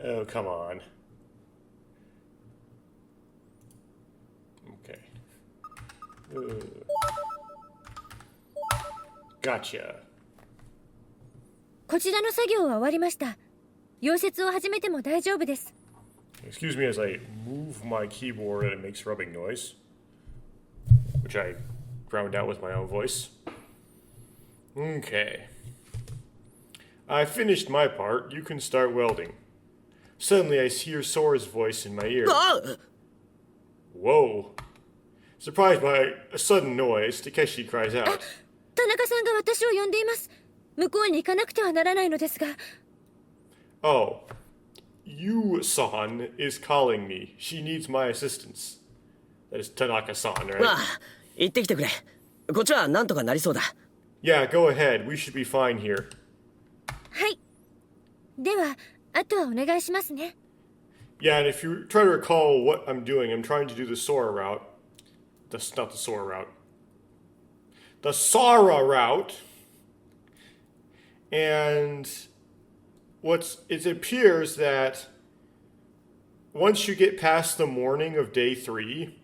Oh, come on. Okay. Gotcha. こちらの作業は終わりました。溶接を始めても大丈夫です。Excuse me as I move my keyboard and it makes rubbing noise, which I drowned out with my own voice. Okay. I finished my part. You can start welding. Suddenly I hear Sora's voice in my ear. Whoa. Surprised by a sudden noise, Takeshi cries out. 田中さんが私を呼んでいます。向こうに行かなくてはならないのですが。Oh. You-san is calling me. She needs my assistance. That is Tanaka-san, right? まあ、行ってきてくれ。こっちはなんとかなりそうだ。Yeah, go ahead. We should be fine here. はい。では、あとはお願いしますね。Yeah, and if you try to recall what I'm doing, I'm trying to do the Sora route. That's not the Sora route. The Sora route. And it appears that once you get past the morning of day 3,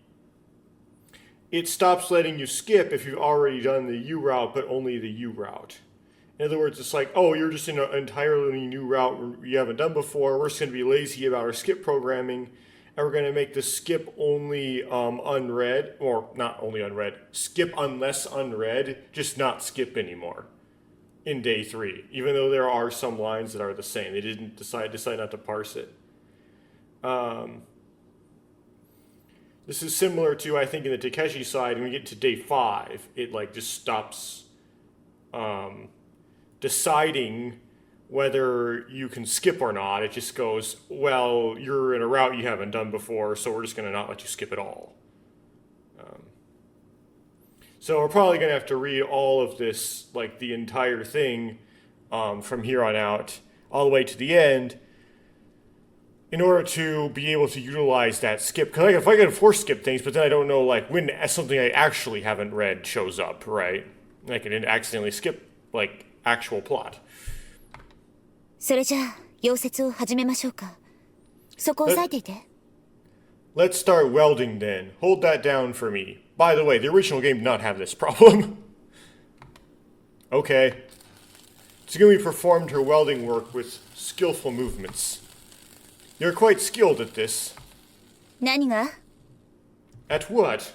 it stops letting you skip if you've already done the U route, but only the U route. In other words, it's like, oh, you're just in an entirely new route you haven't done before. We're just going to be lazy about our skip programming, and we're going to make the skip only unread, or not only unread, skip unless unread, just not skip anymore in day 3, even though there are some lines that are the same. They didn't decide not to parse it. This is similar to, I think, in the Takeshi side, when we get to day 5, it like just stops deciding whether you can skip or not. It just goes, well, you're in a route you haven't done before, so we're just going to not let you skip at all. So we're probably going to have to read all of this, like the entire thing, from here on out, all the way to the end, in order to be able to utilize that skip. Because if I can force skip things, but then I don't know like when something I actually haven't read shows up, right? I can accidentally skip like actual plot. それじゃあ、溶接を始めましょうか。そこを押さえていて。Let's start welding then. Hold that down for me. By the way, the original game did not have this problem. Okay. Tsugumi performed her welding work with skillful movements. You're quite skilled at this. 何が? At what?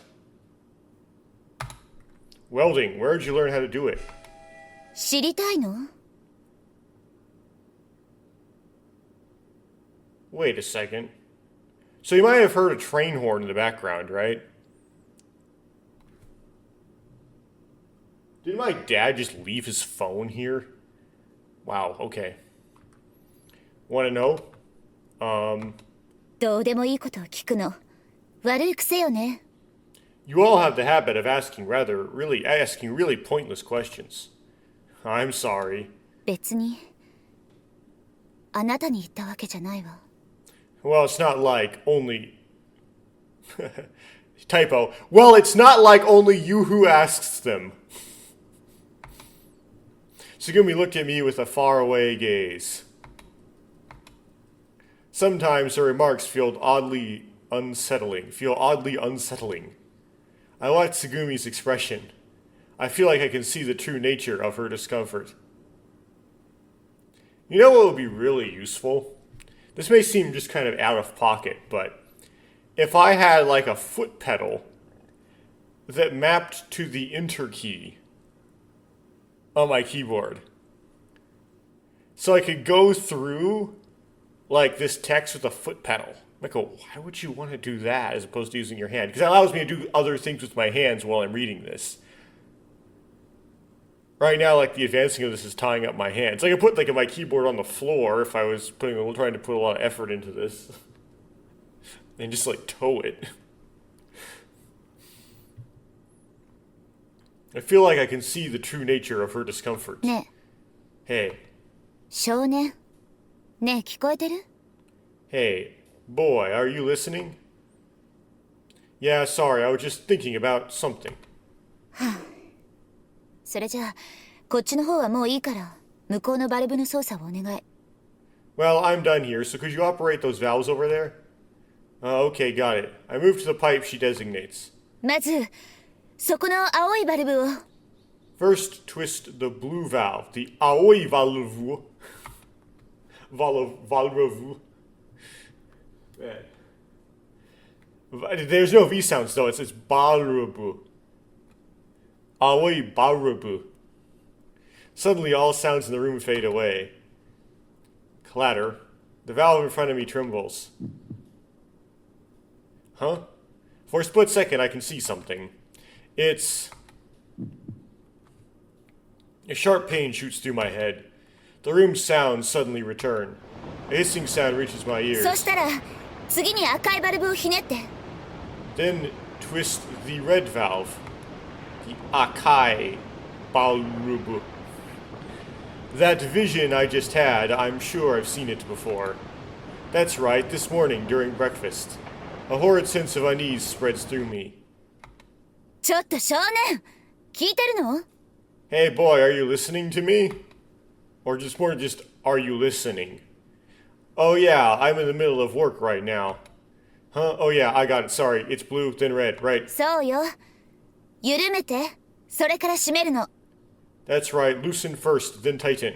Welding. Where did you learn how to do it? 知りたいの? Wait a second. So you might have heard a train horn in the background, right? Did my dad just leave his phone here? Wow, okay. Want to know? どうでもいいことを聞くの。悪い癖よね。You all have the habit of asking really pointless questions. I'm sorry. 別に、あなたに言ったわけじゃないわ。Well, it's not like only... Typo. Well, it's not like only you who asks them. Tsugumi looked at me with a faraway gaze. Sometimes her remarks feel oddly unsettling. I watched Tsugumi's expression. I feel like I can see the true nature of her discomfort. You know what would be really useful? This may seem just kind of out of pocket, but if I had like a foot pedal that mapped to the enter key on my keyboard, so I could go through like this text with a foot pedal. Like, why would you want to do that as opposed to using your hand? Because it allows me to do other things with my hands while I'm reading this. Right now, like, the advancing of this is tying up my hands. I could put, like, my keyboard on the floor if I was trying to put a lot of effort into this. And just, like, tow it. I feel like I can see the true nature of her discomfort. ねえ。 Hey. 少年。ねえ、聞こえてる? Hey, boy, are you listening? Yeah, sorry, I was just thinking about something. それじゃあ、こっちの方はもういいから、向こうのバルブの操作をお願い。Well, I'm done here, so could you operate those valves over there? Okay, got it. I move to the pipe she designates. まずそこの青いバルブを。 First, twist the blue valve, the aoi valve. Valve. There's no V sounds though, it's barubu. Aoi barubu. Suddenly all sounds in the room fade away. Clatter. The valve in front of me trembles. Huh? For a split second I can see something. It's... A sharp pain shoots through my head. The room's sounds suddenly return. A hissing sound reaches my ears. そしたら次に赤いバルブをひねって。 Then twist the red valve. The akai barubu. That vision I just had, I'm sure I've seen it before. That's right, this morning during breakfast. A horrid sense of unease spreads through me. ちょっと少年、聞いてるの？ Hey boy, are you listening to me? Or just are you listening? Oh yeah, I'm in the middle of work right now. Huh? Oh yeah, I got it. Sorry, it's blue, then red, right? そうよ。緩めて、それから締めるの。 That's right, loosen first, then tighten.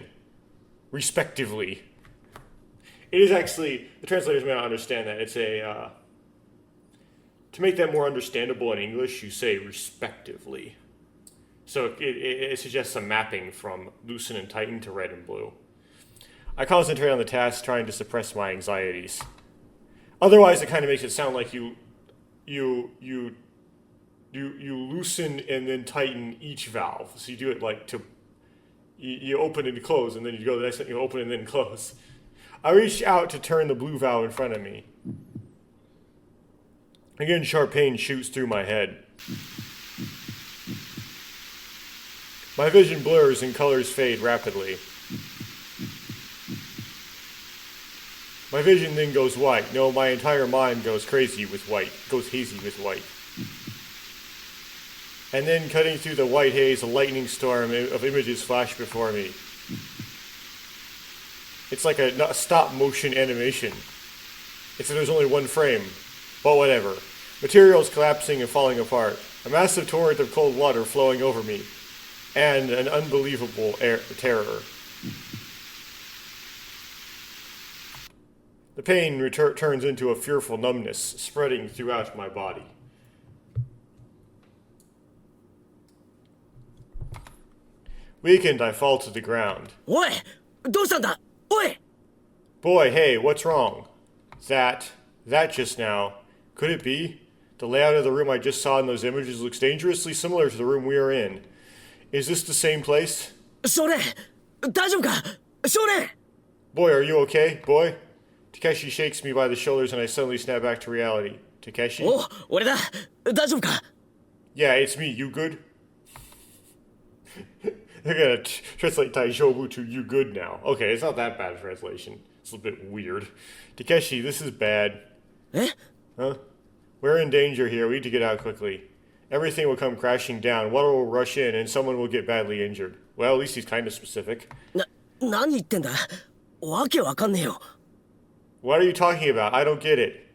Respectively. It is actually, the translators may not understand that. It's a, to make that more understandable in English, you say respectively. So it suggests a mapping from loosen and tighten to red and blue. I concentrate on the task, trying to suppress my anxieties. Otherwise, it kind of makes it sound like you loosen and then tighten each valve. So you do it like you open and close, and then you go the next one, you open and then close. I reach out to turn the blue valve in front of me. Again, sharp pain shoots through my head. My vision blurs and colors fade rapidly. My vision then goes white. No, my entire mind goes crazy with white. Goes hazy with white. And then cutting through the white haze, a lightning storm of images flash before me. It's like a stop-motion animation. Except there's only one frame. But whatever. Materials collapsing and falling apart. A massive torrent of cold water flowing over me. And an unbelievable terror. The pain turns into a fearful numbness, spreading throughout my body. Weakened, I fall to the ground. おい、どうしたんだ？おい。 Boy, hey, what's wrong? That just now. Could it be? The layout of the room I just saw in those images looks dangerously similar to the room we are in. Is this the same place? 少年、大丈夫か？少年。 Boy, are you okay, boy? Takeshi shakes me by the shoulders and I suddenly snap back to reality. Takeshi? お、俺だ。大丈夫か？ Yeah, it's me. You good? They're gonna translate Taijobu to you good now. Okay, it's not that bad a translation. It's a bit weird. Takeshi, this is bad. え？ Huh? We're in danger here. We need to get out quickly. Everything will come crashing down. Water will rush in and someone will get badly injured. Well, at least he's kind of specific. 何言ってんだ？わけわかんねえよ。 What are you talking about? I don't get it.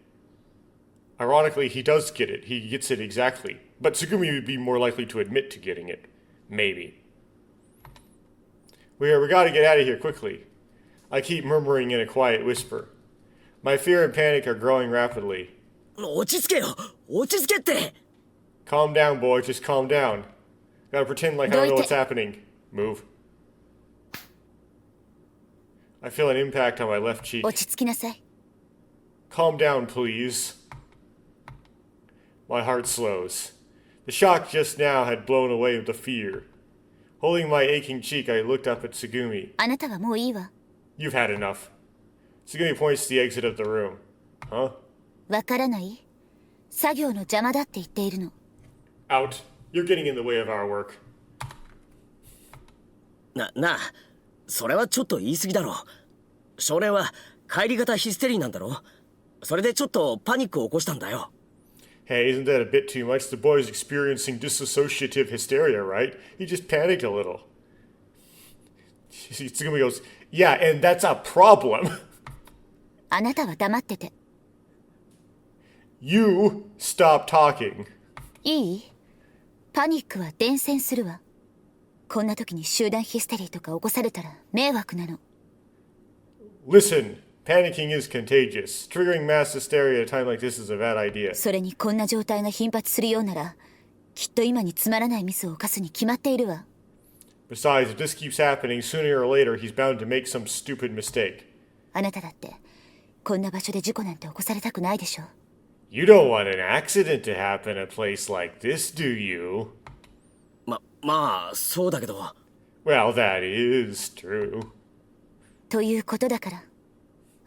Ironically, he does get it. He gets it exactly. But Tsugumi would be more likely to admit to getting it. Maybe. We gotta get out of here quickly. I keep murmuring in a quiet whisper. My fear and panic are growing rapidly. 落ち着けよ。落ち着けって。 Calm down, boy. Just calm down. Gotta pretend like I don't know what's happening. Move. I feel an impact on my left cheek. 落ち着きなさい。 Calm down, please. My heart slows. The shock just now had blown away the fear. Holding my aching cheek, I looked up at Tsugumi. あなたはもういいわ。 You've had enough. Tsugumi points to the exit of the room. Huh? わからない？作業の邪魔だって言っているの。 Out. You're getting in the way of our work. なあ、それはちょっと言い過ぎだろ。少年は帰り方ヒステリーなんだろ。それでちょっとパニックを起こしたんだよ。 Hey, isn't that a bit too much? The boy's experiencing dissociative hysteria, right? He just panicked a little. Tsugumi goes, yeah, and that's a problem. あなたは黙ってて。 You stop talking. いい？パニックは伝染するわ。こんな時に集団ヒステリーとか起こされたら迷惑なの。 Listen, panicking is contagious. Triggering mass hysteria at a time like this is a bad idea. それにこんな状態が頻発するようなら、きっと今につまらないミスを犯すに決まっているわ。 Besides, if this keeps happening, sooner or later he's bound to make some stupid mistake. あなただってこんな場所で事故なんて起こされたくないでしょ。 You don't want an accident to happen at a place like this, do you? まあそうだけど。 Well, that is true. ということだから、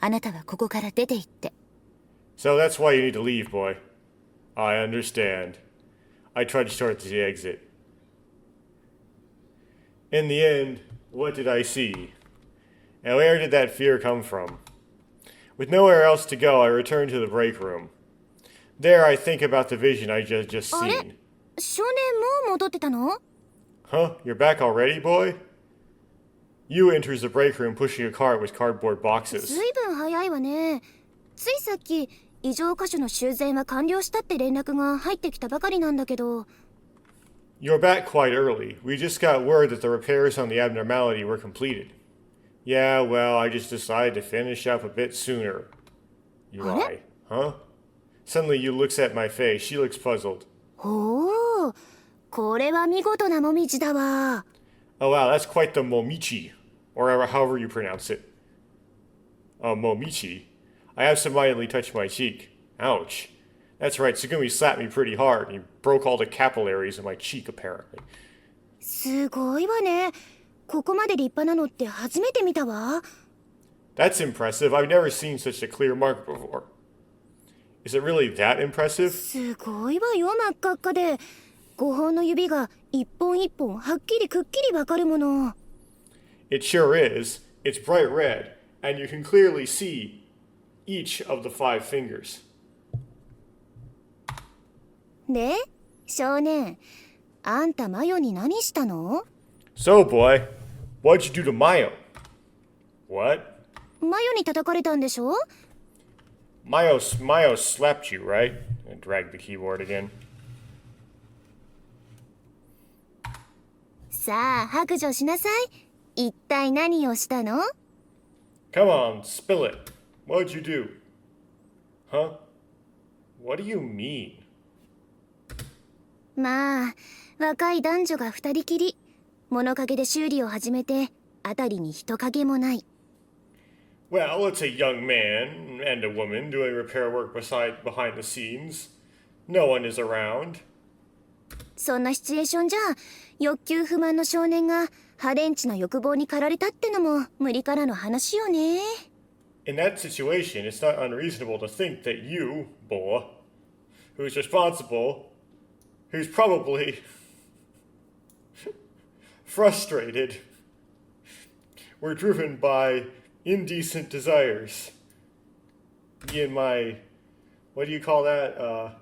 あなたはここから出て行って。 So that's why you need to leave, boy. I understand. I trudged towards the exit. In the end, what did I see? And where did that fear come from? With nowhere else to go, I returned to the break room. There I think about the vision I just あれ？ seen. 少年もう戻ってたの？ Huh? You're back already, boy? You enters the break room pushing a cart with cardboard boxes. ずいぶん早いわね。ついさっき異常箇所の修繕は完了したって連絡が入ってきたばかりなんだけど。 You're back quite early. We just got word that the repairs on the abnormality were completed. Yeah, well, I just decided to finish up a bit sooner. You lie. Huh? Suddenly you looks at my face. She looks puzzled. ほう、これは見事なもみじだわ。 Oh wow, that's quite the momichi. Or however you pronounce it. Momichi. I absentmindedly touched my cheek. Ouch. That's right, Tsugumi slapped me pretty hard. He broke all the capillaries in my cheek, apparently. すごいわね。ここまで立派なのって初めて見たわ。 That's impressive. I've never seen such a clear mark before. Is it really that impressive? すごいわよ、真っ赤っかで。5本の指が一本一本はっきりくっきりわかるもの。 It sure is. It's bright red, and you can clearly see each of the 5 fingers. で、少年、あんたマヨに何したの？ So, boy, what'd you do to Mayo? What? マヨに叩かれたんでしょ？ Mayo slapped you, right? And dragged the keyboard again. さあ、白状しなさい。一体何をしたの？ Come on, spill it. What'd you do? Huh? What do you mean? まあ、若い男女が二人きり。物陰で修理を始めて、あたりに人影もない。 Well, it's a young man and a woman doing repair work behind the scenes. No one is around. そんなシチュエーションじゃ、欲求不満の少年がハレンチな欲望に駆られたってのも無理からの話よね。 In that situation, it's not unreasonable to think that you, boy, who's responsible, who's probably frustrated, were driven by indecent desires. Me and my, what do you call that?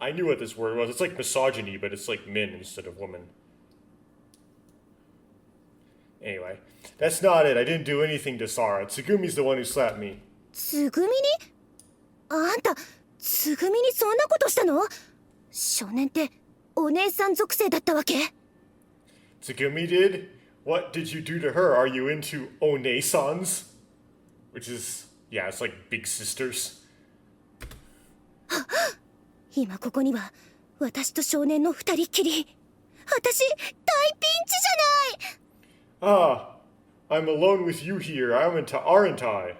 I knew what this word was. It's like misogyny, but it's like men instead of women. Anyway, that's not it. I didn't do anything to Sara. Tsugumi's the one who slapped me. つぐみに？あんた、つぐみにそんなことしたの？少年ってお姉さん属性だったわけ？ Tsugumi did? What did you do to her? Are you into One-sans? Which is, yeah, it's like big sisters. 今ここには私と少年の二人っきり。私、大ピンチじゃない！ Ah, I'm alone with you here, aren't I?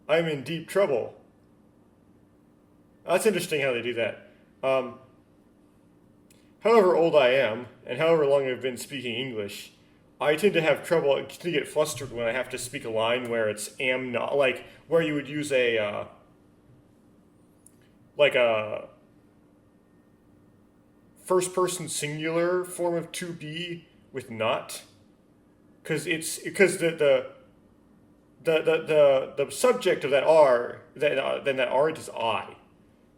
I'm in deep trouble. That's interesting how they do that. However old I am, and however long I've been speaking English, I tend to have trouble, I tend to get flustered when I have to speak a line where it's am not, like, where you would use a first-person singular form of to be with not, because the subject of that R then that aren't is I,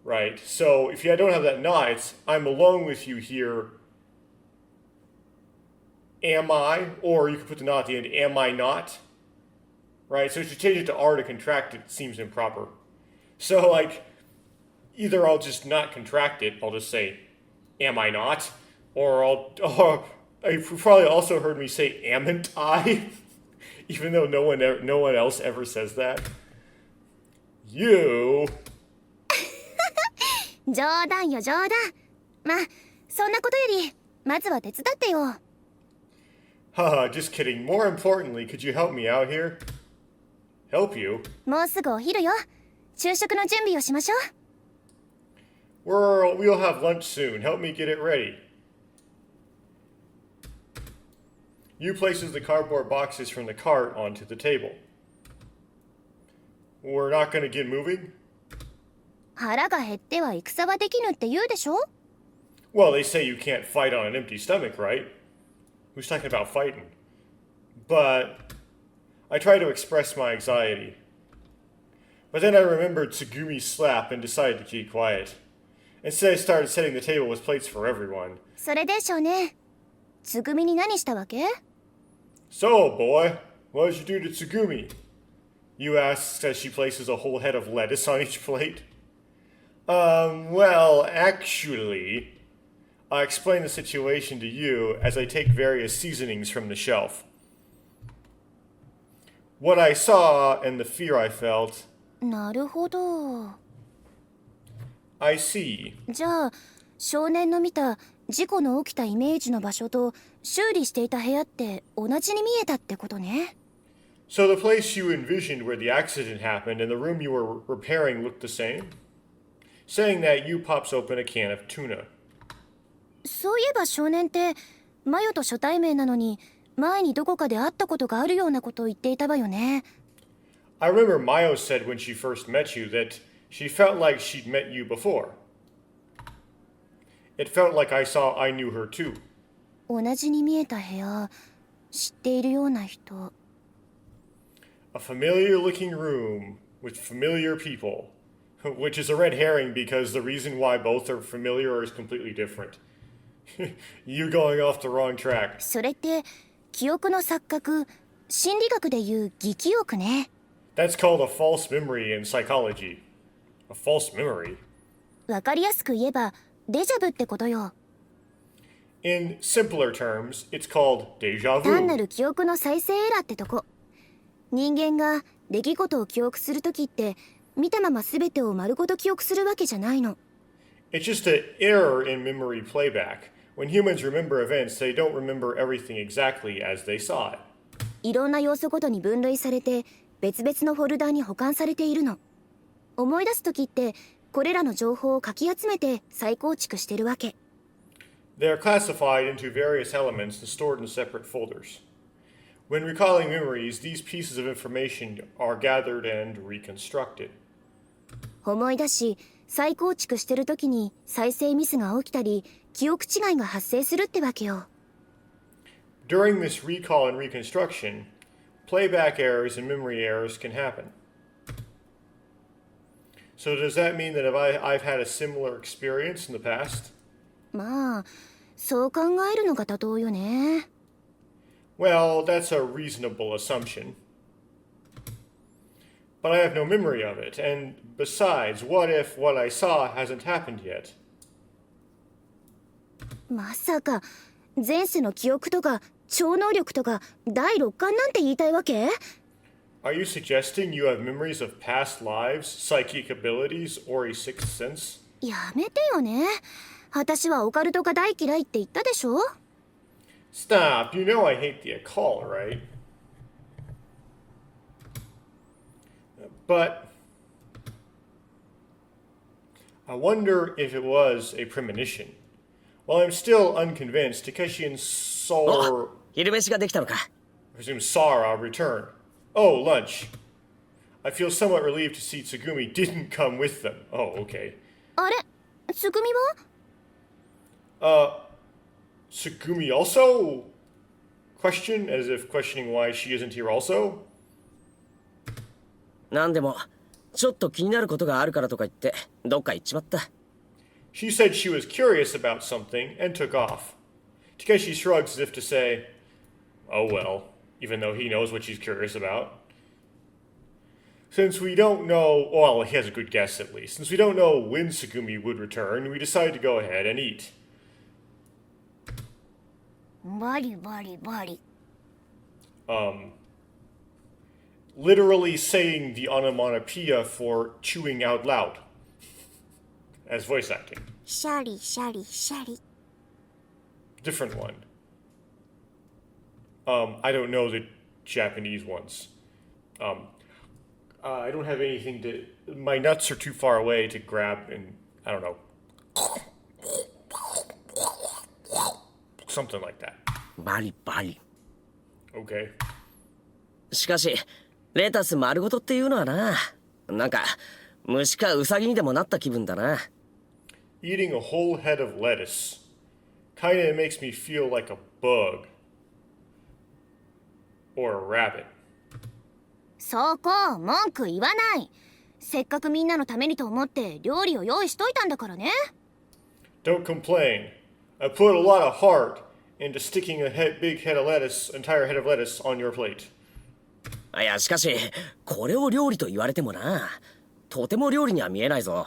right? So if you don't have that not, it's I'm alone with you here. am I, or you could put the not at the end, am I not? Right? So if you change it to are to contract, it seems improper. So, like, either I'll just not contract it, I'll just say, am I not? Or you've probably also heard me say, amn't I? Even though no one else ever says that. You. 冗談よ冗談。まあそんなことよりまずは手伝ってよ。Haha, just kidding. More importantly, could you help me out here? Help you? もうすぐお昼よ。昼食の準備をしましょう。We'll have lunch soon. Help me get it ready. You places the cardboard boxes from the cart onto the table. We're not going to get moving? 腹が減っては戦はできぬって言うでしょ。 Well, they say you can't fight on an empty stomach, right? Who's talking about fighting? But I try to express my anxiety. But then I remembered Tsugumi's slap and decided to keep quiet. Instead, I started setting the table with plates for everyone. それでしょうね。つぐみに何したわけ？ So, boy, what did you do to Tsugumi? You ask as she places a whole head of lettuce on each plate. Well, actually, I explain the situation to you as I take various seasonings from the shelf. What I saw and the fear I felt. なるほど。 I see. じゃあ少年の見た事故の起きたイメージの場所と修理していた部屋って同じに見えたってことね。 So the place you envisioned where the accident happened and the room you were repairing looked the same? Saying that, you pops open a can of tuna. そういえば少年ってマヨと初対面なのに前にどこかで会ったことがあるようなことを言っていたわよね。 I remember Mayo said when she first met you that she felt like she'd met you before. It felt like I knew her too. 同じに見えた部屋知っているような人。 A familiar looking room with familiar people, which is a red herring because the reason why both are familiar is completely different. You going off the wrong track. それって記憶の錯覚、心理学でいう偽記憶ね。 That's called a false memory in psychology. A false memory? わかりやすく言えばデジャブってことよ。 In simpler terms, it's called déjà 単な vu. る記憶の再生エラーってとこ。人間が出来事を記憶するときって見たまま全てを丸ごと記憶するわけじゃないの。 It's just an error in memory playback. When humans remember events, they don't remember everything exactly as they saw it. いろんな要素ごとに分類されて別々のフォルダーに保管されているの。思い出すときってこれらの情報をかき集めて再構築してるわけ。 They are classified into various elements and stored in separate folders. When recalling memories, these pieces of information are gathered and reconstructed. 思い出し再構築してるときに再生ミスが起きたり記憶違いが発生するってわけよ。 During this recall and reconstruction, playback errors and memory errors can happen. So does that mean that I've had a similar experience in the past? まあそう考えるのが妥当よね。 Well, that's a reasonable assumption. But I have no memory of it, and besides, what if what I saw hasn't happened yet? まさか前世の記憶とか超能力とか第六感なんて言いたいわけ？ Are you suggesting you have memories of past lives, psychic abilities, or a sixth sense? やめてよね。私はオカルトが大嫌いって言ったでしょ。 Stop, you know I hate the occult, right? But I wonder if it was a premonition. While I'm still unconvinced, Takeshi and お、昼飯ができたのか。 presume Sara return. Oh, lunch. I feel somewhat relieved to see Tsugumi didn't come with them. Oh, okay. あれつぐみは？ Tsugumi also? Question, as if questioning why she isn't here also? なんでもちょっと気になることがあるからとか言ってどっか行っちまった。 She said she was curious about something and took off. Takeshi shrugs as if to say, Oh well, even though he knows what she's curious about. Since we don't know, well, he has a good guess at least. Since we don't know when Tsugumi would return, we decided to go ahead and eat. バリバリバリ。 Literally saying the onomatopoeia for chewing out loud as voice acting. シャリシャリシャリ。 Different one. I don't know the Japanese ones. I don't have anything to. My nuts are too far away to grab and I don't know. Something like that. バリバリ。 Okay. しかしレタス丸ごとっていうのはな、なんか虫かウサギにでもなった気分だな。 Eating a whole head of lettuce kinda makes me feel like a bug. Or a rabbit. そこ文句言わない。せっかくみんなのためにと思って料理を用意しといたんだからね。 Don't complain. I put a lot of heart into sticking a big head of lettuce, entire head of lettuce on your plate. いやしかしこれを料理と言われてもな、とても料理には見えないぞ。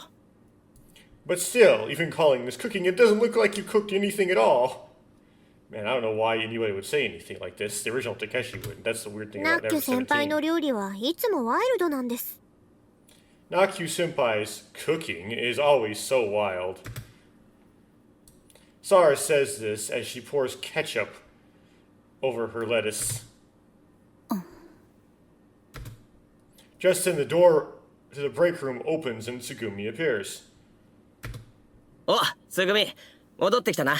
But still, even calling this cooking, it doesn't look like you cooked anything at all. Man, I don't know why anybody would say anything like this. The original Takeshi wouldn't. That's the weird thing ナ about ッキュ先輩の Ever17. 料理はいつもワイルドなんです。 Nakyu Senpai's cooking is always so wild. Sara says this as she pours ketchup over her lettuce. Just then, the door to the break room opens and Tsugumi appears. お、つぐみ戻ってきたな。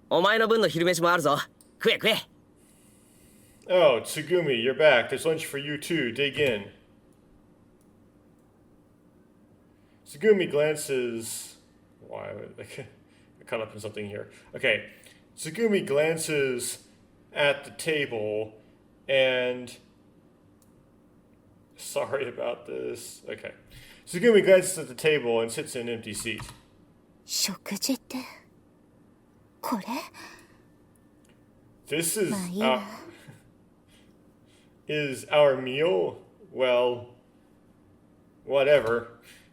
お前の分の昼飯もあるぞ。食え食え。 Oh, Tsugumi, you're back. There's lunch for you too. Dig in. Tsugumi glances. Why? I caught up in something here. Okay. Tsugumi glances at the table and. Sorry about this. Okay. Tsugumi glances at the table and sits in an empty seat. 食事ってこれ？ This is まあいいわ。 is our meal? Well, whatever.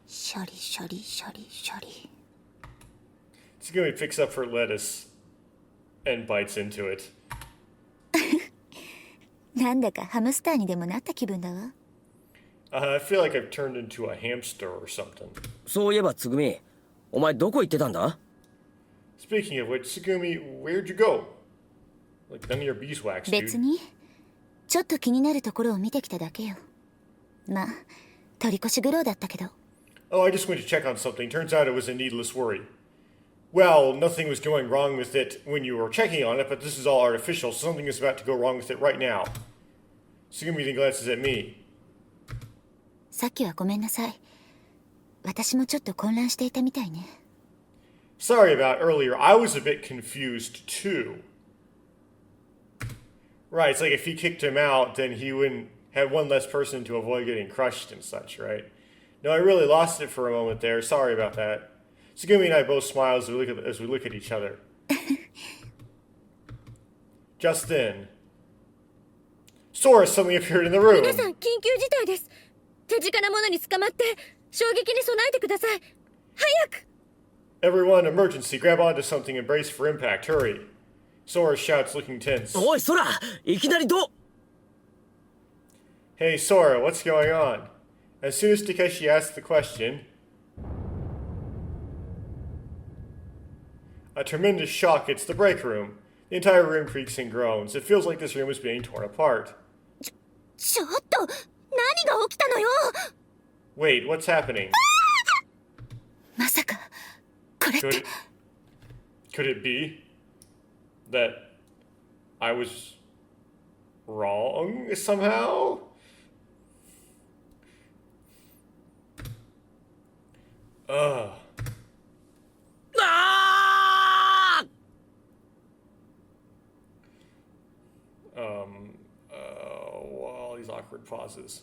シャリシャリシャリシャリ。 Tsugumi picks up her lettuce and bites into it. なんだかハムスターにでもなった気分だわ。 I feel like I've turned into a hamster or something. そういえばつぐみ、お前どこ行ってたんだ？ Speaking of which, Tsugumi, where'd you go? Like none of your beeswax, 別 dude. にちょっと気になるところを見てきただけよ。まあ取り越し苦労だったけど。 Oh, I just went to check on something. Turns out it was a needless worry. Well, nothing was going wrong with it when you were checking on it, but this is all artificial, so something is about to go wrong with it right now. Tsugumi then glances at me. さっきはごめんなさい。私もちょっと混乱していたみたいね。 Sorry about earlier. I was a bit confused too. Right, it's like if he kicked him out, then he wouldn't have one less person to avoid getting crushed and such, right? No, I really lost it for a moment there. Sorry about that. Tsugumi and I both smile as we look at each other. Just then, Sora suddenly appeared in the room. 皆さん緊急事態です。手近なものに捕まって衝撃に備えてください。早く。 Everyone, emergency! Grab onto something and brace for impact. Hurry! Sora shouts, looking tense. おいそら、いきなりどう？ Hey, Sora, what's going on? As soon as Takeshi asks the question, a tremendous shock hits the break room. The entire room creaks and groans. It feels like this room is being torn apart. ちょっと何が起きたのよ。 Wait, what's happening? まさかこれって Could it be that I was wrong somehow? Ugh. あーWell, these awkward pauses.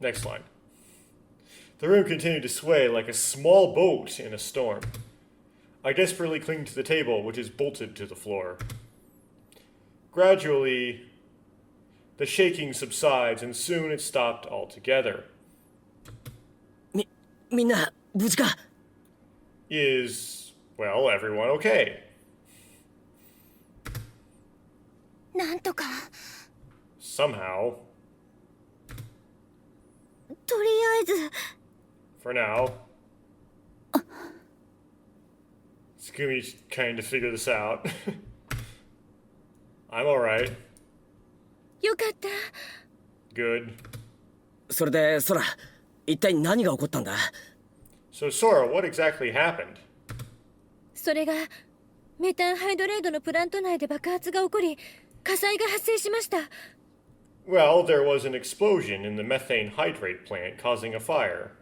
Next line. The room continued to sway like a small boat in a storm. I desperately cling to the table, which is bolted to the floor. Gradually, the shaking subsides, and soon it stopped altogether. みんな無事か？ Is, well, everyone okay? なんとか。 Somehow, とりあえず。 for now. Scooby's trying to figure this out. I'm alright. よかった。 Good. それでソラ、一体何が起こったんだ？ So, Sora, what exactly happened? それがメタンハイドレードのプラント内で爆発が起こり、火災が発生しました。 Well, there was an explosion in the methane hydrate plant causing a fire.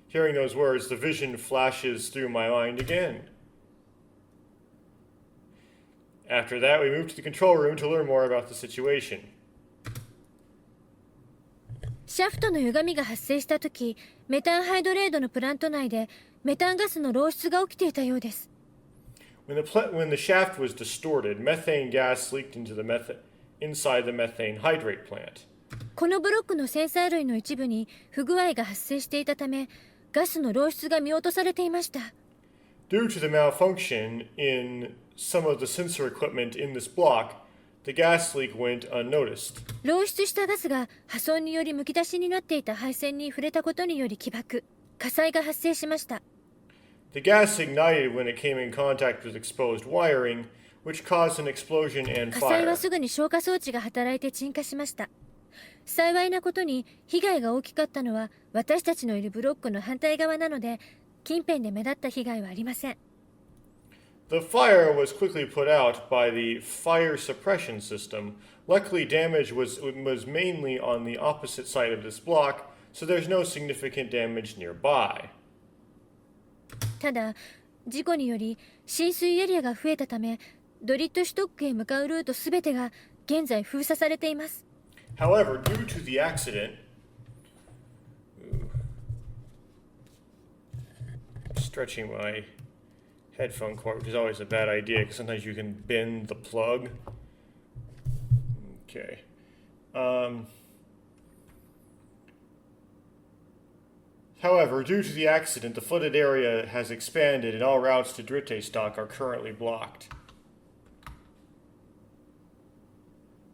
Hearing those words, the vision flashes through my mind again. After that, we moved to the control room to learn more about the situation. シャフトの歪みが発生した時、メタンハイドレードのプラント内でメタンガスの漏出が起きていたようです。 When the shaft was distorted, methane gas leaked inside the methane hydrate plant. このブロックのセンサー類の一部に不具合が発生していたため、ガスの漏出が見落とされていました。 Due to the malfunction in some of the sensor equipment in this block, the gas leak went unnoticed. 漏出したガスが破損によりむき出しになっていた配線に触れたことにより起爆、火災が発生しました。 The gas ignited when it came in contact with exposed wiring, which caused an explosion and 火災 fire. はすぐに消火装置が働いて鎮火しました。幸いなことに被害が大きかったのは私たちのいるブロックの反対側なので、近辺で目立った被害はありません。 The fire was quickly put out by the fire suppression system. Luckily, damage was mainly on the opposite side of this block, so there's no significant damage nearby. ただ、事故により浸水エリアが増えたため、ドリットシュトックへ向かうルートすべてが現在封鎖されています。 However, due to the accident, stretching my headphone cord, which is always a bad idea because sometimes you can bend the plug. Okay. However, due to the accident, the flooded area has expanded and all routes to Dritte stock are currently blocked.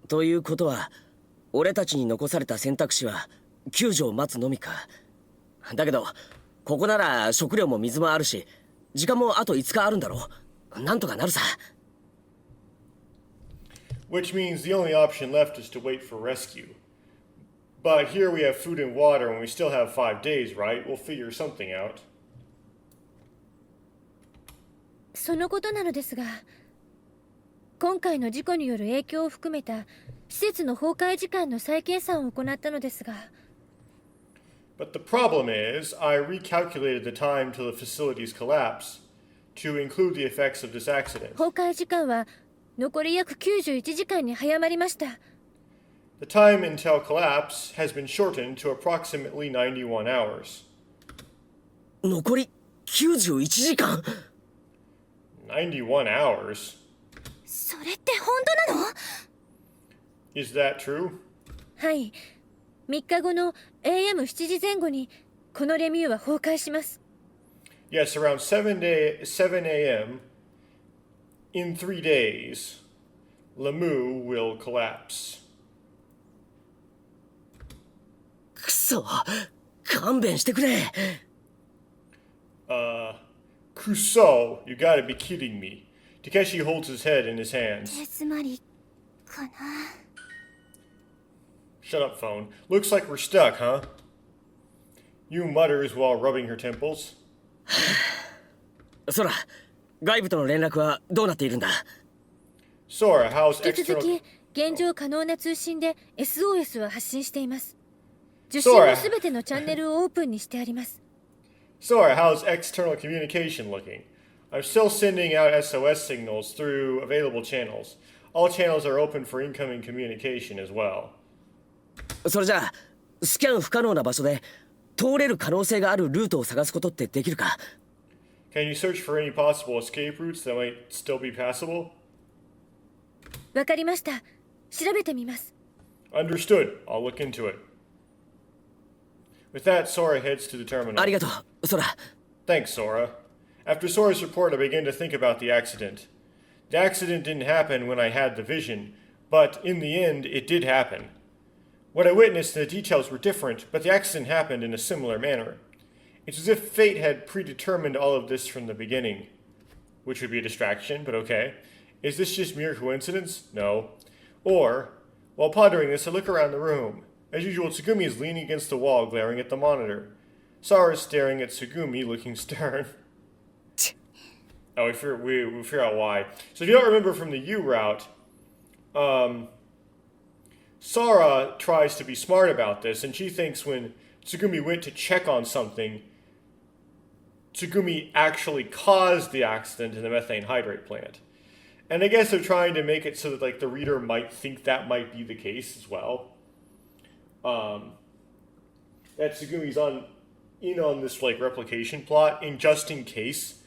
ということは、俺たちに残された選択肢は救助を待つのみか。だけど、ここなら食料も水もあるし、時間もあと5日あるんだろう。なんとかなるさ。Which means the only option left is to wait for rescue. But here we have food and water and we still have 5 days, right? We'll figure something out. そのことなのですが、今回の事故による影響を含めた施設の崩壊時間の再計算を行ったのですが、 But the problem is, I recalculated the time till the facility's collapse to include the effects of this accident. 崩壊時間は残り約91時間に早まりました。 The time until collapse has been shortened to approximately 91 hours. 残り91時間。 91 hours? それって本当なの？ Is that true? はい。3日後の AM7 時前後にこのレミューは崩壊します。 Yes, around 7 a.m. in 3 days, Lemieux will collapse. くそ、勘弁してくれ。Crusoe, you gotta be kidding me. Takeshi holds his head in his hands. 手詰まりかな。 Shut up, phone. Looks like we're stuck, huh? You mutters while rubbing her temples. そら、外部との連絡はどうなっているんだ？ Sora, how's 引き続 external... き現状可能な通信で SOS は発信しています。受信のすべてのチャンネルをオープンにしてあります。 Sora, how's external communication looking? I'm still sending out SOS signals through available channels. All channels are open for incoming communication as well. それじゃあ、スキャン不可能な場所で通れる可能性があるルートを探すことってできるか？ Can you search for any possible escape routes that might still be passable? わかりました。調べてみます。 Understood. I'll look into it. With that, Sora heads to the terminal. ありがとう、ソラ。 Thanks, Sora. After Sora's report, I began to think about the accident. The accident didn't happen when I had the vision, but in the end, it did happen. What I witnessed and the details were different, but the accident happened in a similar manner. It's as if fate had predetermined all of this from the beginning. Which would be a distraction, but okay. Is this just mere coincidence? No. Or, while pondering this, I look around the room. As usual, Tsugumi is leaning against the wall, glaring at the monitor. Sora is staring at Tsugumi, looking stern. Oh, we figure out why. So if you don't remember from the U route, Sora tries to be smart about this, and she thinks when Tsugumi went to check on something, Tsugumi actually caused the accident in the methane hydrate plant. And I guess they're trying to make it so that like the reader might think that might be the case as well. That Tsugumi's in on this like replication plot, and just in case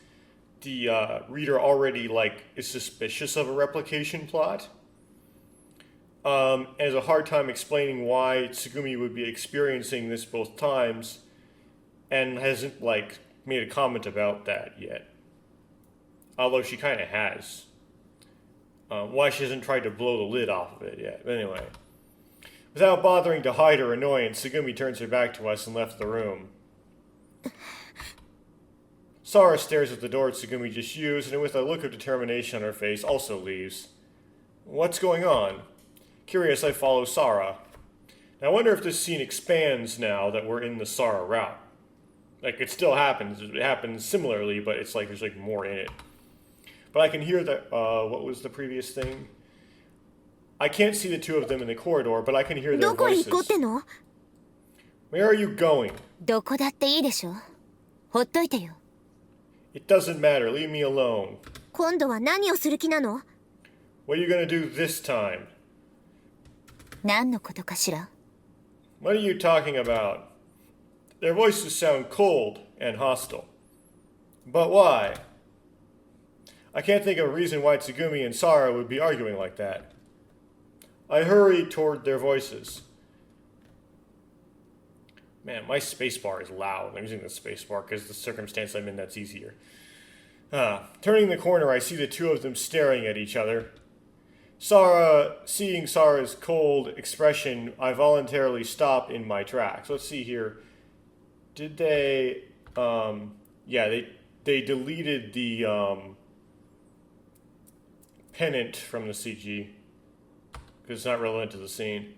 the reader already like is suspicious of a replication plot, has a hard time explaining why Tsugumi would be experiencing this both times, and hasn't like made a comment about that yet. Although she kind of has. Why she hasn't tried to blow the lid off of it yet. But anyway. Without bothering to hide her annoyance, Tsugumi turns her back to us and left the room. Sora stares at the door Tsugumi just used, and with a look of determination on her face, also leaves. What's going on? Curious, I follow Sora. Now, I wonder if this scene expands now that we're in the Sora route. Like, it still happens. It happens similarly, but it's like there's like more in it. But I can hear that, what was the previous thing? I can't see the two of them in the corridor, but I can hear their どこへ voices. 行こうっての？ Where are you going? どこだっていいでしょ。ほっといてよ。 It doesn't matter. Leave me alone. 今度は何をする気なの？ What are you gonna do this time? 何のことかしら？ What are you talking about? Their voices sound cold and hostile. But why? I can't think of a reason why Tsugumi and Sora would be arguing like that. I hurry toward their voices. Man, my spacebar is loud. I'm using the spacebar because the circumstance I'm in, that's easier. Turning the corner, I see the two of them staring at each other. Seeing Sora's cold expression, I voluntarily stop in my tracks. Let's see here. Did they... yeah, they deleted the pennant from the CG. Because it's not relevant to the scene.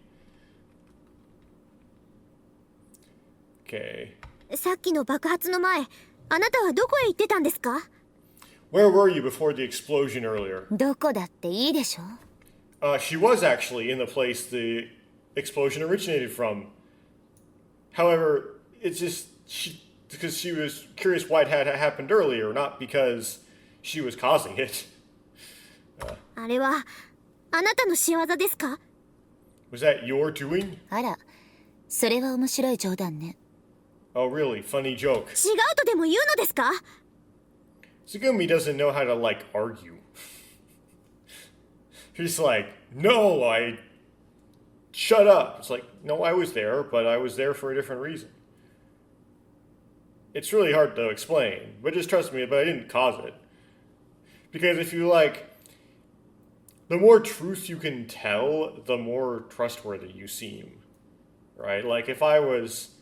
Okay. さっきの爆発の前、あなたはどこへ行ってたんですか？ Where were you before the explosion earlier? どこだっていいでしょ。 She was actually in the place the explosion originated from. However, it's just because she was curious why it had happened earlier, not because she was causing it. あれはあなたの仕業ですか？ Was that your doing? あら、それは面白い冗談ね。 Oh, really? Funny joke. 違うとでも言うのですか？ Tsugumi doesn't know how to, like, argue. He's like, no, shut up. It's like, no, I was there, but I was there for a different reason. It's really hard to explain, but just trust me, but I didn't cause it. Because if you, like, the more truth you can tell, the more trustworthy you seem, right? Like, if I was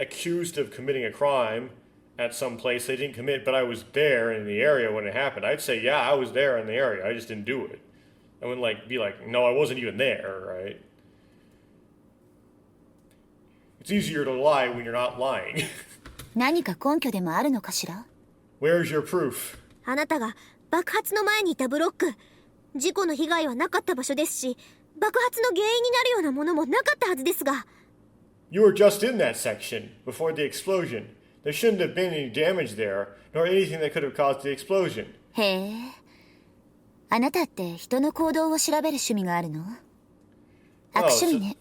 accused of committing a crime at some place they didn't commit, but I was there in the area when it happened, I'd say, yeah, I was there in the area, I just didn't do it. I wouldn't, like, be like, no, I wasn't even there, right? It's easier to lie when you're not lying. 何か根拠でもあるのかしら？ Where's your proof? あなたが爆発の前にいたブロック、事故の被害はなかった場所ですし、爆発の原因になるようなものもなかったはずですが。 You were just in that section before the explosion. There shouldn't have been any damage there, nor anything that could have caused the explosion. へえ。あなたって人の行動を調べる趣味があるの？悪趣味ね。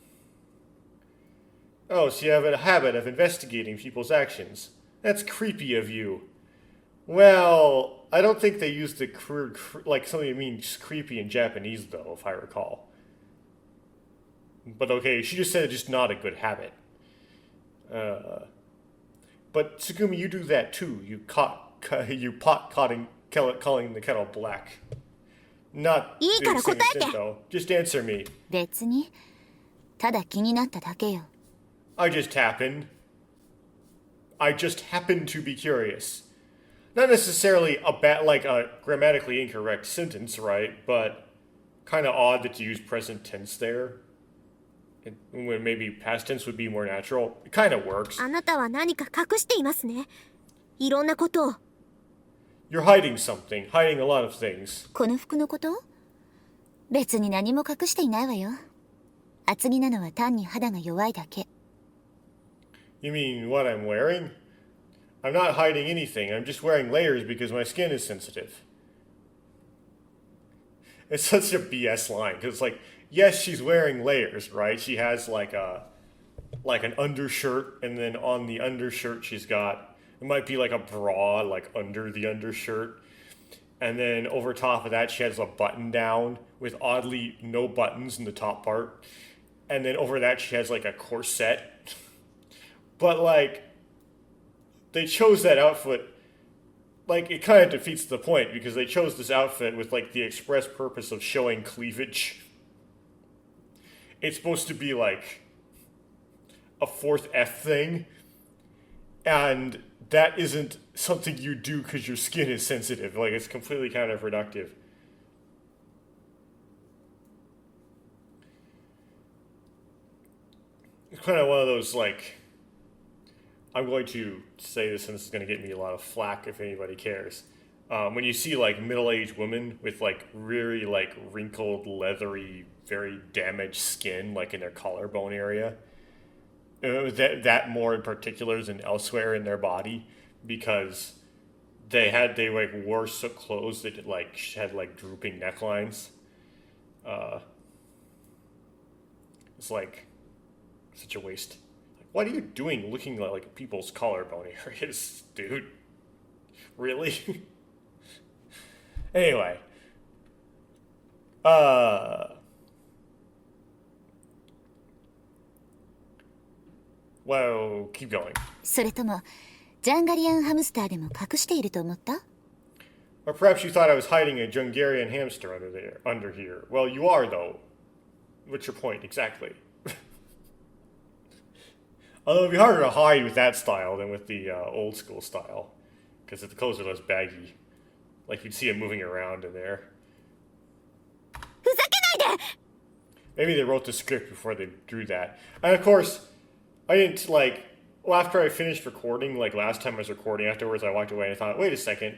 Oh, so you have a habit of investigating people's actions. That's creepy of you. Well, I don't think they used the like something that means creepy in Japanese, though, if I recall. But okay, she just said it's just not a good habit. But Tsugumi, you do that too. You calling the kettle black. Not いいから答えて。 extent, though. Just answer me. 別にただ気になっただけよ。 I just happen to be curious. Not necessarily like a grammatically incorrect sentence, right? But kind of odd that you use present tense there. When maybe past tense would be more natural. It kind of works. あなたは何か隠していますね。いろんなことを。 You're hiding something, hiding a lot of things. この服のこと？別に何も隠していないわよ。厚着なのは単に肌が弱いだけ。 You mean what I'm wearing? I'm not hiding anything. I'm just wearing layers because my skin is sensitive. It's such a BS line because it's like, yes, she's wearing layers, right? She has like an undershirt, and then on the undershirt she's got, it might be like a bra like under the undershirt, and then over top of that she has a button down with oddly no buttons in the top part, and then over that she has like a corset. But like, they chose that outfit, like it kind of defeats the point because they chose this outfit with like the express purpose of showing cleavage. It's supposed to be like a fourth F thing, and that isn't something you do because your skin is sensitive. Like, it's completely counterproductive. It's kind of one of those, like, I'm going to say this and this is going to get me a lot of flack if anybody cares. When you see, like, middle-aged women with, like, really, like, wrinkled, leathery, very damaged skin, like, in their collarbone area, that more in particular than elsewhere in their body, because they like wore clothes that like had like drooping necklines. It's like such a waste. Like, what are you doing looking at like people's collarbone areas, dude? Really? Anyway. Well, keep going. それともジャンガリアンハムスターでも隠していると思った？ Or perhaps you thought I was hiding a Jungarian hamster under here. Well, you are, though. What's your point, exactly? Although it'd be harder to hide with that style than with the old school style. Because the clothes are less baggy. Like, you'd see it moving around in there. ふざけないで！ Maybe they wrote the script before they drew that. And of course, I didn't, like... Well, after I finished recording, like last time I was recording, afterwards I walked away and I thought, wait a second.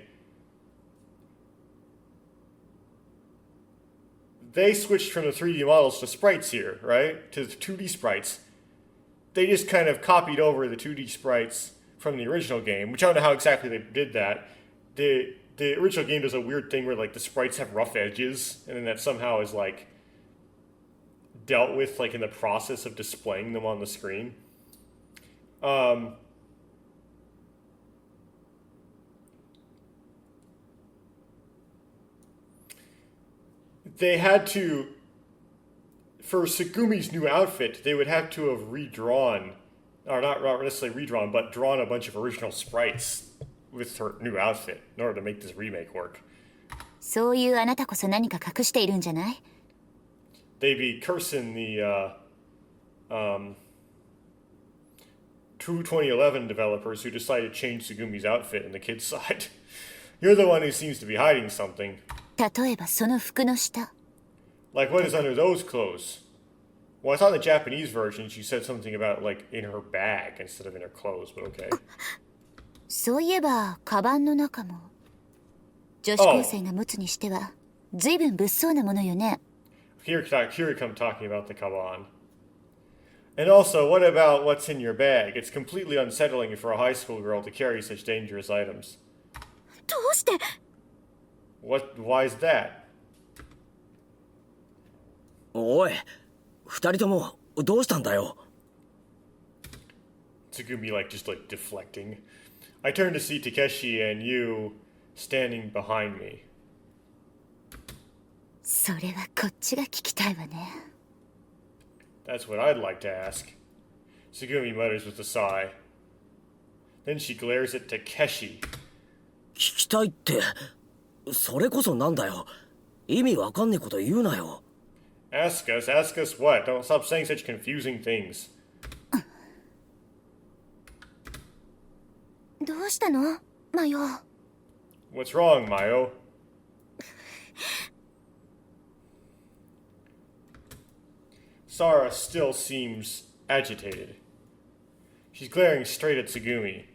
They switched from the 3D models to sprites here, right? To the 2D sprites. They just kind of copied over the 2D sprites from the original game, which I don't know how exactly they did that. The original game does a weird thing where like the sprites have rough edges, and then that somehow is like dealt with like in the process of displaying them on the screen. They had to, for Segumi's new outfit, they would have to have redrawn, or not necessarily redrawn, but drawn a bunch of original sprites with her new outfit in order to make this remake work. そういうあなたこそ何か隠しているんじゃない？ They'd be cursing the True 2011 developers who decided to change Segumi's outfit in the kids' side. You're the one who seems to be hiding something. 例えばその服の下。 Like, what is under those clothes? Well, I thought in the Japanese version she said something about, like, in her bag instead of in her clothes, but okay. そういえばカバンの中も女子高生が持つにしては随分物騒なものよね。 Here we come talking about the kaban. And also, what about what's in your bag? It's completely unsettling for a high school girl to carry such dangerous items. どうして？ Why is that? おい、二人ともどうしたんだよ。 Tsugumi, like, just, like, deflecting. I turned to see Takeshi and you standing behind me. それはこっちが聞きたいわね。 That's what I'd like to ask. Tsugumi mutters with a sigh. Then she glares at Takeshi. 聞きたいって、それこそなんだよ。意味わかんねえこと言うなよ。Ask us what? Don't stop saying such confusing things. どうしたのマヨ。 What's wrong, Mayo? Sarah still seems agitated. She's glaring straight at Tsugumi.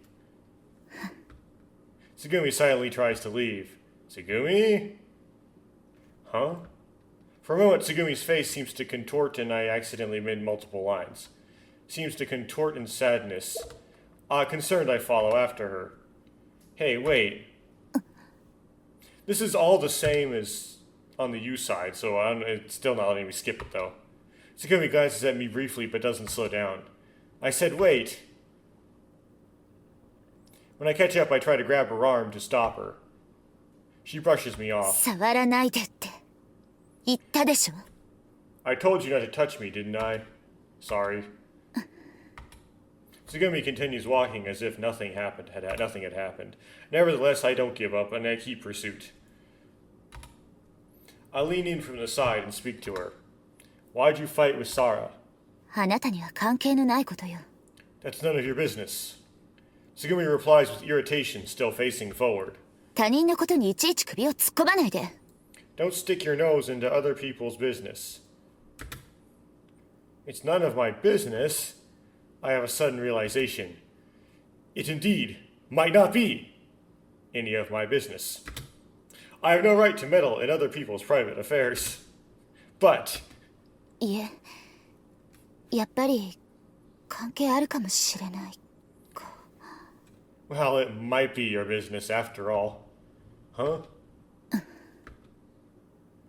Tsugumi silently tries to leave. Tsugumi? Huh? For a moment, Tsugumi's face seems to contort, and I accidentally made multiple lines. Seems to contort in sadness. Concerned, I follow after her. Hey, wait. This is all the same as on the U side, so it's still not letting me skip it, though. Tsugumi glances at me briefly, but doesn't slow down. I said, wait. When I catch up, I try to grab her arm to stop her. She brushes me off. 触らないでって言ったでしょ。 I told you not to touch me, didn't I? Sorry. Tsugumi continues walking as if nothing had happened. Nevertheless, I don't give up, and I keep pursuit. I lean in from the side and speak to her. Why'd you fight with Sarah? あなたには関係のないことよ。 That's none of your business. Tsugumi replies with irritation, still facing forward. 他人のことにいちいち首を突っ込まないで。 Don't stick your nose into other people's business. It's none of my business. I have a sudden realization. It indeed might not be any of my business. I have no right to meddle in other people's private affairs. But いえ、やっぱり関係あるかもしれない。 well, it might be your business after all. Huh?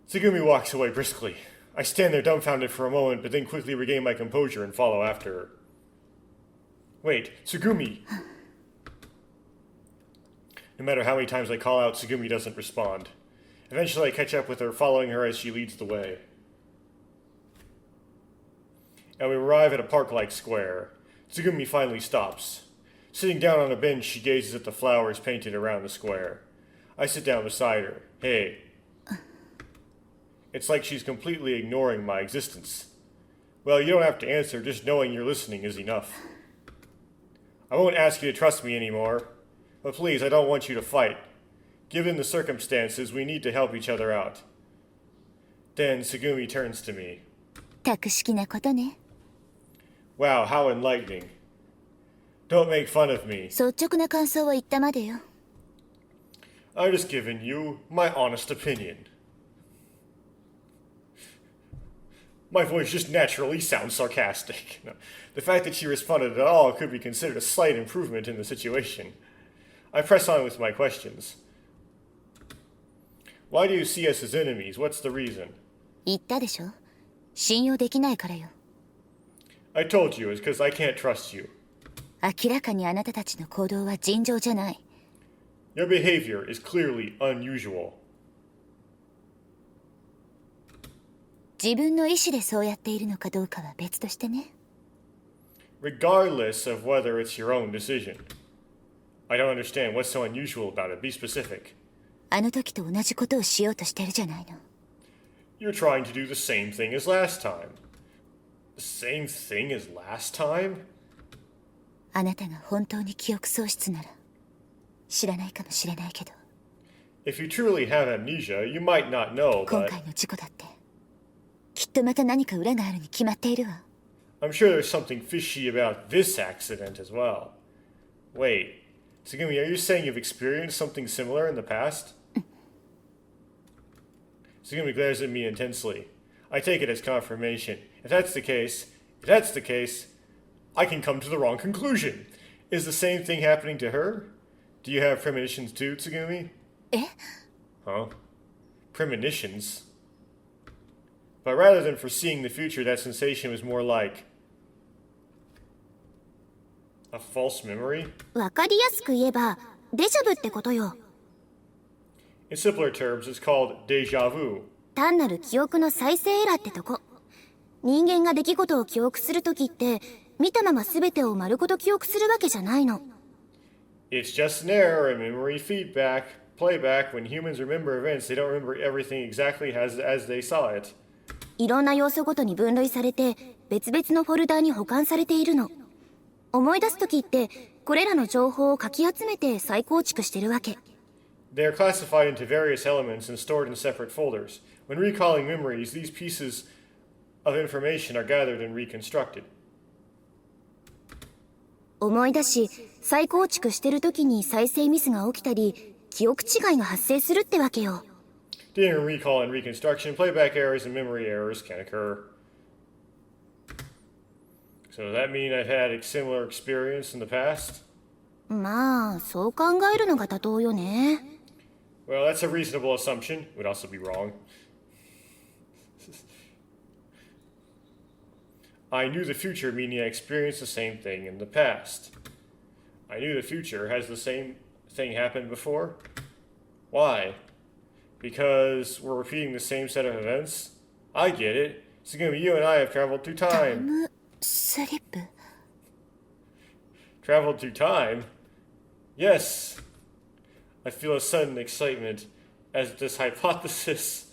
Tsugumi walks away briskly. I stand there dumbfounded for a moment, but then quickly regain my composure and follow after her. Wait, Tsugumi! No matter how many times I call out, Tsugumi doesn't respond. Eventually I catch up with her, following her as she leads the way. And we arrive at a park-like square. Tsugumi finally stops. Sitting down on a bench, she gazes at the flowers painted around the square. I sit down beside her. Hey. It's like she's completely ignoring my existence. Well, you don't have to answer, just knowing you're listening is enough. I won't ask you to trust me anymore, but please, I don't want you to fight. Given the circumstances, we need to help each other out. Then Tsugumi turns to me. 格式なことね。 Wow, how enlightening. Don't make fun of me. 率直な感想を言ったまでよ。 I'm just giving you my honest opinion. My voice just naturally sounds sarcastic. No, the fact that she responded at all could be considered a slight improvement in the situation. I press on with my questions. Why do you see us as enemies? What's the reason? 言ったでしょ。信用できないからよ。 I told you, it's because I can't trust you. 明らかにあなたたちの行動は尋常じゃない。 Your behavior is clearly unusual. 自分の意思でそうやっているのかどうかは別としてね。 Regardless of whether it's your own decision. I don't understand what's so unusual about it. Be specific. あの時と同じことをしようとしてるじゃないの。 You're trying to do the same thing as last time. The same thing as last time? あなたが本当に記憶喪失なら知らないかもしれないけど。 If you truly have amnesia, you might not know, 今 but 回の事故だってきっとまた何か裏があるに決まっているわ。 I'm sure there's something fishy about this accident as well. Wait, Tsugumi, are you saying you've experienced something similar in the past? Tsugumi glares at me intensely. I take it as confirmation. If that's the case, I can come to the wrong conclusion. Is the same thing happening to her? Do you have premonitions too, Tsugumi? え？ Huh? Premonitions? But rather than foreseeing the future, that sensation was more like a false memory? わかりやすく言えばデジャブってことよ。In simpler terms, it's called déjà vu. 単なる記憶の再生エラーってとこ。人間が出来事を記憶するときって、見たまま全てを丸ごと記憶するわけじゃないの。It's just an error in memory feedback, playback. When humans remember events, they don't remember everything exactly as they saw it. いろんな要素ごとに分類されて、別々のフォルダに保管されているの。思い出すときって、これらの情報をかき集めて再構築してるわけ。They are classified into various elements and stored in separate folders. When recalling memories, these pieces of information are gathered and reconstructed. 思い出し、再構築してるときに再生ミスが起きたり、記憶違いが発生するってわけよ。During recall and reconstruction, playback errors and memory errors can occur. So does that mean I've had a similar experience in the past? まあ、そう考えるのが妥当よね。Well, that's a reasonable assumption. Would also be wrong. I knew the future, meaning I experienced the same thing in the past. I knew the future. Has the same thing happened before? Why? Because we're repeating the same set of events? I get it. It's gonna be you and I have traveled through タイ time. ムスリップ。 Traveled through time? Yes. I feel a sudden excitement as this hypothesis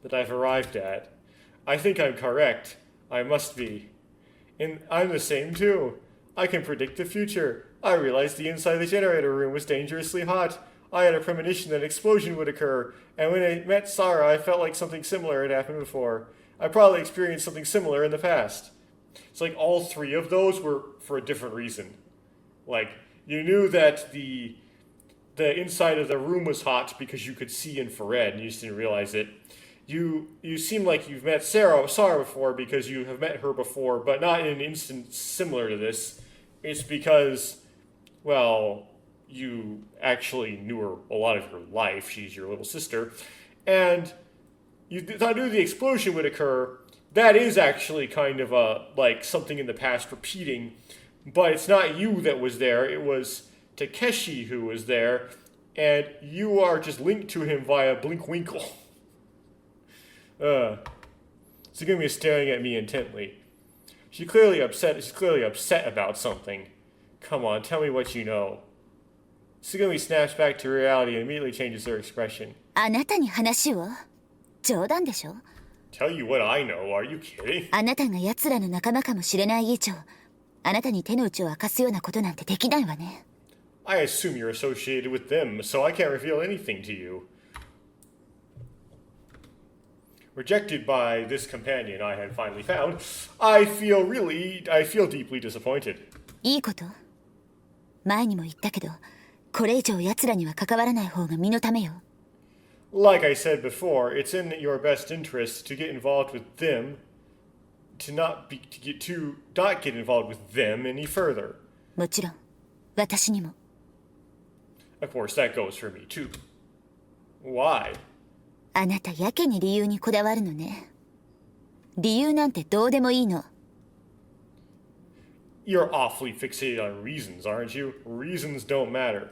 that I've arrived at. I think I'm correct. I must be. And I'm the same too. I can predict the future. I realized the inside of the generator room was dangerously hot. I had a premonition that an explosion would occur, and when I met Sarah, I felt like something similar had happened before. I probably experienced something similar in the past. It's like all three of those were for a different reason. Like, you knew that the inside of the room was hot because you could see infrared, and you just didn't realize it. You seem like you've met Sarah before because you have met her before, but not in an instance similar to this. It's because, well, you actually knew her a lot of your life. She's your little sister. And you thought knew the explosion would occur. That is actually kind of like something in the past repeating, but it's not you that was there. It was Takeshi who was there, and you are just linked to him via Blinkwinkle. Tsugumi is staring at me intently. She's clearly upset about something. Come on, tell me what you know. Tsugumi snaps back to reality and immediately changes her expression. あなたに話を？冗談でしょ？ Tell you what I know, are you kidding? あなたが奴らの仲間かもしれない以上、あなたに手の内を明かすようなことなんてできないわね。I assume you're associated with them, so I can't reveal anything to you. Rejected by this companion I had finally found, I feel deeply disappointed. いいこと？前にも言ったけど、これ以上奴らには関わらない方が身のためよ。Like I said before, it's in your best interest to get involved with them, to not get involved with them any further. もちろん、私にも。Of course, that goes for me too. Why? あなたやけに理由にこだわるのね。理由なんてどうでもいいの。You're awfully fixated on reasons, aren't you? Reasons don't matter.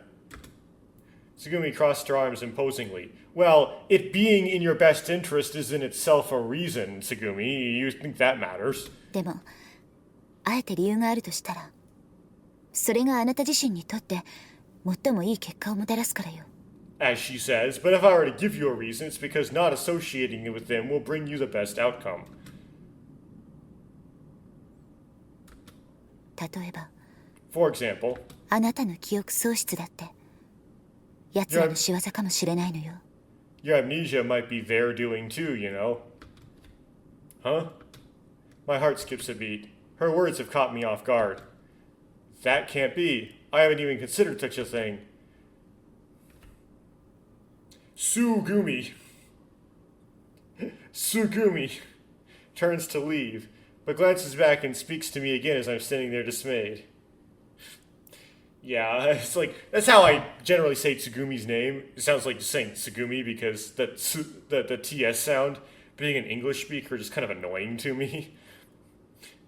Tsugumi crossed her arms imposingly. Well, it being in your best interest is in itself a reason, Tsugumi. You think that matters? でも、あえて理由があるとしたら、それがあなた自身にとって最もいい結果をもたらすからよ。As she says, but if I were to give you a reason, it's because not associating with them will bring you the best outcome. 例えば、 For example, あなたの記憶喪失だって、奴らの仕業かもしれないのよ。your amnesia might be their doing too, you know. Huh? My heart skips a beat. Her words have caught me off guard. That can't be. I haven't even considered such a thing. Sugumi turns to leave, but glances back and speaks to me again as I'm standing there dismayed. Yeah, it's like, that's how I generally say Tsugumi's name. It sounds like just saying Tsugumi because the TS sound, being an English speaker, is kind of annoying to me.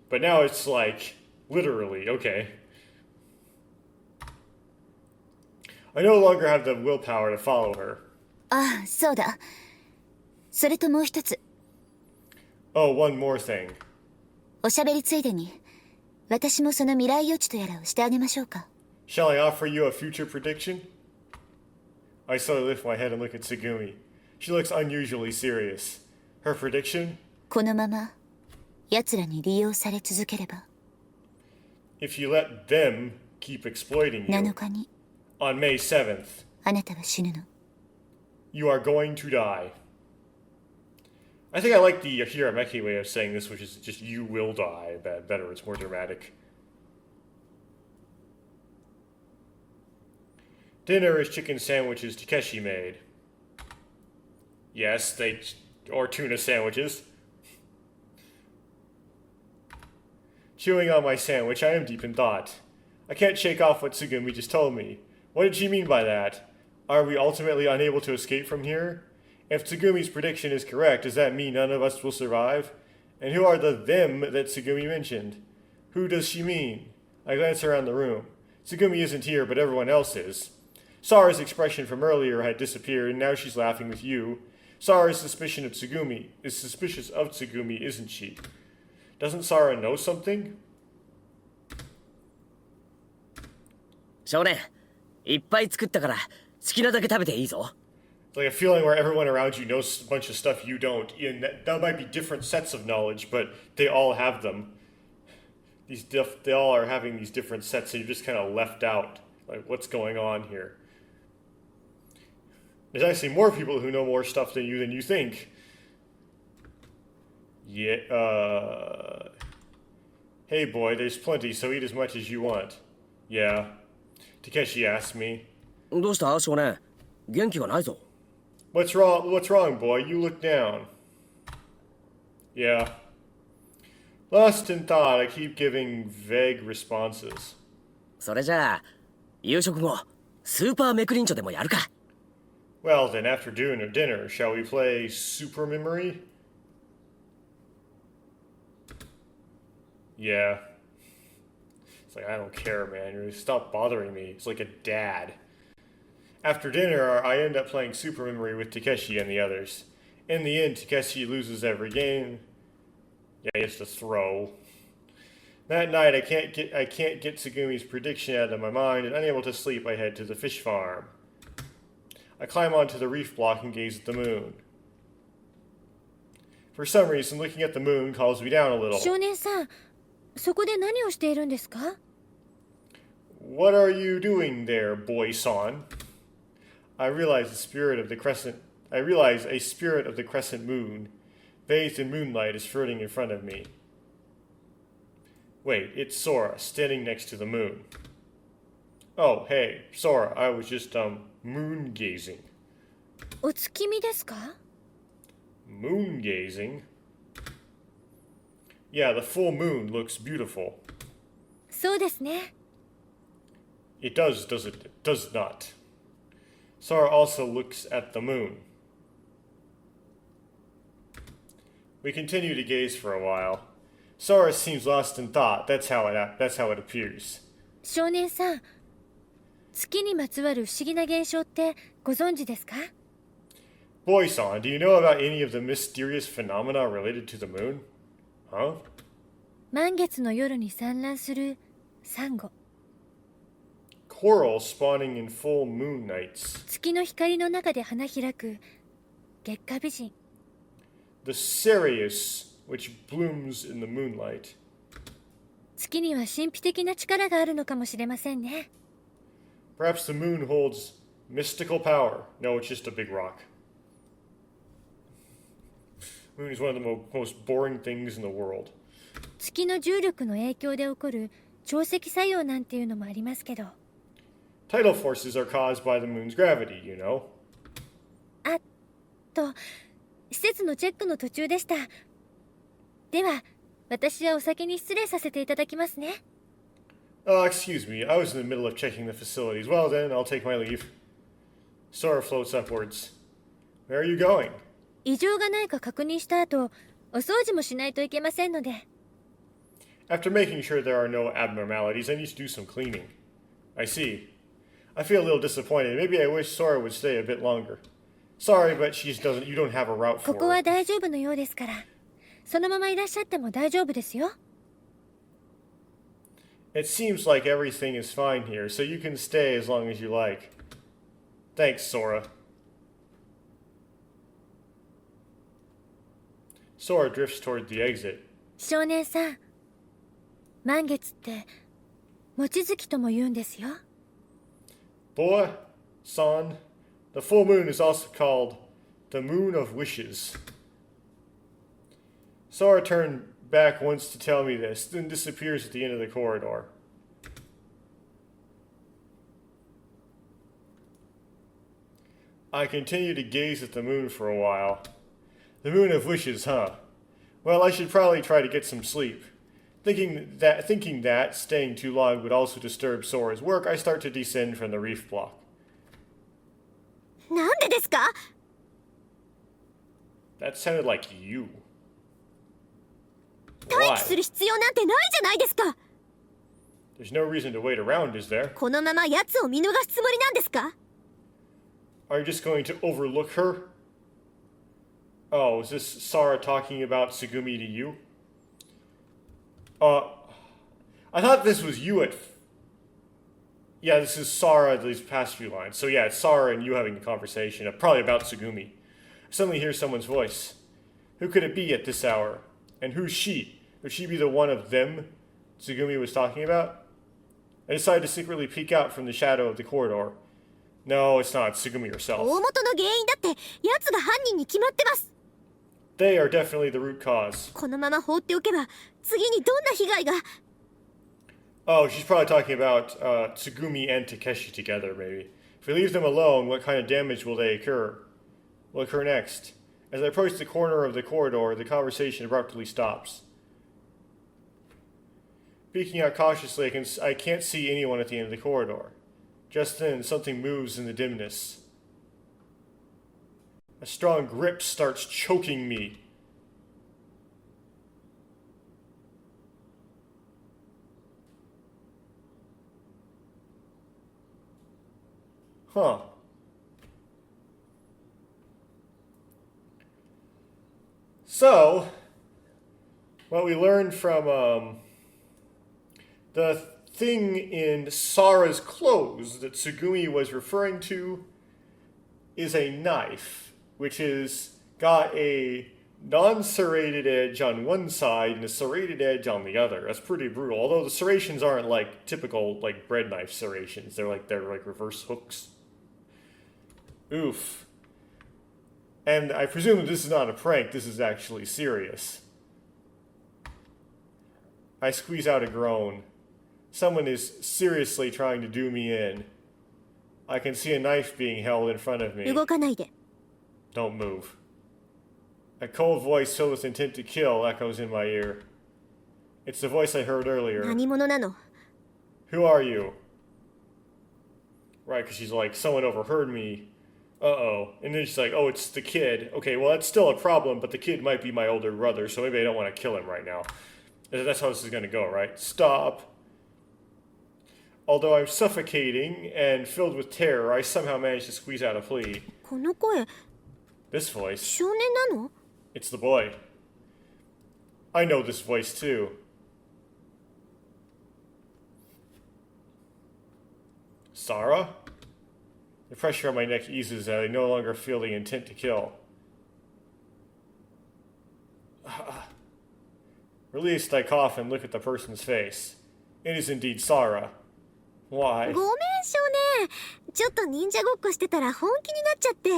But now it's like, literally, okay. I no longer have the willpower to follow her. ああ、そうだ。それともう一つ。Oh, one more thing. おしゃべりついでに、私もその未来予知とやらをしてあげましょうか。Shall I offer you a future prediction? I slowly lift my head and look at Tsugumi. She looks unusually serious. Her prediction? このまま、奴らに利用され続ければ、If you let them keep exploiting 7 you, 日に on May 7th, あなたは死ぬの。you are going to die. I think I like the Hirameki way of saying this, which is just you will die. Better, it's more dramatic. Dinner is chicken sandwiches Takeshi made. Yes, or tuna sandwiches. Chewing on my sandwich, I am deep in thought. I can't shake off what Tsugumi just told me. What did she mean by that? Are we ultimately unable to escape from here? If Tsugumi's prediction is correct, does that mean none of us will survive? And who are the them that Tsugumi mentioned? Who does she mean? I glance around the room. Tsugumi isn't here, but everyone else is. Sara's expression from earlier had disappeared, and now she's laughing with you. Sara is suspicious of Tsugumi, isn't she? Doesn't Sara know something? 少年、いっぱい作ったから好きなだけ食べていいぞ。It's like a feeling where everyone around you knows a bunch of stuff you don't. And that might be different sets of knowledge, but they all have them. They all are having these different sets, and you're just kind of left out. Like, what's going on here? There's actually more people who know more stuff than you think. Yeah, Hey boy, there's plenty, so eat as much as you want. Yeah. Takeshi asked me. どうした少年、元気がないぞ。What's wrong, boy? You look down. Yeah. Lost in thought, I keep giving vague responses. それじゃあ、夕食後、スーパーメクリンチョでもやるか。Well then, after dinner, shall we play Super Memory? Yeah. It's like, I don't care, man. Stop bothering me. It's like a dad. After dinner, I end up playing Super Memory with Takeshi and the others. In the end, Takeshi loses every game. Yeah, he has to throw. That night, I can't get Tsugumi's prediction out of my mind, and unable to sleep, I head to the fish farm. I climb onto the reef block and gaze at the moon. For some reason, looking at the moon calms me down a little. 少年さん、そこで何をしているんですか？ What are you doing there, boy-san? I realize a spirit of the crescent moon, bathed in moonlight, is floating in front of me. Wait, it's Sora, standing next to the moon. Oh, hey, Sora, I was just, moon gazing. お月見ですか？ Moon gazing? Yeah, the full moon looks beautiful. そうですね。 It does it? It does not. Sora also looks at the moon. We continue to gaze for a while. Sora seems lost in thought. That's how it appears. 少年さん、月にまつわる不思議な現象ってご存知ですか？ Boy-san, do you know about any of the mysterious phenomena related to the moon? Huh? 満月の夜に産卵するサンゴ。 Coral spawning in full moon nights. 月の光の中で花開く月下美人。 The cereus, which blooms in the moonlight. 月には神秘的な力があるのかもしれませんね。 Perhaps the moon holds mystical power. No, it's just a big rock. Moon is one of the most boring things in the world. 月の重力の影響で起こる潮汐作用なんていうのもありますけど。 Tidal forces are caused by the moon's gravity, you know. あと、施設のチェックの途中でした。では、私はお先に失礼させていただきますね。Excuse me, I was in the middle of checking the facilities. Well then, I'll take my leave. Sora floats upwards. Where are you going? 異常がないか確認した後、お掃除もしないといけませんので。After making sure there are no abnormalities, I need to do some cleaning. I see. I feel a little disappointed. Maybe I wish Sora would stay a bit longer. Sorry, but she just doesn't. You don't have a route こ for こは her. 大丈夫のようですから、そのままいらっしゃっても大丈夫ですよ。 It seems like everything is fine here, so you can stay as long as you like. Thanks, Sora. Sora drifts toward the exit. 少年さん、満月って望月とも言うんですよ。 Boy, son, the full moon is also called the Moon of Wishes. Sora turned back once to tell me this, then disappears at the end of the corridor. I continue to gaze at the moon for a while. The Moon of Wishes, huh? Well, I should probably try to get some sleep. Thinking that staying too long would also disturb Sora's work, I start to descend from the reef block. なんでですか？ That sounded like you. 待 Why? 機する必要なんてないじゃないですか。 There's no reason to wait around, is there? このまま奴を見逃すつもりなんですか？ Are you just going to overlook her? Oh, is this Sara talking about Tsugumi to you? I thought this was you at... Yeah, this is Sara, these past few lines. So yeah, it's Sara and you having a conversation, probably about Tsugumi. I suddenly hear someone's voice. Who could it be at this hour? And who's she? Would she be the one of them Tsugumi was talking about? I decided to secretly peek out from the shadow of the corridor. No, it's not Tsugumi 大 herself. 元の原因だって奴が犯人に決まってます。 They are definitely the root cause. このまま放っておけば次にどんな被害が。 Oh, she's probably talking about Tsugumi and Takeshi together, maybe. If we leave them alone, what kind of damage will occur next? As I approach the corner of the corridor, the conversation abruptly stops. Peeking out cautiously, I can't see anyone at the end of the corridor. Just then, something moves in the dimness. A strong grip starts choking me. Huh. So, what we learned from the thing in Sara's clothes that Tsugumi was referring to is a knife, which is got a non-serrated edge on one side and a serrated edge on the other. That's pretty brutal. Although the serrations aren't like typical like bread knife serrations. They're like reverse hooks. Oof. And I presume this is not a prank, this is actually serious. I squeeze out a groan. Someone is seriously trying to do me in. I can see a knife being held in front of me. 動かないで。 Don't move. A cold voice filled with intent to kill echoes in my ear. It's the voice I heard earlier. 何者なの？ Who are you? Right, because she's like, someone overheard me. Uh-oh. And then she's like, oh, it's the kid. Okay, well, that's still a problem, but the kid might be my older brother, so maybe I don't want to kill him right now. That's how this is going to go, right? Stop. Although I'm suffocating and filled with terror, I somehow managed to squeeze out a plea. この声、 This voice, 少年なの？ it's the boy. I know this voice too. Sara? The pressure on my neck eases as I no longer feel the intent to kill. Released, I cough and look at the person's face. It is indeed Sara. Why? ごめん少年。ちょっと忍者ごっこしてたら本気になっちゃって。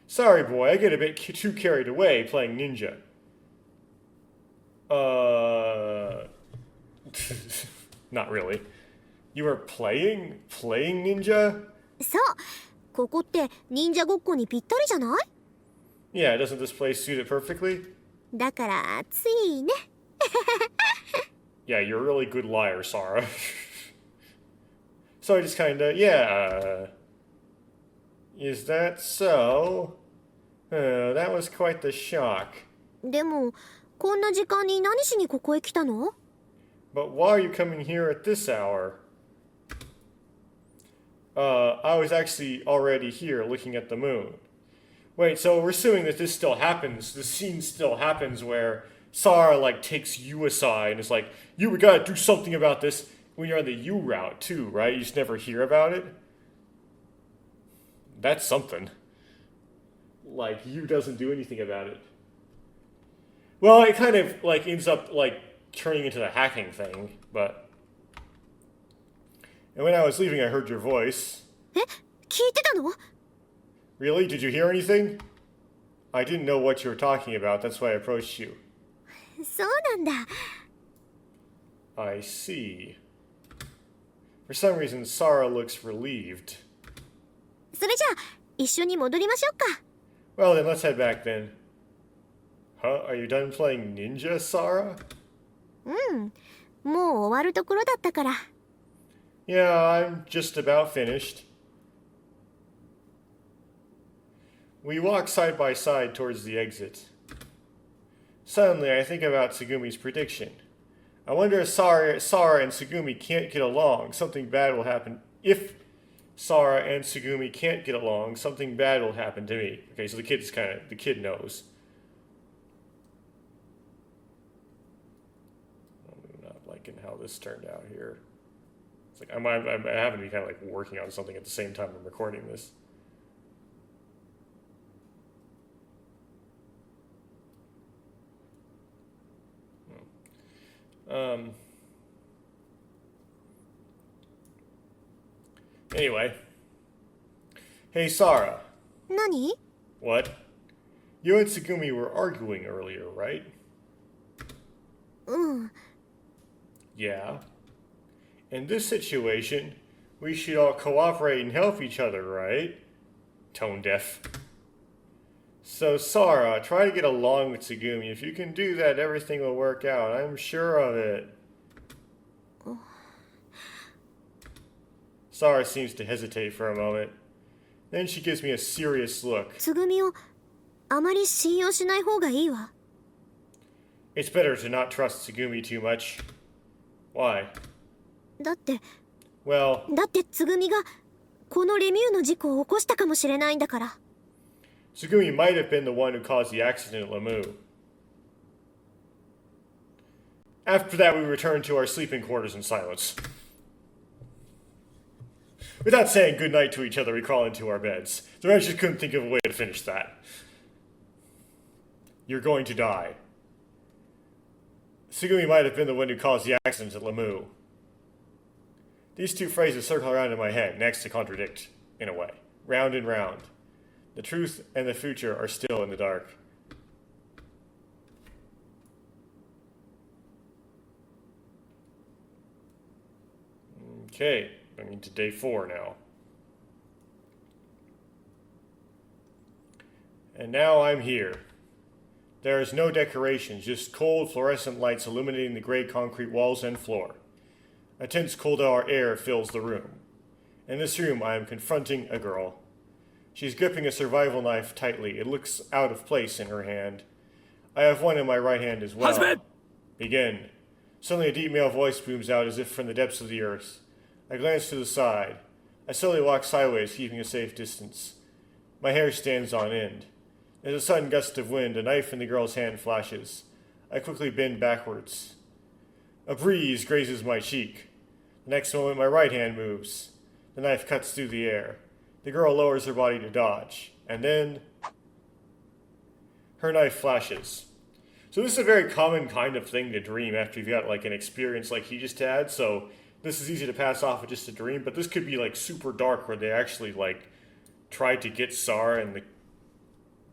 Sorry, boy, I get a bit too carried away playing ninja. Not really. You were playing ninja? そう。ここって忍者ごっこにぴったりじゃない？ Yeah, doesn't this place suit it perfectly? だからついね。 Yeah, you're a really good liar, Sara. So I just kinda, yeah. Is that so? That was quite the shock. でもこんな時間に何しにここへ来たの？ But why are you coming here at this hour? I was actually already here looking at the moon. Wait, so we're assuming that this still happens. The scene still happens where Sarah like takes you aside and is like, "You, we gotta do something about this." When you're on the U route too, right? You just never hear about it. That's something. Like U doesn't do anything about it. Well, it kind of like ends up like turning into the hacking thing, but. And when I was leaving, I heard your voice. え、聞いてたの？ Really? Did you hear anything? I didn't know what you were talking about. That's why I approached you. そうなんだ。I see. For some reason, Sarah looks relieved. それじゃあ一緒に戻りましょうか。 Well, then let's head back then. Huh? Are you done playing Ninja, Sarah? うん、もう終わるところだったから。Yeah, I'm just about finished. We walk side by side towards the exit. Suddenly, I think about Tsugumi's prediction. I wonder if Sarah and Tsugumi can't get along, something bad will happen. If Sarah and Tsugumi can't get along, something bad will happen to me. Okay, so the kid knows. I'm not liking how this turned out here. It's like I'm having to be kind of like working on something at the same time I'm recording this. Anyway. Hey, Sarah. 何？ What? You and Tsugumi were arguing earlier, right? うん。 Yeah. In this situation, we should all cooperate and help each other, right? Tone deaf. So, Sarah, try to get along with Tsugumi. If you can do that, everything will work out. I'm sure of it. Sarah seems to hesitate for a moment. Then she gives me a serious look. つぐみをあまり信用しない方がいいわ。 It's better to not trust Tsugumi too much. Why? だって Well, つぐみがこのレミューの事故を起こしたかもしれないんだから。 Tsugumi might have been the one who caused the accident at Lamu. After that, we returned to our sleeping quarters in silence. Without saying goodnight to each other, we crawl into our beds. The rest just couldn't think of a way to finish that. You're going to die. Tsugumi might have been the one who caused the accident at Lamu. These two phrases circle around in my head, next to contradict, in a way. Round and round. The truth and the future are still in the dark. Okay, I'm into day 4 now. And now I'm here. There is no decorations, just cold fluorescent lights illuminating the gray concrete walls and floor. A tense cold air fills the room. In this room, I am confronting a girl. She's gripping a survival knife tightly. It looks out of place in her hand. I have one in my right hand as well. Husband! Begin. Suddenly a deep male voice booms out as if from the depths of the earth. I glance to the side. I slowly walk sideways, keeping a safe distance. My hair stands on end. There's a sudden gust of wind. A knife in the girl's hand flashes. I quickly bend backwards. A breeze grazes my cheek. The next moment, my right hand moves. The knife cuts through the air. The girl lowers her body to dodge. And then her knife flashes. So this is a very common kind of thing to dream after you've got like an experience like he just had. So this is easy to pass off as just a dream, but this could be like super dark where they actually like tried to get Sarah and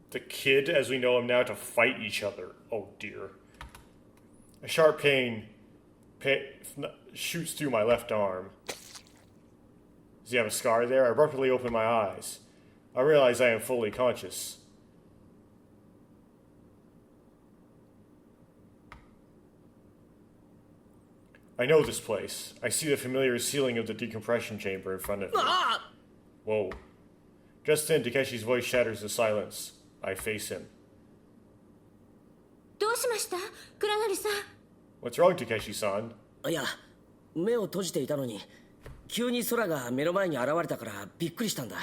the kid, as we know him now, to fight each other. Oh dear. A sharp pain shoots through my left arm. Does he have a scar there? I abruptly open my eyes. I realize I am fully conscious. I know this place. I see the familiar ceiling of the decompression chamber in front of me. Whoa. Just then, Takeshi's voice shatters the silence. I face him. どうしました？倉成さん。 What's wrong, Takeshi-san? いや、目を閉じていたのに急に空が目の前に現れたからびっくりしたんだ。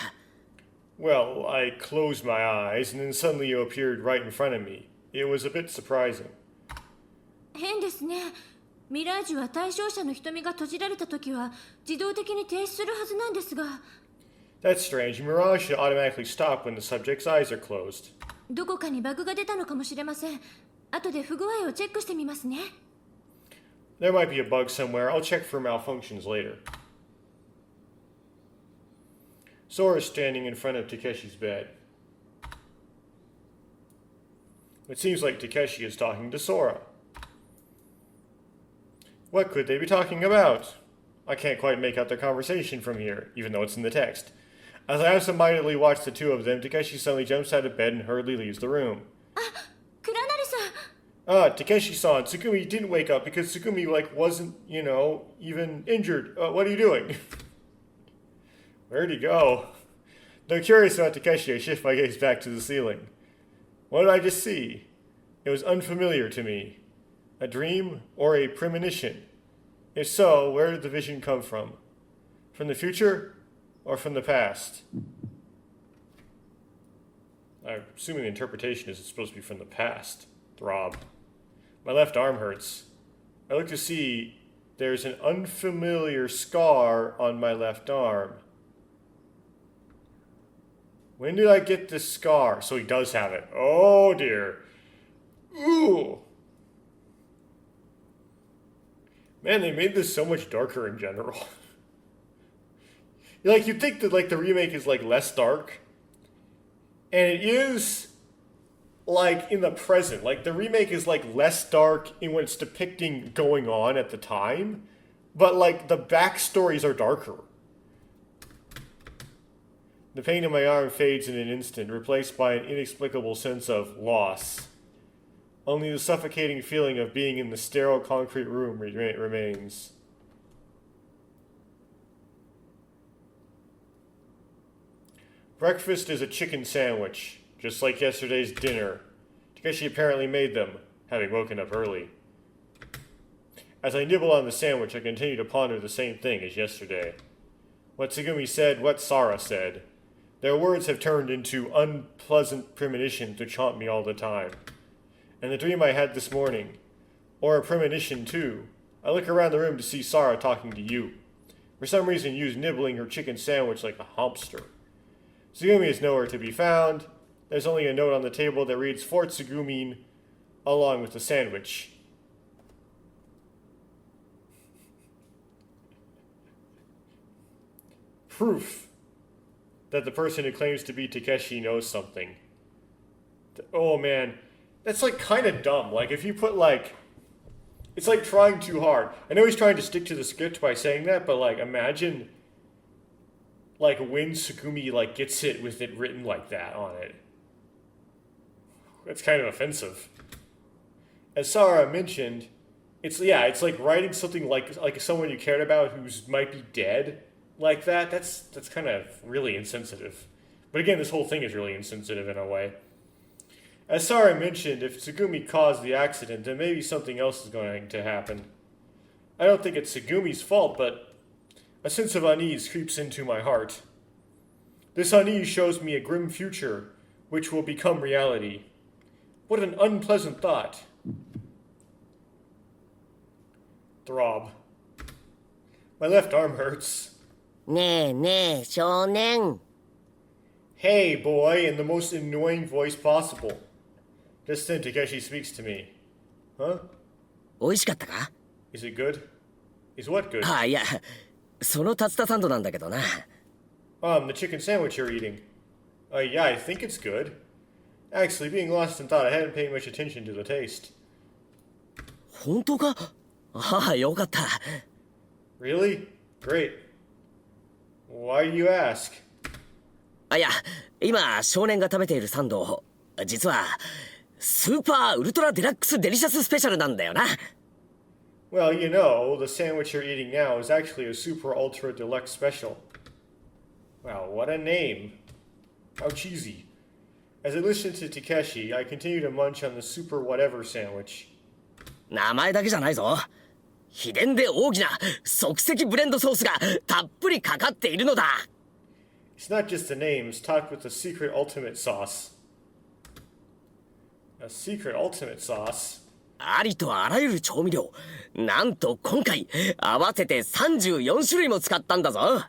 Well, I closed my eyes, and then suddenly you appeared right in front of me. It was a bit surprising. 変ですね。ミラージュは対象者の瞳が閉じられた時は自動的に停止するはずなんですが。 That's strange. Mirage should automatically stop when the subject's eyes are closed. どこかにバグが出たのかもしれません。後で不具合をチェックしてみますね。 There might be a bug somewhere. I'll check for malfunctions later. Sora's standing in front of Takeshi's bed. It seems like Takeshi is talking to Sora. What could they be talking about? I can't quite make out their conversation from here, even though it's in the text. As I absentmindedly watch the two of them, Takeshi suddenly jumps out of bed and hurriedly leaves the room. クラナリさん。 Takeshi-san, Tsugumi didn't wake up because Tsugumi, wasn't, even injured. What are you doing? Where'd he go? Though curious about Takeshi, I shift my gaze back to the ceiling. What did I just see? It was unfamiliar to me. A dream or a premonition? If so, where did the vision come from? From the future or from the past? I'm assuming the interpretation is it's supposed to be from the past. Throb. My left arm hurts. I look to see there's an unfamiliar scar on my left arm. When did I get this scar? So he does have it. Oh dear. Ooh. Man, they made this so much darker in general. You'd think that, the remake is, less dark. And it is, in the present. The remake is, less dark in what it's depicting going on at the time. But, the backstories are darker. The pain in my arm fades in an instant, replaced by an inexplicable sense of loss. Only the suffocating feeling of being in the sterile concrete room remains. Breakfast is a chicken sandwich, just like yesterday's dinner. Takeshi apparently made them, having woken up early. As I nibble on the sandwich, I continue to ponder the same thing as yesterday. What Tsugumi said, what Sara said. Their words have turned into unpleasant premonitions which haunt me all the time. And the dream I had this morning, or a premonition too. I look around the room to see Sara talking to you. For some reason, Yu's nibbling her chicken sandwich like a hamster. Tsugumi is nowhere to be found. There's only a note on the table that reads, "For Tsugumin," along with the sandwich. Proof that the person who claims to be Takeshi knows something. Oh man, that's kind of dumb. If you put it's trying too hard. I know he's trying to stick to the script by saying that, but imagine when Tsugumi gets it with it written like that on it. That's kind of offensive. As Sara mentioned, it's writing something like someone you cared about who's might be dead like that. That's kind of really insensitive. But again, this whole thing is really insensitive in a way. As Sara mentioned, if Tsugumi caused the accident, then maybe something else is going to happen. I don't think it's Tsugumi's fault, but a sense of unease creeps into my heart. This unease shows me a grim future, which will become reality. What an unpleasant thought. Throb. My left arm hurts. ねえねえ少年。 Hey, boy, in the most annoying voice possible. Just then, Takeshi speaks to me. Huh? 美味しかったか？ Is it good? Is what good? いや、その竜田サンドなんだけどな。The chicken sandwich you're eating. Yeah, I think it's good. Actually, being lost in thought, I hadn't paid much attention to the taste. 本当か？よかった。 Really? Great. Why do you ask? いや、今少年が食べているサンド、実はスーパーウルトラデラックスデリシャススペシャルなんだよな。Well, the sandwich you're eating now is actually a super ultra deluxe special. Wow, what a name. How cheesy. As I listen to Takeshi, I continue to munch on the super whatever sandwich. 名前だけじゃないぞ。秘伝で奥義な即席ブレンドソースがたっぷりかかっているのだ。 It's not just the name, it's topped with a secret ultimate sauce. A secret ultimate sauce? ありとあらゆる調味料、なんと今回合わせて34種類も使ったんだぞ。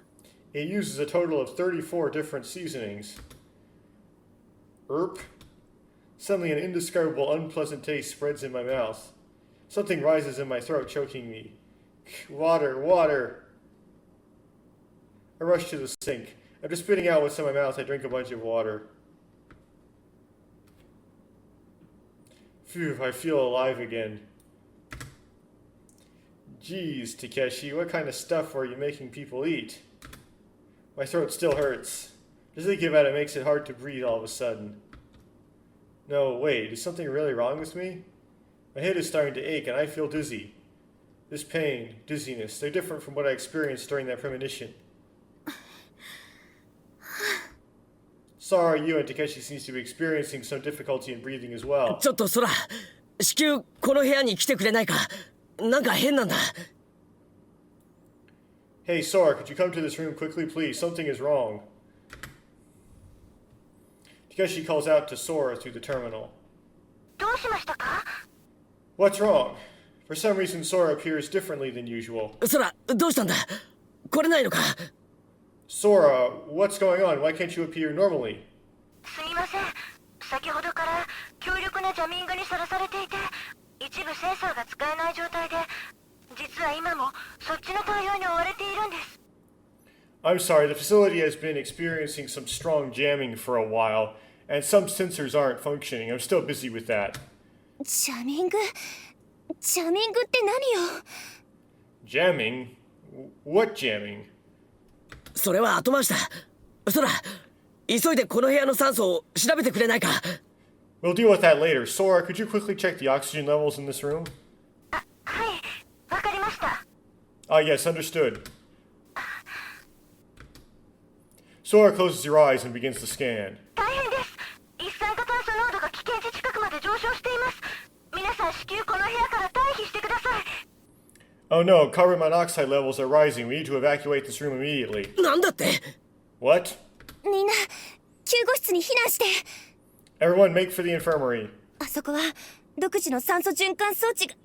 It uses a total of 34 different seasonings. Suddenly an indescribable unpleasant taste spreads in my mouth. Something rises in my throat, choking me. Water, water. I rush to the sink. After spitting out what's in my mouth, I drink a bunch of water. Phew, I feel alive again. Geez, Takeshi, what kind of stuff are you making people eat? My throat still hurts. Just thinking about it makes it hard to breathe all of a sudden. No, wait, is something really wrong with me? My head is starting to ache and I feel dizzy. This pain, dizziness, they're different from what I experienced during that premonition. Sorry, you and Takeshi seems to be experiencing some difficulty in breathing as well. ちょっとそら、至急この部屋に来てくれないか。なんか変なんだ。 Hey, Sora, could you come to this room quickly, please? Something is wrong. Takeshi calls out to Sora through the terminal. どうしましたか？ What's wrong? For some reason, Sora appears differently than usual. そら、どうしたんだ。来れないのか。 Sora, what's going on? Why can't you appear normally? すいません。先ほどから強力なジャミングにさらされていて、一部センサーが使えない状態で、実は今もそっちの対応に追われているんです。 I'm sorry, the facility has been experiencing some strong jamming for a while, and some sensors aren't functioning. I'm still busy with that. ジャミングって何よ？ Jamming? What jamming? それは後回しだ。そら、急いでこの部屋の酸素を調べてくれないか。 We'll deal with that later. Sora, could you quickly check the oxygen levels in this room? はい、わかりました。 Ah, yes, understood. Sora closes her eyes and begins to scan. 大変です。一酸化炭素濃度が危険値近くまで上昇しています。皆さん至急この部屋から退避してください。 Oh no, carbon monoxide levels are rising. We need to evacuate this room immediately. なんだって。 What? みんな、救護室に避難して。 Everyone make for the infirmary. あそこは独自の酸素循環装置が。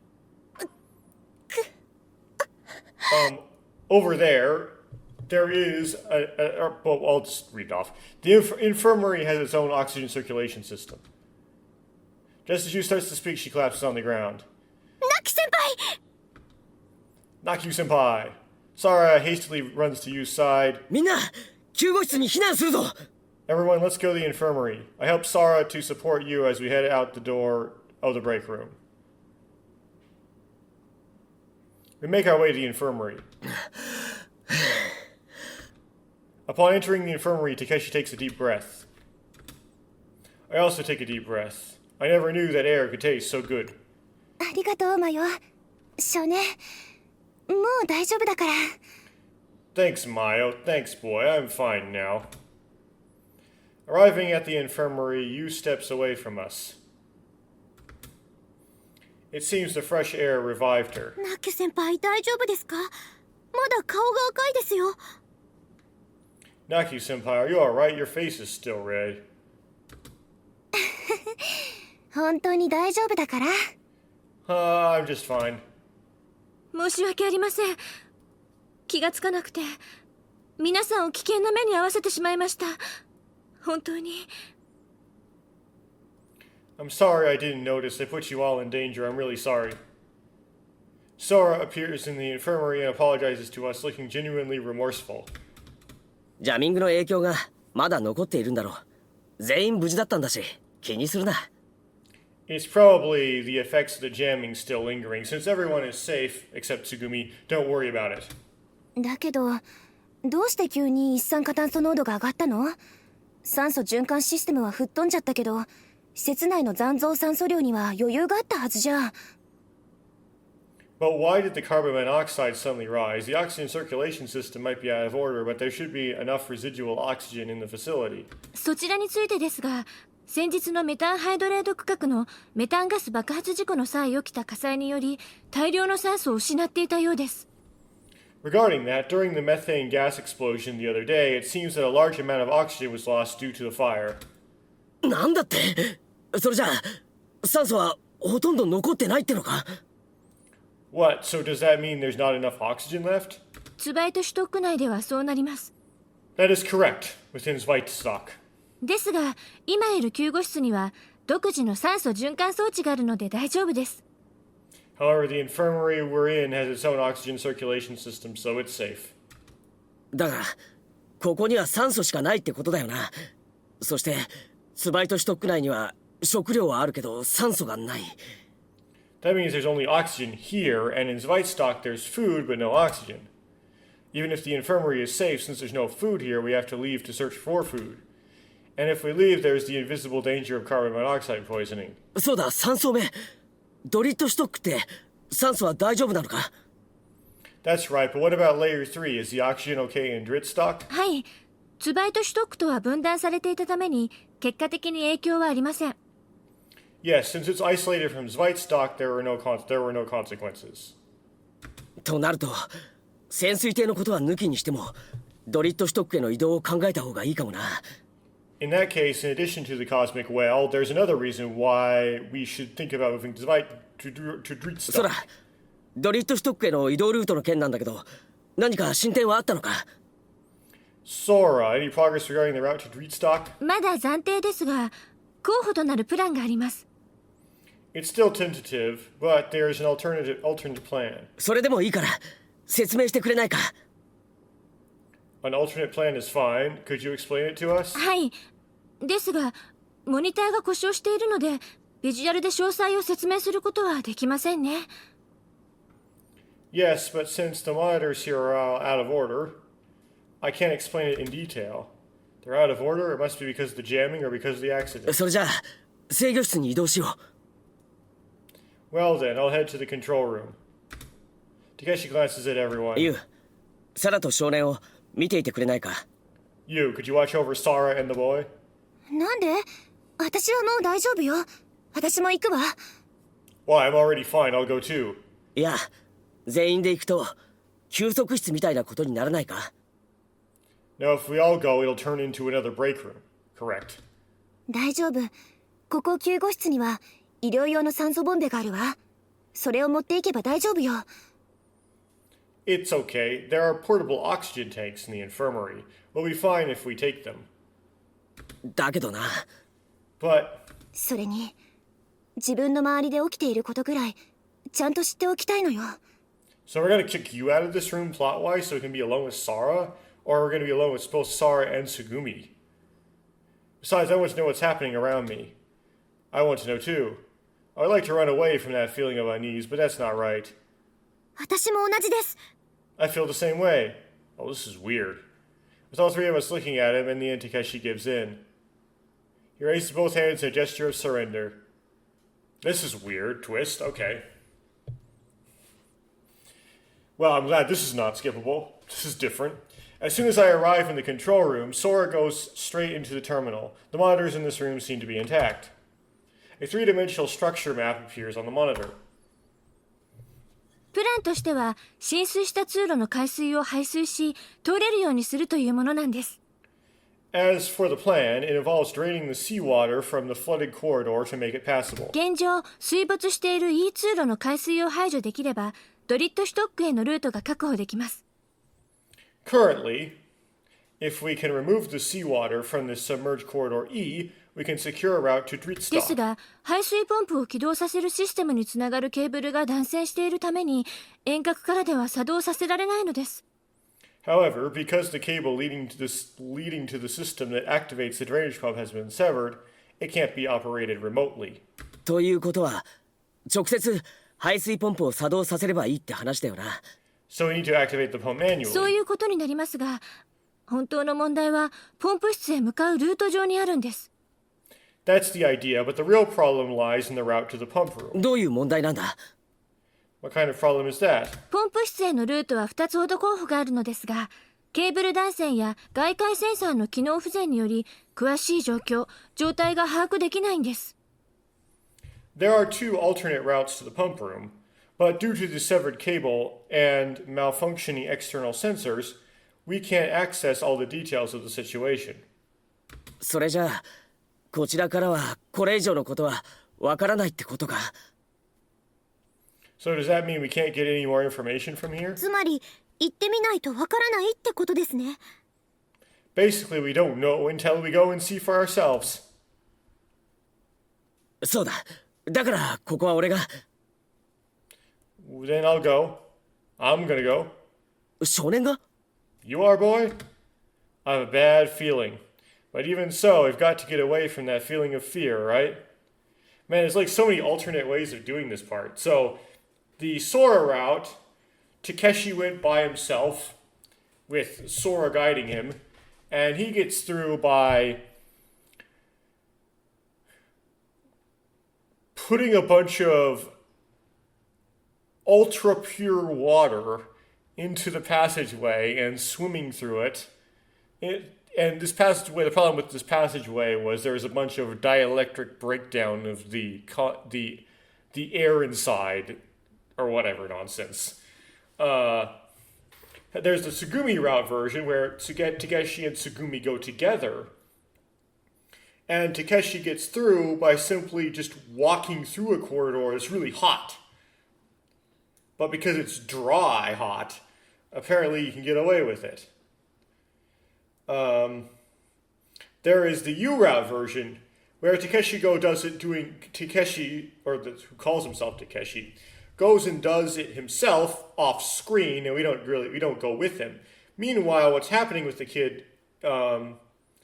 Over there, there is well, I'll just read it off. The infirmary has its own oxygen circulation system. Just as she starts to speak, she collapses on the ground. ナキ先輩！ Naku-senpai. Sara hastily runs to Yu's side. みんな、救護室に避難するぞ。 Everyone, let's go to the infirmary. I help Sara to support you as we head out the door of the break room. We make our way to the infirmary. Upon entering the infirmary, Takeshi takes a deep breath. I also take a deep breath. I never knew that air could taste so good. ありがとう、マヨ。少年、もう大丈夫だから。 Thanks, Mayo. Thanks, boy. I'm fine now. Arriving at the infirmary, Yu steps away from us. It seems the fresh air revived her. ナキ先輩、大丈夫ですか？まだ顔が赤いですよ。 Naku-senpai, are you alright? Your face is still red. 本当に大丈夫だから。 I'm just fine. 申し訳ありません。気がつかなくて皆さんを危険な目に遭わせてしまいました。本当に。 I'm sorry I didn't notice. I put you all in danger. I'm really sorry. Sora appears in the infirmary and apologizes to us, looking genuinely remorseful. ジャミングの影響がまだ残っているんだろう。全員無事だったんだし、気にするな。 It's probably the effects of the jamming still lingering. Since everyone is safe, except Tsugumi, don't worry about it. だけど、どうして急に一酸化炭素濃度が上がったの？酸素循環システムは吹っ飛んじゃったけど、施設内の残存酸素量には余裕があったはずじゃ。 But why did the carbon monoxide suddenly rise? The oxygen circulation system might be out of order, but there should be enough residual oxygen in the facility. そちらについてですが、先日のメタンハイドレート区画のメタンガス爆発事故の際起きた火災により大量の酸素を失っていたようです。 Regarding that, during the methane gas explosion the other day, it seems that a large amount of oxygen was lost due to the fire. なんだって？それじゃあ酸素はほとんど残ってないってのか？ What, so does that mean there's not enough oxygen left? ツバイトシュトック内ではそうなります。 That is correct, within Zweitstock. ですが今いる救護室には独自の酸素循環装置があるので大丈夫です。 However, the infirmary we're in has its own oxygen circulation system, so it's safe. だがここには酸素しかないってことだよな。そしてツバイトシュトック内には食料はあるけど酸素がない。 That means there's only oxygen here, and in Zweitstock there's food but no oxygen. Even if the infirmary is safe, since there's no food here, we have to leave to search for food. And if we leave, there's the invisible danger of carbon monoxide poisoning. そうだ、3層目。ドリットシュトックって酸素は大丈夫なのか？ That's right, but what about layer 3? Is the oxygen okay in Dritstock? はい、ツバイトシュトックとは分断されていたために結果的に影響はありません。 Yes, since it's isolated from Zweitstock, there were no consequences. となると潜水艇のことは抜きにしてもドリットシュトックへの移動を考えた方がいいかもな。 In that case, in addition to the cosmic whale, there's another reason why we should think about moving to そうだ、 Dritstock. ドリットシュトックへの移動ルートの件なんだけど何か進展はあったのか？ Sora, any progress regarding the route to Dritstock? まだ暫定ですが候補となるプランがあります。 It's still tentative, but there's an alternate plan. それでもいいから説明してくれないか？ An alternate plan is fine. Could you explain it to us? はい、ですがモニターが故障しているのでビジュアルで詳細を説明することはできませんね。 Yes, but since the monitors here are all out of order, I can't explain it in detail. They're out of order. It must be because of the jamming or because of the accident. それじゃあ制御室に移動しよう。 Well then, I'll head to the control room. Takeshi glances at everyone. ユウ、サラと少年を見ていてくれないか？ You, could you watch over Sara and the boy? なんで？私はもう大丈夫よ。私も行くわ。Why, I'm already fine. I'll go too. いや、全員で行くと休息室みたいなことにならないか？ Now, if we all go, it'll turn into another break room. Correct. 大丈夫。ここ救護室には医療用の酸素ボンベがあるわ。それを持っていけば大丈夫よ。It's okay. There are portable oxygen tanks in the infirmary. We'll be fine if we take them. だけどな。 But それに自分の周りで起きていることぐらいちゃんと知っておきたいのよ。 so we're gonna kick you out of this room plot-wise so we can be alone with Sara? Or we're gonna be alone with both Sara and Sugumi? Besides, I want to know what's happening around me. I want to know too. I would like to run away from that feeling of unease, but that's not right. 私も同じです。 I feel the same way. Oh, this is weird. With all three of us looking at him, in the end, Takeshi gives in. He raises both hands in a gesture of surrender. This is weird. Twist. Okay. Well, I'm glad this is not skippable. This is different. As soon as I arrive in the control room, Sora goes straight into the terminal. The monitors in this room seem to be intact. A three-dimensional structure map appears on the monitor. プランとしては浸水した通路の海水を排水し通れるようにするというものなんです。 As for the plan, it involves draining the seawater from the flooded corridor to make it passable. 現状水没している E 通路の海水を排除できればドリットシュトックへのルートが確保できます。 Currently, if we can remove the seawater from the submerged corridor E, we can secure a route to です Dritstock. が排水ポンプを起動させるシステムにつながるケーブルが断線しているために遠隔からでは作動させられないのです。 However, because the cable leading to the system that activates the drainage pump has been severed, it can't be operated remotely. ということは直接排水ポンプを作動させればいいって話だよな。 So we need to activate the pump そう manually. いうことになりますが本当の問題はポンプ室へ向かうルート上にあるんです。 That's the idea, but the real problem lies in the route to the pump room. どういう問題なんだ？ What kind of problem is that? ポンプ室へのルートは2つほど候補があるのですがケーブル断線や外界センサーの機能不全により、詳しい状態が把握できないんです。There are two alternate routes to the pump room, but due to the severed cable and malfunctioning external sensors, we can't access all the details of the situation. それじゃあこちらからはこれ以上のことはわからないってことか。 So does that mean we can't get any more information from here? つまり行ってみないとわからないってことですね。 Basically, we don't know until we go and see for ourselves. そうだ、だからここは俺が。 Then I'll go. I'm gonna go. 少年が？ You are, boy? I have a bad feeling. But even so, we've got to get away from that feeling of fear, right? Man, there's like so many alternate ways of doing this part. So, the Sora route, Takeshi went by himself, with Sora guiding him, and he gets through by putting a bunch of ultra pure water into the passageway and swimming through it. And this passageway, the problem with this passageway was there was a bunch of dielectric breakdown of the air inside, or whatever nonsense. There's the Tsugumi route version where Takeshi and Tsugumi go together. And Takeshi gets through by simply just walking through a corridor that's really hot. But because it's dry hot, apparently you can get away with it. There is the U-Route version where Takeshi who calls himself Takeshi, goes and does it himself off screen, and we don't go with him. Meanwhile, what's happening with the kid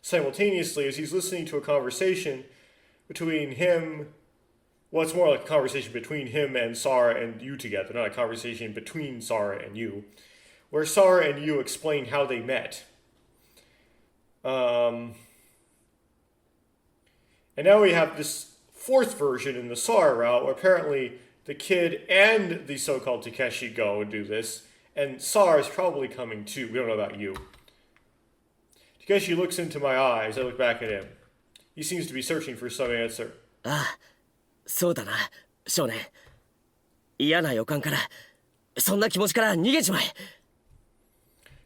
simultaneously is he's listening to a conversation between him. Well, it's more like a conversation between him and Sara and you together, not a conversation between Sara and you, where Sara and you explain how they met. And now we have this fourth version in the Sara route where apparently the kid and the so-called Takeshi go and do this, and Sara is probably coming too. We don't know about you. Takeshi looks into my eyes. I look back at him. He seems to be searching for some answer. ああ、そうだな、少年。嫌な予感から、そんな気持ちから逃げちまえ。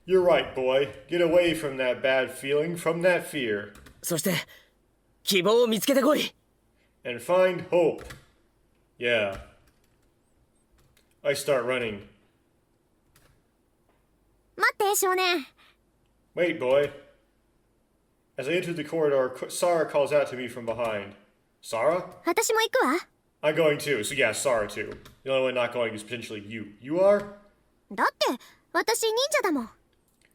You're right, boy. Get away from that bad feeling, from that fear. そして希望を見つけてこい。 And find hope. Yeah. I start running. 待って少年。 Wait, boy. As I enter the corridor, Sara calls out to me from behind. Sara? 私も行くわ。 I'm going too, so yeah, Sara too. The only one not going is potentially you. You are? だって私忍者だもん。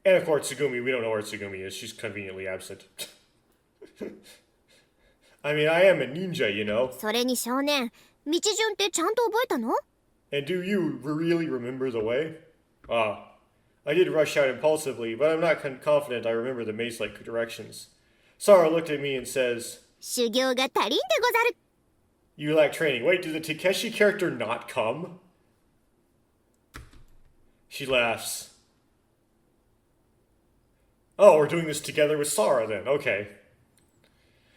And of course, Tsugumi. We don't know where Tsugumi is. She's conveniently absent. I mean, I am a ninja, you know. それに少年、道順ってちゃんと覚えたの？ And do you really remember the way? I did rush out impulsively, but I'm not confident I remember the maze-like directions. Sara looked at me and says, 修行が足りんでござる。 You lack training. Wait, did the Takeshi character not come? She laughs. Oh, we're doing this together with Sara then. Okay.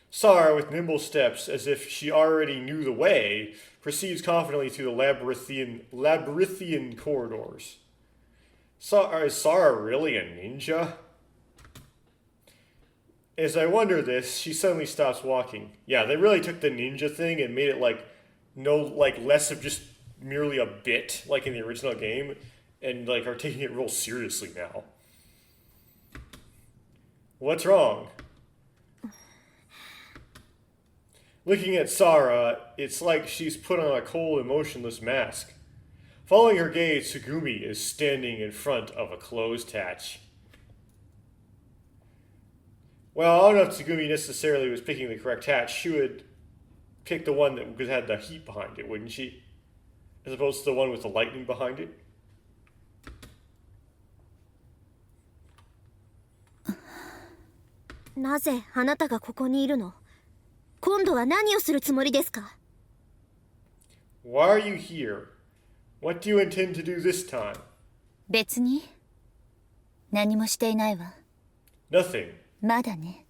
Sara, with nimble steps, as if she already knew the way, proceeds confidently through the labyrinthian corridors. Is Sara really a ninja? As I wonder this, she suddenly stops walking. Yeah, they really took the ninja thing and made it less of just merely a bit, like in the original game, and are taking it real seriously now. What's wrong? Looking at Sara, it's like she's put on a cold, emotionless mask. Following her gaze, Tsugumi is standing in front of a closed hatch. Well, I don't know if Tsugumi necessarily was picking the correct hatch. She would pick the one that had the heat behind it, wouldn't she? As opposed to the one with the lightning behind it. なぜあなたがここにいるの？今度は何をするつもりですか？ Why are you here? What do you intend to do this time? 別に何もしていないわ。 Nothing. まだね。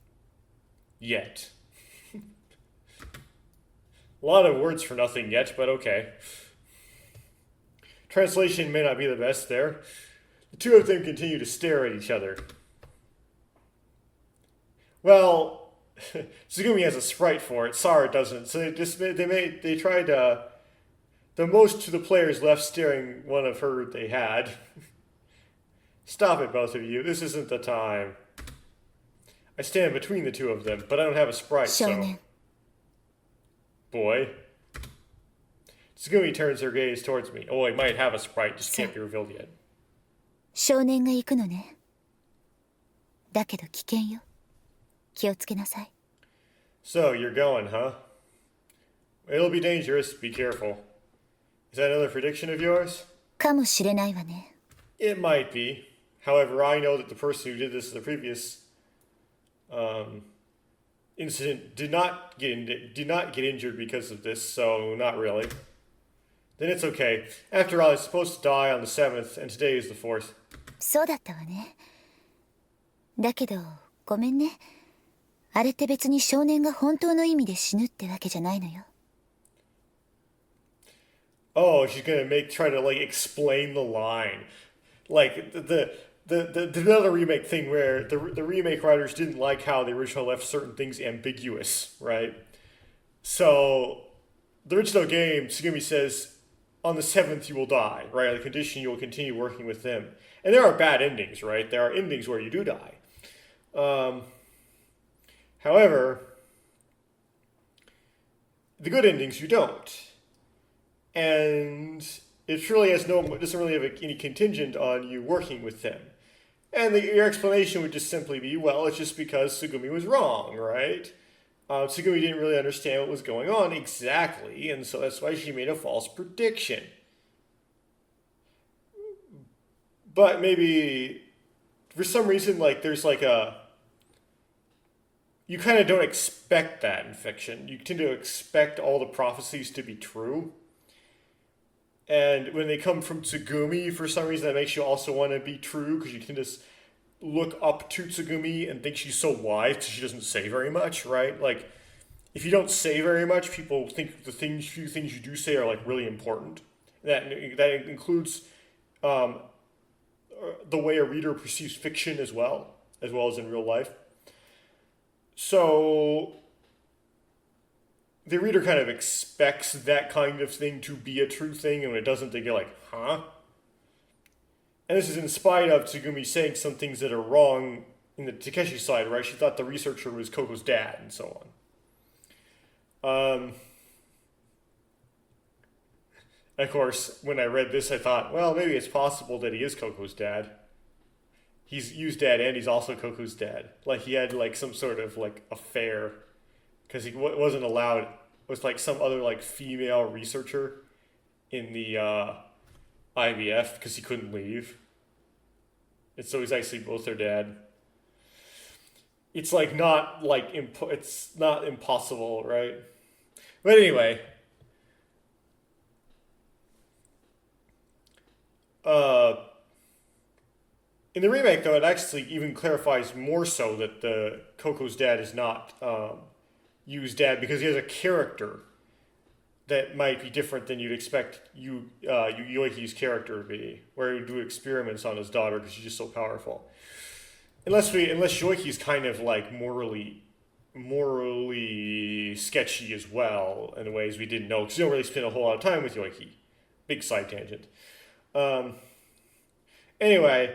Yet. A lot of words for nothing yet, but okay. Translation may not be the best there. The two of them continue to stare at each other. Well, Tsugumi has a sprite for it. Sara doesn't. So they tried the most to the players left staring one of her they had. Stop it, both of you. This isn't the time. I stand between the two of them, but I don't have a sprite, so... 少年。 Boy. Tsugumi turns her gaze towards me. Oh, I might have a sprite, just can't be revealed yet. 少年が行くのね。だけど危険よ。気をつけなさい。 So, you're going, huh? It'll be dangerous, be careful. Is that another prediction of yours? かもしれないわね。 It might be. However, I know that the person who did this in the previous incident did not get injured because of this, so not really. Then it's okay. After all, he's supposed to die on the 7th, and today is the 4th. そうだったわね。だけど、ごめんね。あれって別に少年が本当の意味で死ぬってわけじゃないのよ。 Oh, she's gonna try to explain the line. Like the another remake thing where the remake writers didn't like how the original left certain things ambiguous, right? So the original game, Tsugumi says, on the 7th you will die, right? On the condition you will continue working with them. And there are bad endings, right? There are endings where you do die. However, the good endings you don't. And it really doesn't really have any contingent on you working with them. And your explanation would just simply be, well, it's just because Tsugumi was wrong, right? Tsugumi didn't really understand what was going on exactly, and so that's why she made a false prediction. But maybe, for some reason, there's you kind of don't expect that in fiction. You tend to expect all the prophecies to be true. And when they come from Tsugumi, for some reason, that makes you also want to be true, because you can just look up to Tsugumi and think she's so wise because she doesn't say very much, right? Like, if you don't say very much, people think the few things you do say are really important. That includes the way a reader perceives fiction as well as in real life. So the reader kind of expects that kind of thing to be a true thing, and when it doesn't, they get like, huh? And this is in spite of Tsugumi saying some things that are wrong in the Takeshi side, right? She thought the researcher was Koko's dad, and so on. Of course, when I read this, I thought, well, maybe it's possible that he is Koko's dad. He's Yu's dad, and he's also Koko's dad. Like, he had, some sort of, affair. Because he wasn't allowed, with some other female researcher in the IVF because he couldn't leave. And so he's actually both their dad. It's it's not impossible, right? But anyway, in the remake though, it actually even clarifies more so that the Koko's dad is not Yu's dad, because he has a character that might be different than you'd expect Yoichi's character to be, where he would do experiments on his daughter because she's just so powerful. Unless Yoichi's kind of morally sketchy as well in ways we didn't know, because you don't really spend a whole lot of time with Yoichi. Big side tangent. Anyway,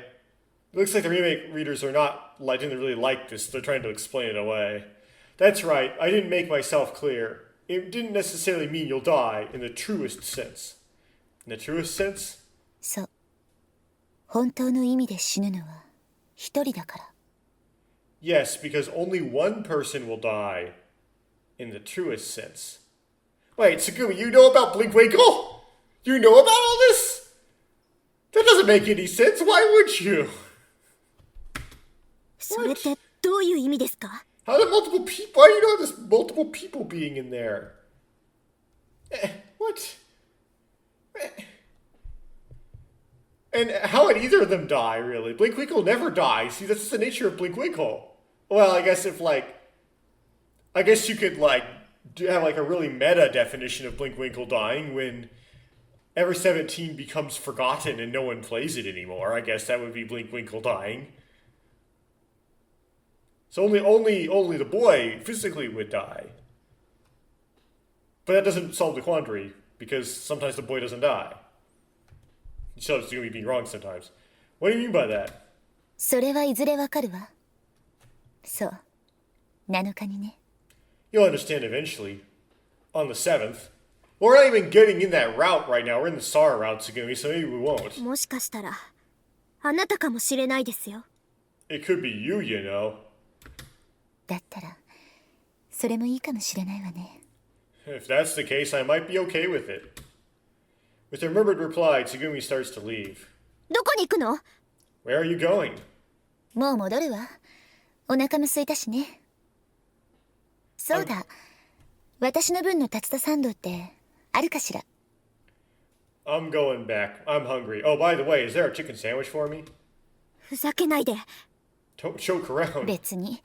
it looks like the remake readers didn't really like this. They're trying to explain it away. That's right, I didn't make myself clear. It didn't necessarily mean you'll die in the truest sense. In the truest sense? そう。本当の意味で死ぬのは一人だから。 Yes, because only one person will die in the truest sense. Wait, Tsugumi, you know about Blinkwinkle? You know about all this? That doesn't make any sense. Why would you? それってどういう意味ですか？ How do multiple people? Why do you know there's multiple people being in there? What? And how would either of them die, really? Blinkwinkle never dies. See, that's the nature of Blinkwinkle. Well, I guess I guess you could, like, have, like, a really meta definition of Blinkwinkle dying when Ever17 becomes forgotten and no one plays it anymore. I guess that would be Blinkwinkle dying. So only the boy physically would die. But that doesn't solve the quandary, because sometimes the boy doesn't die. So it's going to be wrong sometimes. What do you mean by that? それはいずれわかるわ。そう。7日にね。You'll understand eventually. On the 7th. We're not even getting in that route right now. We're in the SAR route, Tsugumi, so maybe we won't. もしかしたらあなたかもしれないですよ。 It could be you, you know. だったら、それもいいかもしれないわね。If that's the case, I might be okay with it. With a murmured reply, Tsugumi starts to leave. どこに行くの？ Where are you going? もう戻るわ。お腹も空いたしね。そうだ。私の分の竜田サンドってあるかしら？ I'm going back. I'm hungry. Oh, by the way, is there a chicken sandwich for me? ふざけないで。 Don't choke around. 別に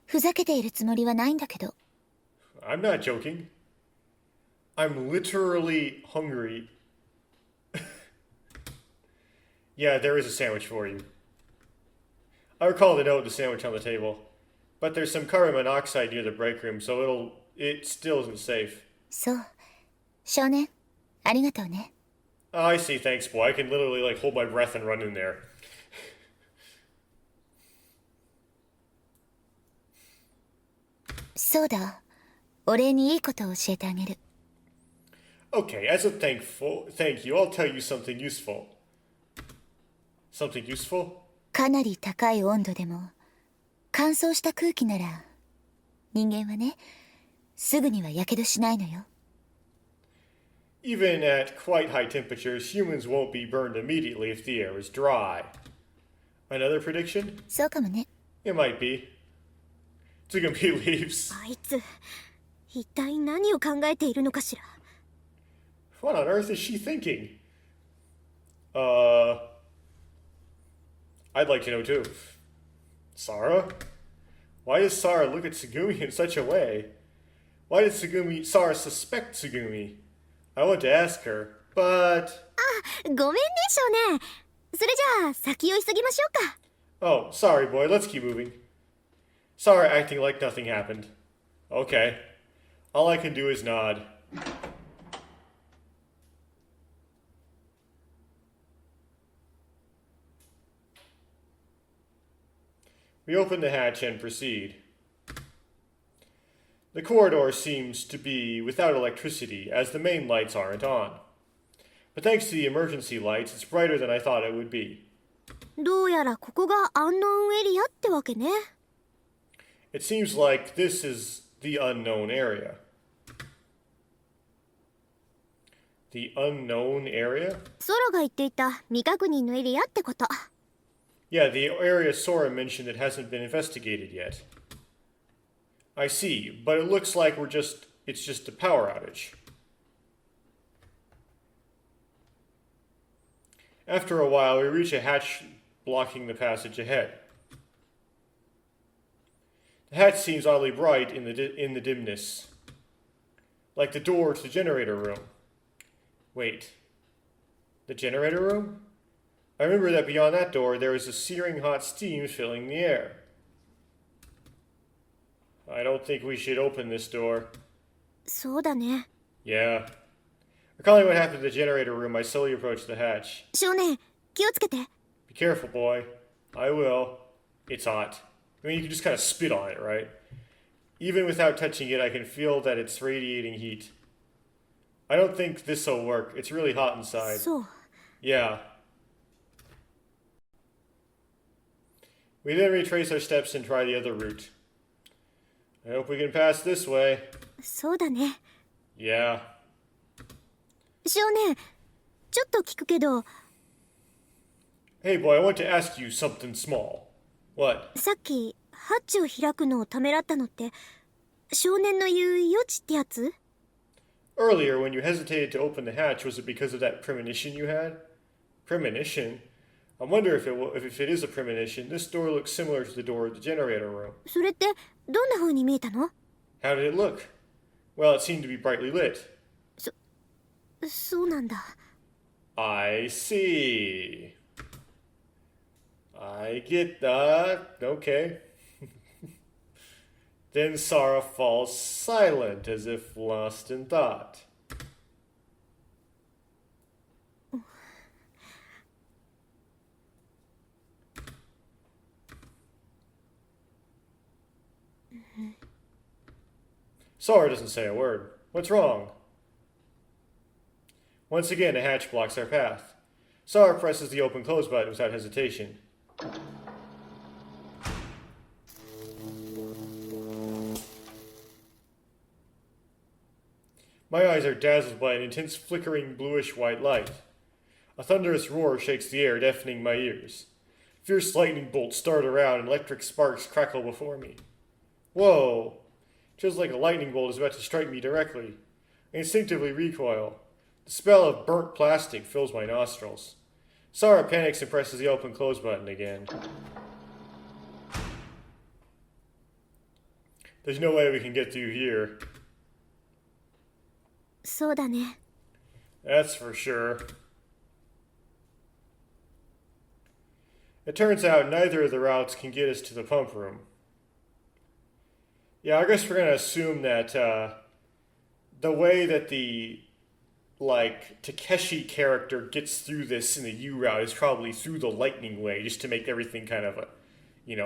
ふざけているつもりはないんだけど。 I'm not joking. I'm literally hungry. Yeah, there is a sandwich for you. I recall the note of the sandwich on the table. But there's some carbon monoxide near the break room, so it still isn't safe. そう。少年、ありがとうね。Oh, I see, thanks, boy. I can literally, like, hold my breath and run in there. そうだ。お礼にいいことを教えてあげる。Okay, as a thank you, I'll tell you something useful. Something useful? かなり高い温度でも乾燥した空気なら人間はねすぐにはやけどしないのよ。 Even at quite high temperatures, humans won't be burned immediately if the air is dry. Another prediction? そうかもね。 It might be. Tsugumi leaves. あいつ一体何を考えているのかしら。 What on earth is she thinking? I'd like to know too. Sarah? Why does Sarah look at Tsugumi in such a way? Why did Sarah suspect Tsugumi? I want to ask her, but... ごめんね少年。それじゃあ先を急ぎましょうか。 Oh, sorry, boy. Let's keep moving. Sarah acting like nothing happened. Okay. All I can do is nod. We open the hatch and proceed. The corridor seems to be without electricity, as the main lights aren't on. But thanks to the emergency lights, it's brighter than I thought it would be. どうやらここがアンノーンエリアってわけね。 It seems like this is the unknown area. The unknown area? ソロが言っていた未確認のエリアってこと。 Yeah, the area Sora mentioned that hasn't been investigated yet. I see, but it looks like it's just a power outage. After a while, we reach a hatch blocking the passage ahead. The hatch seems oddly bright in the dimness, like the door to the generator room. Wait, the generator room? I remember that beyond that door there was a searing hot steam filling the air. I don't think we should open this door. そうだね。 Yeah. Recalling what happened to the generator room, I slowly approached the hatch. 少年、気をつけて。 Be careful, boy. I will. It's hot. I mean, you can just kind of spit on it, right? Even without touching it, I can feel that it's radiating heat. I don't think this'll work. It's really hot inside. そう。 Yeah. We then retrace our steps and try the other route. I hope we can pass this way. そうだね。 Yeah. 少年、ちょっと聞くけど、 Hey, boy, I want to ask you something small. What? さっきハッチを開くのをためらったのって少年の言う余地ってやつ？ Earlier, when you hesitated to open the hatch, was it because of that premonition you had? Premonition? I wonder if it is a premonition. This door looks similar to the door of the generator room. それってどんな風に見えたの？ How did it look? Well, it seemed to be brightly lit. そうなんだ。I see. I get that. Okay. Then Sarah falls silent as if lost in thought. Sarah doesn't say a word. What's wrong? Once again, a hatch blocks our path. Sarah presses the open-close button without hesitation. My eyes are dazzled by an intense flickering bluish-white light. A thunderous roar shakes the air, deafening my ears. Fierce lightning bolts dart around and electric sparks crackle before me. Whoa! Feels like a lightning bolt is about to strike me directly. I instinctively recoil. The smell of burnt plastic fills my nostrils. Sarah panics and presses the open-close button again. There's no way we can get through here. そうだね。 That's for sure. It turns out neither of the routes can get us to the pump room. Yeah, I guess we're going to assume that the way that the, Takeshi character gets through this in the U route is probably through the lightning way, just to make everything kind of,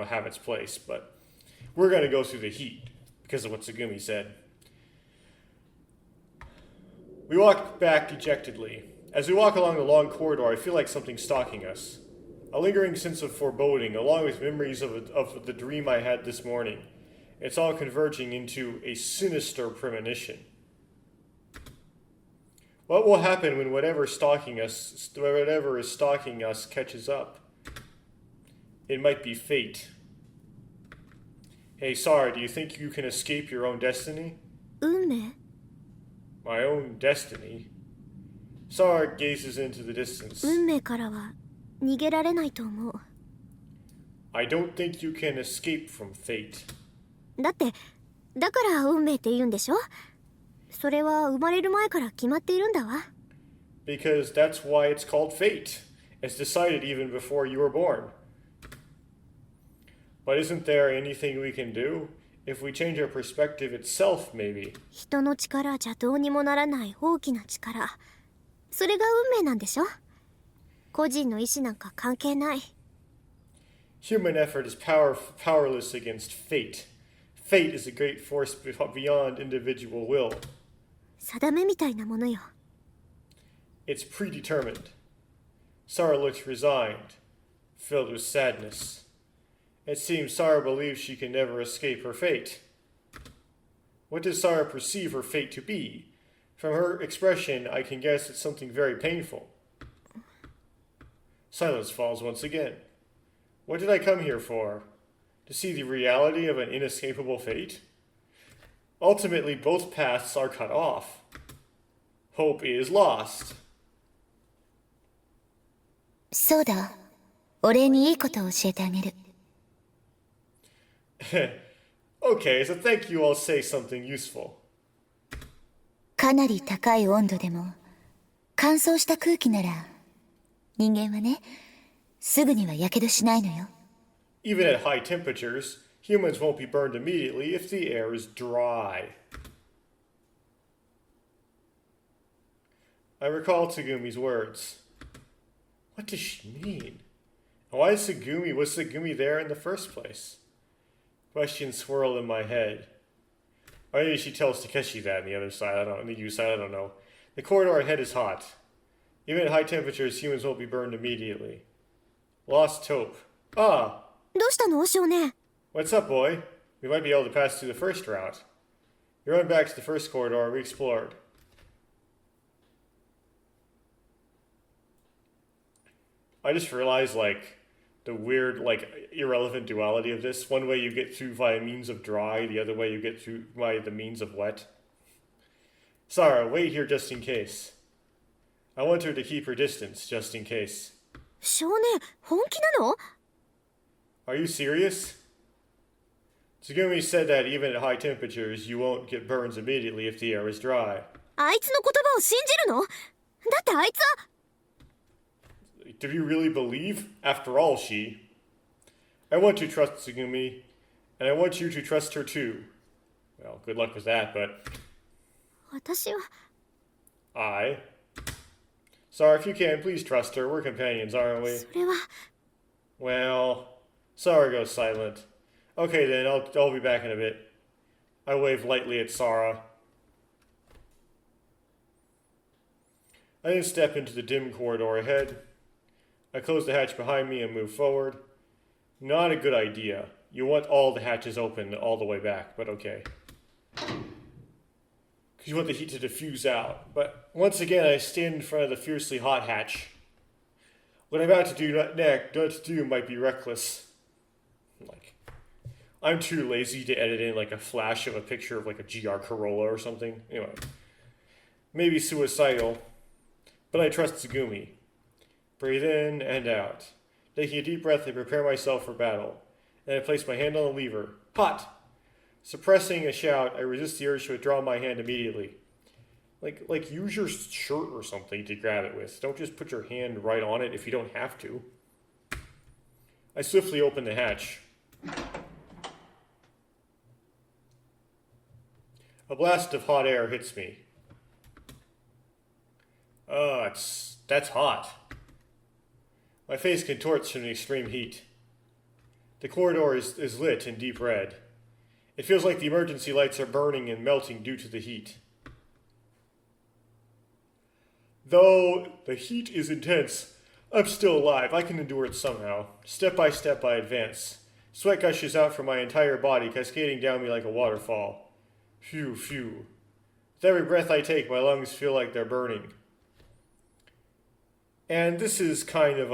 have its place. But we're going to go through the heat, because of what Tsugumi said. We walk back dejectedly. As we walk along the long corridor, I feel like something's stalking us. A lingering sense of foreboding, along with memories of the dream I had this morning. It's all converging into a sinister premonition. What will happen when whatever is stalking us catches up? It might be fate. Hey, Sarah, do you think you can escape your own destiny? 運命？ My own destiny? Sarah gazes into the distance. 運命からは逃げられないと思う。 I don't think you can escape from fate. だから運命って言うんでしょ？それは生まれる前から決まっているんだわ。 Because that's why it's called fate. It's decided even before you were born. But isn't there anything we can do? If we change our perspective itself, maybe. 人の力じゃどうにもならない大きな力。それが運命なんでしょ？個人の意志なんか関係ない。 Human effort is powerless against fate. Fate is a great force beyond individual will. 定めみたいなものよ。 It's predetermined. Sarah looks resigned, filled with sadness. It seems Sarah believes she can never escape her fate. What does Sarah perceive her fate to be? From her expression, I can guess it's something very painful. Silence falls once again. What did I come here for? To see the reality of an inescapable fate? Ultimately, both paths are cut off. Hope is lost. そうだ。お礼にいいことを教えてあげる。Okay, as a thank you, I'll say something useful. かなり高い温度でも乾燥した空気なら人間はね、すぐにはやけどしないのよ。 Even at high temperatures, humans won't be burned immediately if the air is dry. I recall Tsugumi's words. What does she mean? And why was Tsugumi there in the first place? Questions swirl in my head. Or maybe she tells Takeshi that on the other side, on the U side, I don't know. The corridor ahead is hot. Even at high temperatures, humans won't be burned immediately. Lost hope. Ah! どうしたの少年？ What's up, boy? We might be able to pass through the first route. We run back to the first corridor we explored. I just realized, the weird, irrelevant duality of this. One way you get through via means of dry, the other way you get through via the means of wet. Sarah, wait here just in case. I want her to keep her distance, just in case. 少年、本気なの？ Are you serious? Tsugumi said that even at high temperatures, you won't get burns immediately if the air is dry. あいつの言葉を信じるの？だってあいつは。Do you really believe? After all, I want to trust Tsugumi, and I want you to trust her too. Well, good luck with that, but... 私は。Sorry, if you can, please trust her. We're companions, aren't we? それは。Well, Sara goes silent. Okay then, I'll be back in a bit. I wave lightly at Sara. I then step into the dim corridor ahead. I close the hatch behind me and move forward. Not a good idea. You want all the hatches open all the way back, but okay. Because you want the heat to diffuse out. But once again, I stand in front of the fiercely hot hatch. What I'm about to do might be reckless. I'm too lazy to edit in a flash of a picture of a GR Corolla or something. Anyway, maybe suicidal, but I trust Tsugumi. Breathe in and out. Taking a deep breath, I prepare myself for battle. Then I place my hand on the lever. Hot! Suppressing a shout, I resist the urge to withdraw my hand immediately. Use your shirt or something to grab it with. Don't just put your hand right on it if you don't have to. I swiftly open the hatch. A blast of hot air hits me. That's hot. My face contorts from the extreme heat. The corridor is lit in deep red. It feels like the emergency lights are burning and melting due to the heat. Though the heat is intense, I'm still alive. I can endure it somehow. Step by step, I advance. Sweat gushes out from my entire body, cascading down me like a waterfall. Phew, phew. With every breath I take, my lungs feel like they're burning. And this is kind of,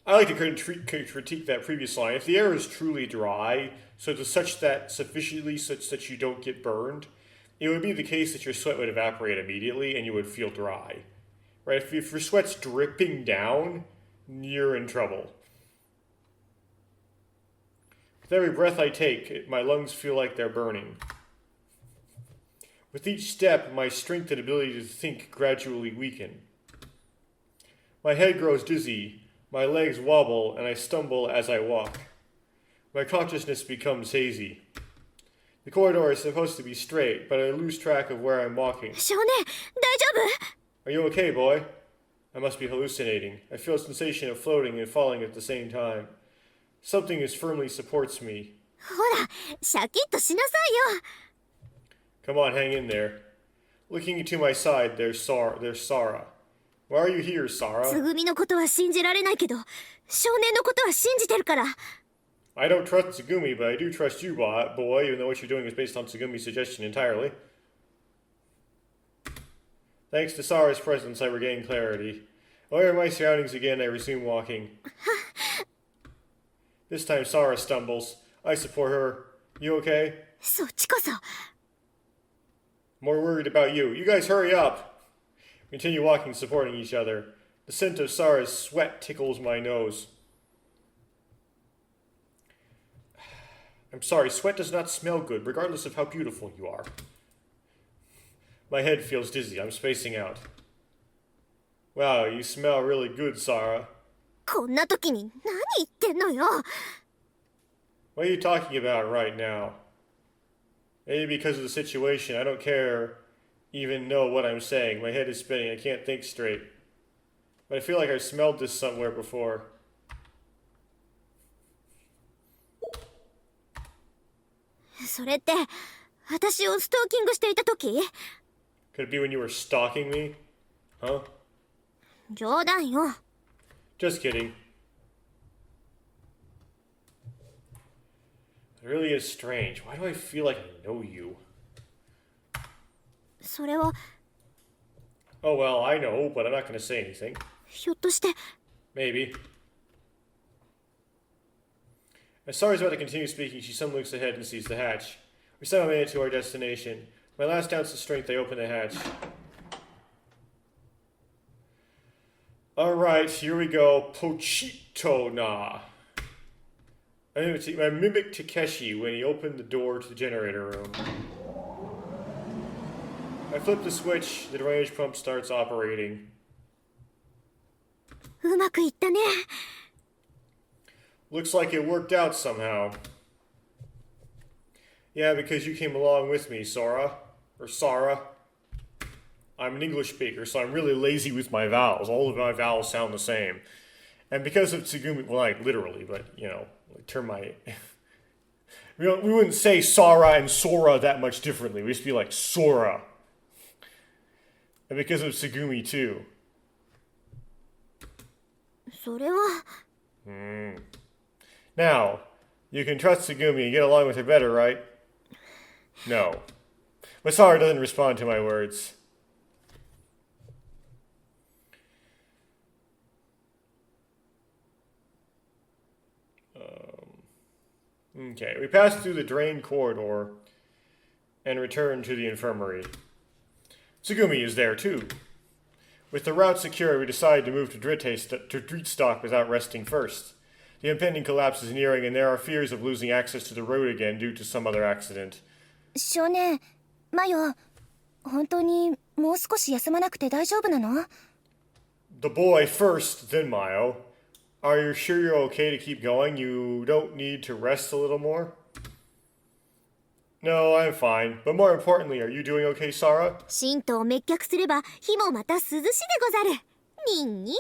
I like to critique that previous line. If the air is truly dry, such that you don't get burned, it would be the case that your sweat would evaporate immediately and you would feel dry. Right? If your sweat's dripping down, you're in trouble. With every breath I take, my lungs feel like they're burning. With each step, my strength and ability to think gradually weaken. My head grows dizzy, my legs wobble, and I stumble as I walk. My consciousness becomes hazy. The corridor is supposed to be straight, but I lose track of where I'm walking. 少年、大丈夫？ Are you okay, boy? I must be hallucinating. I feel a sensation of floating and falling at the same time. Something as firmly supports me. ほら、シャキッとしなさいよ。 Come on, hang in there. Looking to my side, there's Sara. Why are you here, Sara? つぐみのことは信じられないけど、少年のことは信じてるから。 I don't trust Tsugumi, but I do trust you, boy, even though what you're doing is based on Tsugumi's suggestion entirely. Thanks to Sara's presence, I regain clarity. Aware of my surroundings again, I resume walking. This time, Sara stumbles. I support her. You okay? そっちこそ。 More worried about you. You guys hurry up! We continue walking, supporting each other. The scent of Sara's sweat tickles my nose. I'm sorry, sweat does not smell good, regardless of how beautiful you are. My head feels dizzy. I'm spacing out. Wow, you smell really good, Sara. こんな時に何言ってんのよ。 What are you talking about right now? Maybe because of the situation, I don't even know what I'm saying. My head is spinning. I can't think straight. But I feel like I've smelled this somewhere before. それって私をストーキングしていた時？ Could it be when you were stalking me? Huh? 冗談よ。 Just kidding. It really is strange. Why do I feel like I know you? それは Oh well, I know, but I'm not going to say anything. ひょっとして。 Maybe. As Sara's about to continue speaking, she suddenly looks ahead and sees the hatch. We somehow made it to our destination. My last ounce of strength, I open the hatch. Alright, here we go. Pochito na. I mimicked Takeshi when he opened the door to the generator room. I flip the switch, the drainage pump starts operating. うまくいったね。 Looks like it worked out somehow. Yeah, because you came along with me, Sora. Or Sarah. I'm an English speaker, so I'm really lazy with my vowels. All of my vowels sound the same. And because of Tsugumi, well, not literally, but, you know, turn my... we wouldn't say Sara and Sora that much differently. We used to be like Sora. And because of Tsugumi, too. それは。 Now, you can trust Tsugumi and get along with her better, right? No. But Sara doesn't respond to my words. Okay, we pass through the drain corridor and return to the infirmary. Tsugumi is there too. With the route secure, we decide to move to Dreetstock without resting first. The impending collapse is nearing, and there are fears of losing access to the road again due to some other accident. 少年、マヨ、本当にもう少し休まなくて大丈夫なの？ The boy first, then Mayo. Are you sure you're okay to keep going? You don't need to rest a little more? No, I'm fine. But more importantly, are you doing okay, Sara? 神道を滅却すれば火もまた涼しでござる。ニンニン。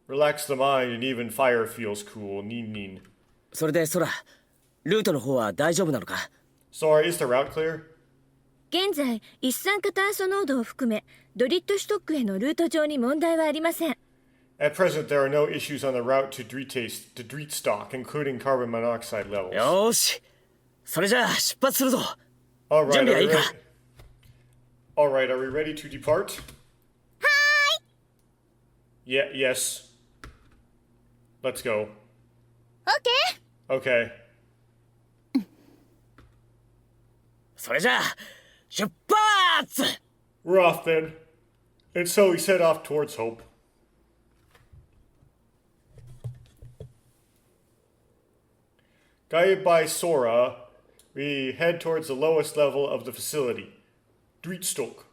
Relax the mind and even fire feels cool. Nin nin. それでソラ、ルートの方は大丈夫なのか？ Sora, is the route clear? 現在、一酸化炭素濃度を含め、ドリットシュトックへのルート上に問題はありません。 At present, there are no issues on the route to Dreetstock, including carbon monoxide levels. よーし、それじゃあ出発するぞ。 All right, 準備はいいか？ All right, are we ready to depart? Hi. Yeah, yes. Let's go. Okay. Okay. それじゃあ出発！ We're off then. And so we set off towards Hope. Guided by Sora, we head towards the lowest level of the facility, Dreetstock.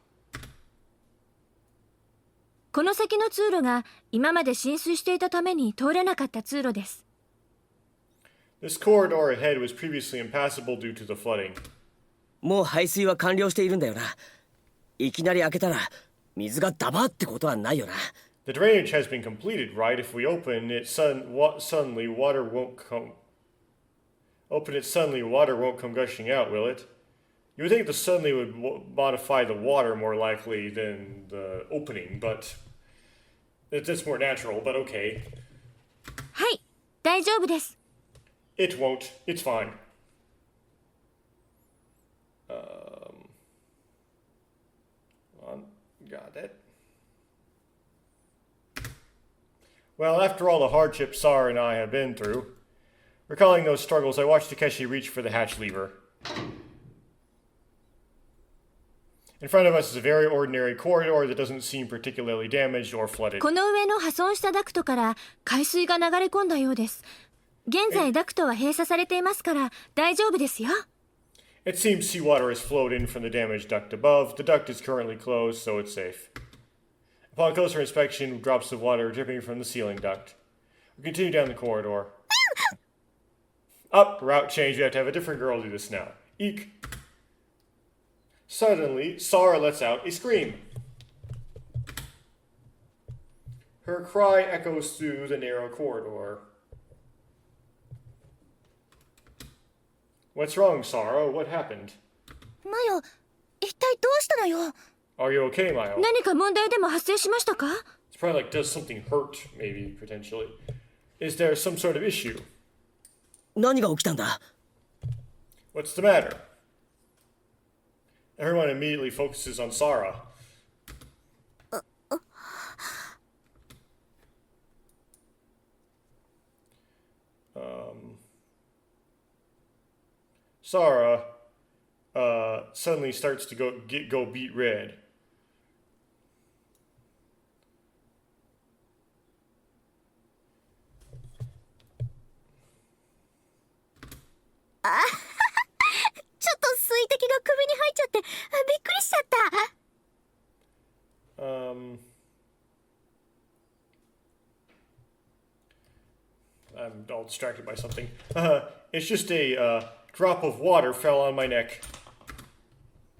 この先の通路が今まで浸水していたために通れなかった通路です。 This corridor ahead was previously impassable due to the flooding. もう排水は完了しているんだよな。いきなり開けたら水がダバってことはないよな。 The drainage has been completed, right? If we open it suddenly, water won't come. Open it suddenly, water won't come gushing out, will it? You would think the suddenly would modify the water more likely than the opening, but it's more natural, but okay. はい、大丈夫です。 It won't. It's fine. Got it. Well, after all the hardships Sara and I have been through, recalling those struggles, I watched Takeshi reach for the hatch lever. In front of us is a very ordinary corridor that doesn't seem particularly damaged or flooded. この上の破損したダクトから海水が流れ込んだようです。現在ダクトは閉鎖されていますから大丈夫ですよ。 It seems seawater has flowed in from the damaged duct above. The duct is currently closed, so it's safe. Upon closer inspection, drops of water are dripping from the ceiling duct. We continue down the corridor. Up, route change. We have to have a different girl do this now. Eek. Suddenly, Sara lets out a scream. Her cry echoes through the narrow corridor. What's wrong, Sara? What happened? マヨ、一体どうしたのよ？ Are you okay, Mayo? 何か問題でも発生しましたか？ It's probably like, does something hurt, maybe, potentially. Is there some sort of issue? 何が起きたんだ？ What's the matter? Everyone immediately focuses on Sara. Sara suddenly starts to go, go, beet red. ちょっと水滴が首に入っちゃってびっくりしちゃった。I'm all distracted by something. It's just a drop of water fell on my neck.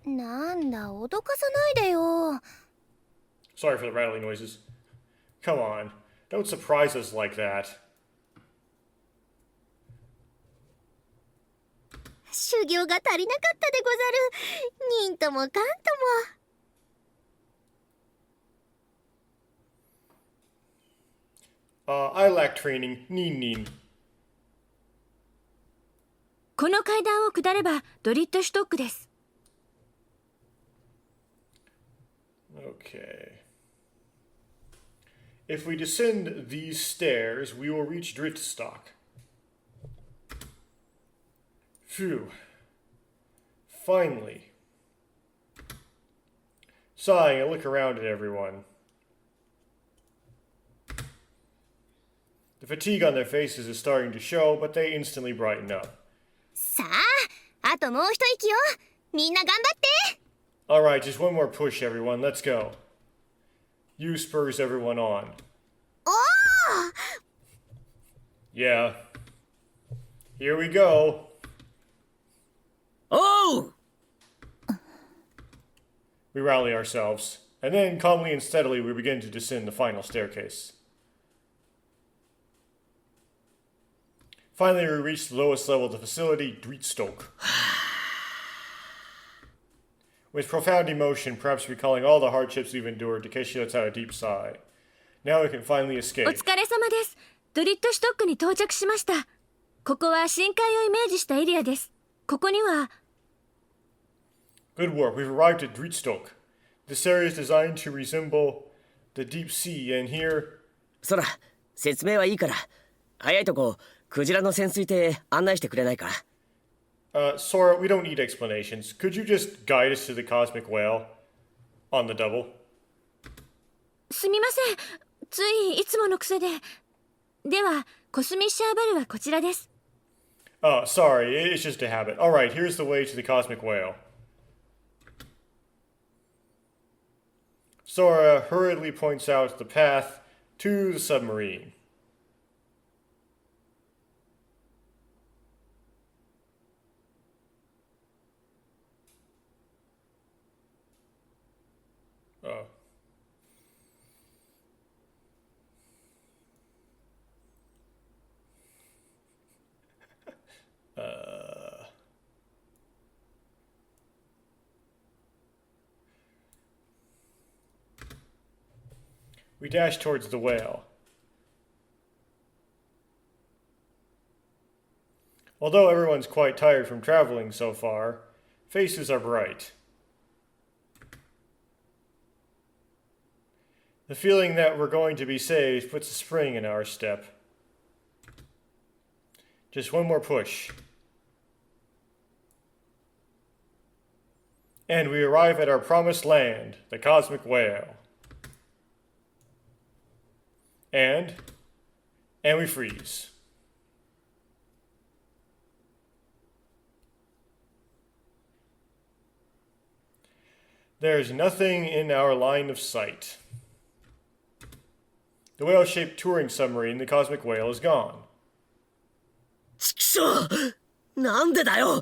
なんだ、脅かさないでよ。Sorry for the rattling noises. Come on, don't surprise us like that. 修行が足りなかったでござる。ニンともカンとも。I lack training. Neen neen. この階段を下ればドリットシュトックです。Okay. If we descend these stairs, we will reach Drittstock. Phew. Finally. Sighing, I look around at everyone. The fatigue on their faces is starting to show, but they instantly brighten up. さあ、あともう一息よ。みんな頑張って。Alright, just one more push, everyone. Let's go. You spurs everyone on. おお Yeah. Here we go. Oh! We rally ourselves, and then calmly and steadily we begin to descend the final staircase. Finally, we reach the lowest level of the facility, Drittstoke. With profound emotion, perhaps recalling all the hardships we've endured, Takeshi lets out a deep sigh. Now we can finally お escape. 疲れ様です。ドリットシュトックに到着しました。ここは深海をイメージしたエリアです。ここには Good work, we've arrived at Drittstoke. This area is designed to resemble the deep sea, and here... そら、説明はいいから。早いとこ、クジラの潜水艇案内してくれないか。Sora, we don't need explanations. Could you just guide us to the cosmic whale? On the double. すみません。ついいつもの癖で。では、コスミッシャーベルはこちらです。Sorry, it's just a habit. Alright, here's the way to the cosmic whale. Sora hurriedly points out the path to the submarine. Oh. We dash towards the whale. Although everyone's quite tired from traveling so far, faces are bright. The feeling that we're going to be saved puts a spring in our step. Just one more push. And we arrive at our promised land, the cosmic whale. And we freeze. There's nothing in our line of sight. The whale-shaped touring submarine, the cosmic whale, is gone. ちくしょう！なんでだよ！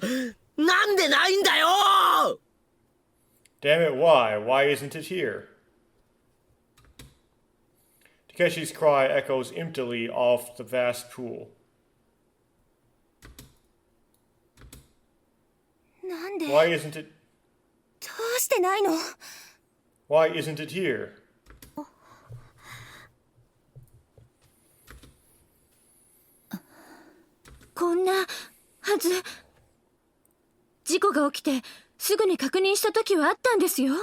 なんでないんだよ！ Damn it, why? Why isn't it here? Takeshi's cry echoes emptily off the vast pool. なんで Why isn't it... どうしてないの Why isn't it here? こんなはず。事故が起きてすぐに確認した時はあったんですよ。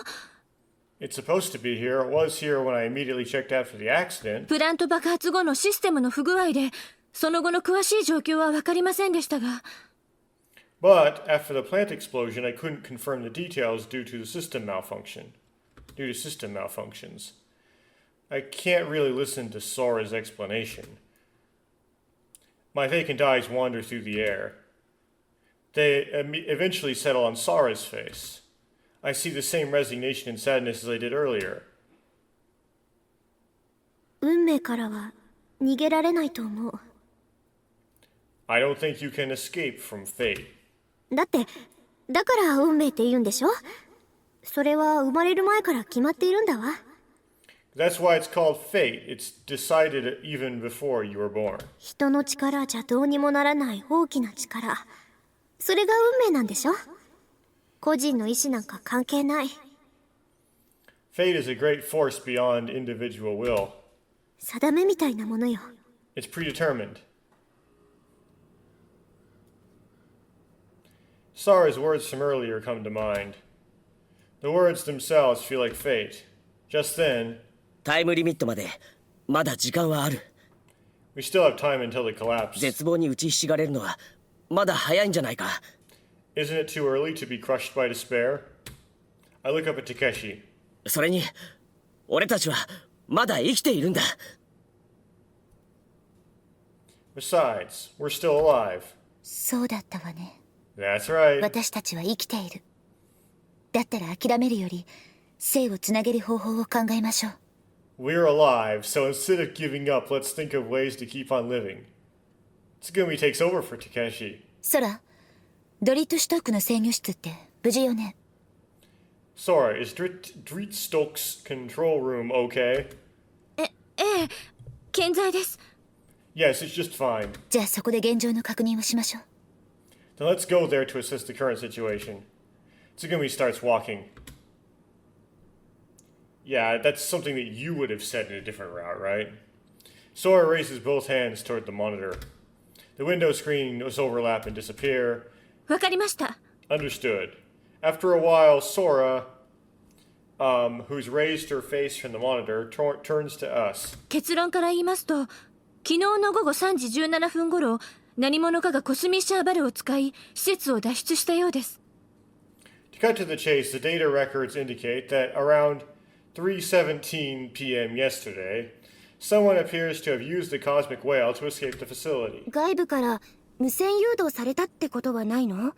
It's supposed to be here. It was here when I immediately checked out for the accident. プラント爆発後のシステムの不具合で、その後の詳しい状況は分かりませんでしたが。But after the plant explosion, I couldn't confirm the details due to system malfunctions. I can't really listen to Sora's explanation. My vacant eyes wander through the air. They eventually settle on Sara's face. I see the same resignation and sadness as I did earlier. 運命からは逃げられないと思う。 I don't think you can escape from fate. だから運命って言うんでしょ。それは生まれる前から決まっているんだわ。 That's why it's called fate. It's decided even before you were born. 人の力じゃどうにもならない大きな力。それが運命なんでしょ。個人の意志なんか関係ない。 Fate is a great force beyond individual will. 定めみたいなものよ。 It's predetermined. Sara's words from earlier come to mind. The words themselves feel like fate. Just then, タイムリミットまでまだ時間はある。 we still have time until the collapse. 絶望に打ちひしがれるのはまだ早いんじゃないか。 Isn't it too early to be crushed by despair? I look up at Takeshi. それに俺たちはまだ生きているんだ。 Besides, we're still alive. そうだったわね。 That's right. 私たちは生きている。だったら諦めるより生をつなげる方法を考えましょう。 We're alive, so instead of giving up, let's think of ways to keep on living. Tsugumi takes over for Takeshi. 空、ドリットシュトックの制御室って無事よね。 Sora, is Dreitstok's control room okay? ええ、健在です。 Yes, it's just fine. じゃあそこで現状の確認をしましょう。 Then let's go there to assess the current situation. Tsugumi starts walking. Yeah, that's something that you would have said in a different route, right? Sora raises both hands toward the monitor. The window screens overlap and disappear. わかりました。 Understood. After a while, Sora, who's raised her face from the monitor, turns to us. 結論から言いますと、昨日の午後3時17分頃、何者かがコスミッシャーバルを使い、施設を脱出したようです。 To cut to the chase, the data records indicate that around 3:17 p.m. yesterday, someone appears to have used the cosmic whale to escape the facility. 外部から無線誘導されたってことはないの？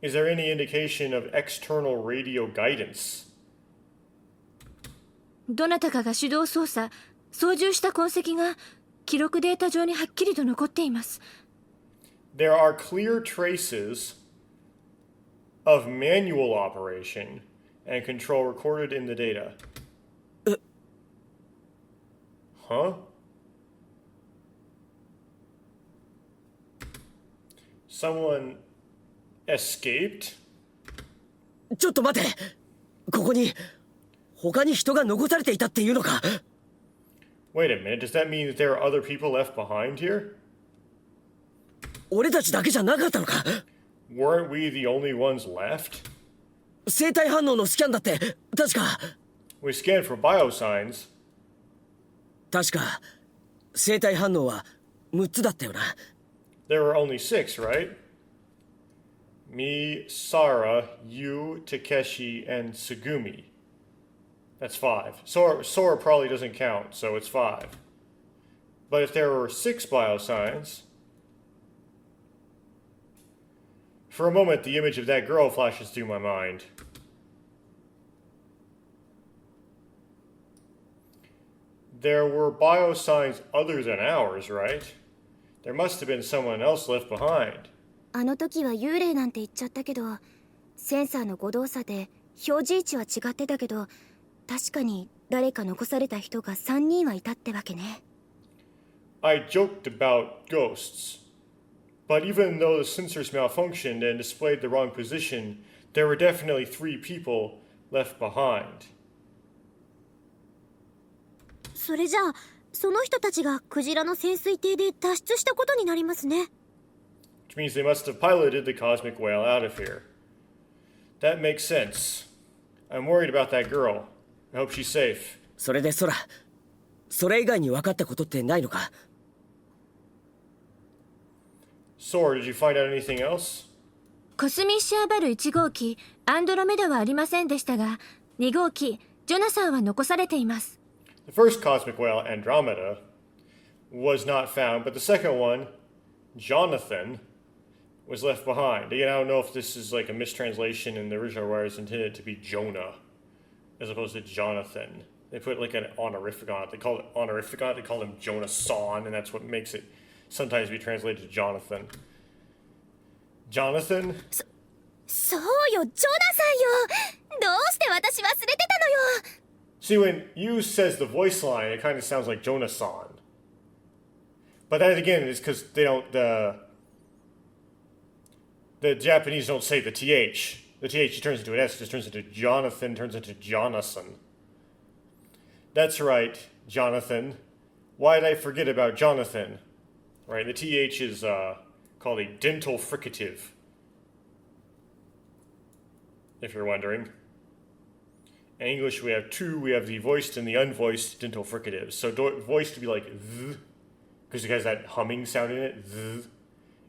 Is there any indication of external radio guidance? どなたかが手動操作、操縦した痕跡が記録データ上にはっきりと残っています。 There are clear traces of manual operation and control recorded in the data. Huh? Someone escaped? ちょっと待て。ここに他に人が残されていたっていうのか。 Wait a minute, does that mean that there are other people left behind here? 俺たちだけじゃなかったのか。 Weren't we the only ones left? 生体反応のスキャンだって確か。 We scanned for biosigns. 確か生体反応は6つだったよな。 There were only 6, right? Me, Sara, you, Takeshi, and Tsugumi. That's 5. Sora probably doesn't count, so it's 5. But if there were 6 biosigns... For a moment, the image of that girl flashes through my mind. There were biosigns other than ours, right? There must have been someone else left behind. あの時は幽霊なんて言っちゃったけど、センサーの誤動作で表示位置は違ってたけど、確かに誰か残された人が3人はいたってわけね。 I joked about ghosts, but even though the sensors malfunctioned and displayed the wrong position, there were definitely 3 people left behind. それじゃあその人たちがクジラの潜水艇で脱出したことになりますね。 Which means they must have piloted the cosmic whale out of here. That makes sense. I'm worried about that girl. I hope she's safe. それで空、それ以外に分かったことってないのか。 Sora, did you find out anything else? コスミッシャーバル1号機、アンドロメダはありませんでしたが、2号機、ジョナサンは残されています。 The first cosmic whale, Andromeda, was not found, but the second one, Jonathan, was left behind. Again, I don't know if this is like a mistranslation in the original where it's intended to be Jonah as opposed to Jonathan. They put like an honorific on it. They called it honorific on it. They called him Jonah Son, and that's what makes it sometimes be translated to Jonathan. Jonathan? そうよ、ジョナサンよ。どうして私忘れてたのよ。 See, when you says the voice line, it kind of sounds like Jonah San. But that again is because they don't the Japanese don't say the th. The th turns into an s, just turns into Jonathan, turns into Jonathan. That's right, Jonathan. Why did I forget about Jonathan? Right, the th is called a dental fricative. If you're wondering. In English, we have two. We have the voiced and the unvoiced dental fricatives. So voiced would be like th, because it has that humming sound in it, th.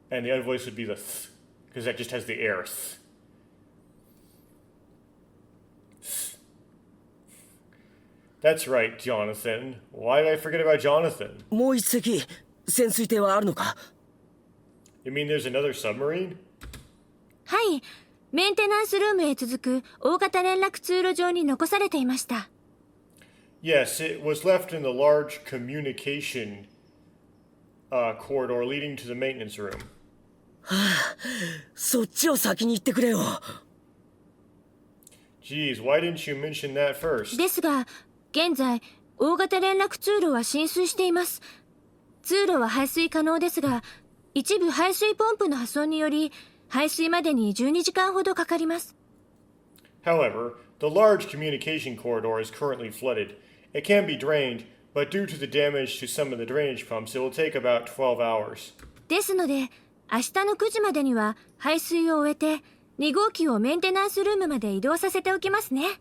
And the unvoiced would be the th, because that just has the air. Th. That's right, Jonathan. Why did I forget about Jonathan? もう一隻潜水艇はあるのか？ You mean there's another submarine? はい、メンテナンスルームへ続く大型連絡通路上に残されていました。 Yes, it was left in the large communication corridor leading to the maintenance room. そっちを先に行ってくれよ。 Geez, why didn't you mention that first? ですが、現在、大型連絡通路は浸水しています。通路は排水可能ですが、一部排水ポンプの破損により、排水までに12時間ほどかかります。 However, the large communication corridor is currently flooded. It can be drained, but due to the damage to some of the drainage pumps, it will take about 12 hours. ですので、明日の9時までには排水を終えて、2号機をメンテナンスルームまで移動させておきますね。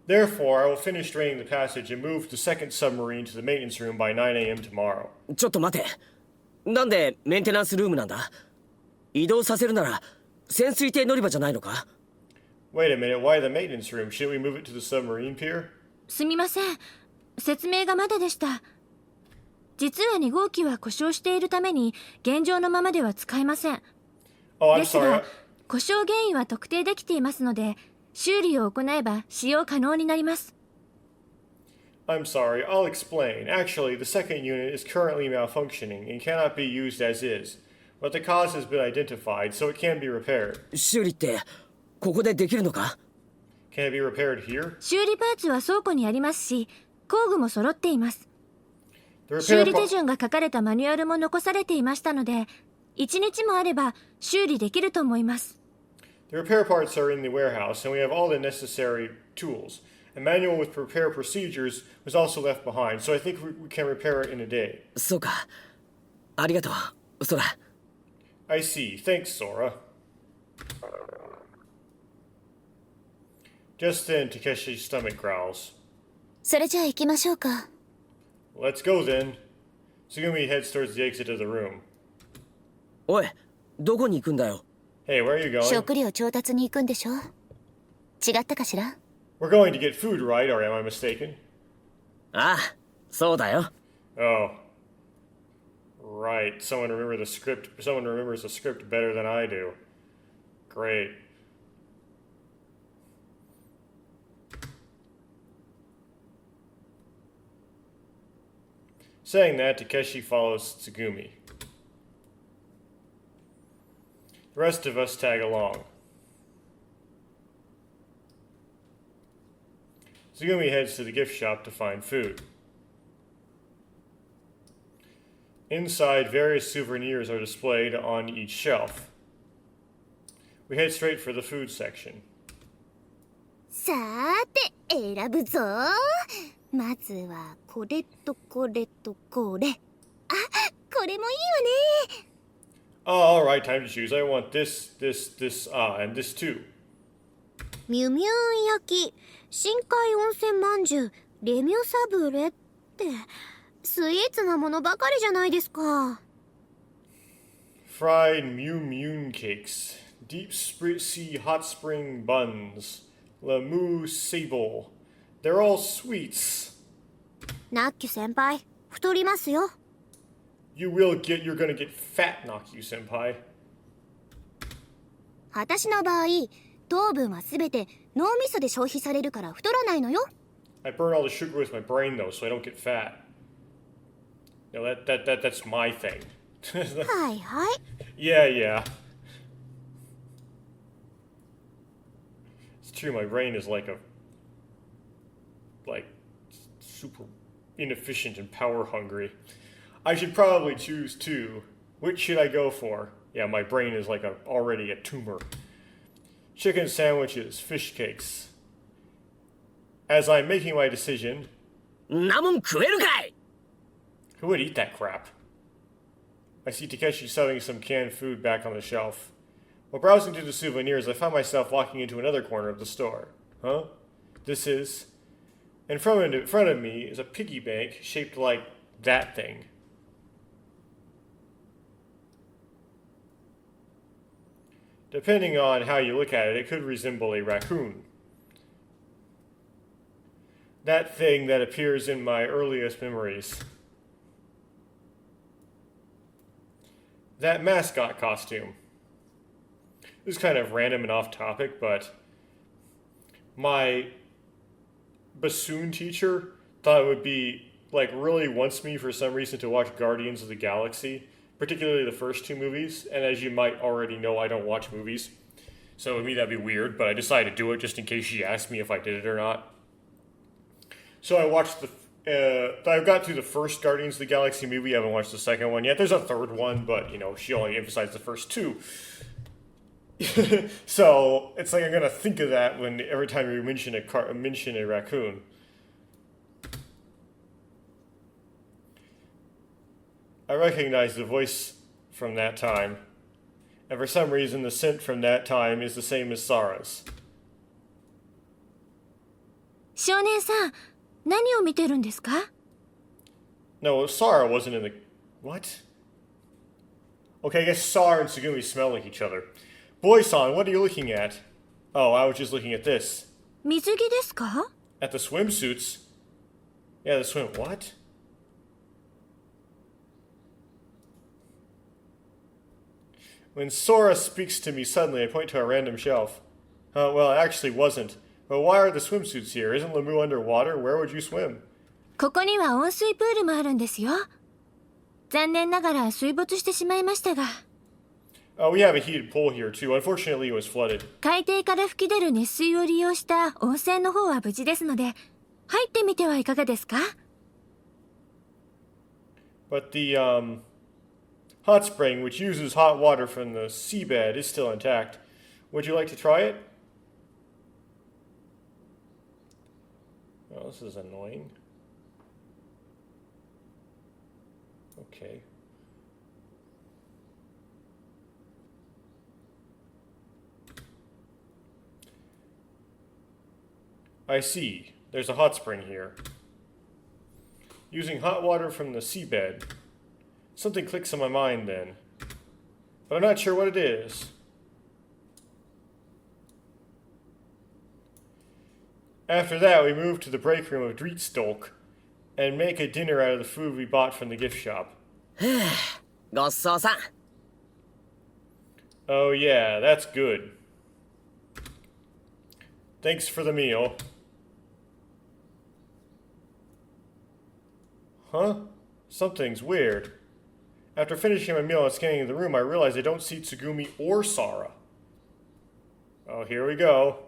Therefore, I will finish draining the passage and move the second submarine to the maintenance room by 9 a.m. tomorrow. ちょっと待て。なんでメンテナンスルームなんだ？移動させるなら潜水艇乗り場じゃないのか？ Wait a minute, why the maintenance room? Shouldn't we move it to the submarine pier? すみません。説明がまだでした。実は2号機は故障しているために現状のままでは使えません。 Oh, I'm です sorry. が、故障原因は特定できていますので、修理を行えば使用可能になります。 I'm sorry, I'll explain. Actually, the second unit is currently malfunctioning and cannot be used as is. But the cause has been identified, so it can be repaired. 修理ってここでできるのか？ Can it be repaired here? 修理パーツは倉庫にありますし、工具も揃っています。 The 修 repair, 理手順が書かれたマニュアルも残されていましたので、1日もあれば修理できると思います。 the repair parts are in the warehouse, and we have all the necessary tools. A manual with repair procedures was also left behind, so I think we can repair it in a day. そうか。ありがとう、ソラ。 I see. Thanks, Sora. Just then, Takeshi's stomach growls. それじゃあ行きましょうか。 Let's go then. Tsugumi heads towards the exit of the room. おい、どこに行くんだよ？ Hey, where are you going? 食料調達に行くんでしょ。違ったかしら？ We're going to get food, right? Or am I mistaken? ああ、そうだよ。 Oh. Right. Someone remembers the script better than I do. Great. Saying that, Takeshi follows Tsugumi. The rest of us tag along. Tsugumi heads to the gift shop to find food. Inside, various souvenirs are displayed on each shelf. We head straight for the food section. さーて、選ぶぞ。まずはこれとこれとこれ。あ、これもいいわね。 Oh, alright, time to choose. I want this, and this too. ミュミュン焼き、深海温泉まんじゅう、レミュサブレって、スイーツなものばかりじゃないですか。 Fried Mew cakes. Deep sea hot spring buns. Lamu sable. They're all sweets. ナッキュ先輩、太りますよ。You're gonna get fat, Nakyu senpai. 私の場合、糖分はすべて脳みそで消費されるから太らないのよ。I burn all the sugar with my brain though, so I don't get fat. No, that's my thing. はいはい。Yeah, yeah. It's true, my brain is like super inefficient and power hungry. I should probably choose two. Which should I go for? Yeah, my brain is like already a tumor. Chicken sandwiches, fish cakes. As I'm making my decision, んなもん食えるかい。 who would eat that crap? I see Takeshi setting some canned food back on the shelf. While browsing through the souvenirs, I found myself walking into another corner of the store. Huh? This is... In front of me is a piggy bank shaped like that thing. Depending on how you look at it, it could resemble a raccoon. That thing that appears in my earliest memories. That mascot costume. This is kind of random and off topic, but my bassoon teacher thought it would be, like, really wants me for some reason to watch Guardians of the Galaxy, particularly the first two movies, and as you might already know, I don't watch movies, so to me that'd be weird, but I decided to do it just in case she asked me if I did it or not. So I watched I got through the first Guardians of the Galaxy movie. I haven't watched the second one yet. There's a third one, but, you know, she only emphasized the first two. So it's like I'm gonna think of that when every time you mention a raccoon. I recognize the voice from that time, and for some reason the scent from that time is the same as Sarah's. 少年さん、何を見てるんですか？ No, Sarah wasn't in the... What? Okay, I guess Sarah and Tsugumi smell like each other. Boy-san, what are you looking at? Oh, I was just looking at this. 水着ですか？ At the swimsuits? Yeah, the swim... What? When Sora speaks to me suddenly, I point to a random shelf. Well, it actually wasn't. But why are the swimsuits here? Isn't Lemu underwater? Where would you swim? ここには温水プールもあるんですよ。残念ながら水没してしまいましたが。Oh, we have a heated pool here too. Unfortunately, it was flooded. 海底から吹き出る熱水を利用した温泉の方は無事ですので、入ってみてはいかがですか？ But the hot spring, which uses hot water from the seabed, is still intact. Would you like to try it? Oh, this is annoying. Okay. I see. There's a hot spring here. Using hot water from the seabed. Something clicks in my mind then. But I'm not sure what it is. After that, we move to the break room of Dreetstolk and make a dinner out of the food we bought from the gift shop. ごちそうさん。 Oh yeah, that's good. Thanks for the meal. Huh? Something's weird. After finishing my meal and scanning the room, I realize I don't see Tsugumi or Sarah. Oh, here we go.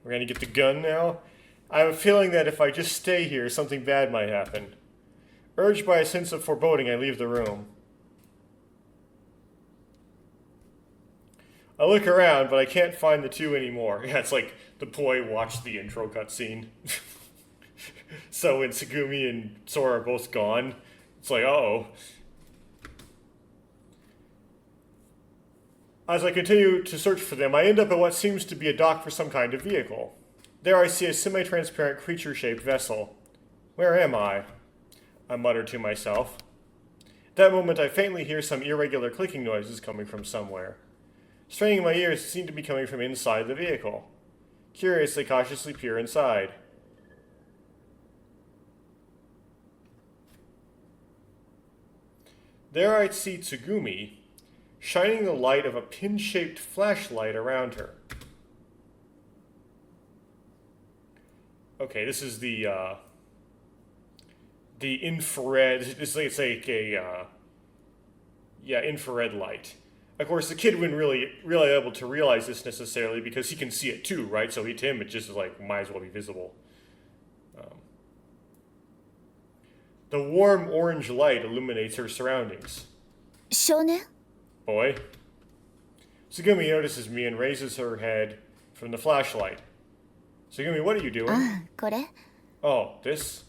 We're gonna get the gun now. I have a feeling that if I just stay here, something bad might happen. Urged by a sense of foreboding, I leave the room. I look around, but I can't find the two anymore. Yeah, it's like the boy watched the intro cutscene. So when Tsugumi and Sora are both gone, it's like, uh-oh. As I continue to search for them, I end up at what seems to be a dock for some kind of vehicle. There I see a semi-transparent creature-shaped vessel. Where am I? I mutter to myself. At that moment, I faintly hear some irregular clicking noises coming from somewhere. Straining my ears, seem to be coming from inside the vehicle. Curiously, cautiously peer inside. There I see Tsugumi, shining the light of a pin-shaped flashlight around her. Okay, this is the infrared. It's like a infrared light. Of course, the kid wouldn't really able to realize this necessarily because he can see it too, right? So to him, it just like might as well be visible. The warm orange light illuminates her surroundings. 少年 Boy. Tsugumi notices me and raises her head from the flashlight. Tsugumi, what are you doing? ああこれ Oh, this?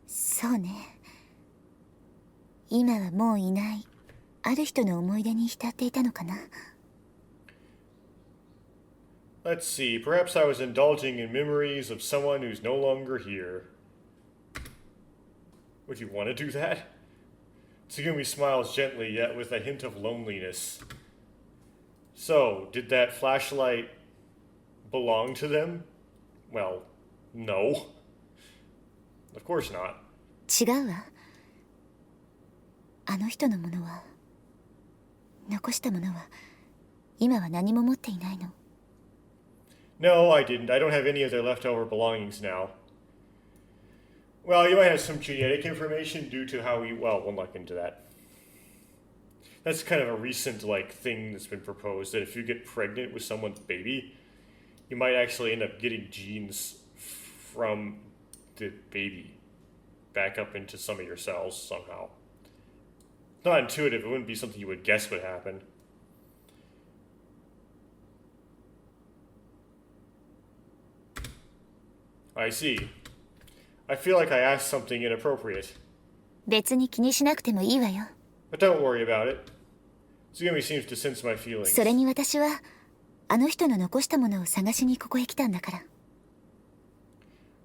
そうね今はもういないある人の思い出に浸っていたのかな Let's see. Perhaps I was indulging in memories of someone who's no longer here. Would you want to do that? Tsugumi smiles gently, yet with a hint of loneliness. So, did that flashlight belong to them? Well, no. Of course not. 違うわあの人のものは残したものは今は何も持っていないの No, I didn't. I don't have any of their leftover belongings now. Well, you might have some genetic information due to how we'll look into that. That's kind of a recent, thing that's been proposed, that if you get pregnant with someone's baby, you might actually end up getting genes from the baby back up into some of your cells somehow. It's not intuitive. It wouldn't be something you would guess would happen. I see. I feel like I asked something inappropriate. 別に気にしなくてもいいわよ But don't worry about it. Tsugumi seems to sense my feelings. それに私はあの人の残したものを探しにここへ来たんだから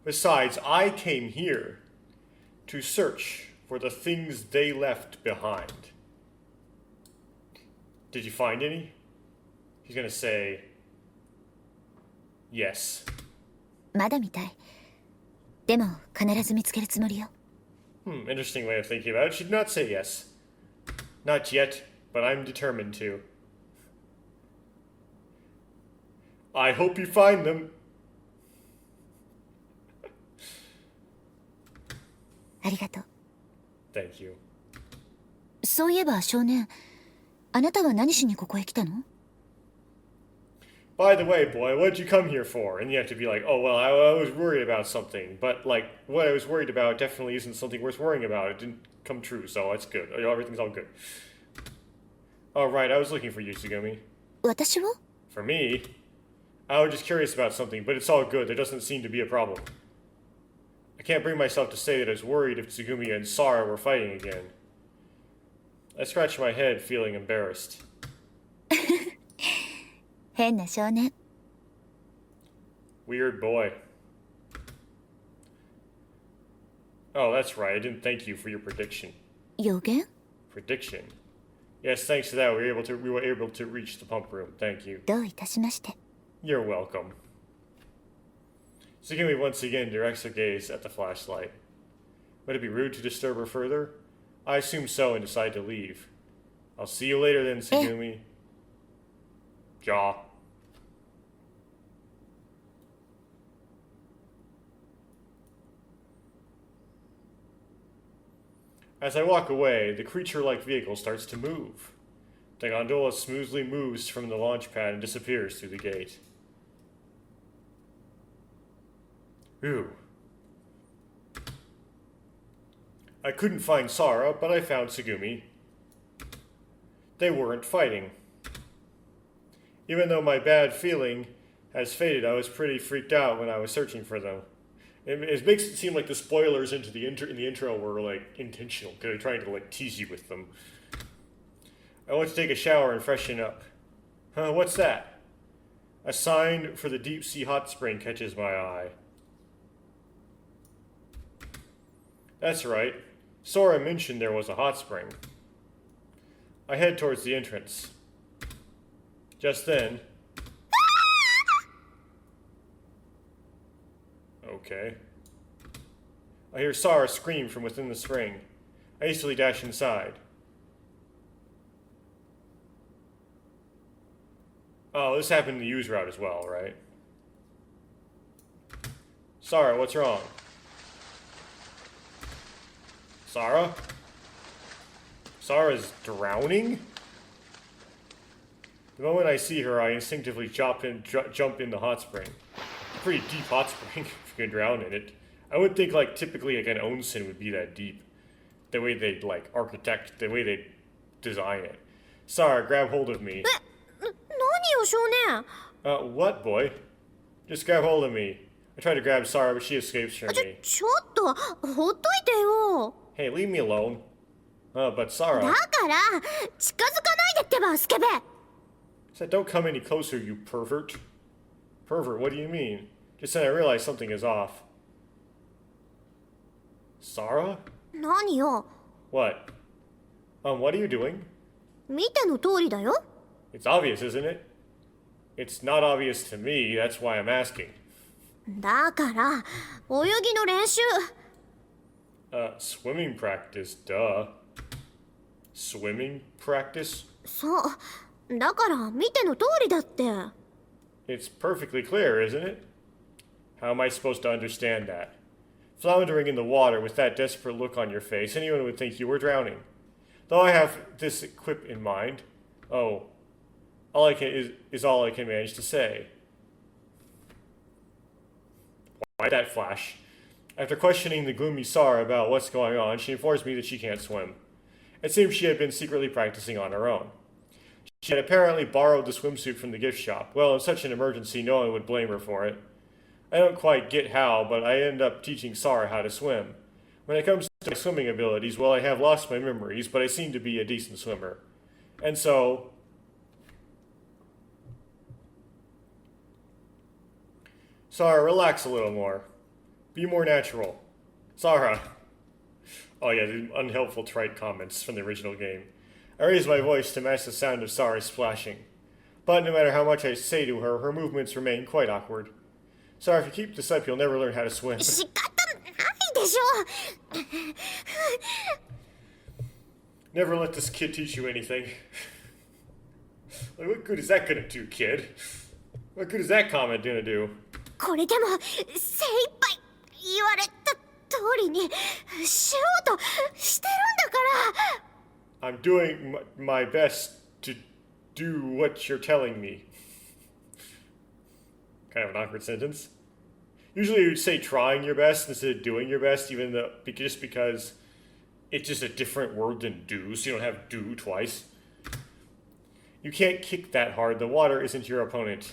Besides, I came here to search for the things they left behind. Did you find any? He's gonna say, yes. まだみたいでも必ず見つけるつもりよ Interesting way of thinking about it. She did not say yes. Not yet, but I'm determined to. I hope you find them. ありがとう Thank you. そういえば少年あなたは何しにここへ来たの By the way, boy, what did you come here for? And you have to be like, oh, well, I was worried about something. But, what I was worried about definitely isn't something worth worrying about. It didn't come true, so it's good. Everything's all good. All right, I was looking for you, Tsugumi. 私は For me, I was just curious about something, but it's all good. There doesn't seem to be a problem. I can't bring myself to say that I was worried if Tsugumi and Sara were fighting again. I scratched my head, feeling embarrassed. 変な少年 Weird boy. Oh, that's right. I didn't thank you for your prediction. 予言 Prediction. Yes, thanks to that, we were able to reach the pump room. Thank you. どういたしまして You're welcome. Tsugumi once again directs her gaze at the flashlight. Would it be rude to disturb her further? I assume so and decide to leave. I'll see you later then, Tsugumi. Jaw. As I walk away, the creature-like vehicle starts to move. The gondola smoothly moves from the launch pad and disappears through the gate. Ooh. I couldn't find Sara, but I found Tsugumi. They weren't fighting. Even though my bad feeling has faded, I was pretty freaked out when I was searching for them. It makes it seem like the spoilers in the intro were intentional, because they're trying to tease you with them. I went to take a shower and freshen up. Huh, what's that? A sign for the deep sea hot spring catches my eye. That's right. Sora mentioned there was a hot spring. I head towards the entrance. Just then... Okay. I hear Sara scream from within the spring. I hastily dash inside. Oh, this happened in the use route as well, right? Sarah, what's wrong? Sarah? Sarah's drowning? The moment I see her, I instinctively jump in the hot spring. Pretty deep hot spring if you can drown in it. I would think like typically like an onsen would be that deep. The way they like architect, the way they design it. Sarah, grab hold of me. 何よ少年 What, boy? Just grab hold of me. I try to grab Sarah, but she escapes from me. ちょっとほっといてよ Hey, leave me alone. But Sarah... だから近づかないでってばスケベ said, don't come any closer, you pervert. Pervert, what do you mean? Just then I realized something is off. Sarah? 何よ What? What are you doing? 見ての通りだよ It's obvious, isn't it? It's not obvious to me, that's why I'm asking. だから泳ぎの練習 Swimming practice, duh. Swimming practice? そうだから見ての通りだって It's perfectly clear, isn't it? How am I supposed to understand that? Floundering in the water with that desperate look on your face, anyone would think you were drowning. Though I have this quip in mind. Oh, all I can is all I can manage to say. Why that flash? After questioning the gloomy Sarah about what's going on, she informs me that she can't swim. It seems she had been secretly practicing on her own. She had apparently borrowed the swimsuit from the gift shop. Well, in such an emergency, no one would blame her for it. I don't quite get how, but I end up teaching Sarah how to swim. When it comes to my swimming abilities, well, I have lost my memories, but I seem to be a decent swimmer. And so... Sarah, relax a little more. Be more natural. Sarah. Oh yeah, the unhelpful trite comments from the original game. I raise my voice to match the sound of Sarah splashing. But no matter how much I say to her, her movements remain quite awkward. Sarah, if you keep this up, you'll never learn how to swim. 仕方ないでしょ Never let this kid teach you anything. Like, what good is that gonna do, kid? What good is that comment gonna do? これでも精一杯言われた通りにしようとしてるんだから I'm doing my best to do what you're telling me. Kind of an awkward sentence. Usually you'd say trying your best instead of doing your best, even though just because it's just a different word than do, so you don't have do twice. You can't kick that hard. The water isn't your opponent.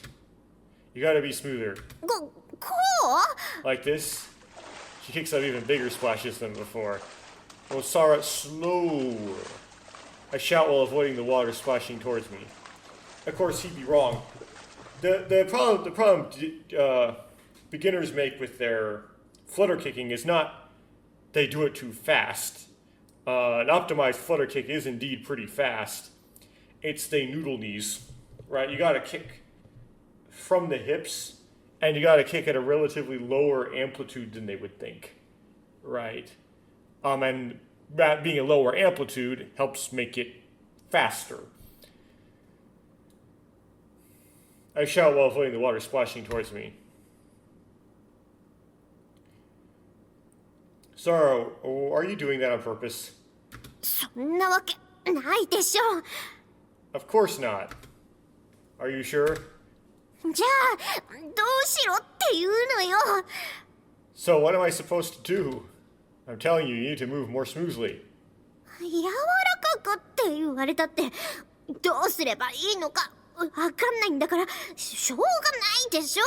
You gotta be smoother. こう Like this. She kicks up even bigger splashes than before. Oh, Sarah, slow. I shout while avoiding the water splashing towards me. Of course, he'd be wrong. The problem beginners make with their flutter kicking is not they do it too fast. An optimized flutter kick is indeed pretty fast. It's they noodle knees, right? You gotta kick from the hips, and you gotta kick at a relatively lower amplitude than they would think, right? And that being a lower amplitude helps make it faster. I shout while avoiding the water splashing towards me. Sarah, are you doing that on purpose? そんなわけないでしょ Of course not. Are you sure? じゃあどうしろっていうのよ So what am I supposed to do? I'm telling you, you need to move more smoothly. 柔らかくって言われたってどうすればいいのかわかんないんだからしょうがないでしょ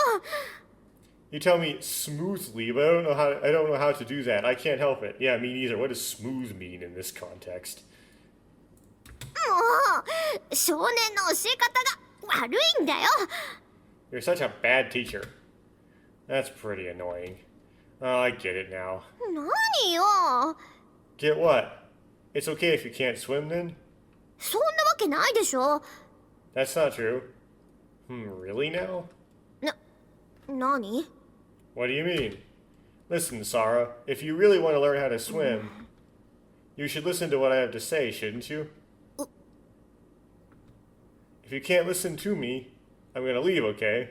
You tell me smoothly, but I don't know how to do that. I can't help it. Yeah, me neither. What does smooth mean in this context? もう少年の教え方が悪いんだよ You're such a bad teacher. That's pretty annoying. Oh, I get it now. 何よ Get what? It's okay if you can't swim then? そんなわけないでしょ That's not true. Really now? 何 What do you mean? Listen, Sarah, if you really want to learn how to swim, you should listen to what I have to say, shouldn't you? If you can't listen to me, I'm gonna leave, okay?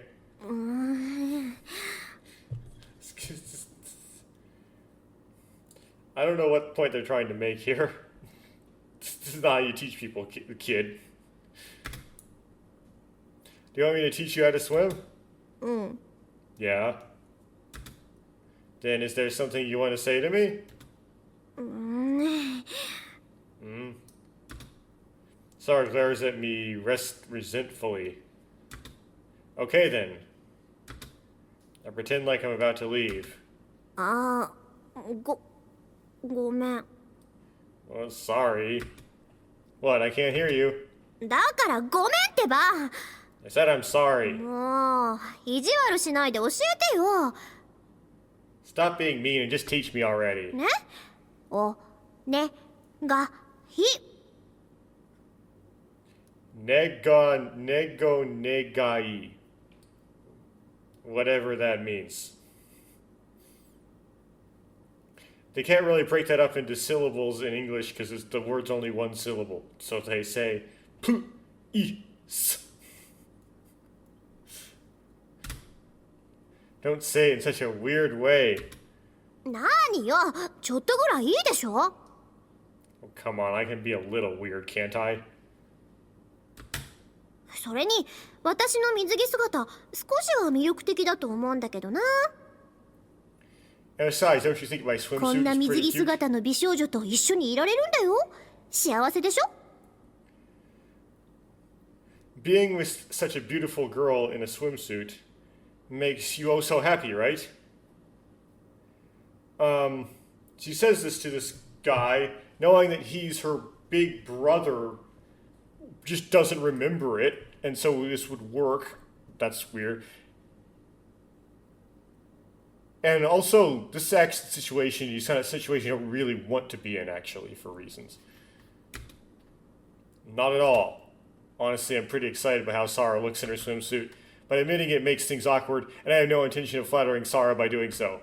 I don't know what point they're trying to make here. This is not how you teach people, kid. Do you want me to teach you how to swim? Yeah. Then is there something you want to say to me? Sara glares at me resentfully. Okay then. I pretend like I'm about to leave. ごめん。 Well, sorry. What, I can't hear you. だからごめんってば。 I said I'm sorry. もう、意地悪しないで教えてよ。 Stop being mean and just teach me already. ね？お、ね、が、ひ。 Nego negai. Whatever that means. They can't really break that up into syllables in English because the word's only one syllable. So they say, P-I-S. Don't say it in such a weird way. なによ、ちょっとぐらいいいでしょ。 Oh, come on, I can be a little weird, can't I? それに、私の水着姿、少しは魅力的だと思うんだけどな。 And besides, don't you think my こん swimsuit な is 水 pretty 着 cute? 姿の美少女と一緒にいられるんだよ。幸せでしょ？ Being with such a beautiful girl in a swimsuit makes you oh so happy, right? She says this to this guy, knowing that he's her big brother, just doesn't remember it, and so this would work. That's weird. And also, this situation is kind of situation you don't really want to be in, actually, for reasons. Not at all. Honestly, I'm pretty excited about how Sara looks in her swimsuit, but admitting it makes things awkward, and I have no intention of flattering Sara by doing so.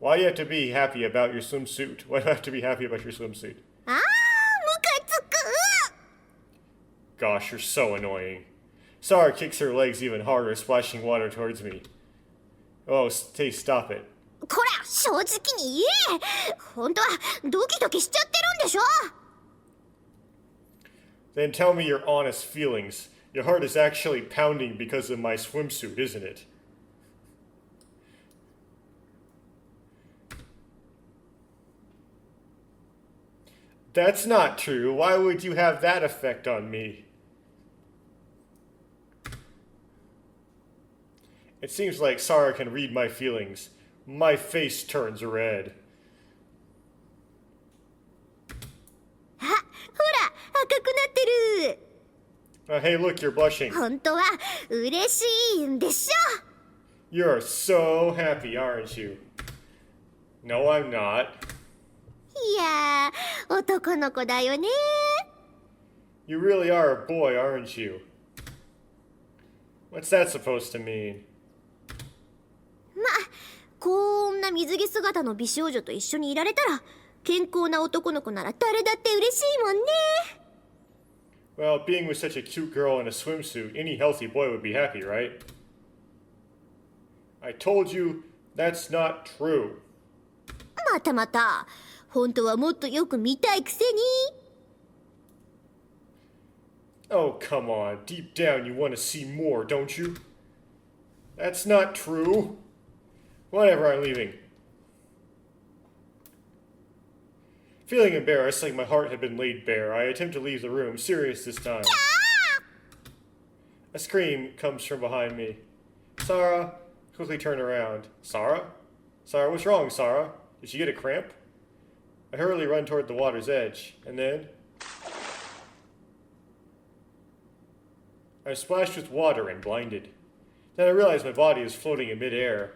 Why do you have to be happy about your swimsuit? Why do I have to be happy about your swimsuit? あー、ムカつく。 Gosh, you're so annoying. Sara kicks her legs even harder, splashing water towards me. Oh, stop it. こら、正直に言え。本当はドキドキしちゃってるんでしょ。 Then tell me your honest feelings. Your heart is actually pounding because of my swimsuit, isn't it? That's not true. Why would you have that effect on me? It seems like Sara can read my feelings. My face turns red. あ、ほら、赤くなってる。 Hey, look, you're blushing. 本当は嬉しいんでしょ。 You're so happy, aren't you? No, I'm not. いやー、男の子だよね。 You really are a boy, aren't you? What's that supposed to mean? まあ、こんな水着姿の美少女と一緒にいられたら、健康な男の子なら誰だって嬉しいもんね。 Well, being with such a cute girl in a swimsuit, any healthy boy would be happy, right? I told you, that's not true. またまた、本当はもっとよく見たいくせに。 Oh, come on. Deep down, you want to see more, don't you? That's not true. Whatever, I'm leaving. Feeling embarrassed, like my heart had been laid bare, I attempt to leave the room, serious this time. A scream comes from behind me. Sara, quickly turn around. Sara? Sara, what's wrong, Sara? Did she get a cramp? I hurriedly run toward the water's edge, and then... I'm splashed with water and blinded. Then I realize my body is floating in midair.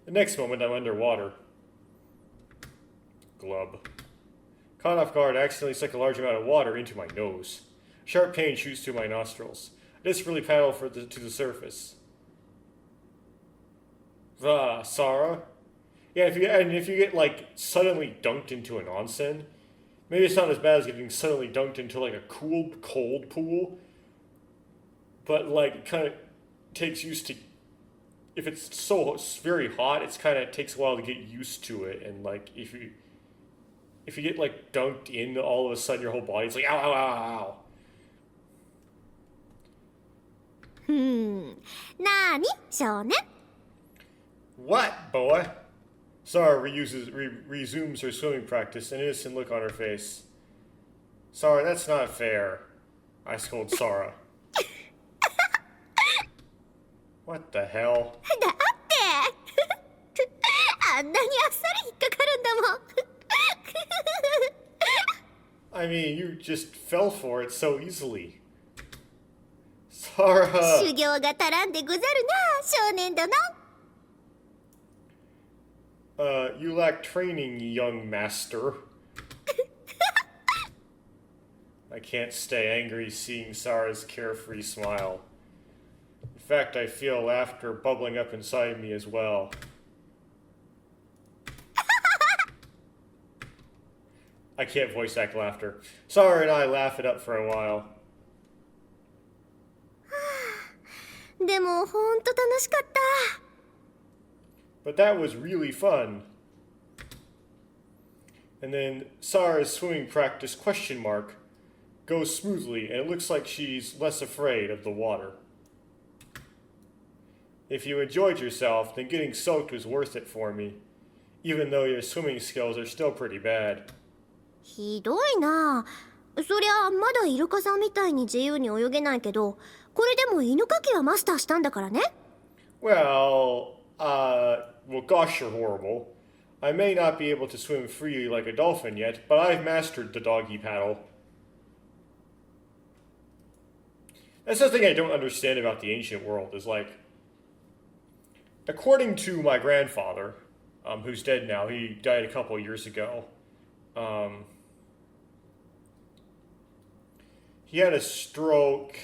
The next moment, I'm underwater. Glub. Caught off guard, I accidentally suck a large amount of water into my nose. Sharp pain shoots through my nostrils. I desperately paddle to the surface. Sara? Yeah, if you get, like, suddenly dunked into an onsen, Maybe it's not as bad as getting suddenly dunked into like a cool, cold pool, but like it kind of takes used to. If it's so very hot, it's kind of takes a while to get used to it, and like if you get like dunked in, all of a sudden your whole body's like ow ow ow ow. なーに少年 What, boy? Sarah resumes her swimming practice, an innocent look on her face. Sarah, that's not fair. I scold Sarah. What the hell? だってあんなにあっさり引っかかるんだもん I mean, you just fell for it so easily. Sarah! 修行が足らんでござるな少年殿 You lack training, young master. I can't stay angry seeing Sarah's carefree smile. In fact, I feel laughter bubbling up inside me as well. I can't voice act laughter. Sarah and I laugh it up for a while. でもほんと楽しかった But that was really fun. And then Sarah's swimming practice question mark goes smoothly, and it looks like she's less afraid of the water. If you enjoyed yourself, then getting soaked was worth it for me, even though your swimming skills are still pretty bad. ひどいなそりゃまだイルカさんみたいに自由に泳げないけどこれでも犬かきはマスターしたんだからね Well, gosh, you're horrible. I may not be able to swim freely like a dolphin yet, but I've mastered the doggy paddle. That's the thing I don't understand about the ancient world, is like, according to my grandfather, who's dead now, he died a couple years ago, he had a stroke,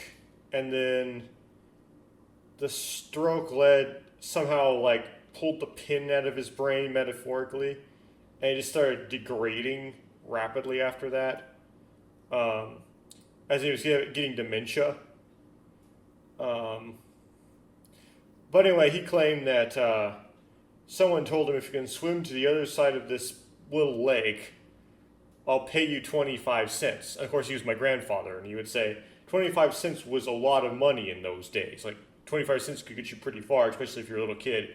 and then the stroke somehow like pulled the pin out of his brain metaphorically, and he just started degrading rapidly after that, as he was getting dementia. But anyway, he claimed that someone told him, if you can swim to the other side of this little lake, I'll pay you 25 cents. And of course, he was my grandfather, and he would say 25 cents was a lot of money in those days. Like 25 cents could get you pretty far, especially if you're a little kid.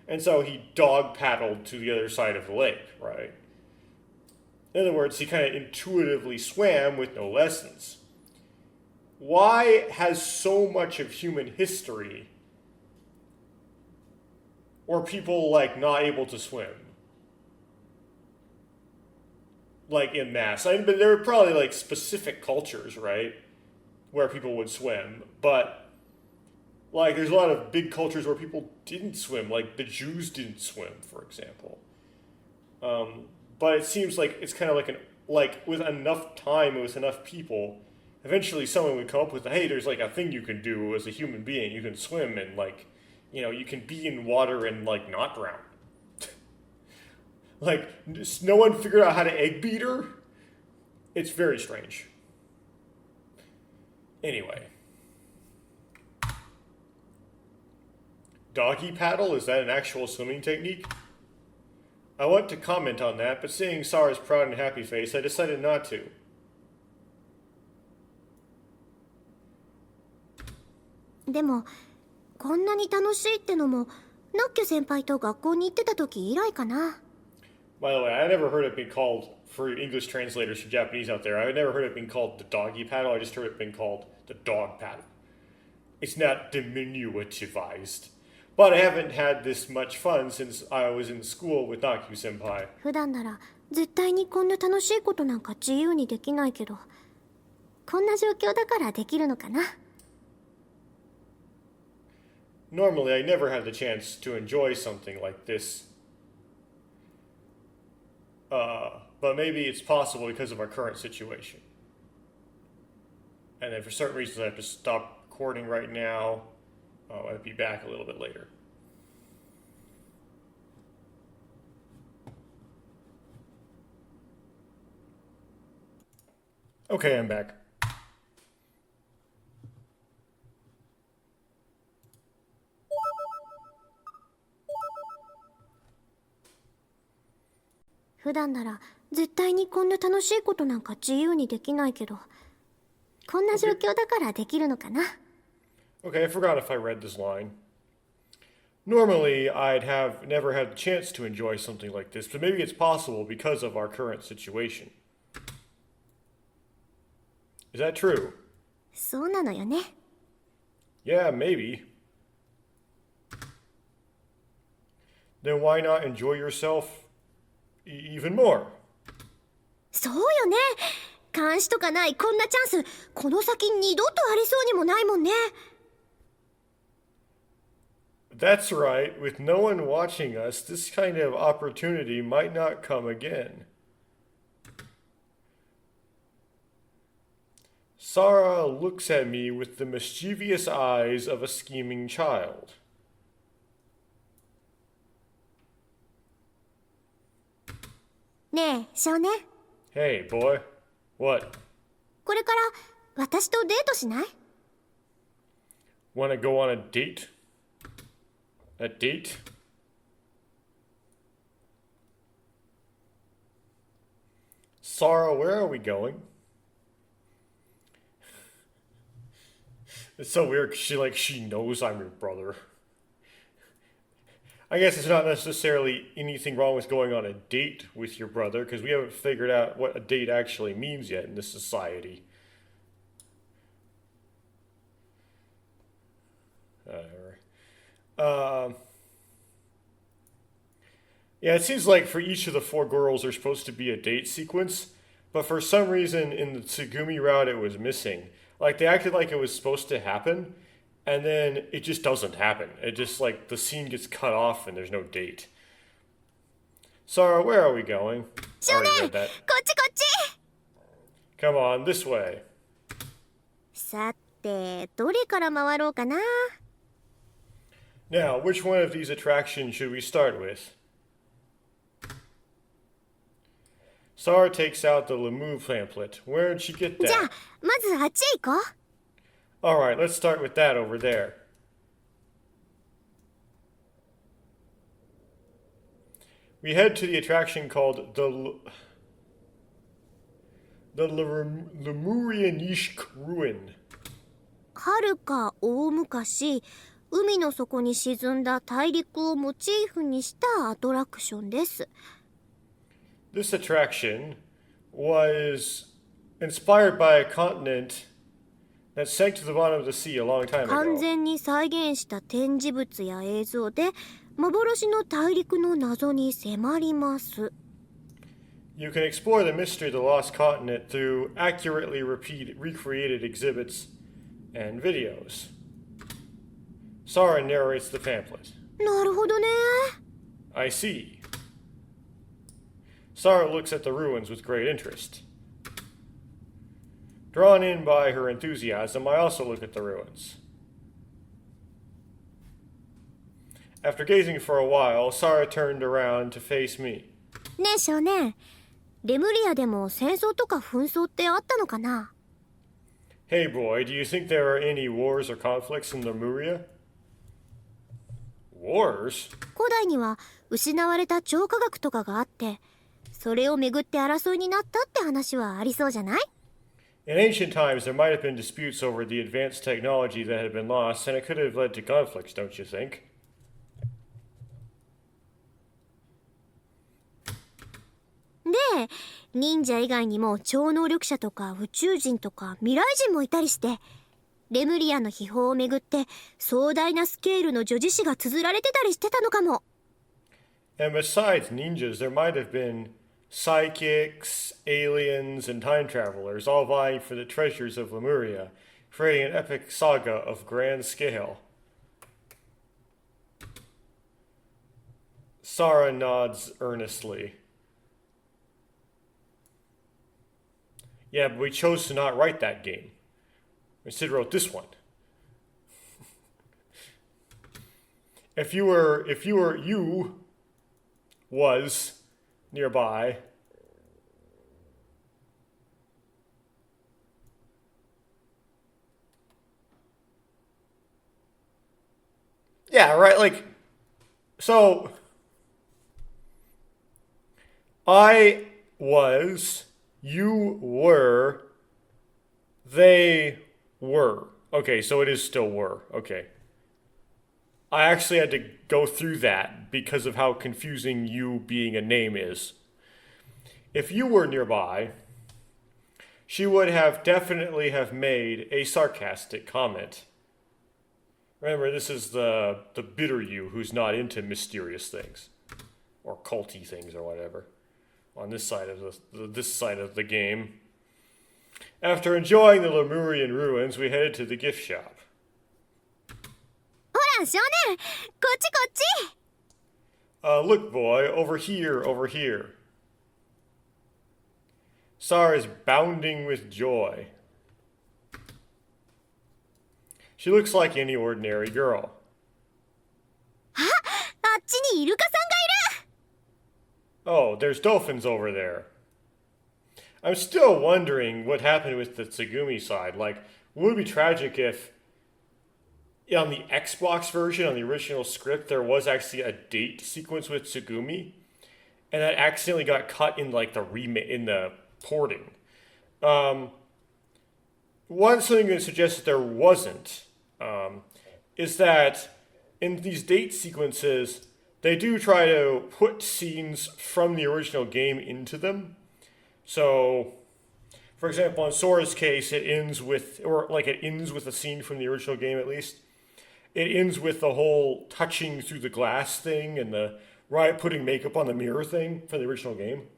And so he dog paddled to the other side of the lake, right? In other words, he kind of intuitively swam with no lessons. Why has so much of human history, or people like not able to swim, like in mass? I mean, but there are probably like specific cultures, right, where people would swim, but like there's a lot of big cultures where people didn't swim, like the Jews didn't swim, for example. But it seems like it's kind of like with enough time, with enough people, eventually someone would come up with, hey, there's like a thing you can do as a human being. You can swim and like, you know, you can be in water and like not drown. Like, no one figured out how to egg beat her? It's very strange. Anyway. Doggy paddle? Is that an actual swimming technique? I want to comment on that, but seeing Sarah's proud and happy face, I decided not to. でもこんなに楽しいってのもナッキョ先輩と学校に行ってた時以来かな By the way, I never heard it being called, for English translators for Japanese out there, I never heard it being called the doggy paddle, I just heard it being called the dog paddle. It's not diminutivized. But I haven't had this much fun since I was in school with Naku senpai. 普段なら絶対にこんな楽しいことなんか自由にできないけどこんな状況だからできるのかな Normally, I never have the chance to enjoy something like this. But maybe it's possible because of our current situation. And then for certain reasons, I have to stop recording right now. I'll be back a little bit later. Okay, I'm back. 普段なら絶対にこんな楽しいことなんか自由にできないけど、こんな状況だからできるのかな。 Okay, I forgot if I read this line. Normally, I'd have never had the chance to enjoy something like this, but maybe it's possible because of our current situation. Is that true? そうなのよね。 Yeah, maybe. Then why not enjoy yourself even more? そうよね。監視とかないこんなチャンス、この先二度とありそうにもないもんね。 That's right. With no one watching us, this kind of opportunity might not come again. Sarah looks at me with the mischievous eyes of a scheming child. ねえ少年、 Hey, boy. What? これから私とデートしない？ Want to go on a date? A date? Sarah, where are we going? It's so weird 'cause she knows I'm your brother. I guess it's not necessarily anything wrong with going on a date with your brother because we haven't figured out what a date actually means yet in this society. Yeah, it seems like for each of the four girls there's supposed to be a date sequence, but for some reason in the Tsugumi route it was missing. Like they acted like it was supposed to happen, and then it just doesn't happen. It just like the scene gets cut off and there's no date. Sarah, where are we going? I 少 already 年、 read that. こっちこっち。 Come on, this way. さてどれから回ろうかな。 Now, which one of these attractions should we start with? Sarah takes out the Lemu pamphlet. Where did she get じゃあ that? まずあっちへ行こう。 Alright, let's start with that over there. We head to the attraction called the Lemurianishk Ruin. はるか大昔、海の底に沈んだ大陸をモチーフにしたアトラクションです。 This attraction was inspired by a continent that sank to the bottom of the sea a long time 完 ago. 全に再現した展示物や映像で幻の大陸の謎に迫ります。 You can explore the mystery of the lost continent through accurately recreated exhibits and videos. Sarah narrates the pamphlet. なるほどね。 I see. Sarah looks at the ruins with great interest. Drawn in by her enthusiasm, I also look at the ruins. After gazing for a while, Sarah turned around to face me. ねえ少年、レムリアでも戦争とか紛争ってあったのかな？ Hey boy, do you think there are any wars or conflicts in Lemuria? Wars? 古代には失われた超科学とかがあって、それをめぐって争いになったって話はありそうじゃない？ In ancient times, there might have been disputes over the advanced technology that had been lost, and it could have led to conflicts, don't you think? で、忍者以外にも超能力者とか宇宙人とか未来人もいたりして、レムリアの秘宝をめぐって壮大なスケールの女子誌が綴られてたりしてたのかも。 And besides ninjas, there might have been psychics, aliens, and time travelers, all vying for the treasures of Lemuria, creating an epic saga of grand scale. Sarah nods earnestly. Yeah, but we chose to not write that game. Instead, wrote this one. You was nearby, Yeah, right. Like, so I was, you were, they were. Okay, so it is still were. Okay. I actually had to go through that because of how confusing you being a name is. If you were nearby, she would have definitely have made a sarcastic comment. Remember, this is the bitter you who's not into mysterious things or culty things or whatever. On this side of this side of the game. After enjoying the Lemurian ruins, we headed to the gift shop. ほら少年、こっちこっち。 Look, boy, over here, over here. Sar is bounding with joy. She looks like any ordinary girl. あっちにイルカさんがいる。 Oh, there's dolphins over there. I'm still wondering what happened with the Tsugumi side. Like, would it be tragic if on the Xbox version, on the original script, there was actually a date sequence with Tsugumi, and that accidentally got cut in like the remake in the porting. One thing that suggests that there wasn't is that in these date sequences, they do try to put scenes from the original game into them. So, for example, in Sora's case, it ends with, or like it ends with a scene from the original game at least. It ends with the whole touching through the glass thing and the Riot putting makeup on the mirror thing from the original game.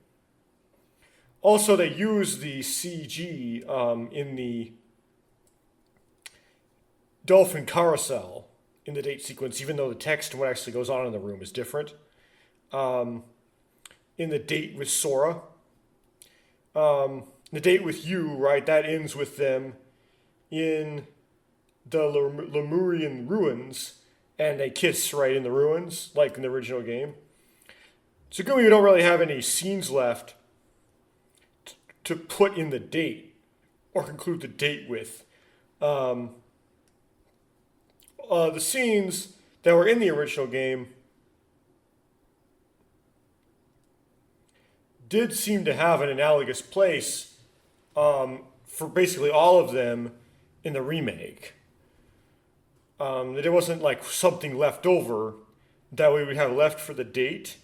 Also, they use the CG in the dolphin carousel in the date sequence, even though the text and what actually goes on in the room is different. In the date with Sora, the date with you, right, that ends with them in the Lemurian ruins, and they kiss right in the ruins, like in the original game. Tsugumi, we don't really have any scenes left to put in the date or conclude the date with. The scenes that were in the original game did seem to have an analogous place for basically all of them in the remake. There wasn't like something left over that we would have left for the date,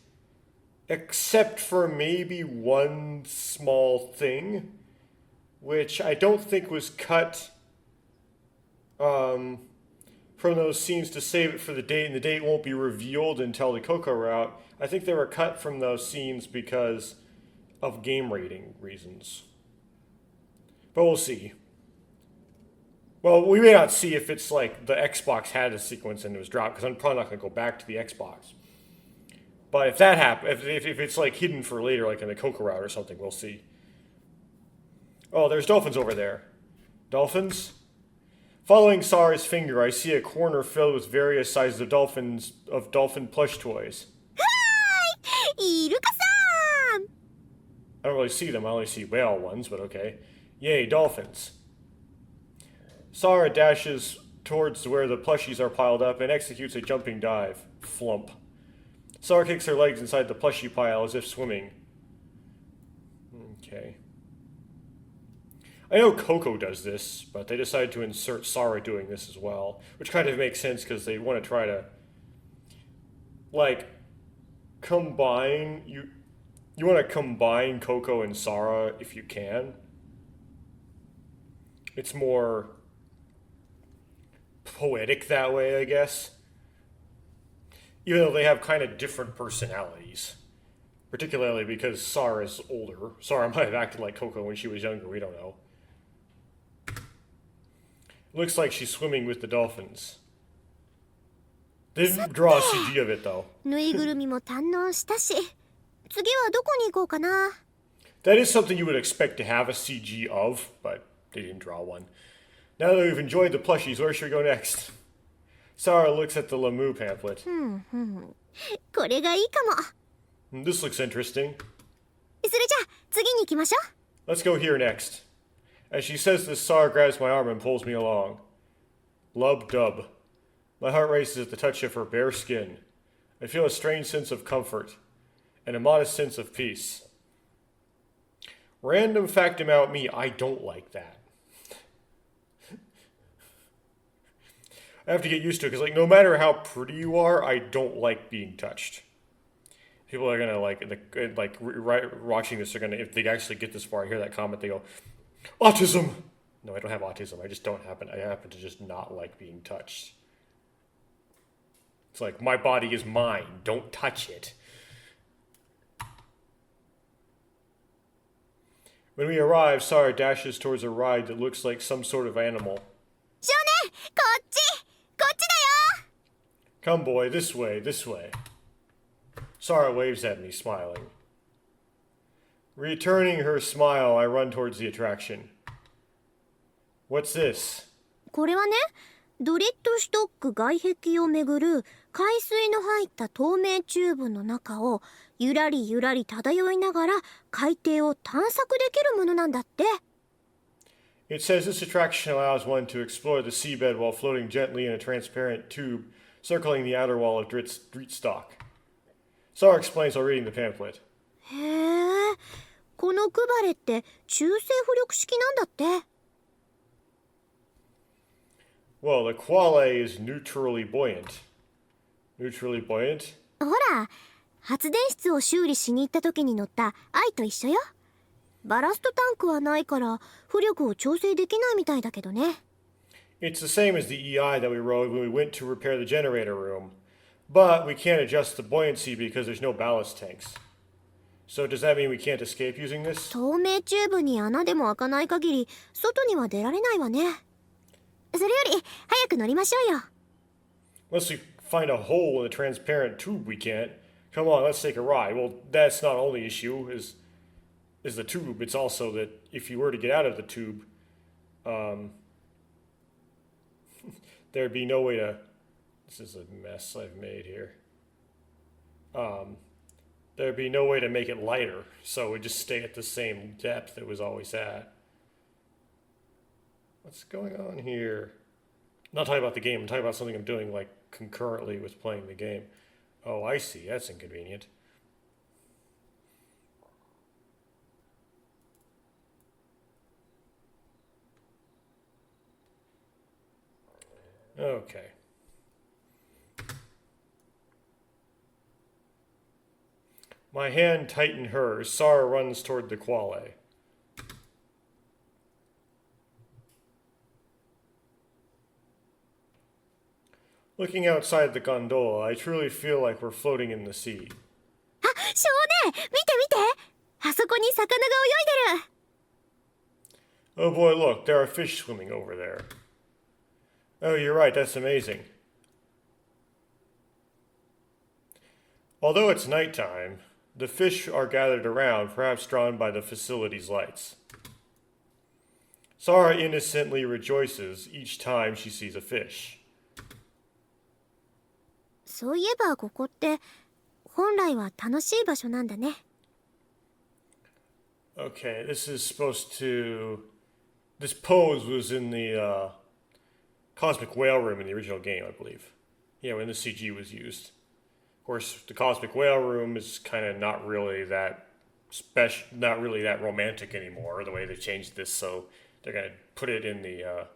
except for maybe one small thing, which I don't think was cut from those scenes to save it for the date, and the date won't be revealed until the Coco route. I think they were cut from those scenes because of game rating reasons. But we'll see. Well, we may not see if it's like the Xbox had a sequence and it was dropped, because I'm probably not going to go back to the Xbox. But if that happens, if it's like hidden for later, like in the Coco route or something, we'll see. Oh, there's dolphins over there. Dolphins? Following Sara's finger, I see a corner filled with various sizes of dolphin plush toys. イルカさん。 I don't really see them, I only see whale ones, but okay. Yay, dolphins. Sara dashes towards where the plushies are piled up and executes a jumping dive. Flump. Sara kicks her legs inside the plushie pile as if swimming. Okay. I know Coco does this, but they decided to insert Sara doing this as well, which kind of makes sense because they want to try to, like, combine, you want to combine Coco and Sara if you can. It's more poetic that way, I guess. Even though they have kind of different personalities. Particularly because Sara's older. Sara might have acted like Coco when she was younger, we don't know. Looks like she's swimming with the dolphins. They didn't draw a CG of it though. ぬいぐるみも堪能したし、次はどこに行こうかな。 That is something you would expect to have a CG of, but they didn't draw one. Now that we've enjoyed the plushies, where should we go next? Sara looks at the Lemu pamphlet. これがいいかも。 This looks interesting. それじゃあ次に行きましょう。 Let's go here next. As she says this, Sara grabs my arm and pulls me along. Lub dub. My heart races at the touch of her bare skin. I feel a strange sense of comfort and a modest sense of peace. Random fact about me, I don't like that. I have to get used to it because, like, no matter how pretty you are, I don't like being touched. People are gonna watching this are gonna, if they actually get this far, I hear that comment, they go, autism. No, I don't have autism. I happen to just not like being touched. It's like, my body is mine. Don't touch it. When we arrive, Sarah dashes towards a ride that looks like some sort of animal. 少年こっちだよ Come, boy, this way, this way. Sarah waves at me, smiling. Returning her smile, I run towards the attraction. What's this? これはね、ドリッドシュトック外壁をめぐる海水の入った透明チューブの中をゆらりゆらり漂いながら海底を探索できるものなんだって。It says this attraction allows one to explore the seabed while floating gently in a transparent tube circling the outer wall of Dreitstock. Sarah explains while reading the pamphlet. へえ、このクバレって中性浮力式なんだって。Well, the quale is neutrally buoyant. Neutrally buoyant? ほら、発電室を修理しに行った時に乗った愛と一緒よ。バラストタンクはないから浮力を調整できないみたいだけどね。It's the same as the EI that we rode when we went to repair the generator room. But we can't adjust the buoyancy because there's no ballast tanks. So does that mean we can't escape using this? 透明チューブに穴でも開かない限り外には出られないわね。それより早く乗りましょうよ。 Unless we find a hole in the transparent tube, we can't. Come on, let's take a ride. Well, that's not only issue is the tube. It's also that if you were to get out of the tube, there'd be no way to... This is a mess I've made here. There'd be no way to make it lighter, so it would just stay at the same depth it was always at. What's going on here? I'm not talking about the game. I'm talking about something I'm doing, like, concurrently with playing the game. Oh, I see. That's inconvenient. Okay. My hand tightened hers. Sarah runs toward the quale. Looking outside the gondola, I truly feel like we're floating in the sea. あ、少年、見て見て。あそこに魚が泳いでる。Oh boy, look, there are fish swimming over there. Oh, you're right, that's amazing. Although it's nighttime, the fish are gathered around, perhaps drawn by the facility's lights. Sarah innocently rejoices each time she sees a fish. そういえばここって本来は楽しい場所なんだね。Okay, this is supposed to... This pose was in the Cosmic Whale Room in the original game, I believe. Yeah, when the CG was used. Of course, the Cosmic Whale Room is kind of not really that special, not really that romantic anymore, the way they changed this, so they're going to put it in the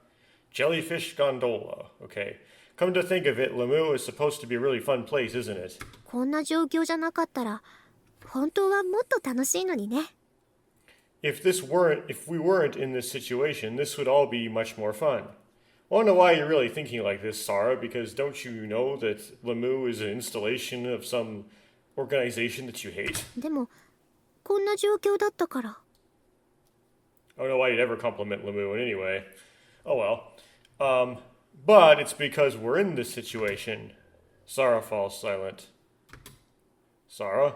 Jellyfish Gondola, okay? Come to think of it, Lemieux is supposed to be a really fun place, isn't it? こんな状況じゃなかったら本当はもっと楽しいのにね。If we weren't in this situation, this would all be much more fun. I don't know why you're really thinking like this, Sarah, because don't you know that Lemieux is an installation of some organization that you hate? でもこんな状況だったから。I don't know why you'd ever compliment Lemieux in any way. Oh well. But it's because we're in this situation. Sarah falls silent. Sarah?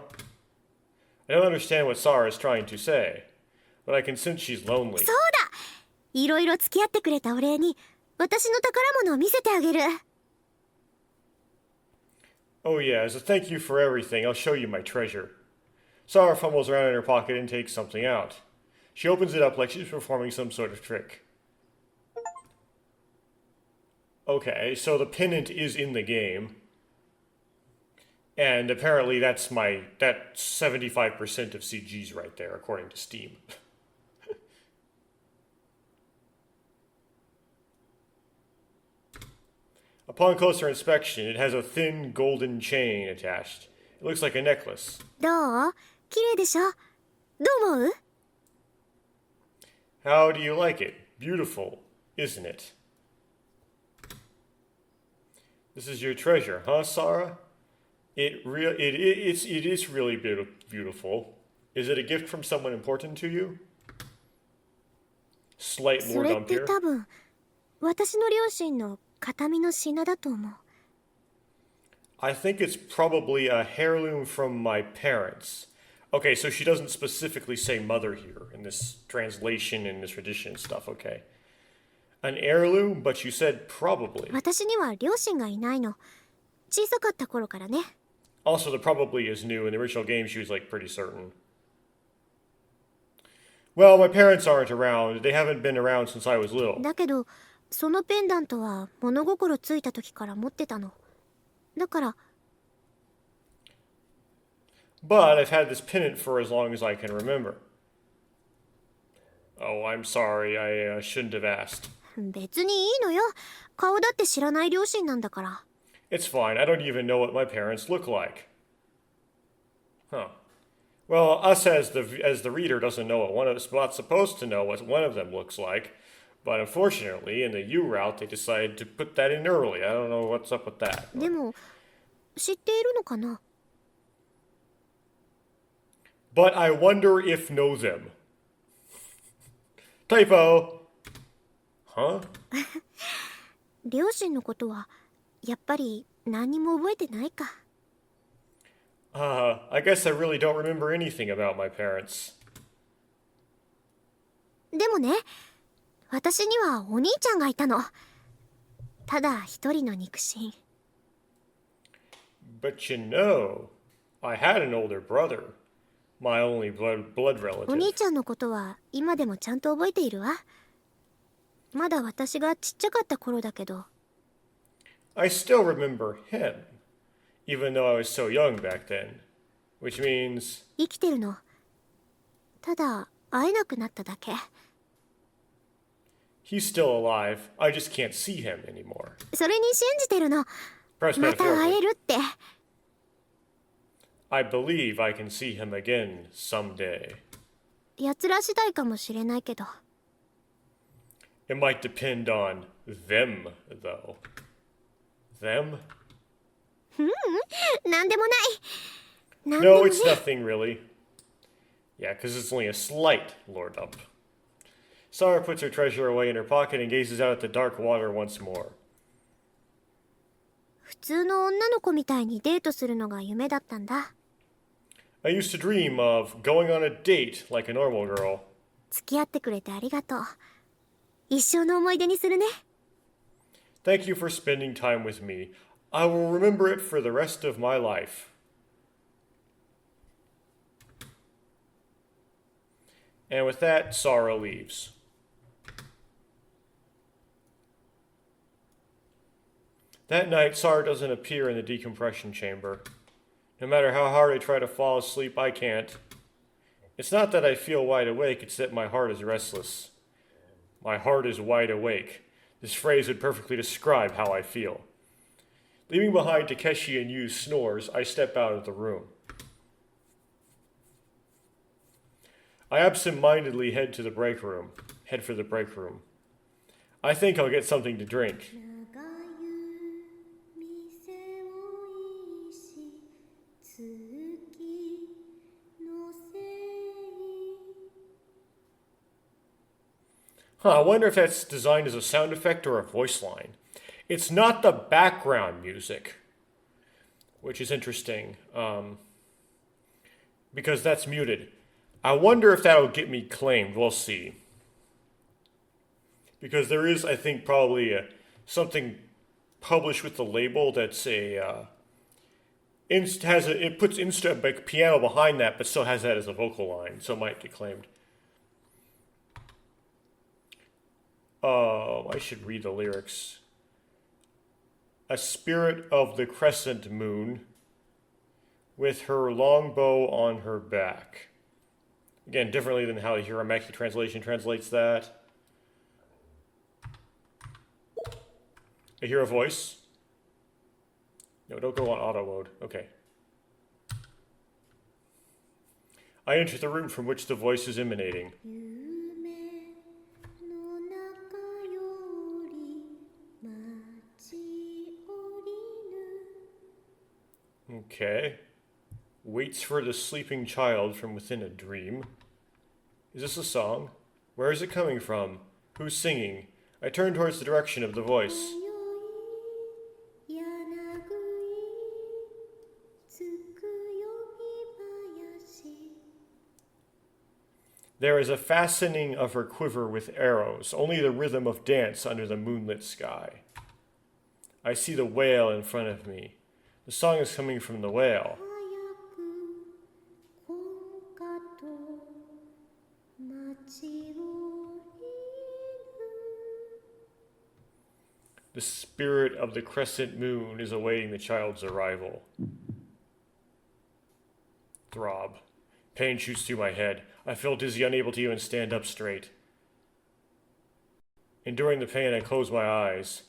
I don't understand what Sarah is trying to say, but I can sense she's lonely. そうだ。いろいろ付き合ってくれたお礼に私の宝物を見せてあげる。Oh yeah, as a thank you for everything, I'll show you my treasure. Sarah fumbles around in her pocket and takes something out. She opens it up like she's performing some sort of trick. Okay, so the pennant is in the game. And apparently that's 75% of CGs right there, according to Steam. Upon closer inspection, it has a thin golden chain attached. It looks like a necklace. どう？綺麗でしょ？どう思う？ How do you like it? Beautiful, isn't it? This is your treasure, huh, Sarah? It is really beautiful. Is it a gift from someone important to you? Slight そ more れっ dump て here. 多分私の両親の形見の品だと思う。 I think it's probably a heirloom from my parents. Okay, so she doesn't specifically say mother here in this translation and this tradition and stuff, okay. An heirloom, but you said probably. 私には両親がいないの。小さかった頃からね。 Also, the probably is new. In the original game, she was like pretty certain. Well, my parents aren't around. They haven't been around since I was little. だけどそのペンダントは物心ついた時から持ってたの。だから But I've had this pennant for as long as I can remember. Oh, I'm sorry. I shouldn't have asked. 別にいいのよ。顔だって知らない両親なんだから。 It's fine. I don't even know what my parents look like. Huh. Well, us as the reader doesn't know what one of us not supposed to know what one of them looks like. But unfortunately, in the U route, they decided to put that in early. I don't know what's up with that. でも知っているのかな？ But I wonder if know them. Typo. Huh? 両親のことはやっぱり何にも覚えてないか。 I guess I really don't remember anything about my parents. でもね、私にはお兄ちゃんがいたの。ただ一人の肉親。 But you know, I had an older brother. My only blood お relative. 兄ちゃんのことは今でもちゃんと覚えているわ。まだ私がちっちゃかった頃だけど。 I still remember him, even though I was so young back then. Which means... 生きてるの。ただ会えなくなっただけ。 he's still alive. I just can't see him anymore. それに信じてるの。 Perhaps また会え metaphorically. るって。 I believe I can see him again someday. 奴ら次第かもしれないけど。 It might depend on them, though. Them? なんでもない。なんで No, もね。 it's nothing really. Yeah, because it's only a slight lore dump. Sarah puts her treasure away in her pocket and gazes out at the dark water once more. 普通の女の子みたいにデートするのが夢だったんだ。 I used to dream of going on a date like a normal girl. 付き合ってくれてありがとう。一生の思い出にするね。 Thank you for spending time with me. I will remember it for the rest of my life. And with that, Sarah leaves. That night, Sarah doesn't appear in the decompression chamber. No matter how hard I try to fall asleep, I can't. It's not that I feel wide awake, it's that my heart is restless. My heart is wide awake. This phrase would perfectly describe how I feel. Leaving behind Takeshi and Yu's snores, I step out of the room. I absent-mindedly head for the break room. I think I'll get something to drink. I wonder if that's designed as a sound effect or a voice line. It's not the background music, which is interesting, because that's muted. I wonder if that'll get me claimed. We'll see. Because there is, I think, probably something published with the label that's it puts piano behind that, but still has that as a vocal line, so it might get claimed. I should read the lyrics. a spirit of the crescent moon with her longbow on her back. Again, differently than how the Remake translation translates that. I hear a voice. No, don't go on auto mode. Okay. I enter the room from which the voice is emanating. Okay. Waits for the sleeping child from within a dream. Is this a song? Where is it coming from? Who's singing? I turn towards the direction of the voice. There is a fastening of her quiver with arrows, only the rhythm of dance under the moonlit sky. I see the whale in front of me. The song is coming from the whale. The spirit of the crescent moon is awaiting the child's arrival. Throb. Pain shoots through my head. I feel dizzy, unable to even stand up straight. Enduring the pain, I close my eyes.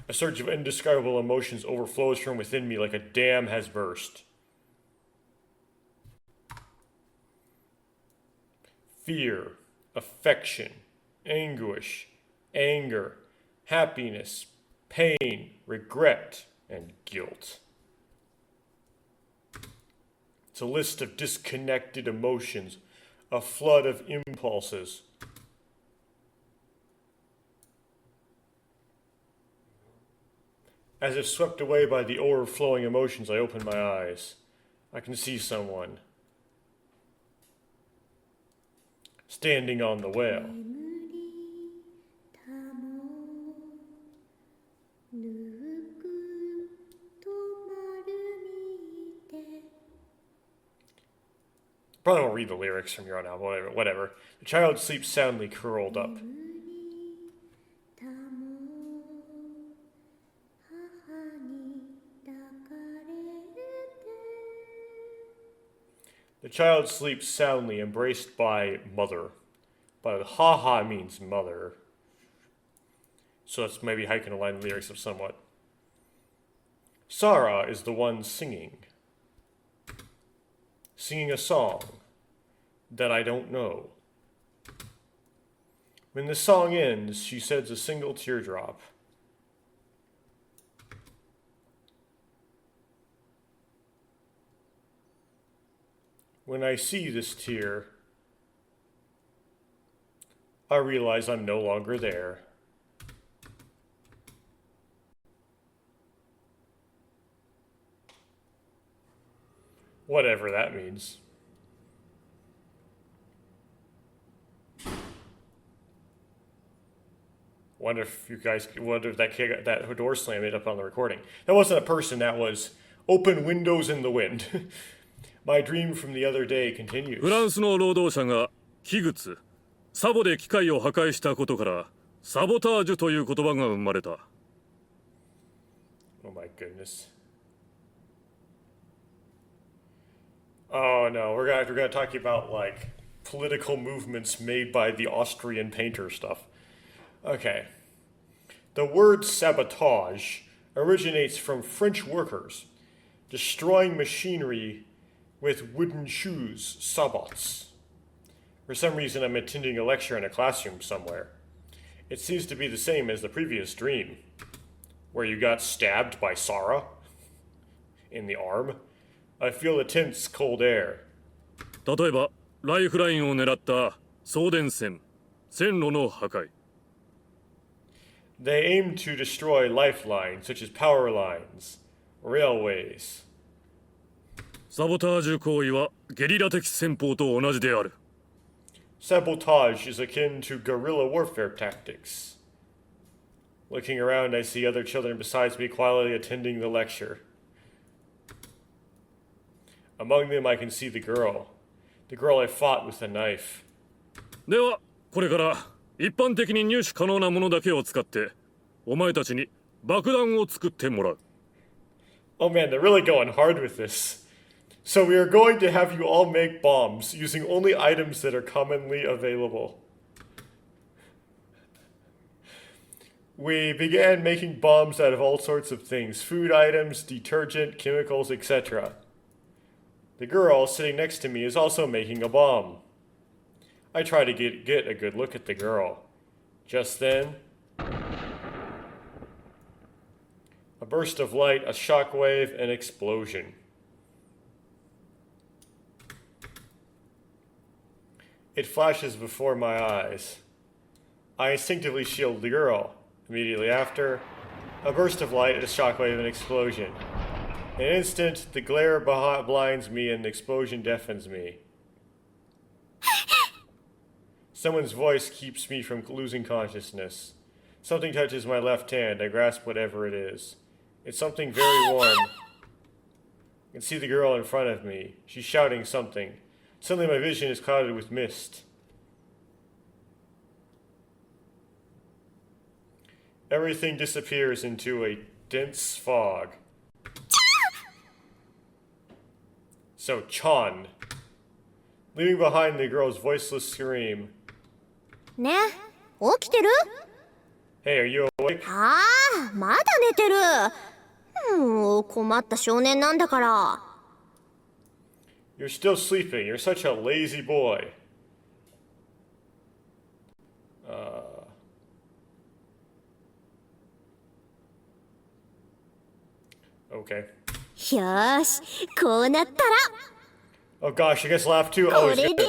A surge of indescribable emotions overflows from within me like a dam has burst. Fear, affection, anguish, anger, happiness, pain, regret, and guilt. It's a list of disconnected emotions, a flood of impulses. As if swept away by the overflowing emotions, I open my eyes. I can see someone standing on the whale. Probably won't read the lyrics from here on out, whatever. The child sleeps soundly curled up. The child sleeps soundly, embraced by mother. But ha-ha means mother. So that's maybe how you can align the lyrics of somewhat. Sarah is the one singing. Singing a song that I don't know. When the song ends, she sheds a single teardrop. When I see this tear, I realize I'm no longer there. Whatever that means. Wonder if that door slam it up on the recording. That wasn't a person, that was open windows in the wind. My dream from the other day continues. フランスの労働者が器物、サボで機械を破壊したことからサボタージュという言葉が生まれた。Oh my goodness. Oh no, we're gonna talk about like political movements made by the Austrian painter stuff. Okay. The word sabotage originates from French workers destroying machinery with wooden shoes, sabots. For some reason, I'm attending a lecture in a classroom somewhere. It seems to be the same as the previous dream, where you got stabbed by Sarah in the arm. I feel the tense, cold air. 例えば、ライフラインを狙った送電線、線路の破壊。They aim to destroy lifelines, such as power lines, railways. サボタージュ行為はゲリラ的戦法と同じである。Sabotage is akin to guerrilla warfare tactics. Looking around, I see other children besides me quietly attending the lecture. Among them, I can see the girl I fought with a knife. では、これから一般的に入手可能なものだけを使って、お前たちに爆弾を作ってもらう。 Oh man, they're really going hard with this. So we are going to have you all make bombs using only items that are commonly available. We began making bombs out of all sorts of things: food items, detergent, chemicals, etc. The girl sitting next to me is also making a bomb. I try to get a good look at the girl. Just then, a burst of light, a shockwave, an explosion. It flashes before my eyes. I instinctively shield the girl. Immediately after, a burst of light, a shockwave, an explosion. In an instant, the glare blinds me and the explosion deafens me. Someone's voice keeps me from losing consciousness. Something touches my left hand. I grasp whatever it is. It's something very warm. I can see the girl in front of me. She's shouting something. Suddenly my vision is clouded with mist. Everything disappears into a dense fog. So, Chan. Leaving behind the girl's voiceless scream. ね、起きてる？ Hey, are you awake? ああ、まだ寝てる。困った少年なんだから。You're still sleeping. You're such a lazy boy. Okay. よーし、こうなったら。 Oh gosh, I guess laugh too. こ Oh, れ he's で gonna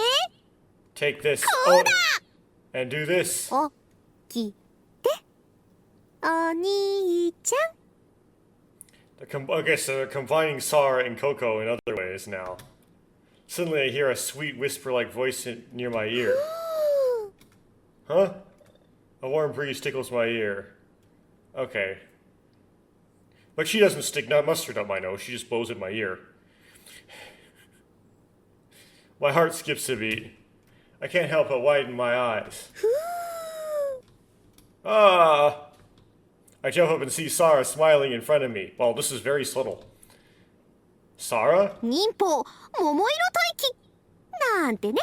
take this. Oh, and do this. 起きて。お兄ちゃん。 Okay, so they're combining Sara and Coco in other ways now. Suddenly I hear a sweet whisper-like voice near my ear. Huh? A warm breeze tickles my ear. Okay. But she doesn't stick mustard up my nose, she just blows in my ear. My heart skips a beat. I can't help but widen my eyes. Ah! I jump up and see Sara smiling in front of me. Well, this is very subtle. Sara? 忍法、桃色待機なんてね。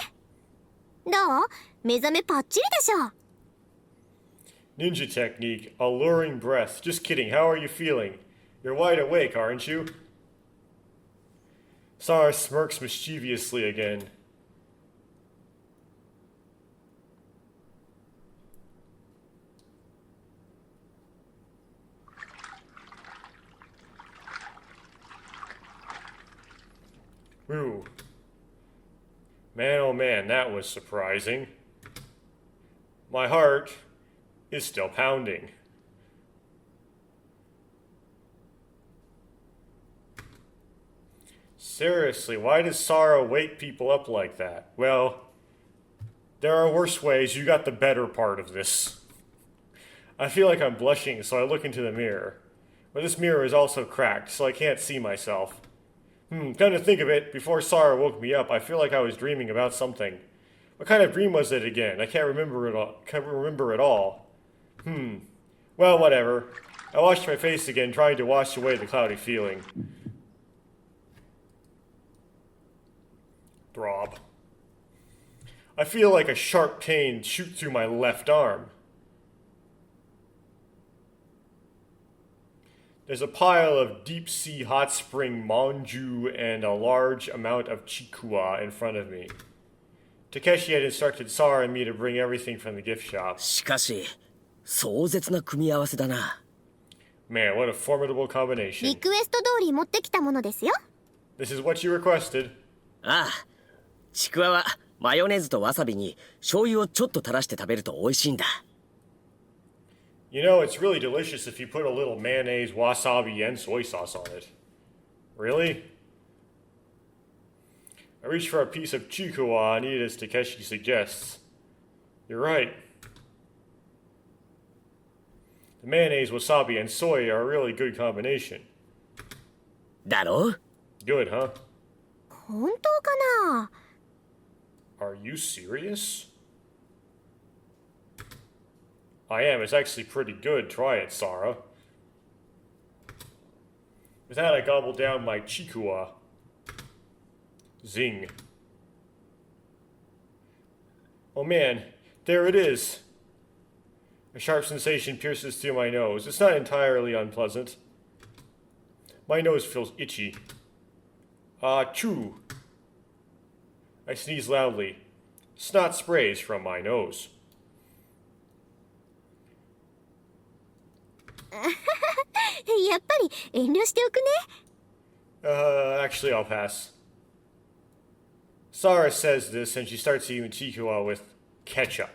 どう？目覚めパッチリでしょ。 Ninja technique, alluring breath. Just kidding, how are you feeling? You're wide awake, aren't you? Sara smirks mischievously again. Ooh. Man, oh man, that was surprising. My heart is still pounding. Seriously, why does Sara wake people up like that? Well, there are worse ways. You got the better part of this. I feel like I'm blushing, so I look into the mirror. But this mirror is also cracked, so I can't see myself. Come to think of it, before Sara woke me up, I feel like I was dreaming about something. What kind of dream was it again? I can't remember it all. Well, whatever. I washed my face again, trying to wash away the cloudy feeling. Throb. I feel like a sharp pain shoot through my left arm. There's a pile of deep-sea hot spring manju and a large amount of chikua in front of me. Takeshi had instructed Sara and me to bring everything from the gift shop. しかし壮絶な組み合わせだな。 Man, what a formidable リ combination. クエスト通り持ってきたものですよ。 This is what you requested. ああ、ちくわはマヨネーズとわさびに醤油をちょっと垂らして食べると美味しいんだ。 You know, it's really delicious if you put a little mayonnaise, wasabi, and soy sauce on it. Really? I reach for a piece of chikuwa and eat it as Takeshi suggests. You're right. The mayonnaise, wasabi, and soy are a really good combination. だろう？ Good, huh? 本当かな？ Are you serious? I am. It's actually pretty good. Try it, Sara. With that, I gobble down my Chikua. Zing. Oh man, there it is. A sharp sensation pierces through my nose. It's not entirely unpleasant. My nose feels itchy. Achoo. I sneeze loudly. Snot sprays from my nose. やっぱり遠慮しておくね。Actually, I'll pass. Sarah says this and she starts eating Chikua with ketchup.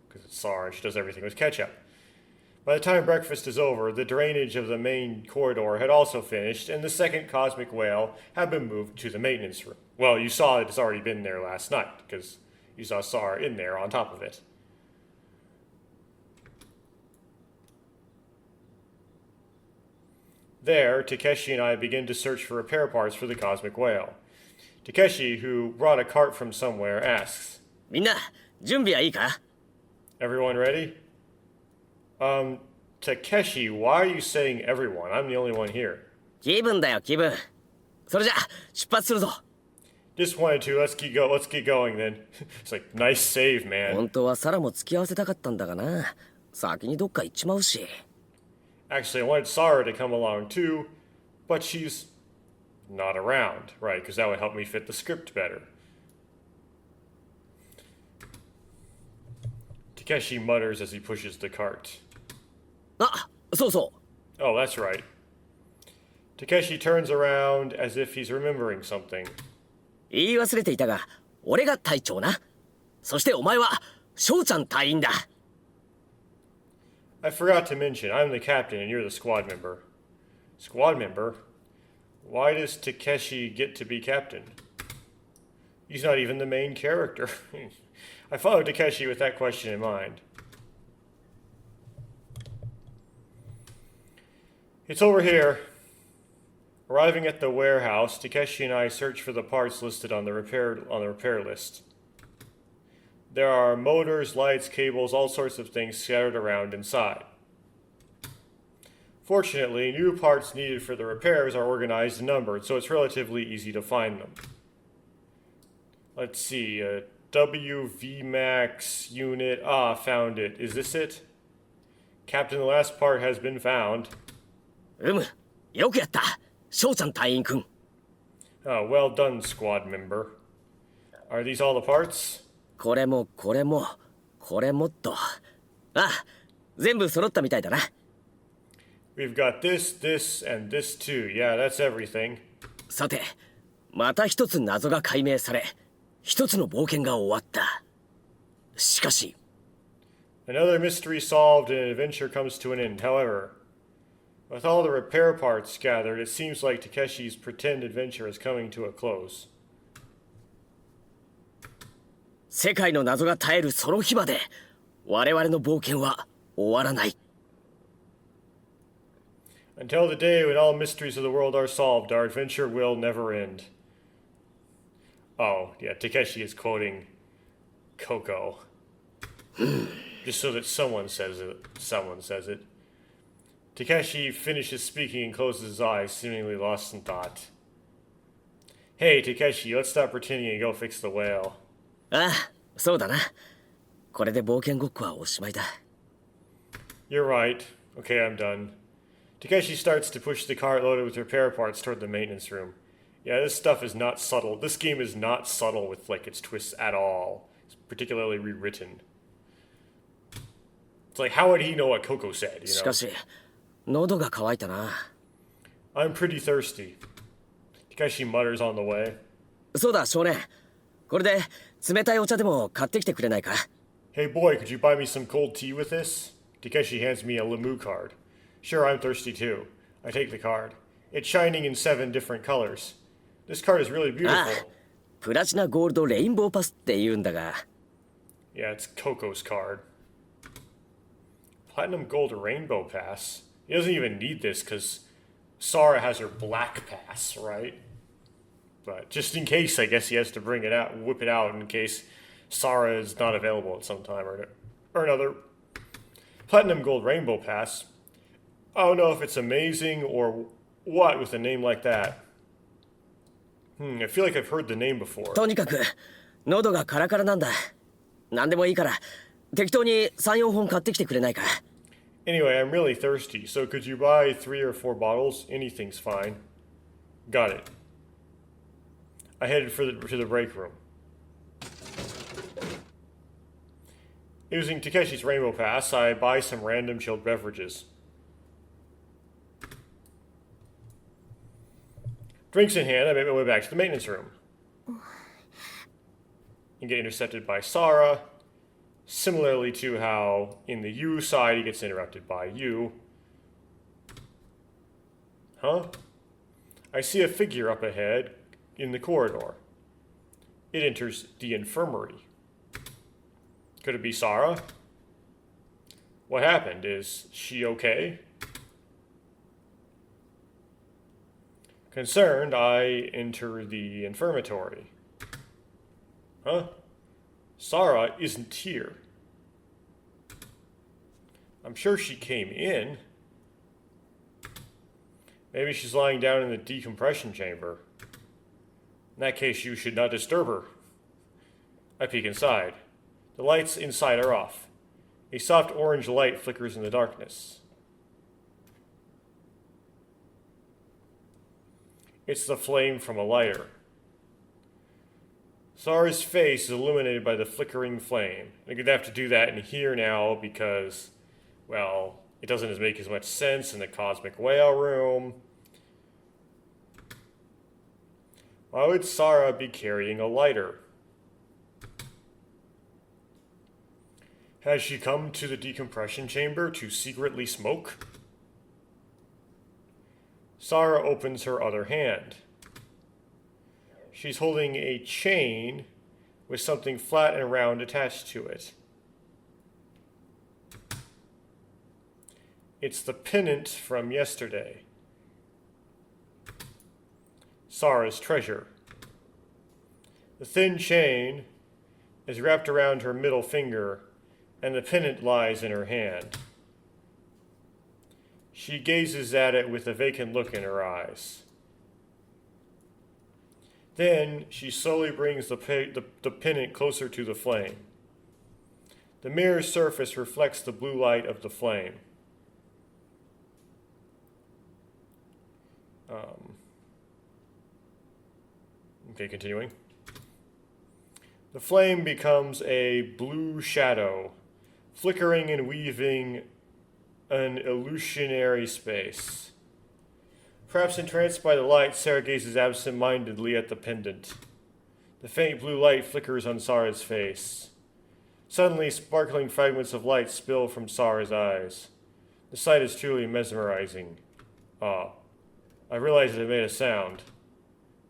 Because it's Sarah and she does everything with ketchup. By the time breakfast is over, the drainage of the main corridor had also finished, and the second cosmic whale had been moved to the maintenance room. Well, you saw it's already been there last night, because you saw Sarah in there on top of it. There, Takeshi and I begin to search for repair parts for the cosmic whale. Takeshi, who brought a cart from somewhere, asks, みんな準備はいいか？ Everyone ready? Takeshi, why are you saying everyone? I'm the only one here. 気分だよ気分。それじゃ出発するぞ。 Just wanted to. Let's get going then. It's like, nice save, man. 本当はサラも付き合わせたかったんだがな。先にどっか行っちまうし。 Actually, I wanted Sarah to come along too, but she's not around, right? Because that would help me fit the script better. Takeshi mutters as he pushes the cart. あ、そうそう。 Oh, that's right. Takeshi turns around as if he's remembering something. 言い忘れていたが、俺が隊長な。そしてお前は翔ちゃん隊員だ。 I forgot to mention, I'm the captain and you're the squad member. Squad member? Why does Takeshi get to be captain? He's not even the main character. I followed Takeshi with that question in mind. It's over here. Arriving at the warehouse, Takeshi and I search for the parts listed on the repair list. There are motors, lights, cables, all sorts of things scattered around inside. Fortunately, new parts needed for the repairs are organized and numbered, so it's relatively easy to find them. Let's see, WVMAX unit. Ah, found it. Is this it? Captain, the last part has been found. よくやった、翔ちゃん隊員くん。 Oh, well done, squad member. Are these all the parts? これもこれもこれもっと。あ、全部揃ったみたいだな。 We've got this, this, and this too. Yeah, that's everything. さて、また一つ謎が解明され、一つの冒険が終わった。しかし、 Another mystery solved and an adventure comes to an end. However, with all the repair parts gathered, it seems like Takeshi's pretend adventure is coming to a close. 世界の謎が絶えるその日まで、我々の冒険は終わらない。 Until the day when all mysteries of the world are solved, our adventure will never end. Oh, yeah, Takeshi is quoting Coco. Just so that someone says it. Someone says it. Takeshi finishes speaking and closes his eyes, seemingly lost in thought. Hey, Takeshi, let's stop pretending and go fix the whale. ああ、そうだな。これで冒険ごっこはおしまいだ。 You're right. Okay, I'm done. Takeshi starts to push the cart loaded with repair parts toward the maintenance room. Yeah, this stuff is not subtle. This game is not subtle with, like, its twists at all. It's particularly rewritten. It's like, how would he know what Coco said, you し know? かし、喉が渇いたな。 I'm pretty thirsty. Takeshi mutters on the way. そうだ、少年。これで冷たいお茶でも買ってきてくれないか？ Hey boy, could you buy me some cold tea with this? Takeshi hands me a Lemu card. Sure, I'm thirsty too. I take the card. It's shining in 7 different colors. This card is really ああ、 beautiful. プラチナゴールドレインボーパスって言うんだが。 Yeah, it's Coco's card. Platinum Gold Rainbow Pass. He doesn't even need this because Sarah has her Black Pass, right? But just in case, I guess he has to bring it out, whip it out in case Sarah is not available at some time or another. Platinum Gold Rainbow Pass. I don't know if it's amazing or What with a name like that? I feel like I've heard the name before. とにかく喉がカラカラなんだ。何でもいいから適当に3、4本買ってきてくれないか。 Anyway, I'm really thirsty, so could you buy 3 or 4 bottles? Anything's fine. Got it. I headed to the break room. Using Takeshi's Rainbow Pass, I buy some random chilled beverages. Drinks in hand, I make my way back to the maintenance room. And get intercepted by Sarah. Similarly to how in the U side he gets interrupted by you. Huh? I see a figure up ahead in the corridor. It enters the infirmary. Could it be Sarah? What happened? Is she okay? Concerned, I enter the infirmatory. Huh? Sarah isn't here. I'm sure she came in. Maybe she's lying down in the decompression chamber. In that case, you should not disturb her. I peek inside. The lights inside are off. A soft orange light flickers in the darkness. It's the flame from a lighter. Sarah's face is illuminated by the flickering flame. I'm going to have to do that in here now because, well, it doesn't make as much sense in the Cosmic Whale room. Why would Sarah be carrying a lighter? Has she come to the decompression chamber to secretly smoke? Sarah opens her other hand. She's holding a chain with something flat and round attached to it. It's the pendant from yesterday. Sarah's treasure. The thin chain is wrapped around her middle finger, and the pendant lies in her hand. She gazes at it with a vacant look in her eyes. Then she slowly brings the pendant closer to the flame. The mirror's surface reflects the blue light of the flame. Okay, continuing. The flame becomes a blue shadow, flickering and weaving an illusionary space. Perhaps entranced by the light, Sarah gazes absent-mindedly at the pendant. The faint blue light flickers on Sarah's face. Suddenly, sparkling fragments of light spill from Sarah's eyes. The sight is truly mesmerizing. I realize that it made a sound.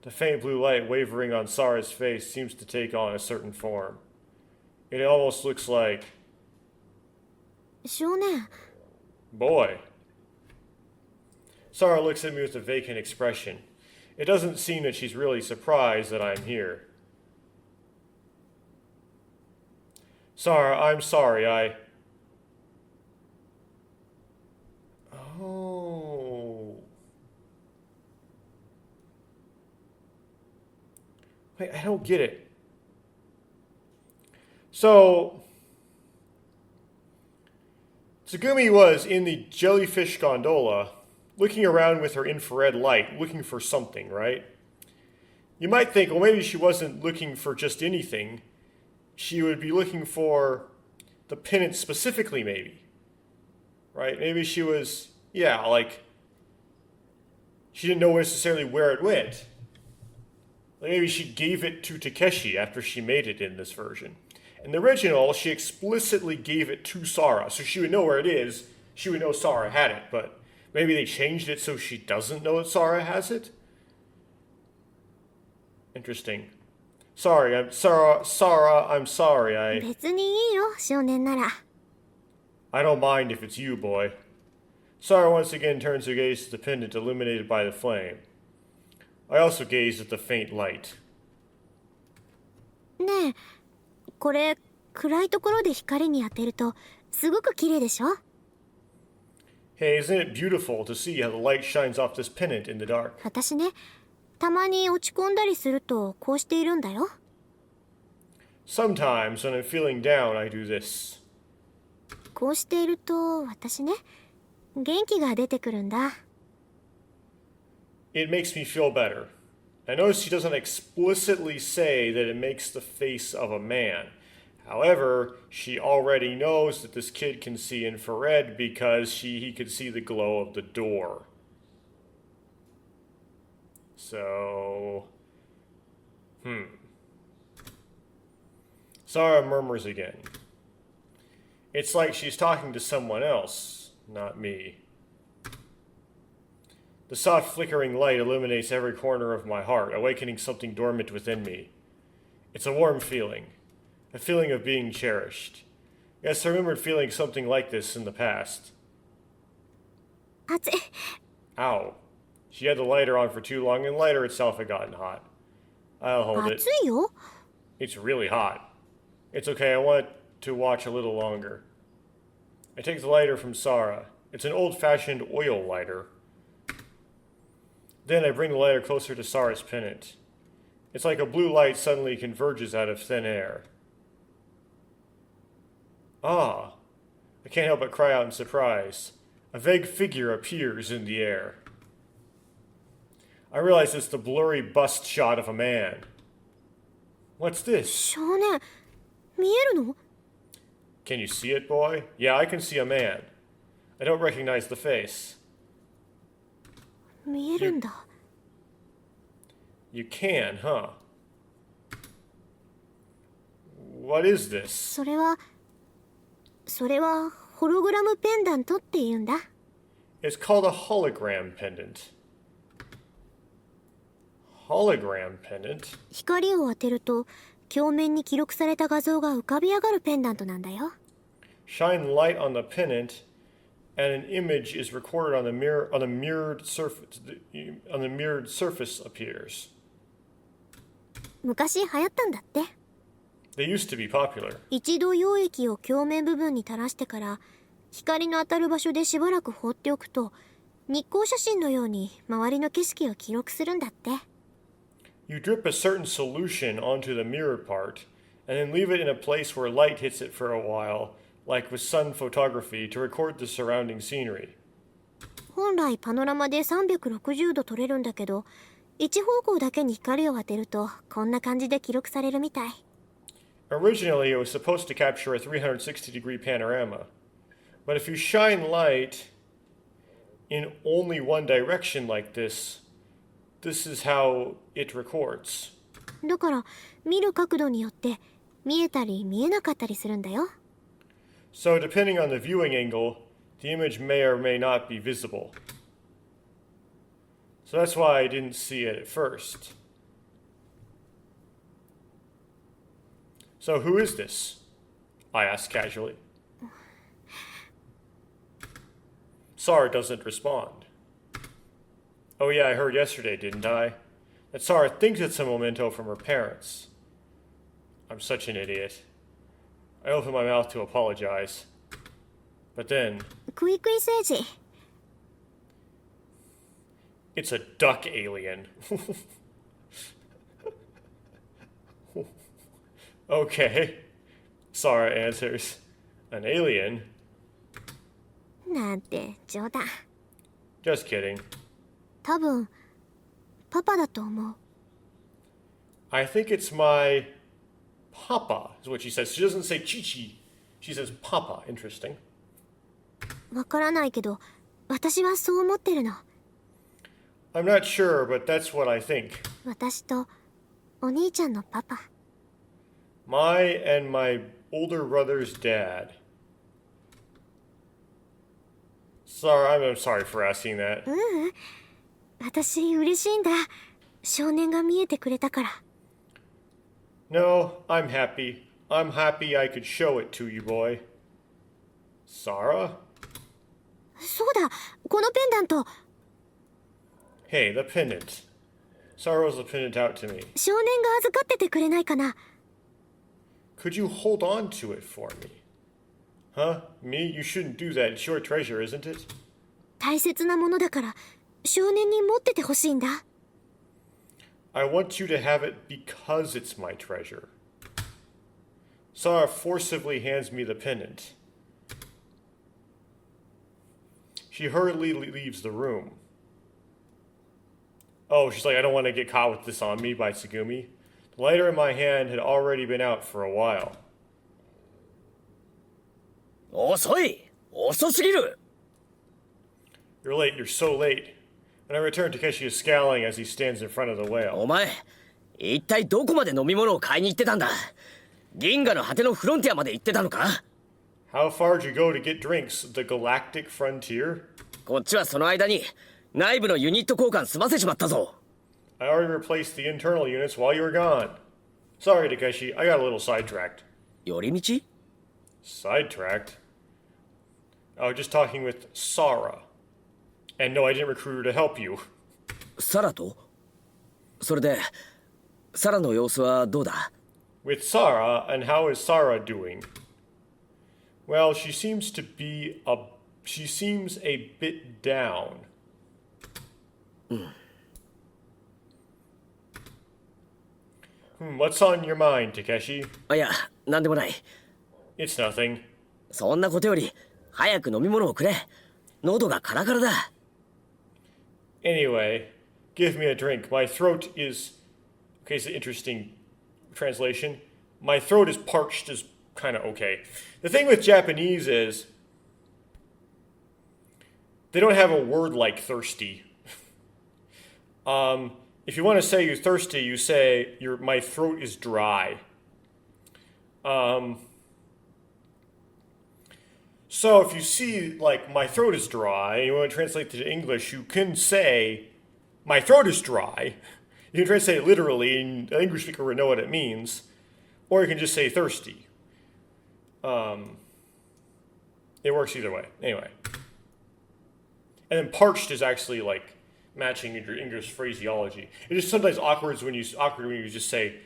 The faint blue light wavering on Sarah's face seems to take on a certain form. It almost looks like... 少年 Boy. Sarah looks at me with a vacant expression. It doesn't seem that she's really surprised that I'm here. Sarah, I'm sorry, Oh. Wait, I don't get it. So... Tsugumi was in the jellyfish gondola, looking around with her infrared light, looking for something, right? You might think, well, maybe she wasn't looking for just anything. She would be looking for the pendant specifically, maybe. Right? Maybe she was, she didn't know necessarily where it went. Like maybe she gave it to Takeshi after she made it in this version. In the original, she explicitly gave it to Sarah, so she would know where it is. She would know Sarah had it, but maybe they changed it so she doesn't know that Sarah has it? Interesting. Sorry, I'm sorry, 別にいいよ少年なら I don't mind if it's you, boy. Sarah once again turns her gaze to the pendant illuminated by the flame. I also gazed at the faint light. ねえこれ暗いところで光に当てるとすごく綺麗でしょ Hey, isn't it beautiful to see how the light shines off this pennant in the dark? 私ね、たまに落ち込んだりするとこうしているんだよ。 Sometimes when I'm feeling down, I do this. こうしていると私ね、元気が出てくるんだ。 It makes me feel better. I notice she doesn't explicitly say that it makes the face of a man. However, she already knows that this kid can see infrared because he could see the glow of the door. So, Sarah murmurs again. It's like she's talking to someone else, not me. The soft flickering light illuminates every corner of my heart, awakening something dormant within me. It's a warm feeling, a feeling of being cherished. Yes, I remembered feeling something like this in the past. 熱い。 Ow. She had the lighter on for too long, and the lighter itself had gotten hot. I'll hold it. 熱いよ。 It's really hot. It's okay, I want to watch a little longer. I take the lighter from Sarah. It's an old-fashioned oil lighter. Then I bring the lighter closer to Sarah's pennant. It's like a blue light suddenly converges out of thin air. Ah! I can't help but cry out in surprise. A vague figure appears in the air. I realize it's the blurry bust shot of a man. What's this? 少年、見えるの？ Can you see it, boy? Yeah, I can see a man. I don't recognize the face. 見えるんだ。 You can, huh? What is this? それはホログラムペンダントって言うんだ。 It's called a hologram pendant. Hologram pendant? 光を当てると鏡面に記録された画像が浮かび上がるペンダントなんだよ。 Shine light on the pendant, and an image is recorded on the mirrored surface appears. 昔流行ったんだって。 They used to be popular. 一度溶液を鏡面部分に垂らしてから光の当たる場所でしばらく放っておくと日光写真のように周りの景色を記録するんだって。 You drip a certain solution onto the mirrored part, and then leave it in a place where light hits it for a while, like with sun photography, to record the surrounding scenery. 本来パノラマで360度撮れるんだけど一方向だけに光を当てるとこんな感じで記録されるみたい。 Originally, it was supposed to capture a 360-degree panorama. But if you shine light in only one direction like this, this is how it records. だから見る角度によって見えたり見えなかったりするんだよ。 So depending on the viewing angle, the image may or may not be visible. So that's why I didn't see it at first. So who is this? I asked casually. Sarah doesn't respond. Oh yeah, I heard yesterday, didn't I? That Sarah thinks it's a memento from her parents. I'm such an idiot. I opened my mouth to apologize. But then, クイクイ星人。 it's a duck alien. Okay, Sarah answers. An alien? なんて冗談。 Just kidding. 多分パパだと思う。 I think it's my papa, is what she says. She doesn't say Chichi. She says papa. Interesting. わからないけど私はそう思ってるの。 I'm not sure, but that's what I think. 私とお兄ちゃんのパパ。 My and my older brother's dad. I'm sorry for asking that. 私嬉しいんだ。少年が見えてくれたから。 No, I'm happy. I'm happy I could show it to you, boy. Sarah? そうだ、このペンダント。 Hey, the pendant. Sarah rolls the pendant out to me. 少年が預かっててくれないかな。 Could you hold on to it for me? Huh? Me? You shouldn't do that. It's your treasure, isn't it? 大切なものだから少年に持っててほしいんだ。 I want you to have it because it's my treasure. Sara forcibly hands me the pendant. She hurriedly leaves the room. Oh, she's like, I don't want to get caught with this on me by Tsugumi. The lighter in my hand had already been out for a while. 遅い、遅すぎる。 You're late, you're so late. When I return, Takeshi is scowling as he stands in front of the お whale. 前、一体どこまで飲み物を買いに行ってたんだ。銀河の果てのフロンティアまで行ってたのか。 How far did you go to get drinks? The galactic frontier? こっちはその間に内部のユニット交換済ませちまったぞ。 I already replaced the internal units while you were gone. Sorry, Takeshi, I got a little sidetracked. 寄り道？ Sidetracked? I was just talking with Sara. And no, I didn't recruit her to help you. サラと？それで、サラの様子はどうだ？ With Sara, and how is Sara doing? Well, she seems a bit down. What's on your mind, Takeshi? あ、いや、なんでもない。 It's nothing. そんなことより、早く飲み物をくれ。喉がカラカラだ。 Anyway, give me a drink. My throat is... Okay, it's an interesting translation. My throat is parched is kind of okay. The thing with Japanese is they don't have a word like thirsty. If you want to say you're thirsty, you say my throat is dry. So if you see like my throat is dry and you want to translate it to English, you can say my throat is dry. You can translate it literally, and an English speaker would know what it means. Or you can just say thirsty. It works either way. Anyway. And then parched is actually like matching your English phraseology. It is sometimes awkward when you just say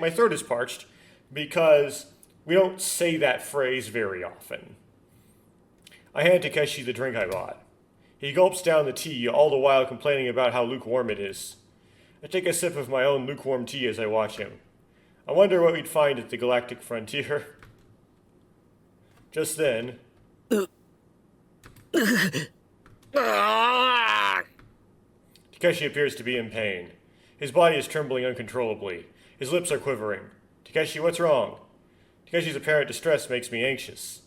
my throat is parched, because we don't say that phrase very often. I hand Takeshi the drink I bought. He gulps down the tea, all the while complaining about how lukewarm it is. I take a sip of my own lukewarm tea as I watch him. I wonder what we'd find at the galactic frontier. Just then... Takeshi appears to be in pain. His body is trembling uncontrollably. His lips are quivering. Takeshi, what's wrong? Takeshi's apparent distress makes me anxious.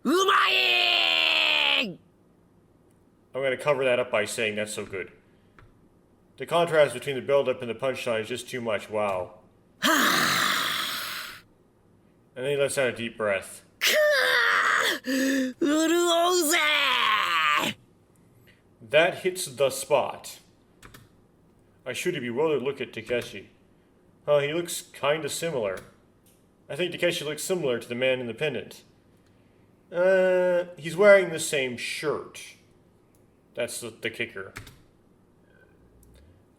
うまい！ I'm going to cover that up by saying that's so good. The contrast between the build-up and the punchline is just too much. Wow. And then he lets out a deep breath. 潤うぜ！ That hits the spot. I should have bewildered look at Takeshi. He looks kinda similar. I think Takeshi looks similar to the man in the pendant. He's wearing the same shirt. That's the kicker.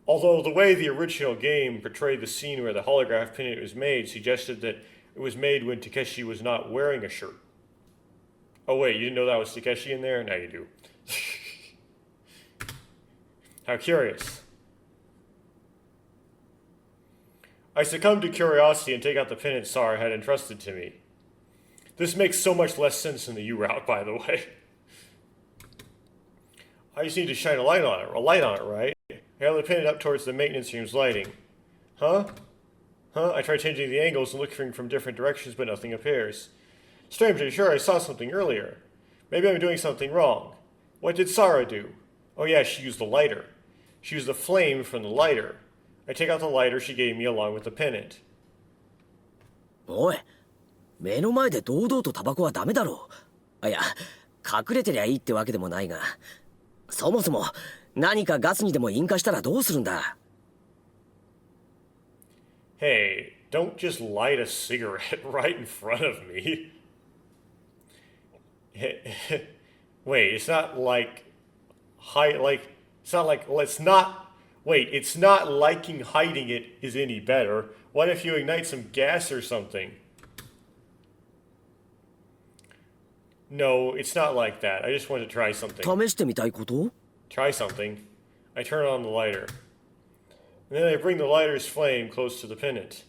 Although the way the original game portrayed the scene where the holograph pendant was made suggested that it was made when Takeshi was not wearing a shirt. Oh wait, you didn't know that was Takeshi in there? Now you do. How curious. I succumbed to curiosity and take out the pendant Sara had entrusted to me. This makes so much less sense than the U route, by the way. I just need to shine a light on it, right? I held the pendant up towards the maintenance room's lighting. Huh? I tried changing the angles and looking from different directions, but nothing appears. Strange, but sure I saw something earlier. Maybe I'm doing something wrong. What did Sara do? Oh yeah, she used the lighter. She used the flame from the lighter. I take out the lighter she gave me along with the pendant. おい、目の前で堂々とタバコはダメだろう。いや、隠れてりゃいいってわけでもないが、そもそも何かガスにでも引火したらどうするんだ。Hey, don't just light a cigarette right in front of me. Wait, it's not like it's not liking hiding it is any better. What if you ignite some gas or something? No, it's not like that. I just want to try something. 試してみたいこと？ Try something. I turn on the lighter. And then I bring the lighter's flame close to the pennant.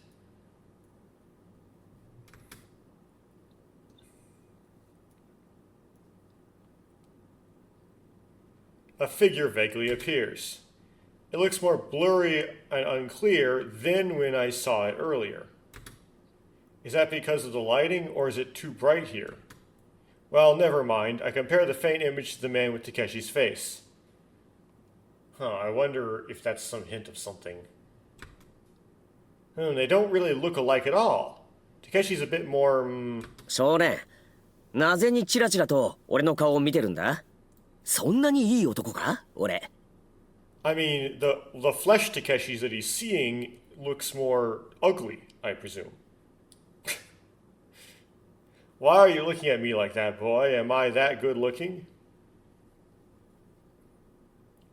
A figure vaguely appears. It looks more blurry and unclear than when I saw it earlier. Is that because of the lighting, or is it too bright here? Well, never mind. I compare the faint image to the man with Takeshi's face. I wonder if that's some hint of something. They don't really look alike at all. Takeshi's a bit more, 少年、なぜにチラチラと俺の顔を見てるんだ？そんなにいい男か？俺。I mean, the flesh Takeshis that he's seeing looks more ugly, I presume. Why are you looking at me like that, boy? Am I that good looking?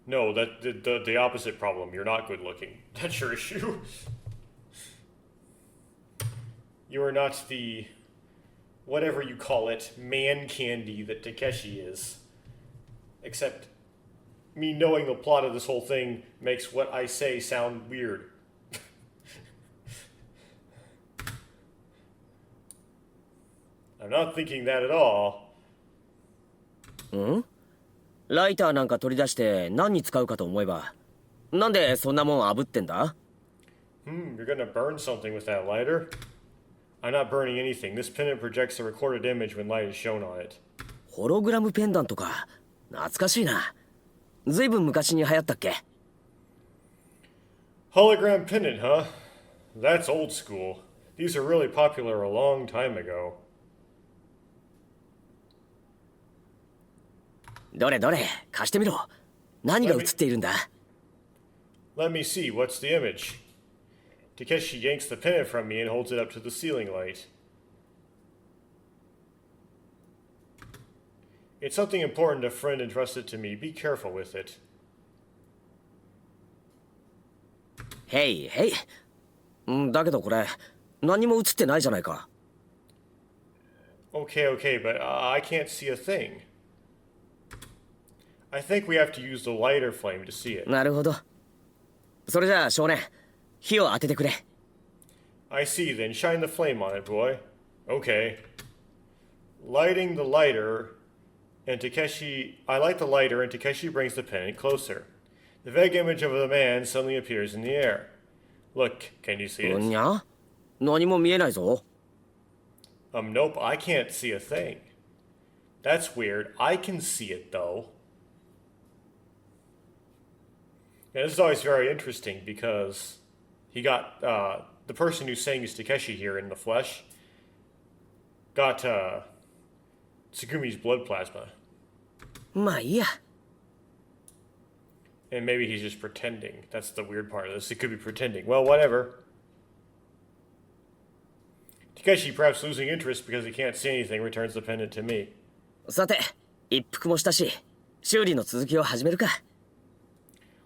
No, the opposite problem. You're not good looking. That's your issue. You are not the, whatever you call it, man candy that Takeshi is. Except me knowing the plot of this whole thing makes what I say sound weird. I'm not thinking that at all. ん？ライターなんか取り出して何に使うかと思えば、なんでそんなもん炙ってんだ？ You're gonna burn something with that lighter? I'm not burning anything. This pendant projects a recorded image when light is shown on it. ホログラムペンダントか。懐かしいな。ずいぶん昔に流行ったっけ？ Hologram pendant, huh? That's old school. These are really popular a long time ago. どれどれ、貸してみろ。何が映っているんだ？ Let me see. What's the image? Takeshi yanks the pendant from me and holds it up to the ceiling light. It's something important a friend entrusted to me. Be careful with it. へいへい。だけどこれ、何も映ってないじゃないか。Okay, but I can't see a thing. I think we have to use the lighter flame to see it. なるほど。それじゃあ少年、火を当ててくれ。I see, then shine the flame on it, boy. Okay. Lighting the lighter, and Takeshi... I light the lighter, and Takeshi brings the pendant closer. The vague image of the man suddenly appears in the air. Look, can you see it? にゃ？何も見えないぞ。Nope, I can't see a thing. That's weird. I can see it, though. And this is always very interesting because he got, the person who's saying is Takeshi here in the flesh, got, Tsukumi's blood plasma. まあいいや。And maybe he's just pretending. That's the weird part of this. It could be pretending. Well, whatever. Takeshi, perhaps losing interest because he can't see anything, returns the pendant to me. さて、一服もしたし、修理の続きを始めるか。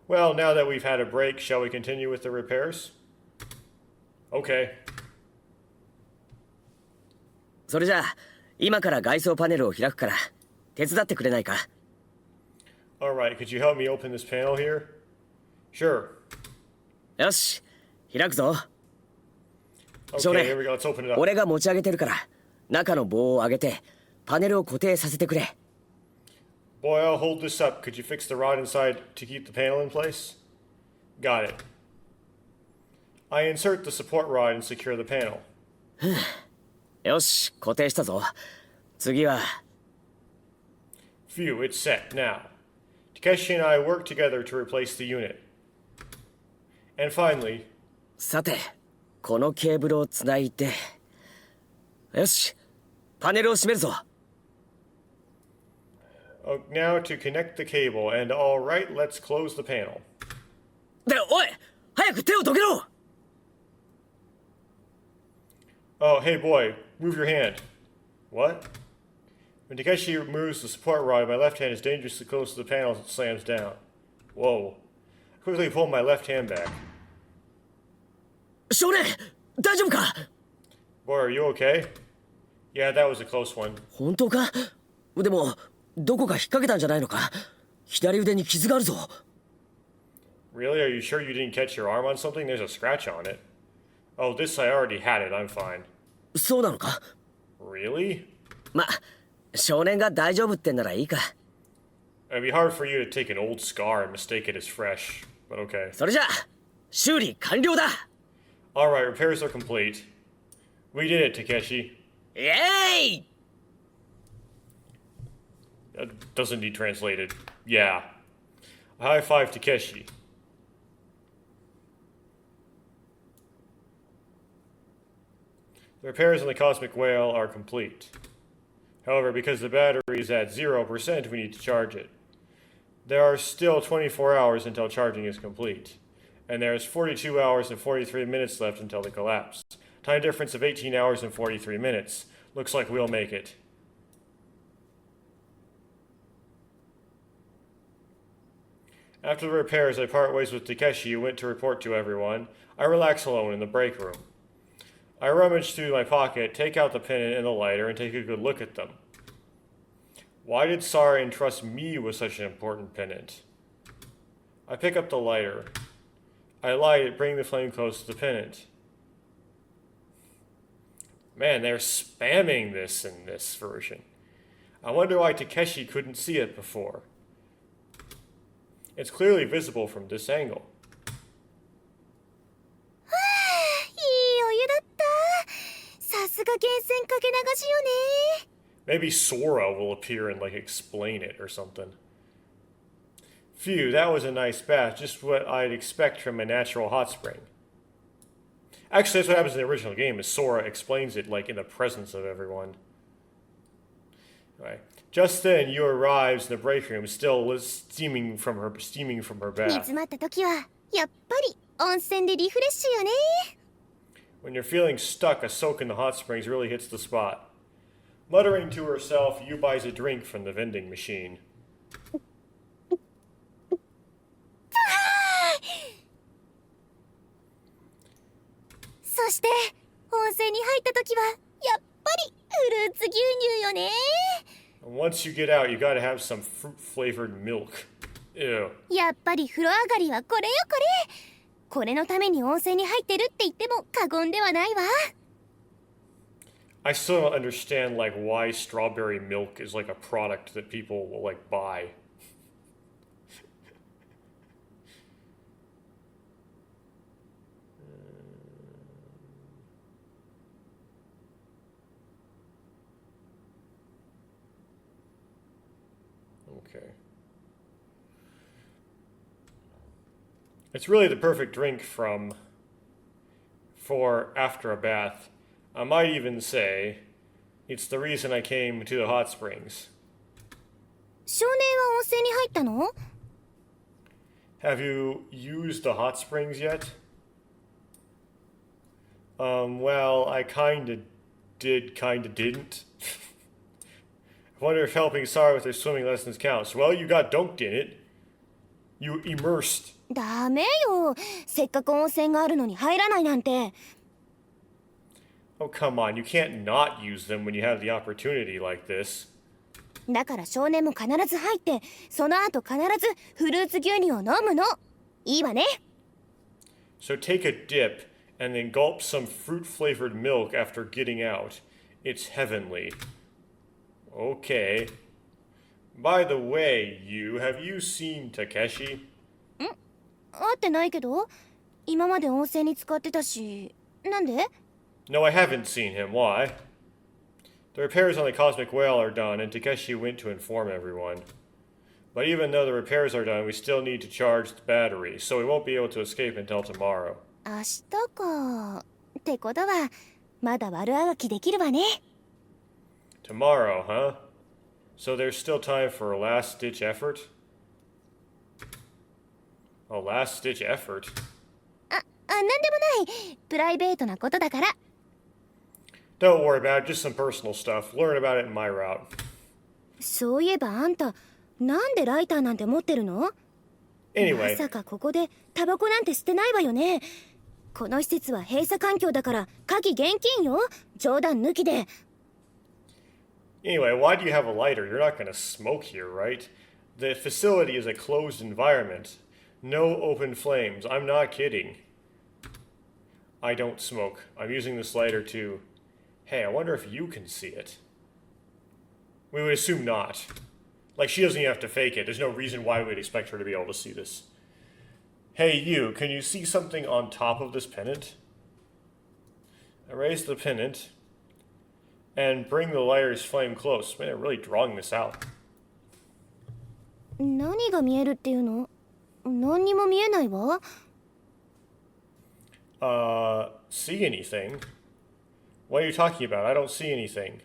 Well, now that we've had a break, shall we continue with the repairs? Okay. それじゃあ、今から外装パネルを開くから、手伝ってくれないか。Alright, could you help me open this panel here? Sure. よし、開くぞ。少 Okay, 年、 here we go. Let's open it up. 俺が持ち上げてるから、中の棒を上げて、パネルを固定させてくれ。Boy, I'll hold this up. Could you fix the rod inside to keep the panel in place? Got it. I insert the support rod and secure the panel. よし、固定したぞ。次は。Phew, it's set. Now, Takeshi and I work together to replace the unit. And finally... さて、このケーブルをつないで。よし、パネルを閉めるぞ。now to connect the cable, and alright, let's close the panel. で、おい、早く手をどけろ。Oh, hey boy, move your hand. What? When Takeshi moves the support rod, my left hand is dangerously close to the panel as it slams down. Whoa. I quickly pull my left hand back. 少年、大丈夫か？ Boy, are you okay? Yeah, that was a close one. 本当か？でもどこか引っ掛けたんじゃないのか。左腕に傷があるぞ。 Really? Are you sure you didn't catch your arm on something? There's a scratch on it. Oh, this I already had it. I'm fine. そうなのか。 Really? ま、少年が大丈夫ってんならいいか。 It'd be hard for you to take an old scar and mistake it as fresh, but okay. それじゃ修理完了だ。 Alright, repairs are complete. We did it, Takeshi. イエーイ。 That doesn't need translated. Yeah. High five, Takeshi. The repairs on the Cosmic Whale are complete. However, because the battery is at 0%, we need to charge it. There are still 24 hours until charging is complete, and there is 42 hours and 43 minutes left until the collapse. Time difference of 18 hours and 43 minutes. Looks like we'll make it. After the repairs, I part ways with Takeshi, who went to report to everyone. I relax alone in the break room. I rummage through my pocket, take out the pennant and the lighter, and take a good look at them. Why did Sara entrust me with such an important pennant? I pick up the lighter. I light it, bringing the flame close to the pennant. Man, they're spamming this in this version. I wonder why Takeshi couldn't see it before. It's clearly visible from this angle. いいお湯だった。さすが源泉かけ流しよね。 Maybe Sora will appear and, like, explain it or something. Phew, that was a nice bath, just what I'd expect from a natural hot spring. Actually, that's what happens in the original game, is Sora explains it, like, in the presence of everyone. Anyway, just then, Yu arrives in the break room, still steaming from her 煮 bath. 詰まった時はやっぱり温泉でリフレッシュよね。 When you're feeling stuck, a soak in the hot springs really hits the spot. Muttering to herself, Yu buys a drink from the vending machine. そして温泉に入った時はやっぱりフルーツ牛乳よね。 Once you get out, you gotta have some fruit-flavored milk. Ew. やっぱり風呂上がりはこれよこれ。これのために温泉に入ってるって言っても過言ではないわ。 I still don't understand, like, why strawberry milk is, like, a product that people will, like, buy. Okay. It's really the perfect drink for after a bath. I might even say it's the reason I came to the hot springs. 少年は温泉に入ったの？ Have you used the hot springs yet? Well, I kinda did, kinda didn't. I wonder if helping Sara with her swimming lessons counts. Well, you got dunked in it. You immersed. ダメよ。せっかく温泉があるのに入らないなんて。 Oh, come on. You can't not use them when you have the opportunity like this. だから少年も必ず入って、その後必ずフルーツ牛乳を飲むの。いいわね。 So take a dip and then gulp some fruit-flavored milk after getting out. It's heavenly. Okay. By the way, have you seen Takeshi? 会ってないけど、今まで温泉に使ってたし、なんで？ No, I haven't seen him. Why? The repairs on the Cosmic Whale are done, and Takeshi went to inform everyone. But even though the repairs are done, we still need to charge the battery, so we won't be able to escape until tomorrow. 明日か。ってことは、まだ悪あがきできるわね。 Tomorrow, huh? So there's still time for a last-ditch effort? A last-ditch effort? なんでもない。プライベートなことだから。 Don't worry about it, just some personal stuff. Learn about it in my route. そういえばあんた、なんでライターなんて持ってるの？ Anyway. まさかここでタバコなんて捨てないわよね。この施設は閉鎖環境だから鍵厳禁よ。冗談抜きで。Anyway, why do you have a lighter? You're not going to smoke here, right? The facility is a closed environment. No open flames. I'm not kidding. I don't smoke. I'm using this lighter to... Hey, I wonder if you can see it. We would assume not. Like, she doesn't even have to fake it. There's no reason why we'd expect her to be able to see this. Hey, you, can you see something on top of this pennant? Erase the pennant. And bring the lighter's flame close. Man, they're really drawing this out. 何が見えるっていうの？何にも見えないわ。See anything? What are you talking about? I don't see anything.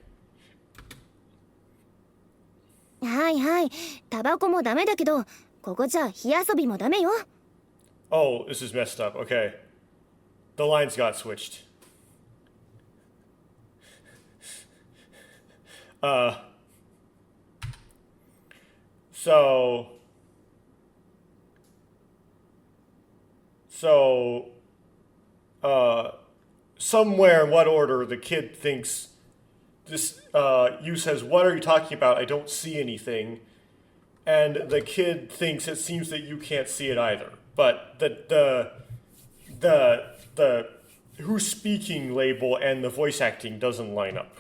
はいはい。タバコもダメだけど、ここじゃ火遊びもダメよ。Oh, this is messed up. Okay. The lines got switched. Somewhere in what order the kid thinks this, you says, what are you talking about? I don't see anything. And the kid thinks it seems that you can't see it either. But the who's speaking label and the voice acting doesn't line up.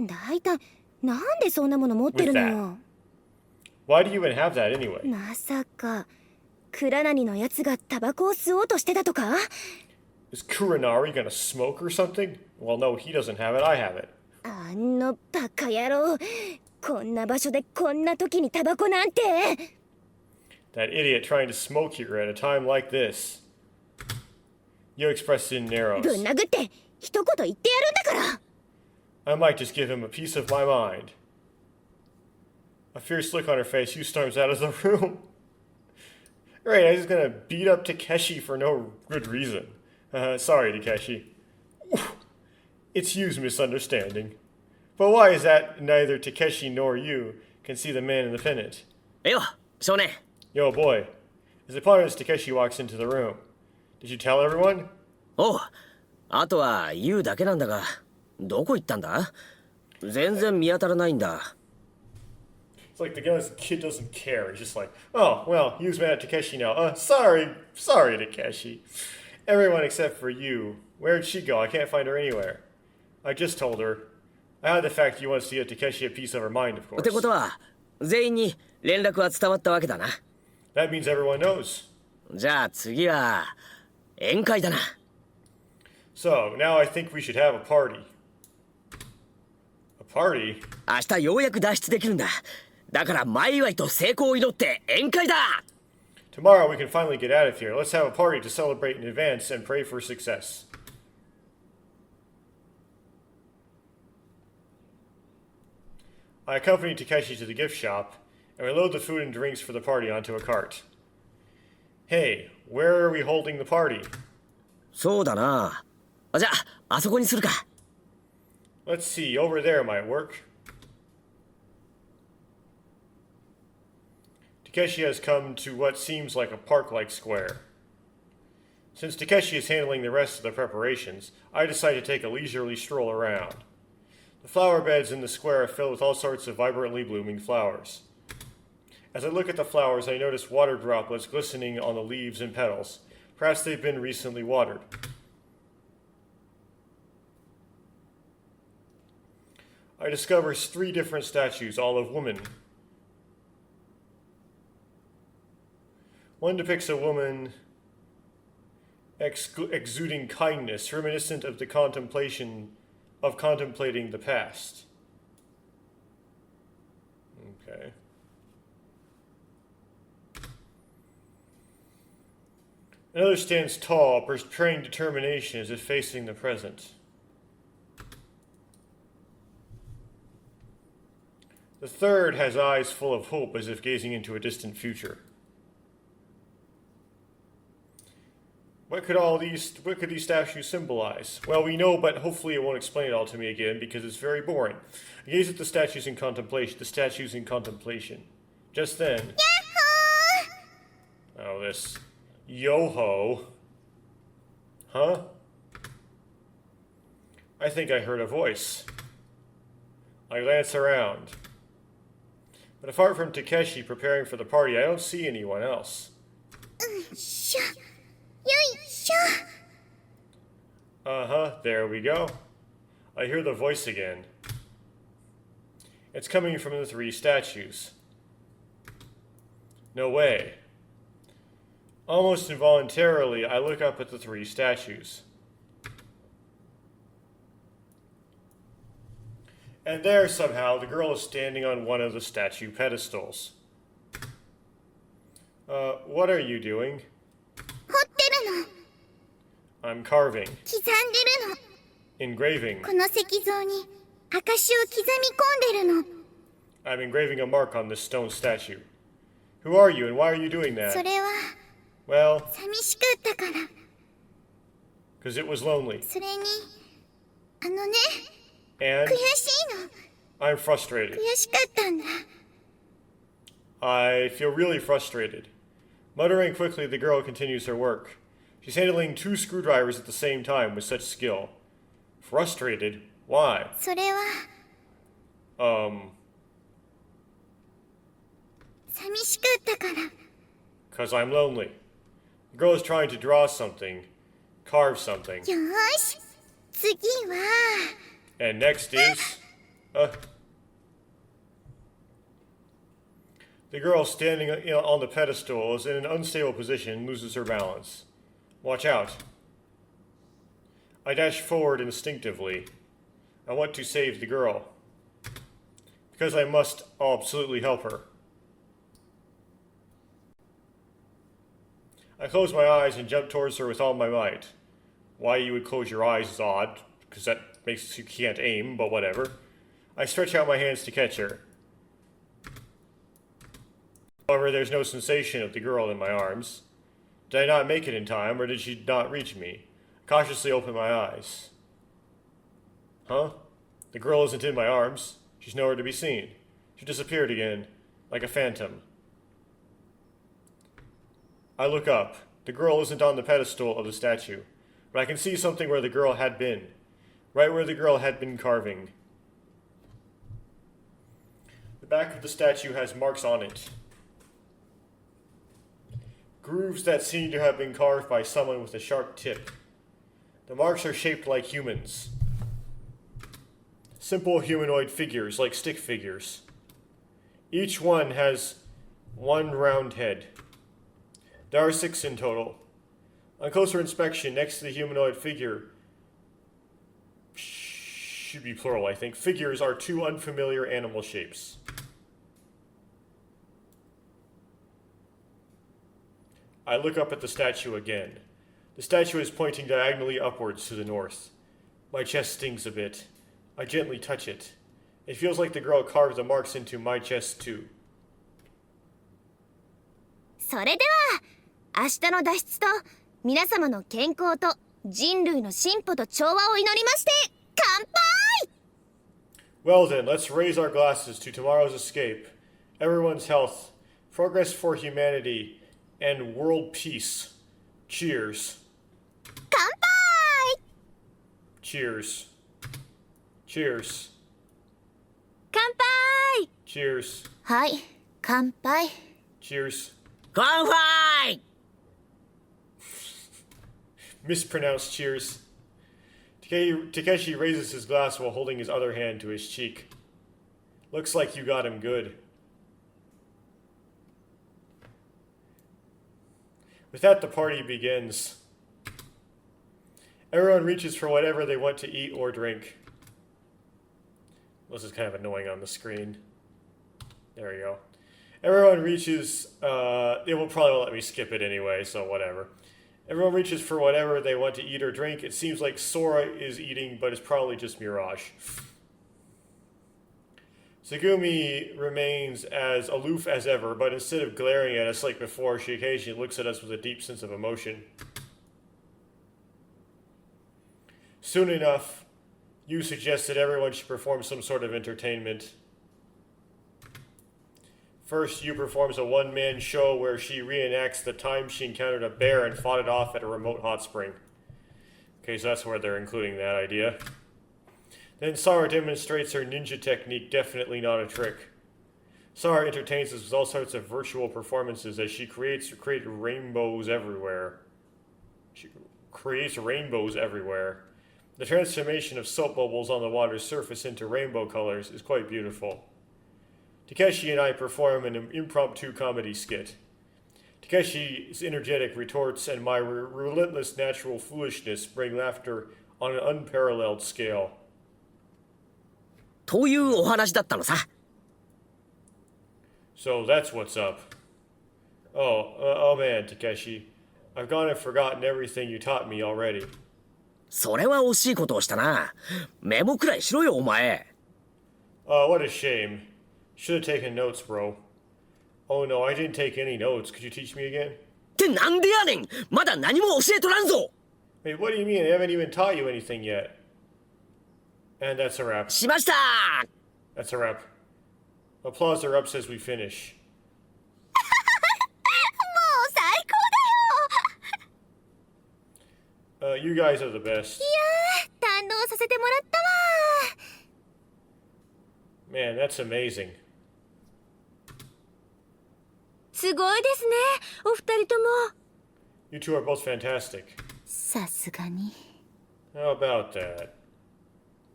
だいたいなんでそんなもの持ってるのよ。Why do you even have that anyway? まさかクラナニのやつがタバコを吸おうとしてたとか？ Is Kuranari gonna smoke or something? Well, no, he doesn't have it. I have it. あのバカ野郎。こんな場所でこんな時にタバコなんて。 That idiot trying to smoke here at a time like this. You expressed it in arrows. ぶん殴って一言言ってやるんだから。I might just give him a piece of my mind. A fierce look on her face, Yu storms out of the room. Right, I'm just gonna beat up Takeshi for no good reason. Sorry, Takeshi. It's Yu's misunderstanding. But why is that neither Takeshi nor you can see the man in the pennant? よ、少年。 Yo, boy. As upon as Takeshi walks into the room. Did you tell everyone? おう、あとは言うだけなんだが、どこ行ったんだ？全然見当たらないんだ。It's like the kid doesn't care. He's just like, oh, well, Yu's mad at Takeshi now. Sorry, Takeshi. Everyone except for you. Where'd she go? I can't find her anywhere. I just told her. I had the fact you want to see a Takeshi a piece of her mind, of course. ってことは、全員に連絡は伝わったわけだな。That means everyone knows. じゃあ次は宴会だな。So, now I think we should have a party. A party? 明日ようやく脱出できるんだ。だから前祝いと成功を祈って宴会だ。 Tomorrow we can finally get out of here. Let's have a party to celebrate in advance and pray for success. I accompany Takeshi to the gift shop, and we load the food and drinks for the party onto a cart. Hey, where are we holding the party? そうだな。じゃあ、あそこにするか。Let's see, over there might work. Takeshi has come to what seems like a park-like square. Since Takeshi is handling the rest of the preparations, I decide to take a leisurely stroll around. The flower beds in the square are filled with all sorts of vibrantly blooming flowers. As I look at the flowers, I notice water droplets glistening on the leaves and petals. Perhaps they've been recently watered. I discover 3 different statues, all of women. One depicts a woman exuding kindness, reminiscent of the contemplating the past. Okay. Another stands tall, portraying determination as if facing the present. The third has eyes full of hope, as if gazing into a distant future. What could these statues symbolize? Well, we know, but hopefully it won't explain it all to me again, because it's very boring. I gaze at the statues in contemplation. Just then... Oh, this... Yo-ho. Huh? I think I heard a voice. I glance around. But apart from Takeshi preparing for the party, I don't see anyone else. しょよいしょ Uh-huh, there we go. I hear the voice again. It's coming from the three statues. No way. Almost involuntarily, I look up at the three statues. And there, somehow, the girl is standing on one of the statue pedestals. What are you doing? 彫ってるの I'm carving, 刻んでるの engraving. この石像に証を刻み込んでるの I'm engraving a mark on this stone statue. Who are you and why are you doing そ that? れは Well, 寂しかったから because it was lonely. それにあのね And 悔しいの I'm frustrated. 悔しかったんだ I feel really frustrated. Muttering quickly, the girl continues her work. She's handling 2 screwdrivers at the same time with such skill. Frustrated? Why? それは寂しかったから Because I'm lonely. The girl is trying to draw something, carve something. よーし次は And next is... The girl standing on the pedestal is in an unstable position and loses her balance. Watch out. I dash forward instinctively. I want to save the girl. Because I must absolutely help her. I close my eyes and jump towards her with all my might. Why you would close your eyes is odd, because that makes you can't aim, but whatever. I stretch out my hands to catch her. However, there's no sensation of the girl in my arms. Did I not make it in time, or did she not reach me? I cautiously open my eyes. Huh? The girl isn't in my arms. She's nowhere to be seen. She disappeared again, like a phantom. I look up. The girl isn't on the pedestal of the statue, but I can see something where the girl had been. Right where the girl had been carving. The back of the statue has marks on it. Grooves that seem to have been carved by someone with a sharp tip. The marks are shaped like humans. Simple humanoid figures, like stick figures. Each one has one round head. There are 6 in total. On closer inspection, next to the humanoid figure, should be plural, I think, figures are 2 unfamiliar animal shapes. I look up at the statue again. The statue is pointing diagonally upwards to the north. My chest stings a bit. I gently touch it. It feels like the girl carved the marks into my chest too. それでは明日の脱出と皆様の健康と人類の進歩と調和を祈りまして乾杯 Well then, let's raise our glasses to tomorrow's escape, everyone's health, progress for humanity, and world peace. Cheers. 乾杯 Cheers. Cheers. 乾杯 Cheers. はい乾杯 Cheers. 乾杯 Mispronounced cheers. Takeshi raises his glass while holding his other hand to his cheek. Looks like you got him good. With that, the party begins. Everyone reaches for whatever they want to eat or drink. This is kind of annoying on the screen. There we go. Everyone reaches, it will probably let me skip it anyway, so whatever. Everyone reaches for whatever they want to eat or drink. It seems like Sora is eating, but it's probably just Mirage. Tsugumi remains as aloof as ever, but instead of glaring at us like before, she occasionally looks at us with a deep sense of emotion. Soon enough, you suggest that everyone should perform some sort of entertainment. First, Yu performs a one-man show where she reenacts the time she encountered a bear and fought it off at a remote hot spring. Okay, so that's where they're including that idea. Then Sara demonstrates her ninja technique, definitely not a trick. Sara entertains us with all sorts of virtual performances as she creates rainbows everywhere. She creates rainbows everywhere. The transformation of soap bubbles on the water's surface into rainbow colors is quite beautiful. Takeshi and I perform an impromptu comedy skit. Takeshi's energetic retorts and my relentless natural foolishness bring laughter on an unparalleled scale. というお話だったのさ。So that's what's up. Oh man, Takeshi. I've gone and forgotten everything you taught me already. それは惜しいことをしたな。メモくらいしろよ、お前。Oh, what a shame. Should have taken notes, bro. Oh no, I didn't take any notes. Could you teach me again? ってなんでやねん。まだ何も教えとらんぞ。 Wait, what do you mean? I haven't even taught you anything yet. And that's a wrap. しました。 That's a wrap. Applause are up says we finish. もう最高だよ。 You guys are the best. 堪能させてもらったわ。 Man, that's amazing. すごいですね、お二人とも。 You two are both fantastic. さすがに。 How about that?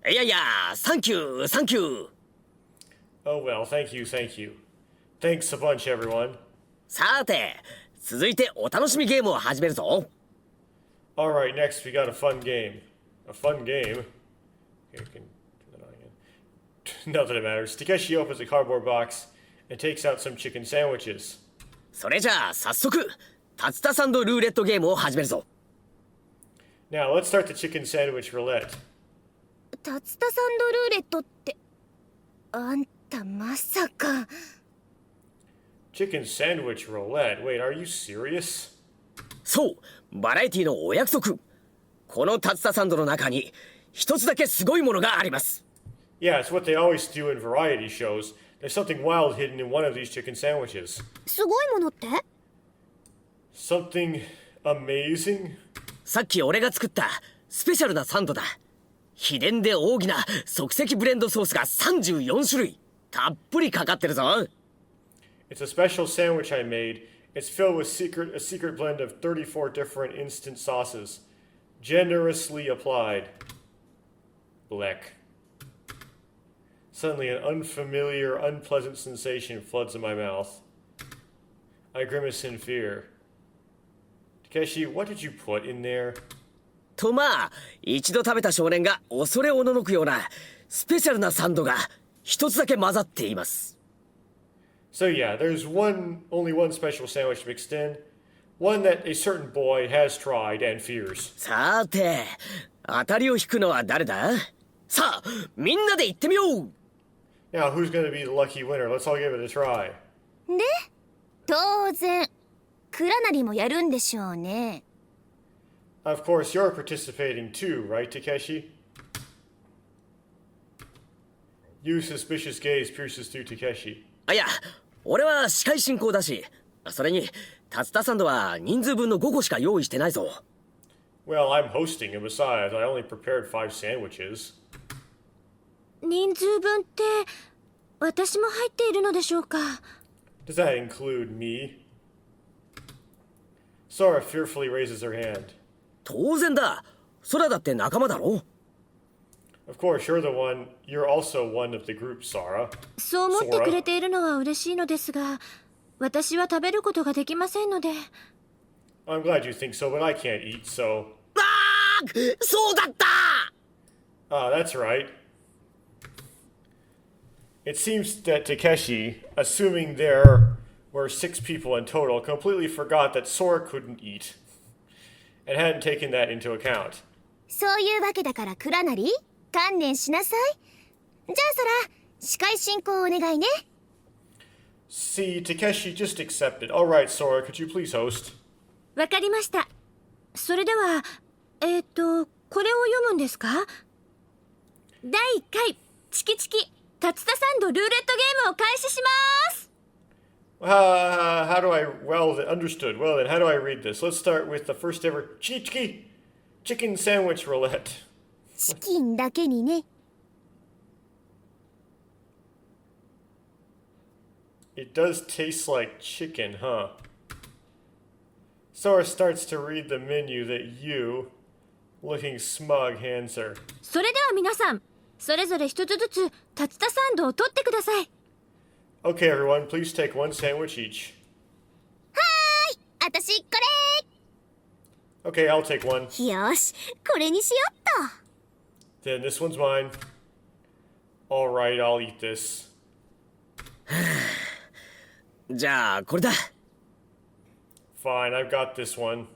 いやいや、サンキュー、サンキュー。 Oh well, thank you, thank you. Thanks a bunch, everyone. さて、続いてお楽しみゲームを始めるぞ。Alright, next we got a fun game. A fun game? Okay, can turn that on again. Not that it matters. Takeshi opens a cardboard box and takes out some chicken sandwiches. それじゃあ早速、竜田サンドルーレットゲームを始めるぞ。Now, let's start the chicken sandwich roulette. 竜田サンドルーレットってあんたまさか。 Chicken sandwich roulette? Wait, are you serious? そう、バラエティのお約束。この竜田サンドの中に一つだけすごいものがあります。 Yeah, it's what they always do in variety shows. There's something wild hidden in one of these chicken sandwiches. すごいものって？ Something amazing? さっき俺が作ったスペシャルなサンドだ。秘伝で奥義な即席ブレンドソースが34種類たっぷりかかってるぞ。 It's a special sandwich I made. It's filled with a secret blend of 34 different instant sauces, generously applied. Bleck. Suddenly, an unfamiliar, unpleasant sensation floods in my mouth. I grimace in fear. Takeshi, what did you put in there? とまあ一度食べた少年が恐れおののくようなスペシャルなサンドが一つだけ混ざっています。 So yeah, there's only one special sandwich mixed in, one that a certain boy has tried and fears. さて当たりを引くのは誰だ？さあみんなで行ってみよう。 Now, who's going to be the lucky winner? Let's all give it a try. で、当然クラナリもやるんでしょうね。 Of course, you're participating too, right, Takeshi? You suspicious gaze pierces through Takeshi. あ、いや俺は司会進行だし、それに竜田サンドは人数分の5個しか用意してないぞ。 Well, I'm hosting, and besides, I only prepared 5 sandwiches. 人数分って私も入っているのでしょうか。 Does that include me? Sora fearfully raises her hand. 当然だ。空だって仲間だろ。 Of course, you're also one of the group, Sara. そう思ってくれているのは嬉しいのですが、私は食べることができませんので。 I'm glad you think so, but I can't eat, so... あー、そうだった。 Ah, that's right. It seems that Takeshi, assuming there were 6 people in total, completely forgot that Sora couldn't eat, and hadn't taken that into account. そういうわけだからクラナリ、観念しなさい。じゃあそら、司会進行お願いね。 See, Takeshi just accepted. All right, Sora, could you please host? わかりました。それでは、これを読むんですか？第1回チキチキ竜田サンドルーレットゲームを開始します。How do I... Well, understood. Well, then, how do I read this? Let's start with the first ever chicken sandwich roulette. チキンだけにね。It does taste like chicken, huh? Sora starts to read the menu that you, looking smug, hands her. それでは皆さん、それぞれ一つずつ竜田サンドを取ってください。 Okay, everyone, please take one sandwich each. 私こ Okay, I'll take one. れよし、これにしよっと。 Then this one's mine. Alright, I'll eat this. じゃあこれだ。 Fine, I've got this one.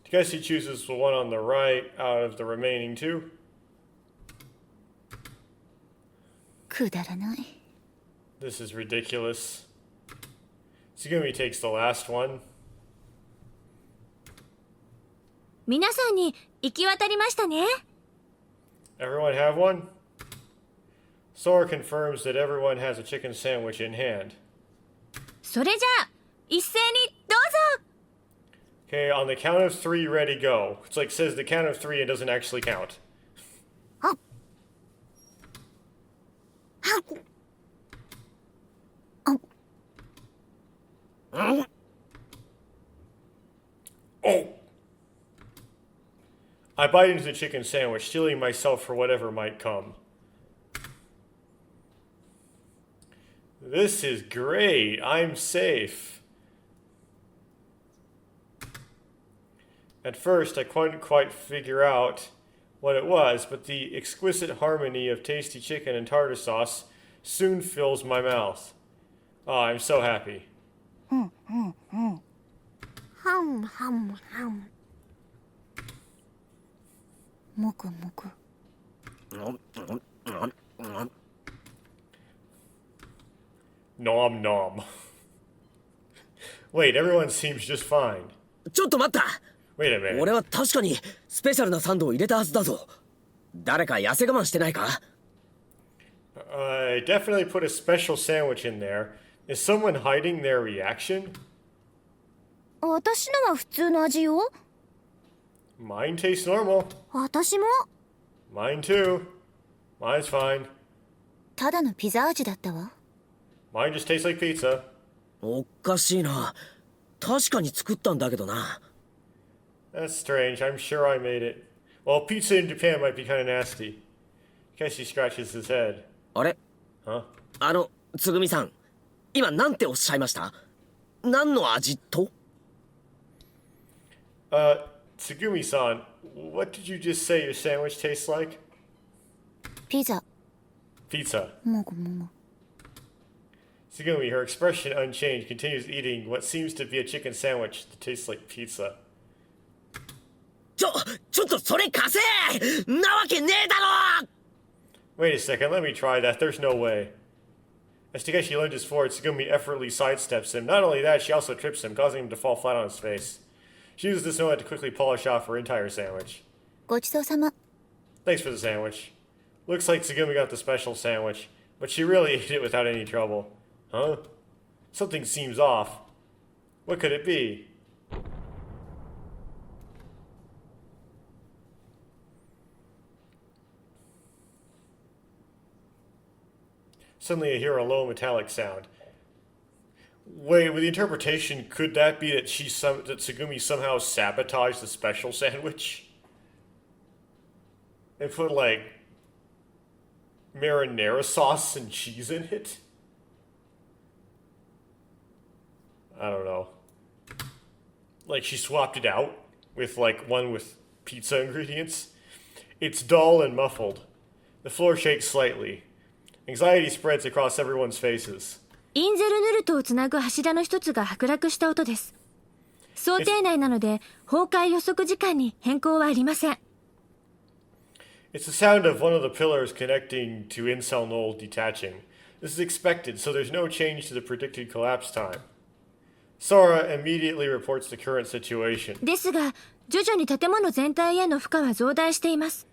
I guess he chooses the one on the right out of the remaining two. くだらない。 This is ridiculous. Tsugumi takes the last one. 皆さんに行き渡りましたね。 Everyone have one? Sora confirms that everyone has a chicken sandwich in hand. それじゃあ一斉にどうぞ。 Okay, on the count of three, ready, go. It's like says the count of three and doesn't actually count. あ、 Oh! I bite into the chicken sandwich, steeling myself for whatever might come. This is great. I'm safe. At first, I couldn't quite figure out what it was, but the exquisite harmony of tasty chicken and tartar sauce soon fills my mouth. Oh, I'm so happy. ハムハムハム。もくもく。 Nom nom. Wait, everyone seems just fine. ちょっと待った。 Wait a minute. 俺は確かにスペシャルなサンドを入れたはずだぞ。誰か痩せ我慢してないか？ I definitely put a special sandwich in there. Is someone hiding their reaction? 私のは普通の味よ。 Mine tastes normal. 私も。 Mine too. Mine's fine. ただのピザ味だったわ。 Mine just tastes like pizza. おかしいな。確かに作ったんだけどな。 That's strange. I'm sure I made it. Well, pizza in Japan might be kind of nasty. Guess he scratches his head. あれ？ Huh? つぐみさん、今なんておっしゃいました？何の味と？ Tsugumi-san, what did you just say your sandwich tastes like? ピザ。 Pizza. もぐもぐ。 Tsugumi, her expression unchanged, continues eating what seems to be a chicken sandwich that tastes like pizza. ちょっとそれ貸せ！なわけねえだろ！ Wait a second, let me try that. There's no way. As Takeshi lunges forward, Tsugumi effortlessly sidesteps him. Not only that, she also trips him, causing him to fall flat on his face. She uses this moment to quickly polish off her entire sandwich. ごちそうさま。 Thanks for the sandwich. Looks like Tsugumi got the special sandwich, but she really ate it without any trouble. Huh? Something seems off. What could it be? Suddenly I hear a low metallic sound. Wait, with the interpretation, could that be that that Tsugumi somehow sabotaged the special sandwich? And put, like, marinara sauce and cheese in it? I don't know. Like, she swapped it out with, like, one with pizza ingredients? It's dull and muffled. The floor shakes slightly. Anxiety spreads across everyone's faces. インゼルヌルトをつなぐ柱の一つが剥落した音です。想定内なので崩壊予測時間に変更はありません。 It's the sound of one of the pillars connecting to Incel Knoll detaching. This is expected, so there's no change to the predicted collapse time. Sora immediately reports the current situation. ですが、徐々に建物全体への負荷は増大しています。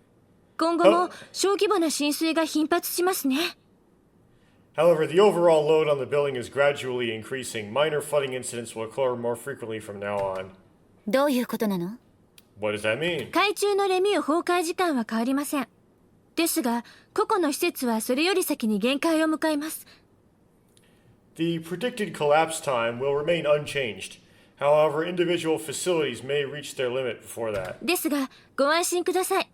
今後も小規模な浸水が頻発しますね。 However, the overall load on the building is gradually increasing. Minor flooding incidents will occur more frequently from now on. どういうことなの？ What does that mean? 海中のレミュー崩壊時間は変わりません。ですが個々の施設はそれより先に限界を迎えます。 The predicted collapse time will remain unchanged. However, individual facilities may reach their limit before that. ですがご安心ください。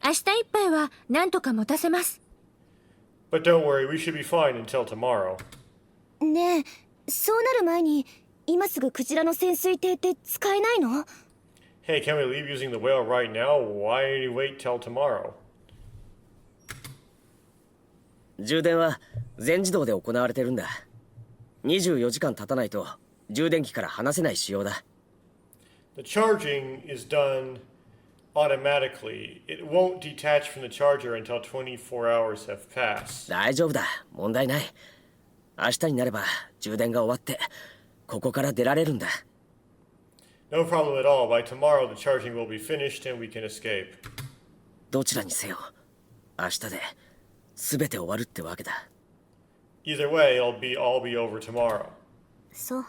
明日いっぱいは何とか持たせます。 But don't worry, we should be fine until tomorrow. ねえ、そうなる前に今すぐクジラの潜水艇って使えないの？ Hey, can we leave using the whale right now? Why wait till tomorrow? 充電は全自動で行われてるんだ。24時間経たないと充電器から離せない仕様だ。 The charging is done automatically. It won't detach from the charger until 24 hours have passed. 大丈夫だ、問題ない。明日になれば充電が終わってここから出られるんだ。 No problem at all. By tomorrow, the charging will be finished and we can escape. どちらにせよ明日で全て終わるってわけだ。 Either way, all be over tomorrow. そう、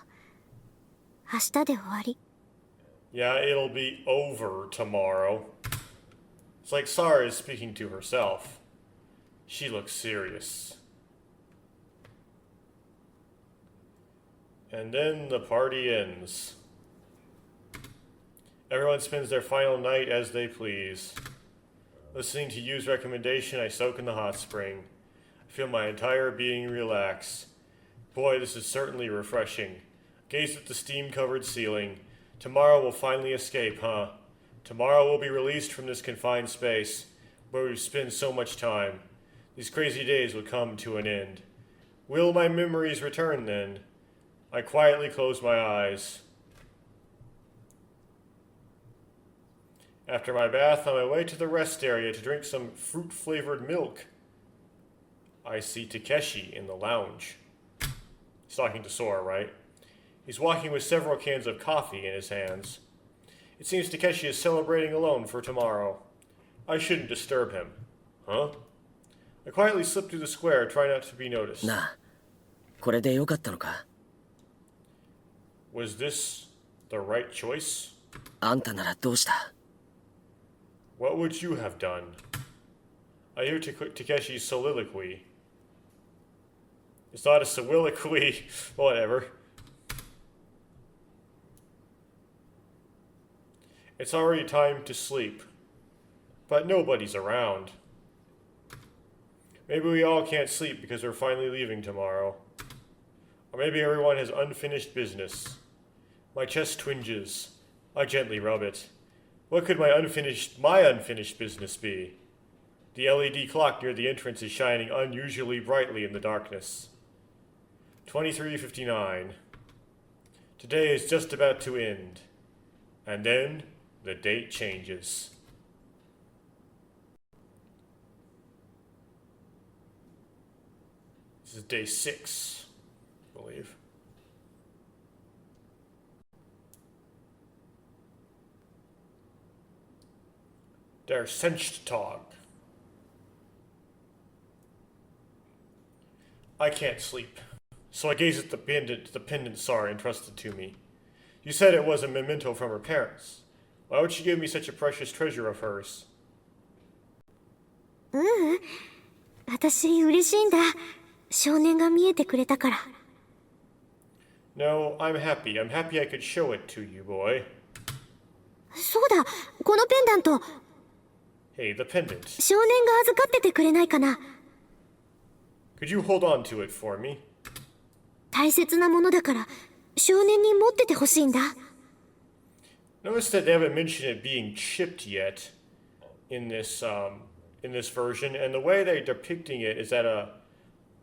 明日で終わり。 Yeah, it'll be over tomorrow. It's like Sarah is speaking to herself. She looks serious. And then the party ends. Everyone spends their final night as they please. Listening to Yu's recommendation, I soak in the hot spring. I feel my entire being relax. Boy, this is certainly refreshing. Gaze at the steam-covered ceiling. Tomorrow we'll finally escape, huh? Tomorrow we'll be released from this confined space, where we've spent so much time. These crazy days will come to an end. Will my memories return then? I quietly close my eyes. After my bath, on my way to the rest area to drink some fruit-flavored milk, I see Takeshi in the lounge. He's talking to Sora, right? He's walking with several cans of coffee in his hands. It seems Takeshi is celebrating alone for tomorrow. I shouldn't disturb him. Huh? I quietly slip through the square, try not to be noticed. なあ、これでよかったのか？ Was this the right choice? あんたならどうした？ What would you have done? I hear Takeshi's soliloquy. It's not a soliloquy. Whatever. It's already time to sleep. But nobody's around. Maybe we all can't sleep because we're finally leaving tomorrow. Or maybe everyone has unfinished business. My chest twinges. I gently rub it. What could my unfinished business be? The LED clock near the entrance is shining unusually brightly in the darkness. 23:59. Today is just about to end. And then the date changes. This is day 6, I believe. Der Senschtag. I can't sleep, so I gaze at the pendant Sarah entrusted to me. You said it was a memento from her parents. Why would she give me such a precious treasure of hers? 私嬉しいんだ。少年が見えてくれたから。 No, I'm happy. I'm happy I could show it to you, boy. そうだ、このペンダント、 Hey, the pendant. 少年が預かっててくれないかな。 Could you hold on to it for me? 大切なものだから少年に持っててほしいんだ。 Notice that they haven't mentioned it being chipped yet in this version, and the way they're depicting it is at a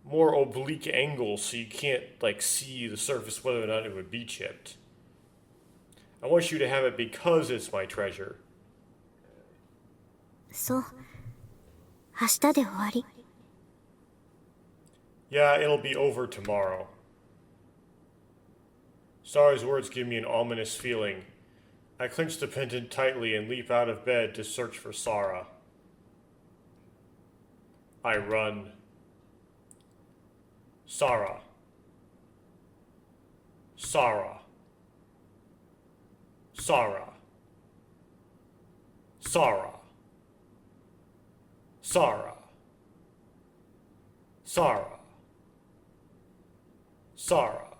more oblique angle, so you can't see the surface whether or not it would be chipped. I want you to have it because it's my treasure. そう、明日で終わり。 Yeah, it'll be over tomorrow. Star's words give me an ominous feeling. I clench the pendant tightly and leap out of bed to search for Sarah. I run. Sarah. Sarah. Sarah. Sarah. Sarah. Sarah. Sarah.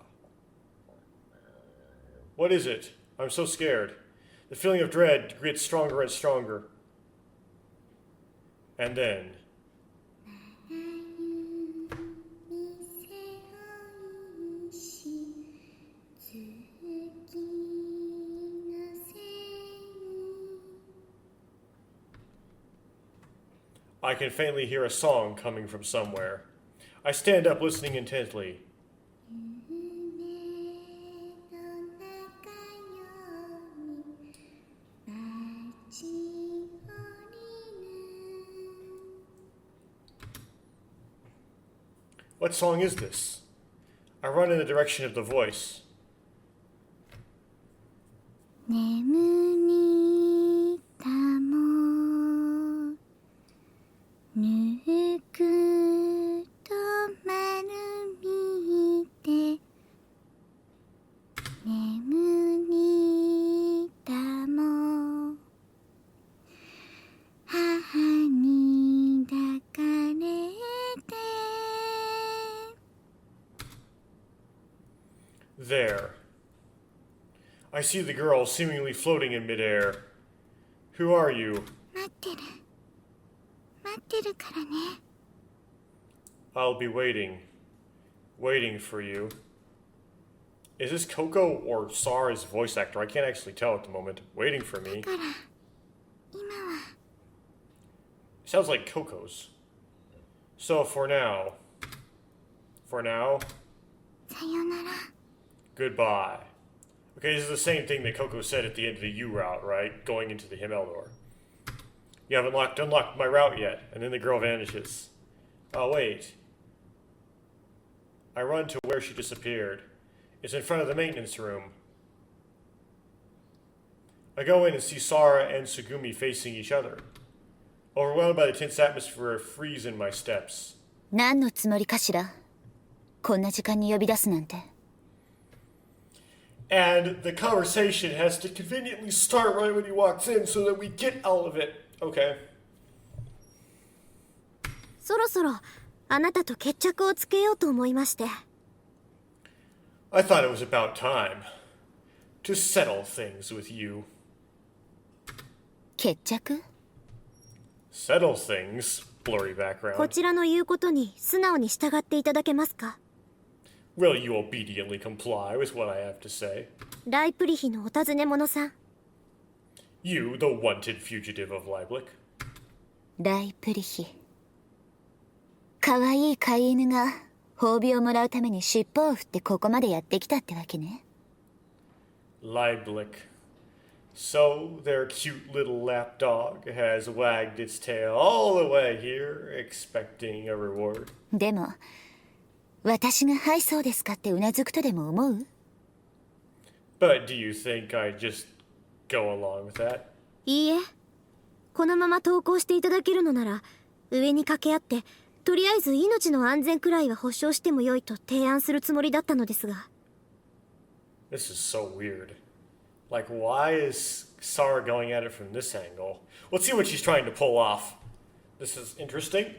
What is it? I'm so scared. The feeling of dread gets stronger and stronger. And then... I can faintly hear a song coming from somewhere. I stand up listening intently. What song is this? I run in the direction of the voice. 眠にたもぬくと丸みて眠にたも母に抱かれて There. I see the girl seemingly floating in midair. Who are you? 待ってるからね I'll be waiting. Waiting for you. Is this Coco or Sarah's voice actor? I can't actually tell at the moment. Waiting for me. だから今は Sounds like Coco's. So for now. For now, さよなら goodbye. Okay, this is the same thing that Coco said at the end of the U route, right? Going into the Himeldor. You haven't unlocked my route yet. And then the girl vanishes. Oh, wait. I run to where she disappeared. It's in front of the maintenance room. I go in and see Sarah and Tsugumi facing each other. Overwhelmed by the tense atmosphere, I freeze in my steps. 何のつもりかしらこんな時間に呼び出すなんて And the conversation has to conveniently start right when he walks in so that we get out of it. Okay. そろそろあなたと決着をつけようと思いまして I thought it was about time to settle things with you. 決着 Settle things? Blurry こ background. ちらの言うことに素直に従っていただけますか Will you obediently comply with what I have to say? ライプリヒのお尋ね者さん You, the wanted fugitive of Leiblich. ライプリヒかわいい飼い犬が褒美をもらうために尻尾を振ってここまでやってきたってわけね Leiblich. So their cute little lap dog has wagged its tail all the way here, expecting a reward. でも私がはいそうですかってうなずくとでも思う But do you think I just go along with that? いいえこのまま投稿していただけるのなら上に掛け合ってとりあえず命の安全くらいは保証してもよいと提案するつもりだったのですが This is so weird. Like, why is Sarah going at it from this angle? Let's see what she's trying to pull off. This is interesting.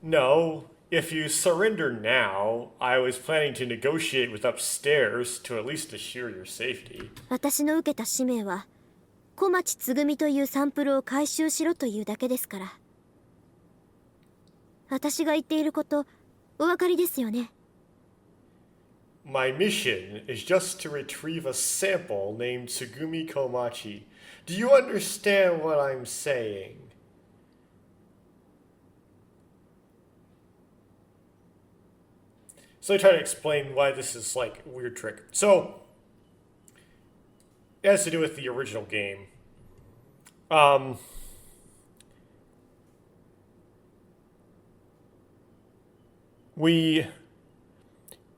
No, if you surrender now, I was planning to negotiate with upstairs to at least assure your safety. 私の受けた使命は小町つぐみというサンプルを回収しろというだけですから私が言っていることお分かりですよね My mission is just to retrieve a sample named Tsugumi Komachi. Do you understand what I'm saying? So I try to explain why this is like a weird trick. So it has to do with the original game.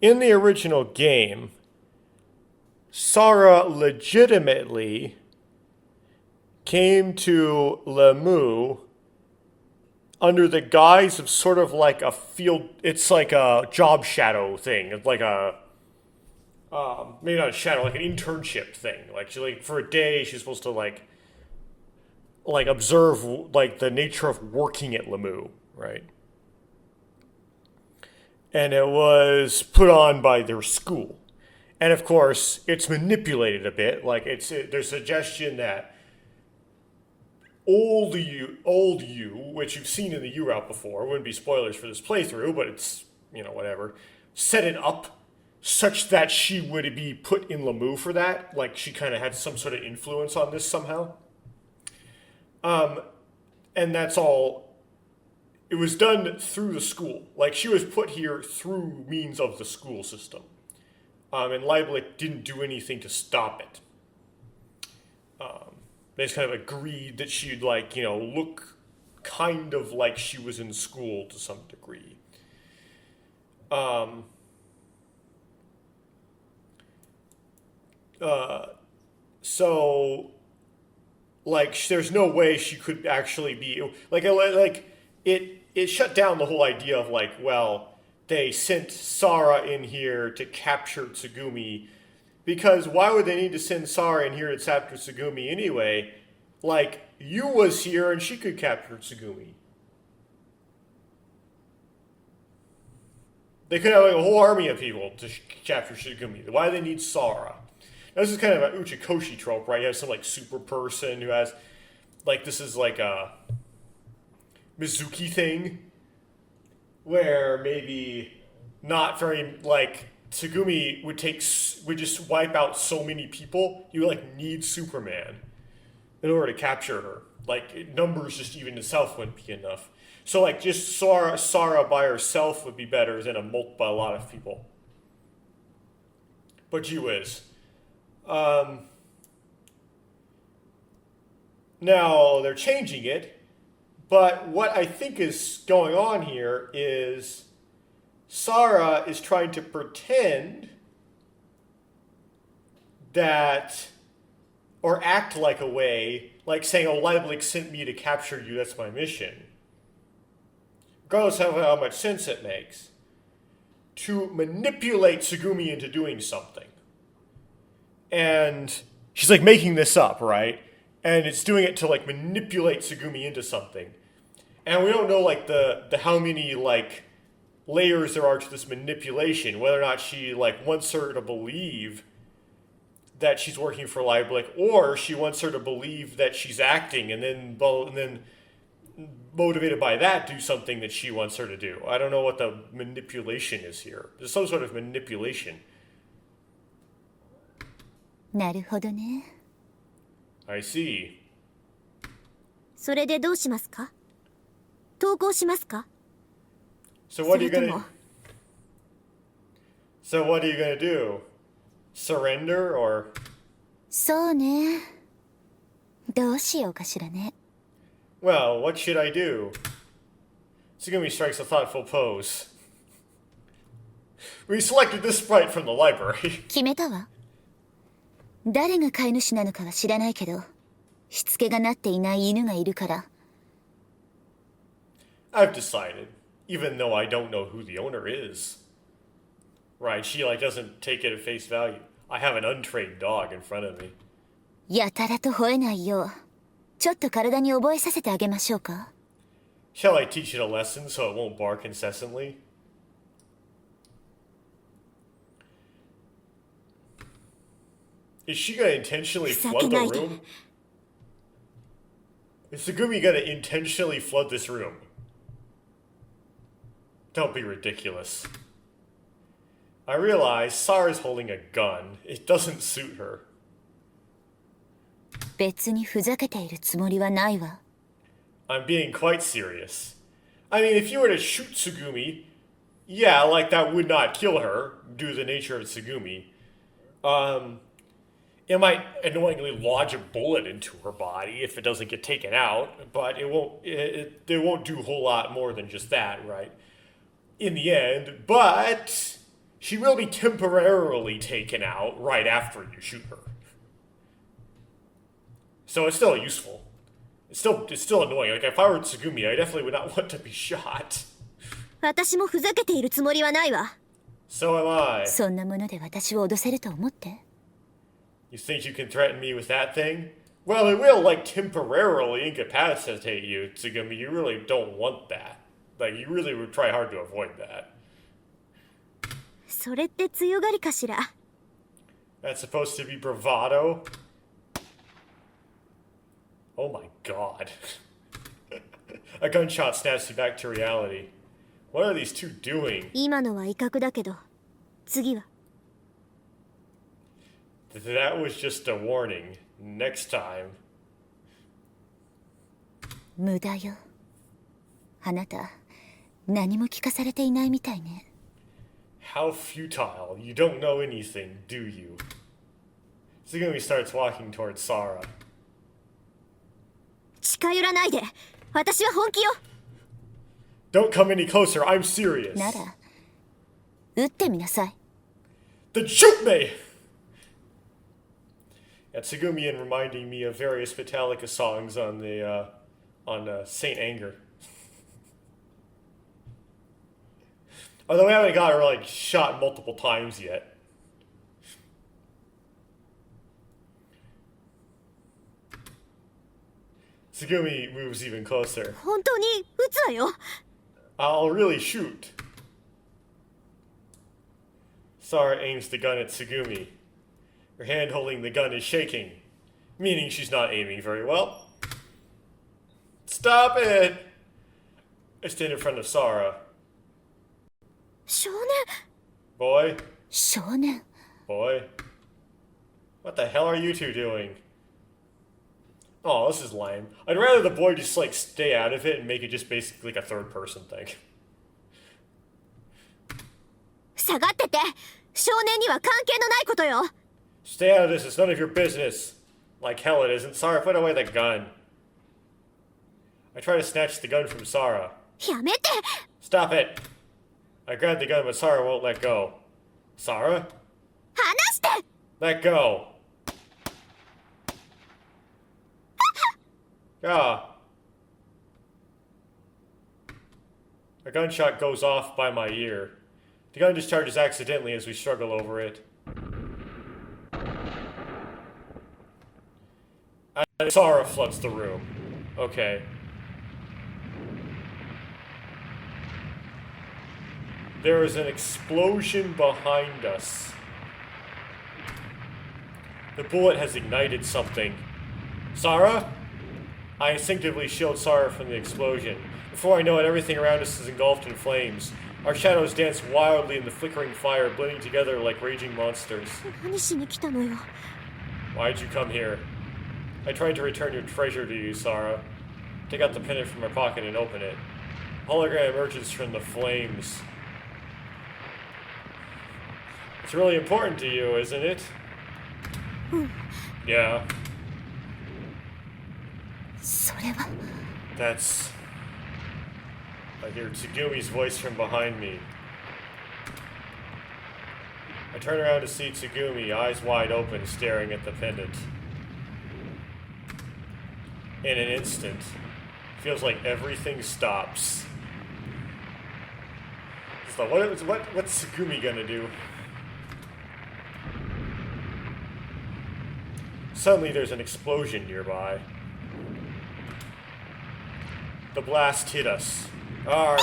In the original game, Sarah legitimately came to Lemu under the guise of sort of like a field, it's like a job shadow thing. It's like a, maybe not a shadow, like an internship thing. Like, she, like for a day, she's supposed to like like observe like the nature of working at Lemieux, right? And it was put on by their school. And of course, it's manipulated a bit. Like there's suggestion that old you, which you've seen in the U route before, wouldn't be spoilers for this playthrough, but it's, whatever, set it up such that she would be put in Lemieux for that. Like she kind of had some sort of influence on this somehow. And that's all. It was done through the school. Like she was put here through means of the school system. And Leiblich didn't do anything to stop it. They just kind of agreed that she'd look kind of like she was in school to some degree. So there's no way she could actually be it shut down the whole idea of they sent Sara in here to capture Tsugumi, because why would they need to send Sara in here to capture Tsugumi anyway? Yu was here and she could capture Tsugumi. They could have a whole army of people to capture Tsugumi. Why do they need Sara? Now, this is kind of an Uchikoshi trope, right? You have some super person who has this is a Mizuki thing, where maybe not very Tsugumi would just wipe out so many people. You need Superman in order to capture her. Numbers just even itself wouldn't be enough. So just Sara by herself would be better than a lot of people. But Yu is. Now they're changing it. But what I think is going on here is Sara is trying to pretend that, or act like a way, saying, oh, Leiblich sent me to capture you, that's my mission. Regardless of how much sense it makes. To manipulate Tsugumi into doing something. And she's making this up, right? And it's doing it to manipulate Tsugumi into something. And we don't know the how many layers there are to this manipulation, whether or not she wants her to believe that she's working for Leiblich, or she wants her to believe that she's acting and then motivated by that do something that she wants her to do. I don't know what the manipulation is here. There's some sort of manipulation. なるほどね。 I see. それでどうしますか？投稿しますか？ So what are you それと gonna も So what are you gonna do? Surrender or そうね。どうしようかしらね。 well, what should I do? Tsugumi strikes a thoughtful pose. We selected this sprite from the library. 決めたわ。誰が飼い主なのかは知らないけど、しつけがなっていない犬がいるから。 I've decided, even though I don't know who the owner is. Right, she doesn't take it at face value. I have an untrained dog in front of me. やたらと吠えないよう、ちょっと体に覚えさせてあげましょうか。 Shall I teach it a lesson so it won't bark incessantly? Is she gonna intentionally flood the room? Is Tsugumi gonna intentionally flood this room? Don't be ridiculous. I realize Sara's holding a gun. It doesn't suit her. 別にふざけているつもりはないわ。 I'm being quite serious. I mean, if you were to shoot Tsugumi, yeah, that would not kill her due to the nature of Tsugumi. It might annoyingly lodge a bullet into her body if it doesn't get taken out, but it won't do a whole lot more than just that, right? In the end, but she will be temporarily taken out right after you shoot her. So it's still useful. It's still annoying. If I were Tsugumi, I definitely would not want to be shot. 私もふざけているつもりはないわ。 So am I. そんなもので私を脅せると思って。 You think you can threaten me with that thing? Well, it will, like, temporarily incapacitate you, Tsugumi. You really don't want that. Like, you really would try hard to avoid that. それって強がりかしら。 That's supposed to be bravado? Oh my god. A gunshot snaps you back to reality. What are these two doing? 今のは威嚇だけど、次は。 That was just a warning. Next time. 無駄よ。あなた、何も聞かされていないみたいね。 How futile. You don't know anything, do you? Tsugumi starts walking towards Sara. 近寄らないで。私は本気よ。 Don't come any closer, I'm serious. なら、撃ってみなさい。 Then shoot me! Yeah, Tsugumi and reminding me of various Metallica songs on the Saint Anger. Although we haven't got her like shot multiple times yet. Tsugumi moves even closer. 本当に撃つわよ。 I'll really shoot. Sara aims the gun at Tsugumi. Her hand holding the gun is shaking, meaning she's not aiming very well. Stop it! I stand in front of Sara. 少年。 Boy, 少年。 boy. What the hell are you two doing? Oh, this is lame. I'd rather the boy just like stay out of it and make it just basically like a third person thing. 下がってて。少年には関係のないことよ。 Stay out of this, it's none of your business. Like hell it isn't. Sara, put away the gun. I try to snatch the gun from Sara. やめて。 Stop it! I grab the gun, but Sara won't let go. Sara? 離して。 Let go! Ah. A gunshot goes off by my ear. The gun discharges accidentally as we struggle over it. And Sara floods the room. Okay. There is an explosion behind us. The bullet has ignited something. Sara? I instinctively shield Sara from the explosion. Before I know it, everything around us is engulfed in flames. Our shadows dance wildly in the flickering fire, blending together like raging monsters. 何しに来たのよ。 Why'd you come here? I tried to return your treasure to you, Sara. Take out the pendant from my pocket and open it. A hologram emerges from the flames. It's really important to you, isn't it? Yeah. それは。 That's... I hear Tsugumi's voice from behind me. I turn around to see Tsugumi, eyes wide open, staring at the pendant. In an instant, it feels like everything stops. It's like, what's Tsugumi gonna do? Suddenly there's an explosion nearby. The blast hit us. Arr!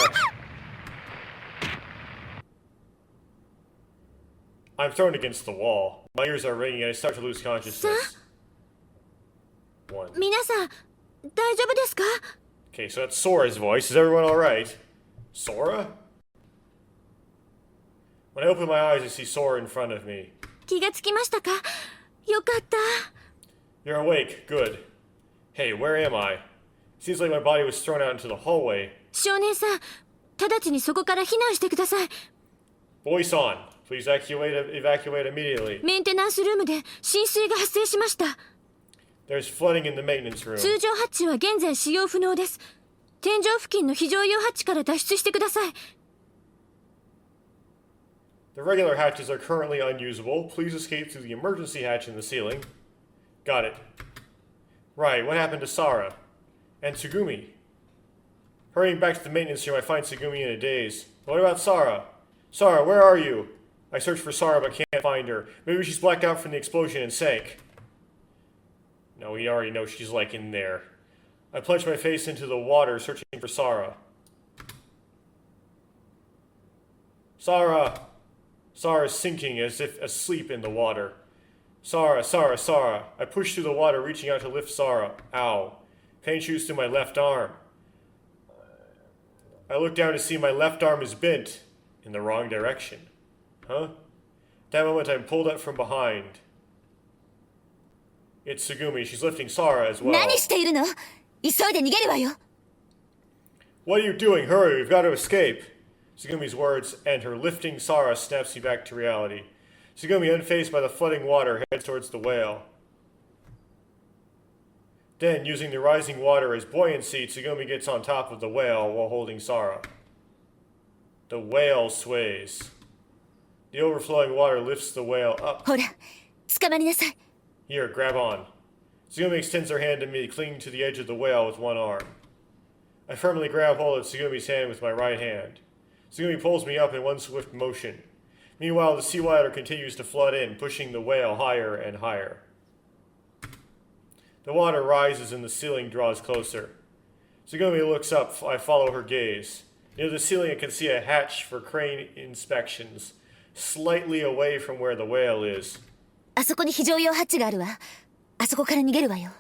I'm thrown against the wall. My ears are ringing and I start to lose consciousness. One. 皆さん、大丈夫ですか？ Okay, so that's Sora's voice. Is everyone alright? Sora? When I open my eyes, I see Sora in front of me. 気がつきましたか？よかった。 You're awake. Good. Hey, where am I? Seems like my body was thrown out into the hallway. 少年さん、直ちにそこから避難してください。 Voice on. Please evacuate immediately. メンテナンスルームで浸水が発生しました。 There's flooding in the maintenance room. 通常ハッチは現在使用不能です。天井付近の非常用ハッチから脱出してください。 The regular hatches are currently unusable. Please escape through the emergency hatch in the ceiling. Got it. Right, what happened to Sara? And Tsugumi? Hurrying back to the maintenance room, I find Tsugumi in a daze. What about Sara? Sara, where are you? I search for Sara but can't find her. Maybe she's blacked out from the explosion and sank. No, we already know she's like in there. I plunged my face into the water, searching for Sara. Sara! Sara's sinking as if asleep in the water. Sara, Sara, Sara. I pushed through the water, reaching out to lift Sara. Ow. Pain shoots through my left arm. I look down to see my left arm is bent in the wrong direction. Huh? At that moment, I'm pulled up from behind. It's Tsugumi. She's lifting Sara as well. 何しているの？急いで逃げるわよ。 What are you doing? Hurry, we've got to escape. Tsugumi's words and her lifting Sara snaps me back to reality. Tsugumi, unfazed by the flooding water, heads towards the whale. Then, using the rising water as buoyancy, Tsugumi gets on top of the whale while holding Sara. The whale sways. The overflowing water lifts the whale up. ほら、捕まりなさい。 Here, grab on. Tsugumi extends her hand to me, clinging to the edge of the whale with one arm. I firmly grab hold of Tsugumi's hand with my right hand. Tsugumi pulls me up in one swift motion. Meanwhile, the seawater continues to flood in, pushing the whale higher and higher. The water rises and the ceiling draws closer. Tsugumi looks up. I follow her gaze. Near the ceiling, I can see a hatch for crane inspections, slightly away from where the whale is. あそこに非常用ハッチがあるわ。あそこから逃げるわよ。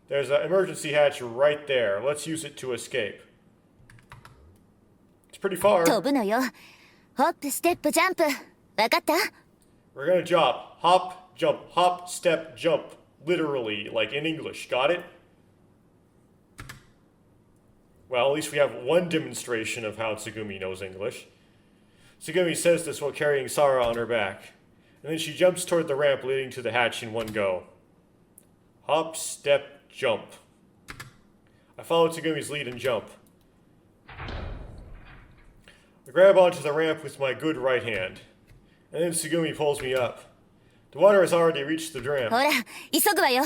There's an emergency hatch right there. Let's use it to escape. It's pretty far. 飛ぶのよ。ホップ、ステップ、ジャンプ。わかった？ We're gonna jump. Hop, jump. Hop, step, jump. Literally, like in English. Got it? Well, at least we have one demonstration of how Tsugumi knows English. Tsugumi says this while carrying Sara on her back. And then she jumps toward the ramp leading to the hatch in one go. Hop, step, jump. I follow Tsugumi's lead and jump. I grab onto the ramp with my good right hand. And then Tsugumi pulls me up. The water has already reached the ramp. ほら、急ぐわよ。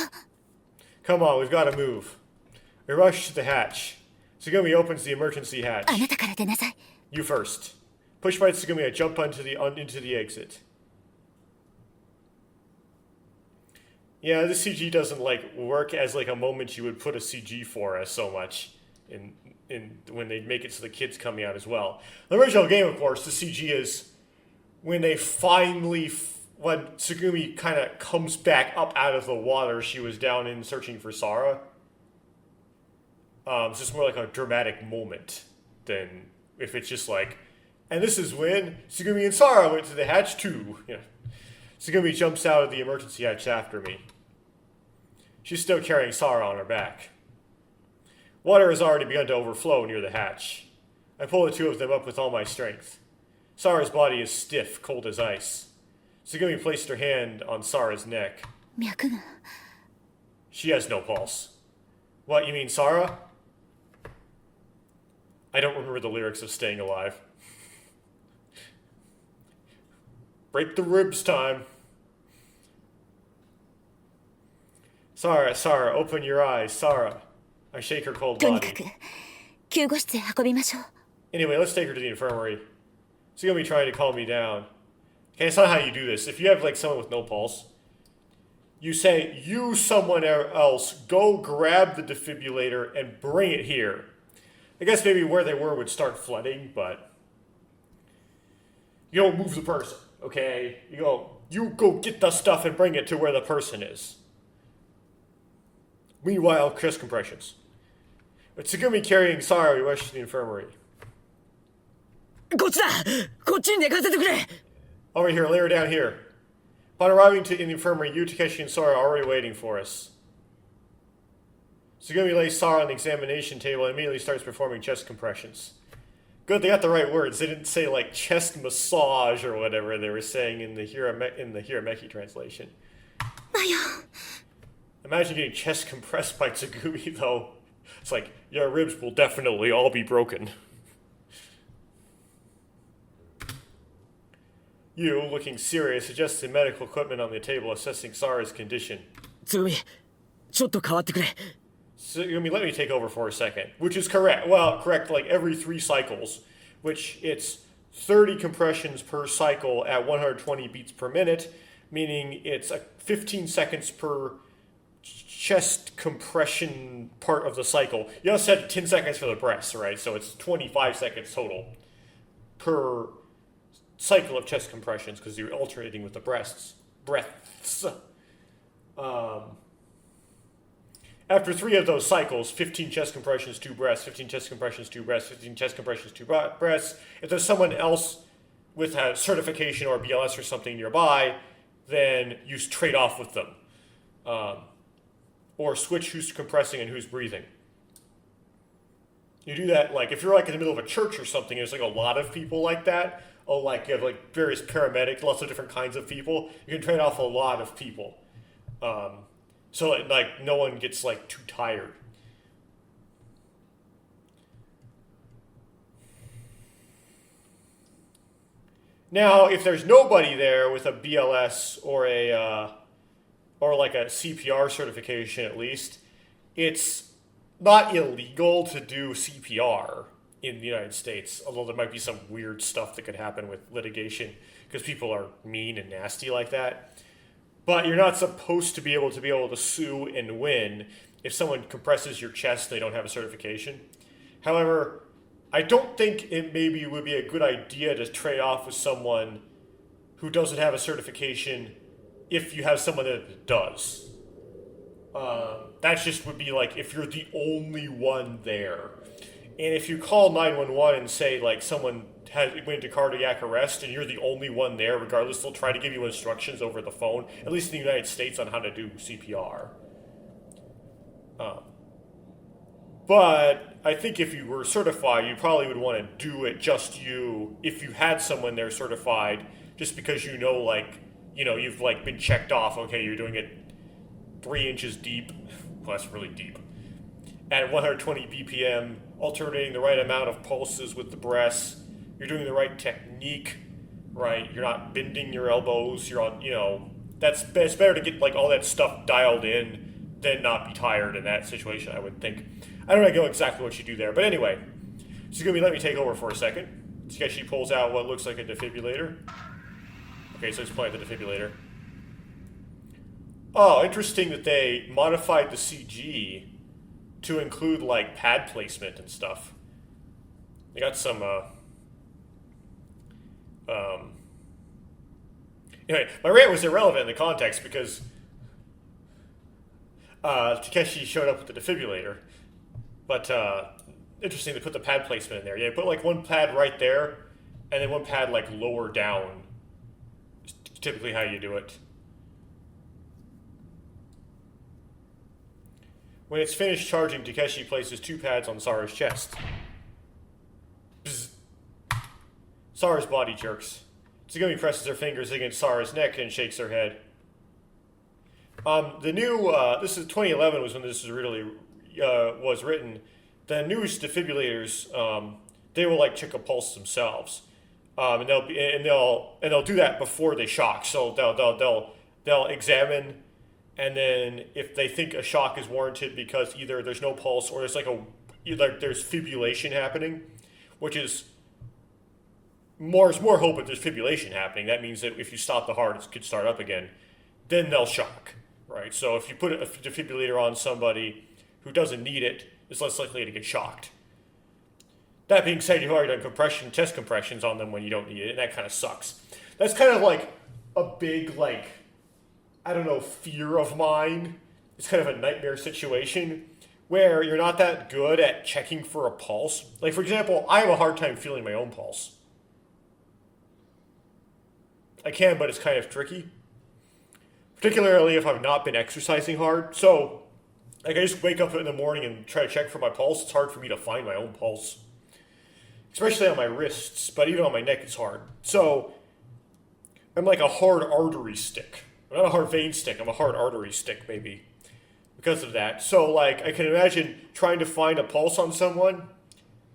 Come on, we've got to move. We rush to the hatch. Tsugumi opens the emergency hatch. あなたから出なさい。 You first. Pushed by Tsugumi, I jump into the exit. Yeah, this CG doesn't work as a moment you would put a CG for as so much in when they make it so the kids coming out as well. The original game, of course, the CG is when they finally when Tsugumi kind of comes back up out of the water she was down in searching for Sara. It's just more like a dramatic moment than if it's just like, and this is when Tsugumi and Sara went to the hatch too. You know, Tsugumi jumps out of the emergency hatch after me. She's still carrying Sara on her back. Water has already begun to overflow near the hatch. I pull the two of them up with all my strength. Sara's body is stiff, cold as ice. Tsugumi placed her hand on Sara's neck. 脈が。 She has no pulse. What, you mean Sara? I don't remember the lyrics of Staying Alive. Break the ribs time. Sara, Sara, open your eyes, Sara. I shake her cold とにか body. く、救護室へ運びましょう。 Anyway, let's take her to the infirmary. Tsugumi trying to calm me down. Okay, it's not how you do this. If you have someone with no pulse, you say, you, someone else, go grab the defibrillator and bring it here. I guess maybe where they were would start flooding, but you don't move the person, okay? You go get the stuff and bring it to where the person is. Meanwhile, chest compressions. With Tsugumi carrying Sara, we rush to the infirmary. こっちだ。こっちに寝かせてくれ。 Over here, lay her down here. Upon arriving in the infirmary, Yu, Takeshi, and Sora are already waiting for us. Tsugumi lays Sara on the examination table and immediately starts performing chest compressions. Good, they got the right words. They didn't say chest massage or whatever they were saying in the Hirameki translation. マヨ。 Imagine getting chest compressed by Tsugumi, though. It's like, your ribs will definitely all be broken. Yu, looking serious, adjusts the medical equipment on the table, assessing Sara's condition. つぐみ、ちょっと代わってくれ。 Tsugumi, let me take over for a second. Which is correct. Well, correct every 3 cycles. Which it's 30 compressions per cycle at 120 beats per minute. Meaning it's 15 seconds per chest compression part of the cycle. You also had 10 seconds for the breaths, right? So it's 25 seconds total per cycle of chest compressions because you're alternating with the breaths. After 3 of those cycles, 15 chest compressions, 2 breaths, 15 chest compressions, 2 breaths, 15 chest compressions, 2 breaths. If there's someone else with a certification or BLS or something nearby, then you trade off with them. Or switch who's compressing and who's breathing. You do that, like, if you're like in the middle of a church or something, there's like a lot of people like that. Oh, like you have like various paramedics, lots of different kinds of people. You can trade off a lot of people. So like no one gets like too tired. Now, if there's nobody there with a BLS or like a CPR certification at least, it's not illegal to do CPR in the United States, although there might be some weird stuff that could happen with litigation because people are mean and nasty like that. But you're not supposed to be able to sue and win if someone compresses your chest and they don't have a certification. However, I don't think it maybe would be a good idea to trade off with someone who doesn't have a certification if you have someone that does. That just would be like if you're the only one there. And if you call 911 and say like someone went into cardiac arrest and you're the only one there, regardless, they'll try to give you instructions over the phone, at least in the United States, on how to do CPR. But I think if you were certified, you probably would want to do it just you if you had someone there certified, just because you've like been checked off. Okay, you're doing it 3 inches deep. Well, that's really deep. At 120 BPM, alternating the right amount of pulses with the breaths. You're doing the right technique, right? You're not bending your elbows. You're on, it's better to get like all that stuff dialed in than not be tired in that situation, I would think. I don't know exactly what you do there, but anyway, she's gonna let me take over for a second. She pulls out what looks like a defibrillator. Okay, so let's play the defibrillator. Oh, interesting that they modified the CG to include like pad placement and stuff. They got some. Anyway, my rant was irrelevant in the context because Takeshi showed up with the defibrillator. But interesting to put the pad placement in there. Yeah, put like one pad right there, and then one pad like lower down. It's typically how you do it. When it's finished charging, Takeshi places 2 pads on Sara's chest. Bzz. Sara's body jerks. Tsugumi presses her fingers against Sara's neck and shakes her head. The new, this is 2011 was when this was really was written. The newest defibrillators, they will like check a pulse themselves, and they'll do that before they shock. So they'll examine, and then if they think a shock is warranted because either there's no pulse or there's there's fibrillation happening, which is more hope if there's fibrillation happening. That means that if you stop the heart, it could start up again. Then they'll shock, right? So if you put a defibrillator on somebody who doesn't need it, is less likely to get shocked. That being said, you've already done chest compressions on them when you don't need it, and that kind of sucks. That's kind of like a big, fear of mine. It's kind of a nightmare situation where you're not that good at checking for a pulse. Like, for example, I have a hard time feeling my own pulse. I can, but it's kind of tricky. Particularly if I've not been exercising hard. So, I just wake up in the morning and try to check for my pulse. It's hard for me to find my own pulse. Especially on my wrists, but even on my neck it's hard. So, I'm like a hard artery stick. I'm not a hard vein stick, I'm a hard artery stick, maybe. Because of that. So, I can imagine trying to find a pulse on someone,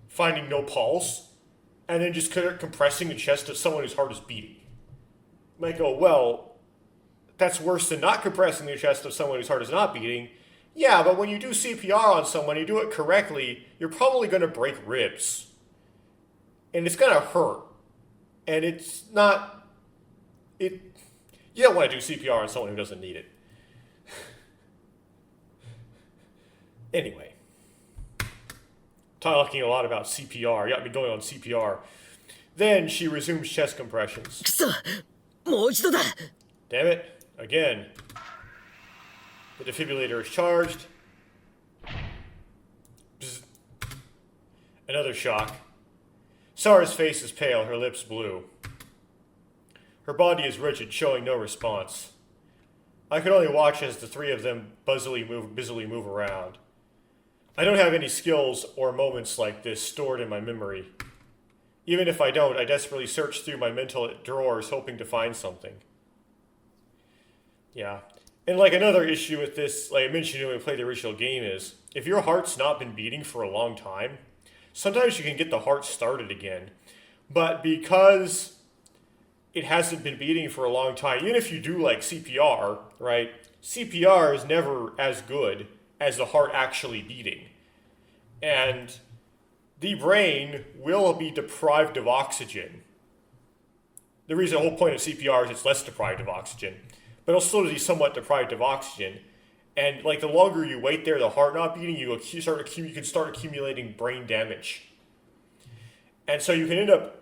finding no pulse, and then just compressing the chest of someone whose heart is beating. I might go, well, that's worse than not compressing the chest of someone whose heart is not beating. Yeah, but when you do CPR on someone, you do it correctly, you're probably going to break ribs. And it's going to hurt. And it's not... You don't want to do CPR on someone who doesn't need it. Anyway, talking a lot about CPR. Got me going on CPR. Then she resumes chest compressions. くそもう一度だ Damn it. Again. The defibrillator is charged. Bzz. Another shock. Sarah's face is pale, her lips blue. Her body is rigid, showing no response. I could only watch as the three of them busily move around. I don't have any skills or moments like this stored in my memory. Even if I don't, I desperately search through my mental drawers hoping to find something. Yeah. And like another issue with this, like I mentioned when we played the original game, is if your heart's not been beating for a long time, sometimes you can get the heart started again. But because it hasn't been beating for a long time, even if you do like CPR, right? CPR is never as good as the heart actually beating. And the brain will be deprived of oxygen. The whole point of CPR is it's less deprived of oxygen, but it'll still be somewhat deprived of oxygen. And like the longer you wait there, the heart not beating, you can start accumulating brain damage. And so you can end up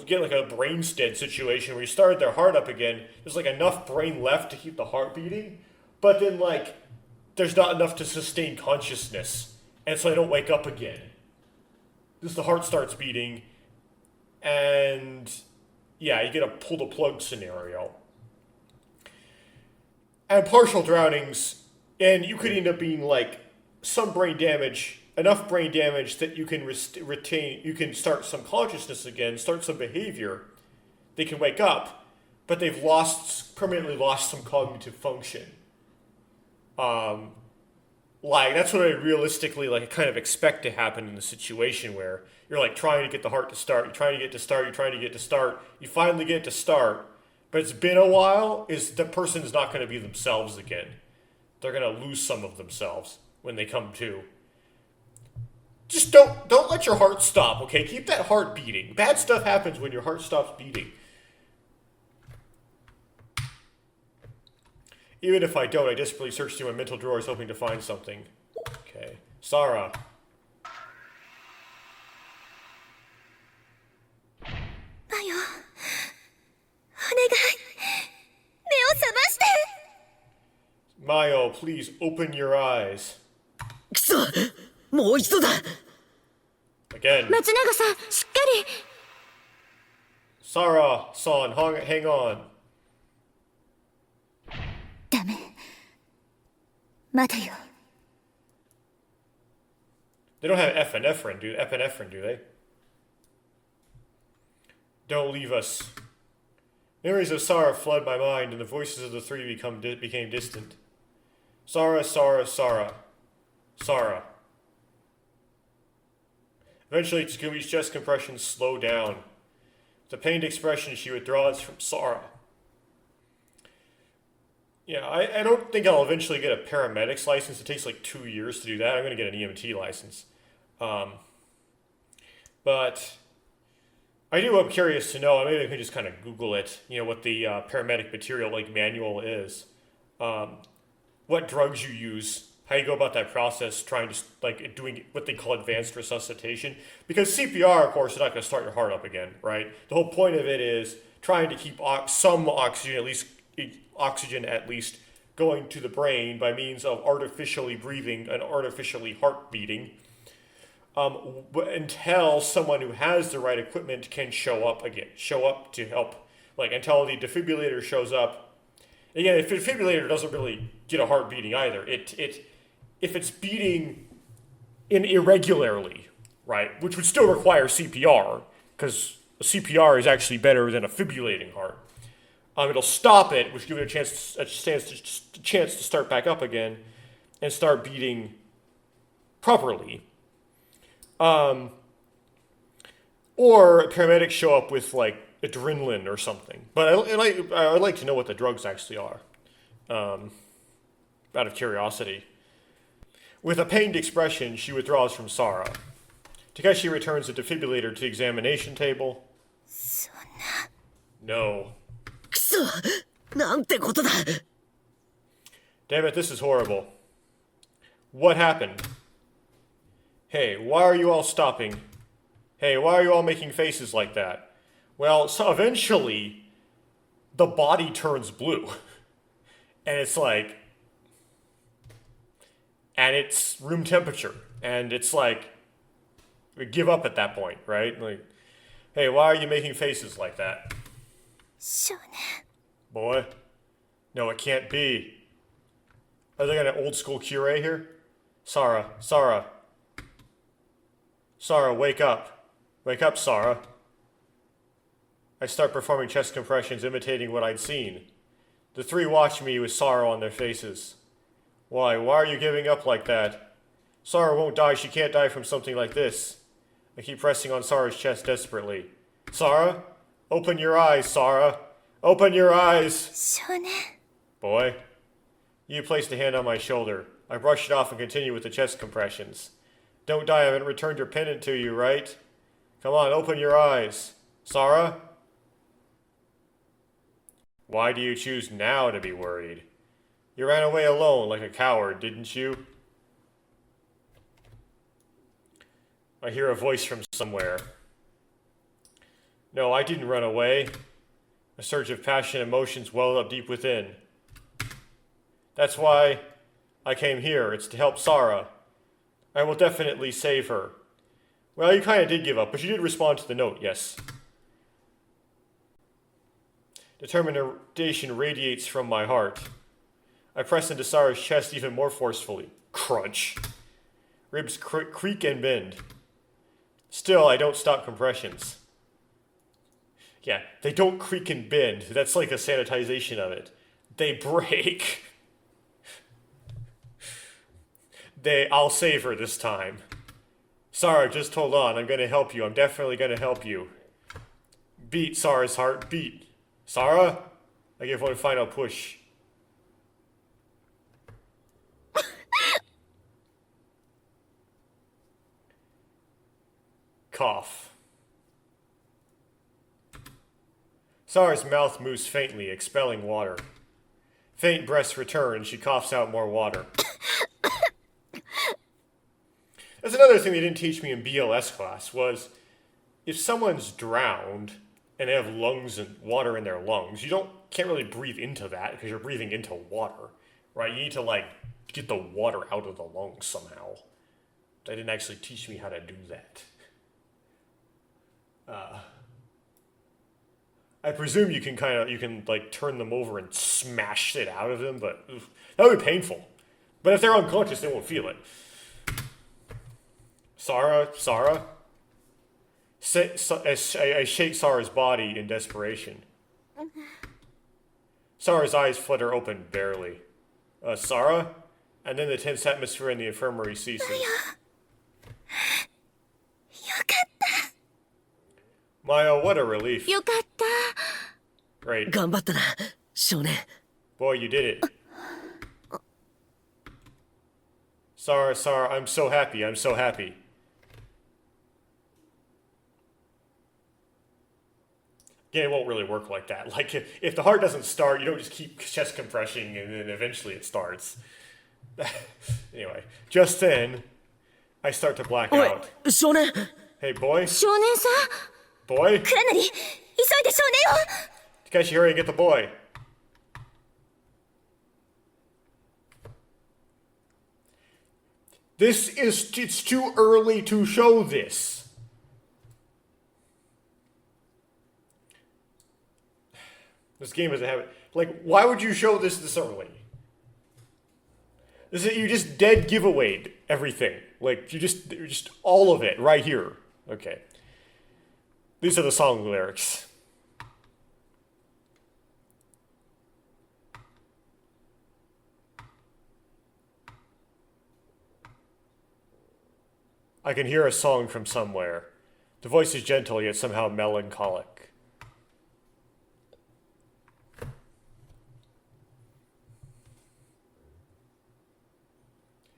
get like a brain dead situation where you started their heart up again. There's like enough brain left to keep the heart beating, but then like there's not enough to sustain consciousness, and so they don't wake up again. Just the heart starts beating, and yeah, you get a pull the plug scenario. And partial drownings, and you could end up being like some brain damage, enough brain damage that you can you can start some consciousness again, start some behavior. They can wake up, but they've permanently lost some cognitive function. Like that's what I realistically kind of expect to happen in the situation where you're like trying to get the heart to start, you're trying to get to start, you finally get to start, but it's been a while. The person's not going to be themselves again. They're going to lose some of themselves when they come to. Just don't let your heart stop, okay? Keep that heart beating. Bad stuff happens when your heart stops beating. Even if I don't, I desperately search through my mental drawers hoping to find something. Okay. Sarah. マヨ、お願い、目を覚まして。 Mayo, please open your eyes. くそもう一度だ Again. 松永さん、しっかり。 Sarah-san, hang on. ダメまだよ They don't have epinephrine, do they? Don't leave us. Memories of Sarah flood my mind, and the voices of the three became distant. Sarah. Eventually, Takumi's chest compressions slow down. With a pained expression, she withdraws from Sarah. Yeah, I don't think I'll eventually get a paramedic's license. It takes like 2 years to do that. I'm going to get an EMT license. But I am curious to know, maybe I can just kind of Google it, what the paramedic material manual is. What drugs you use, how you go about that process, trying to, doing what they call advanced resuscitation. Because CPR, of course, is not going to start your heart up again, right? The whole point of it is trying to keep some oxygen at least going to the brain by means of artificially breathing and artificially heart beating, until someone who has the right equipment can show up to help, until the defibrillator shows up. Again, if the defibrillator doesn't really get a heart beating either, if it's beating irregularly, right, which would still require CPR, because CPR is actually better than a fibrillating heart. It'll stop it, which gives it a chance to start back up again and start beating properly. Or paramedics show up with adrenaline or something. But I'd like to know what the drugs actually are, out of curiosity. With a pained expression, she withdraws from Sarah. Takeshi returns the defibrillator to the examination table. No. くそなんてことだ Damn it, this is horrible. What happened? Hey, why are you all stopping? Hey, why are you all making faces like that? Well, so eventually, the body turns blue. And it's like... And it's room temperature. And it's like... We give up at that point, right? Like, hey, why are you making faces like that? 少年 Boy? No, it can't be. Are they got an old school cure here? Sarah, wake up. Wake up, Sarah. I start performing chest compressions imitating what I'd seen. The three watch me with sorrow on their faces. Why are you giving up like that? Sarah won't die, she can't die from something like this. I keep pressing on Sarah's chest desperately. Sarah? Open your eyes, Sarah. Open your eyes! 少年 Boy? You placed a hand on my shoulder. I brushed it off and continued with the chest compressions. Don't die, I haven't returned your pendant to you, right? Come on, open your eyes. Sarah? Why do you choose now to be worried? You ran away alone like a coward, didn't you? I hear a voice from somewhere. No, I didn't run away. A surge of passion and emotions welled up deep within. That's why I came here. It's to help Sarah. I will definitely save her. Well, you kind of did give up, but you did respond to the note, yes. Determination radiates from my heart. I press into Sarah's chest even more forcefully. Crunch. Ribs creak and bend. Still, I don't stop compressions. Yeah, they don't creak and bend. That's like a sanitization of it. They break. I'll save her this time. Sarah, just hold on. I'm gonna help you. I'm definitely gonna help you. Beat Sarah's heart. Beat. Sarah? I give one final push. Cough. Sarah's mouth moves faintly, expelling water. Faint breaths return, and she coughs out more water. That's another thing they didn't teach me in BLS class, was if someone's drowned and they have lungs and water in their lungs, you can't really breathe into that because you're breathing into water, right? You need to, like, get the water out of the lungs somehow. They didn't actually teach me how to do that. I presume you can like turn them over and smash it out of them, but that would be painful. But if they're unconscious, they won't feel it. Sarah? I shake Sarah's body in desperation. Sarah's eyes flutter open barely. Sarah? And then the tense atmosphere in the infirmary ceases. よかった Maya, what a relief. よかった Great. 頑張ったな少年 Boy, you did it. Sarah, I'm so happy. Again, it won't really work like that. Like, if the heart doesn't start, you don't just keep chest compressing and then eventually it starts. Anyway, just then, I start to black おい out. 少年 Hey, boy? 少年さ Boy? クラナリ急いで少年を Can't you hurry and get the boy? It's too early to show this. This game doesn't have it. Like, why would you show this early? You just dead giveawayed everything. Like, you just all of it right here. Okay. These are the song lyrics. I can hear a song from somewhere. The voice is gentle, yet somehow melancholic.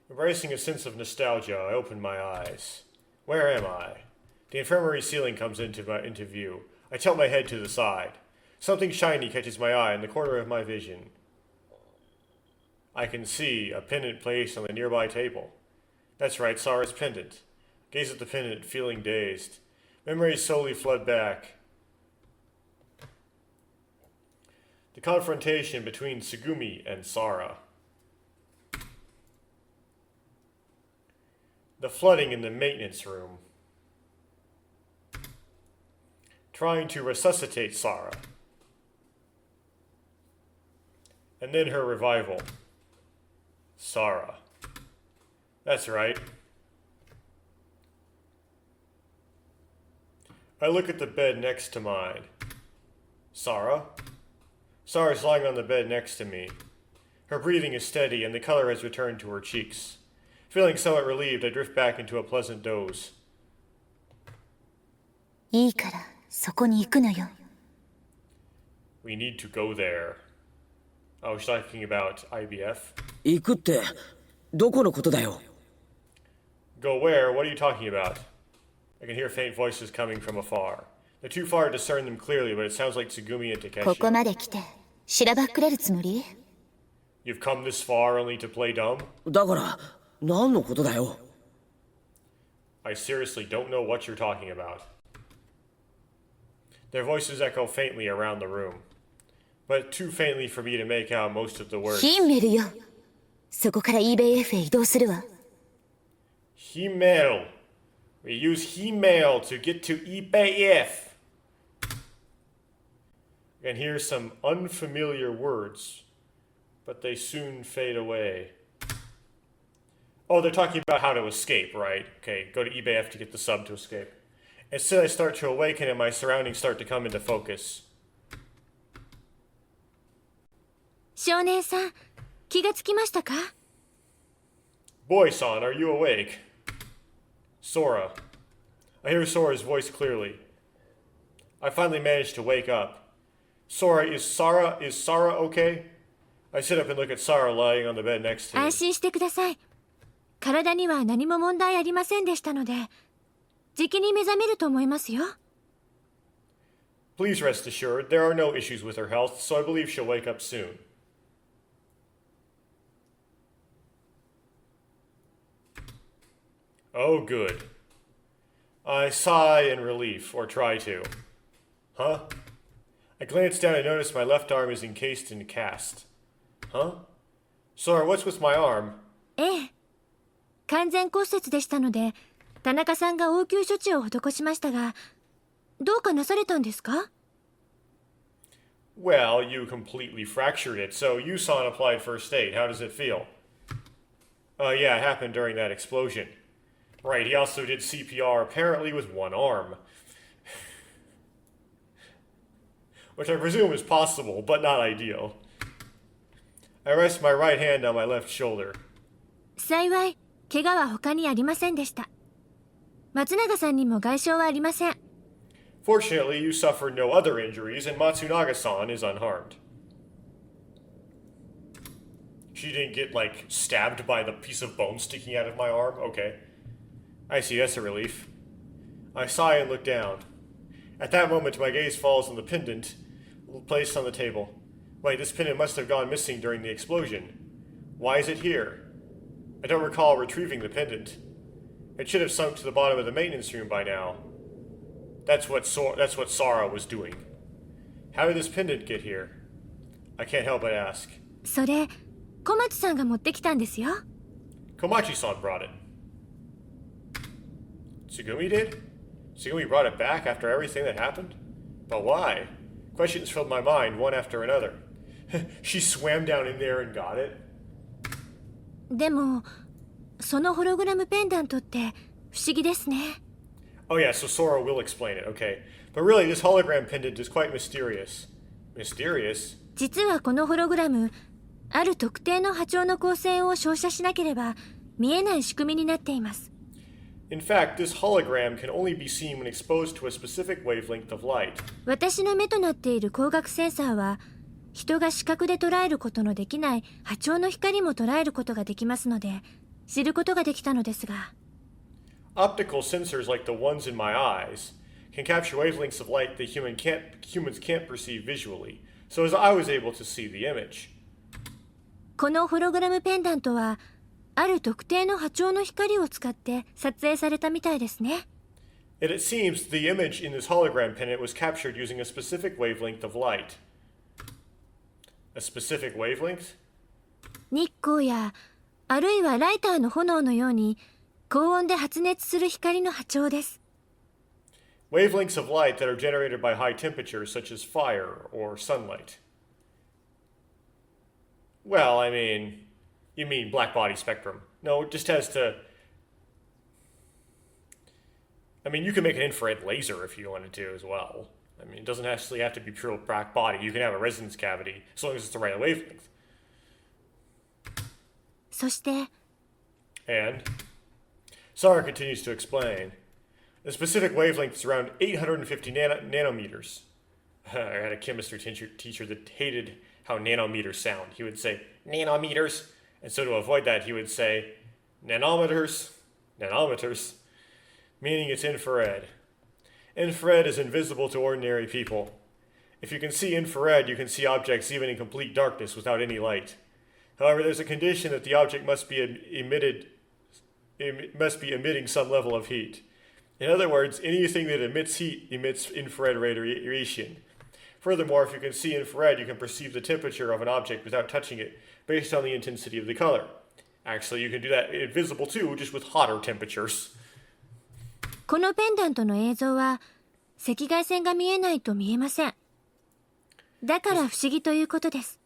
Embracing a sense of nostalgia, I open my eyes. Where am I? The infirmary ceiling comes into view. I tilt my head to the side. Something shiny catches my eye in the corner of my vision. I can see a pendant placed on the nearby table. That's right, Sara's pendant. Gaze at the pendant, feeling dazed. Memories slowly flood back. The confrontation between Tsugumi and Sara. The flooding in the maintenance room. Trying to resuscitate Sara. And then her revival. Sara. That's right. I look at the bed next to mine. Sara? Sara's lying on the bed next to me. Her breathing is steady and the color has returned to her cheeks. Feeling somewhat relieved, I drift back into a pleasant doze. いいからそこに行くのよ。 We need to go there. I was talking about IBF. 行くってどこのことだよ。 Go where? What are you talking about? I can hear faint voices coming from afar. They're too far to discern them clearly, but it sounds like Tsugumi and ここ Takeshi. まで来てしらばっくれるつもり？ You've come this far only to play dumb? だから何のことだよ。 I seriously don't know what you're talking about. Their voices echo faintly around the room, but too faintly for me to make out most of the words. ヒンメルよ。そこから eBayF へ移動するわ。 Himel. We use Himel to get to IBF. And hear some unfamiliar words, but they soon fade away. Oh, they're talking about how to escape, right? Okay, go to IBF to get the sub to escape. Instead, I start to awaken and my surroundings start to come into focus. 少年さん、気がつきましたか？ Boy-san, are you awake? Sora. I hear Sora's voice clearly. I finally managed to wake up. Is Sara okay? I sit up and look at Sara lying on the bed next to me. 安心してください。体には何も問題ありませんでしたので、じきに目覚めると思いますよ。 Please rest assured, there are no issues with her health, so I believe she'll wake up soon. Oh, good. I sigh in relief, or try to. Huh? I glance down and notice my left arm is encased in cast. Huh? Sora, what's with my arm? ええ。完全骨折でしたので、田中さんが応急処置を施しましたが、どうかなされたんですか？ Well, you completely fractured it, so Yusan applied first aid. How does it feel? Yeah, it happened during that explosion. Right, he also did CPR, apparently with one arm. Which I presume is possible, but not ideal. I rest my right hand on my left shoulder. 幸い、怪我は他にありませんでした。松永さんにも外傷はありません。 Fortunately, you suffered no other injuries, and Matsunaga-san is unharmed. She didn't get, like, stabbed by the piece of bone sticking out of my arm? Okay. I see, that's a relief. I sigh and look down. At that moment, my gaze falls on the pendant placed on the table. Wait, this pendant must have gone missing during the explosion. Why is it here? I don't recall retrieving the pendant. It should have sunk to the bottom of the maintenance room by now. That's what Sara was doing. How did this pendant get here? I can't help but ask. それ、小松さんが持ってきたんですよ。 Komachi-san brought it. Tsugumi did? Tsugumi brought it back after everything that happened? But why? Questions filled my mind, one after another. She swam down in there and got it? でも、そのホログラムペンダントって不思議ですね。 Oh yeah, so Sora will explain it, okay. But really, this hologram pendant is quite mysterious. Mysterious? 実はこのホログラム、ある特定の波長の光線を照射しなければ見えない仕組みになっています。 In fact, this hologram can only be seen when exposed to a specific wavelength of light. 私の目となっている光学センサーは、人が視覚で捉えることのできない波長の光も捉えることができますので、知ることができたのですが。 Optical sensors like the ones in my eyes can capture wavelengths of light that humans can't perceive visually, so as I was able to see the image. このホログラムペンダントはある特定の波長の光を使って撮影されたみたいですね。And it seems the image in this hologram pendant was captured using a specific wavelength of light. A specific wavelength? 日光やあるいはライターの炎のように高温で発熱する光の波長です。Wavelengths of light that are generated by high temperatures, such as fire or sunlight. Well, I mean, you mean black body spectrum. No, it just has to... I mean, you can make an infrared laser if you wanted to as well. I mean, it doesn't actually have to be pure black body. You can have a resonance cavity as long as it's the right wavelength. そして And Sarah continues to explain. The specific wavelength is around 850 nanometers. I had a chemistry teacher that hated how nanometers sound. He would say nanometers, and so to avoid that, he would say nanometers, meaning it's infrared. Infrared is invisible to ordinary people. If you can see infrared, you can see objects even in complete darkness without any light. However, there's a condition that the object must be emitting some level of heat. In other words, anything that emits heat emits infrared radiation. Furthermore, if you can see infrared, you can perceive the temperature of an object without touching it, based on the intensity of the color. Actually, you can do that invisible too, just with hotter temperatures. このペンダントの映像は赤外線が見えないと見えません。だから不思議ということです。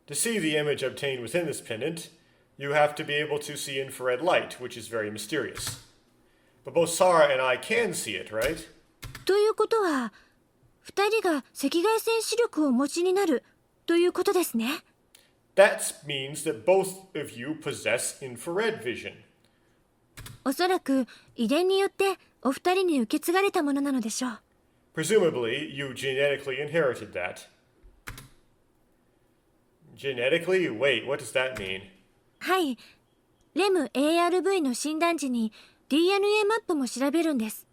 To see the image obtained within this pendant, you have to be able to see infrared light, which is very mysterious. But both Sarah and I can see it, right? ということは2人が赤外線視力をお持ちになるということですね。That means that both of you possess infrared vision. おそらく遺伝によってお二人に受け継がれたものなのでしょう。Presumably, you genetically inherited that. Genetically? Wait, what does that mean? はい。レム ARV の診断時に DNA マップも調べるんです。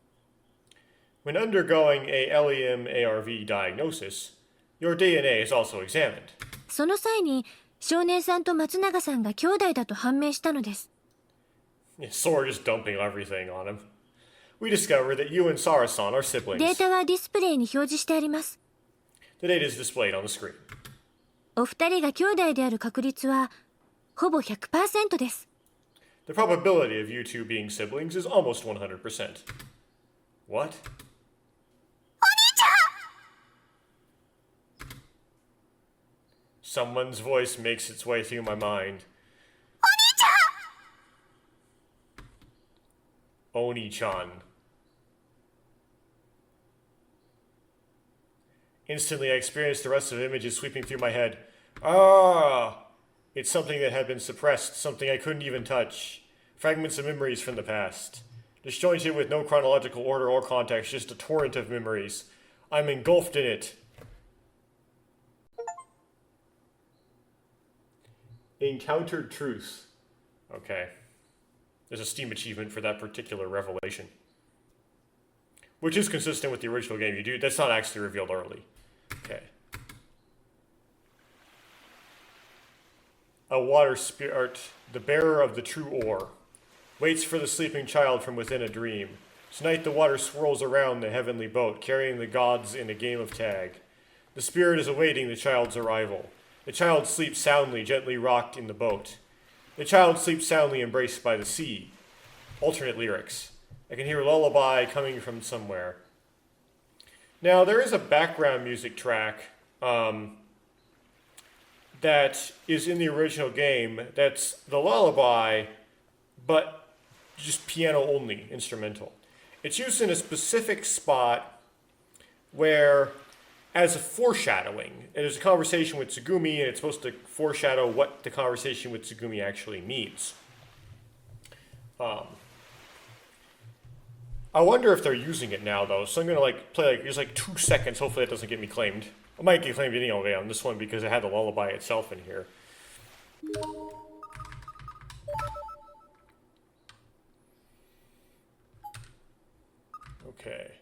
When undergoing a LEM-ARV diagnosis, your DNA is also examined. その際に少年さんと松永さんが兄弟だと判明したのです。Sora just dumping everything on him. We discovered that you and Sara-san are デー siblings. タはディスプレイに表示してあります。 The data is displayed on the screen. お二人が兄弟である確率はほぼ 100% です。 The probability of you two being siblings is almost 100%. What? Someone's voice makes its way through my mind. Oni-chan. Instantly, I experienced the rest of images sweeping through my head. Ah! It's something that had been suppressed, something I couldn't even touch. Fragments of memories from the past. Disjointed with no chronological order or context, just a torrent of memories. I'm engulfed in it. Encountered truth. Okay. There's a Steam achievement for that particular revelation. Which is consistent with the original game. That's not actually revealed early. Okay. A water spirit, the bearer of the true ore, waits for the sleeping child from within a dream. Tonight the water swirls around the heavenly boat, carrying the gods in a game of tag. The spirit is awaiting the child's arrival. The child sleeps soundly, gently rocked in the boat. The child sleeps soundly, embraced by the sea. Alternate lyrics. I can hear a lullaby coming from somewhere. Now, there is a background music track that is in the original game that's the lullaby, but just piano only, instrumental. It's used in a specific spot where, as a foreshadowing, there's a conversation with Tsugumi, and it's supposed to foreshadow what the conversation with Tsugumi actually means. I wonder if they're using it now, though. So I'm gonna play just 2 seconds. Hopefully that doesn't get me claimed. I might get claimed anyway on this one because it had the lullaby itself in here. Okay.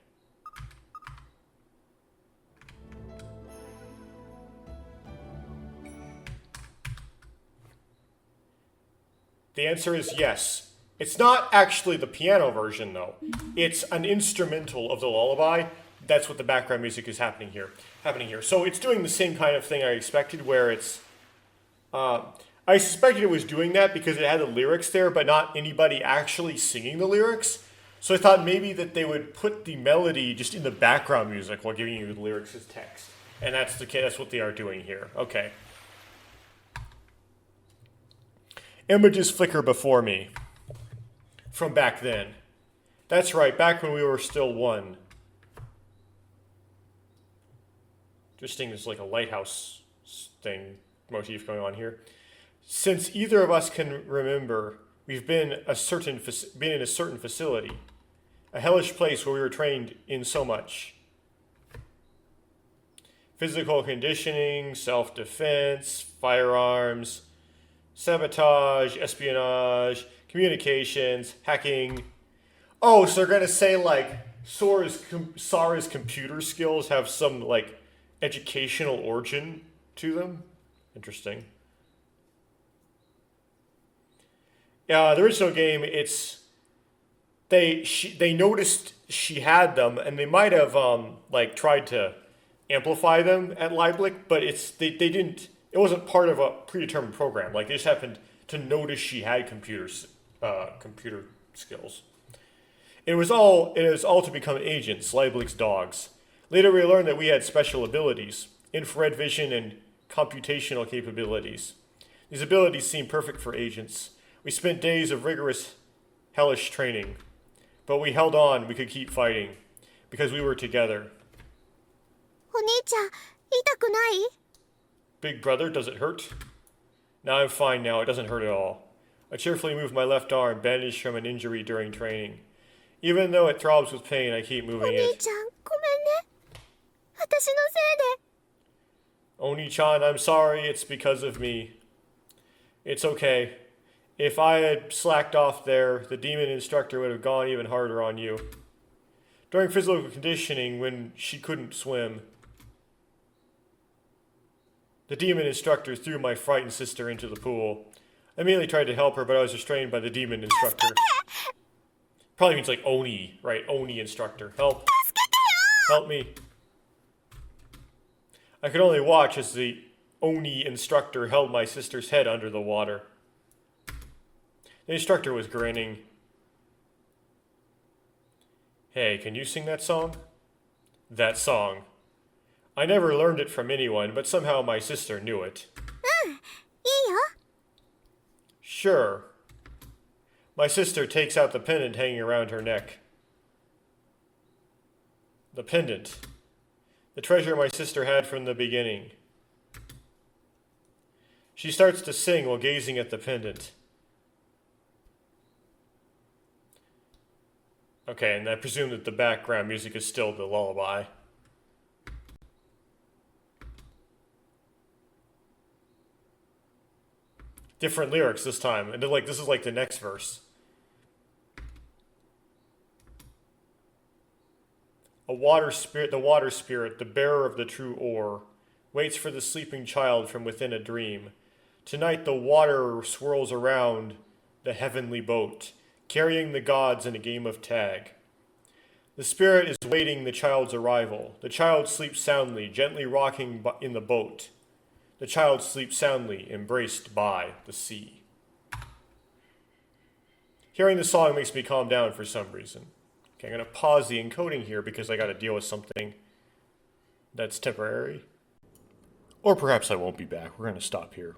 The answer is yes. It's not actually the piano version, though. It's an instrumental of the lullaby. That's what the background music is happening here. So it's doing the same kind of thing I expected, where it's... I suspected it was doing that because it had the lyrics there, but not anybody actually singing the lyrics. So I thought maybe that they would put the melody just in the background music while giving you the lyrics as text. And that's what they are doing here. Okay. Images flicker before me. From back then. That's right, back when we were still one. Interesting, there's like a lighthouse thing, motif going on here. Since either of us can remember, we've been in a certain facility. A hellish place where we were trained in so much. Physical conditioning, self-defense, firearms, sabotage, espionage, communications, hacking. Oh, so they're going to say, like, Sara's computer skills have some, like, educational origin to them? Interesting. The original game, it's... They noticed she had them, and they might have, like, tried to amplify them at Leiblich, but they didn't... It wasn't part of a predetermined program. Like, they just happened to notice she had computer skills. It was all to become agents, Leiblich's dogs. Later we learned that we had special abilities, infrared vision and computational capabilities. These abilities seemed perfect for agents. We spent days of rigorous, hellish training. But we held on, we could keep fighting. Because we were together. お兄ちゃん、痛くない？ Big brother, does it hurt? No, I'm fine now, it doesn't hurt at all. I cheerfully moved my left arm, bandaged from an injury during training. Even though it throbs with pain, I keep お moving 兄 it. ちゃん、ごめんね。私のせいで。 Oni-chan, I'm sorry, it's because of me. It's okay. If I had slacked off there, the demon instructor would have gone even harder on you. During physical conditioning, when she couldn't swim, the demon instructor threw my frightened sister into the pool. I immediately tried to help her, but I was restrained by the demon instructor. Probably means like Oni, right? Oni instructor. Help. Help me. I could only watch as the Oni instructor held my sister's head under the water. The instructor was grinning. Hey, can you sing that song? That song. I never learned it from anyone, but somehow my sister knew it. いいよ。 Sure. My sister takes out the pendant hanging around her neck. The pendant. The treasure my sister had from the beginning. She starts to sing while gazing at the pendant. Okay, and I presume that the background music is still the lullaby. Different lyrics this time, and like this is like the next verse. The water spirit, the bearer of the true ore, waits for the sleeping child from within a dream. Tonight the water swirls around the heavenly boat, carrying the gods in a game of tag. The spirit is waiting the child's arrival. The child sleeps soundly, gently rocking in the boat. The child sleeps soundly, embraced by the sea. Hearing the song makes me calm down for some reason. Okay, I'm going to pause the encoding here because I got to deal with something that's temporary. Or perhaps I won't be back. We're going to stop here.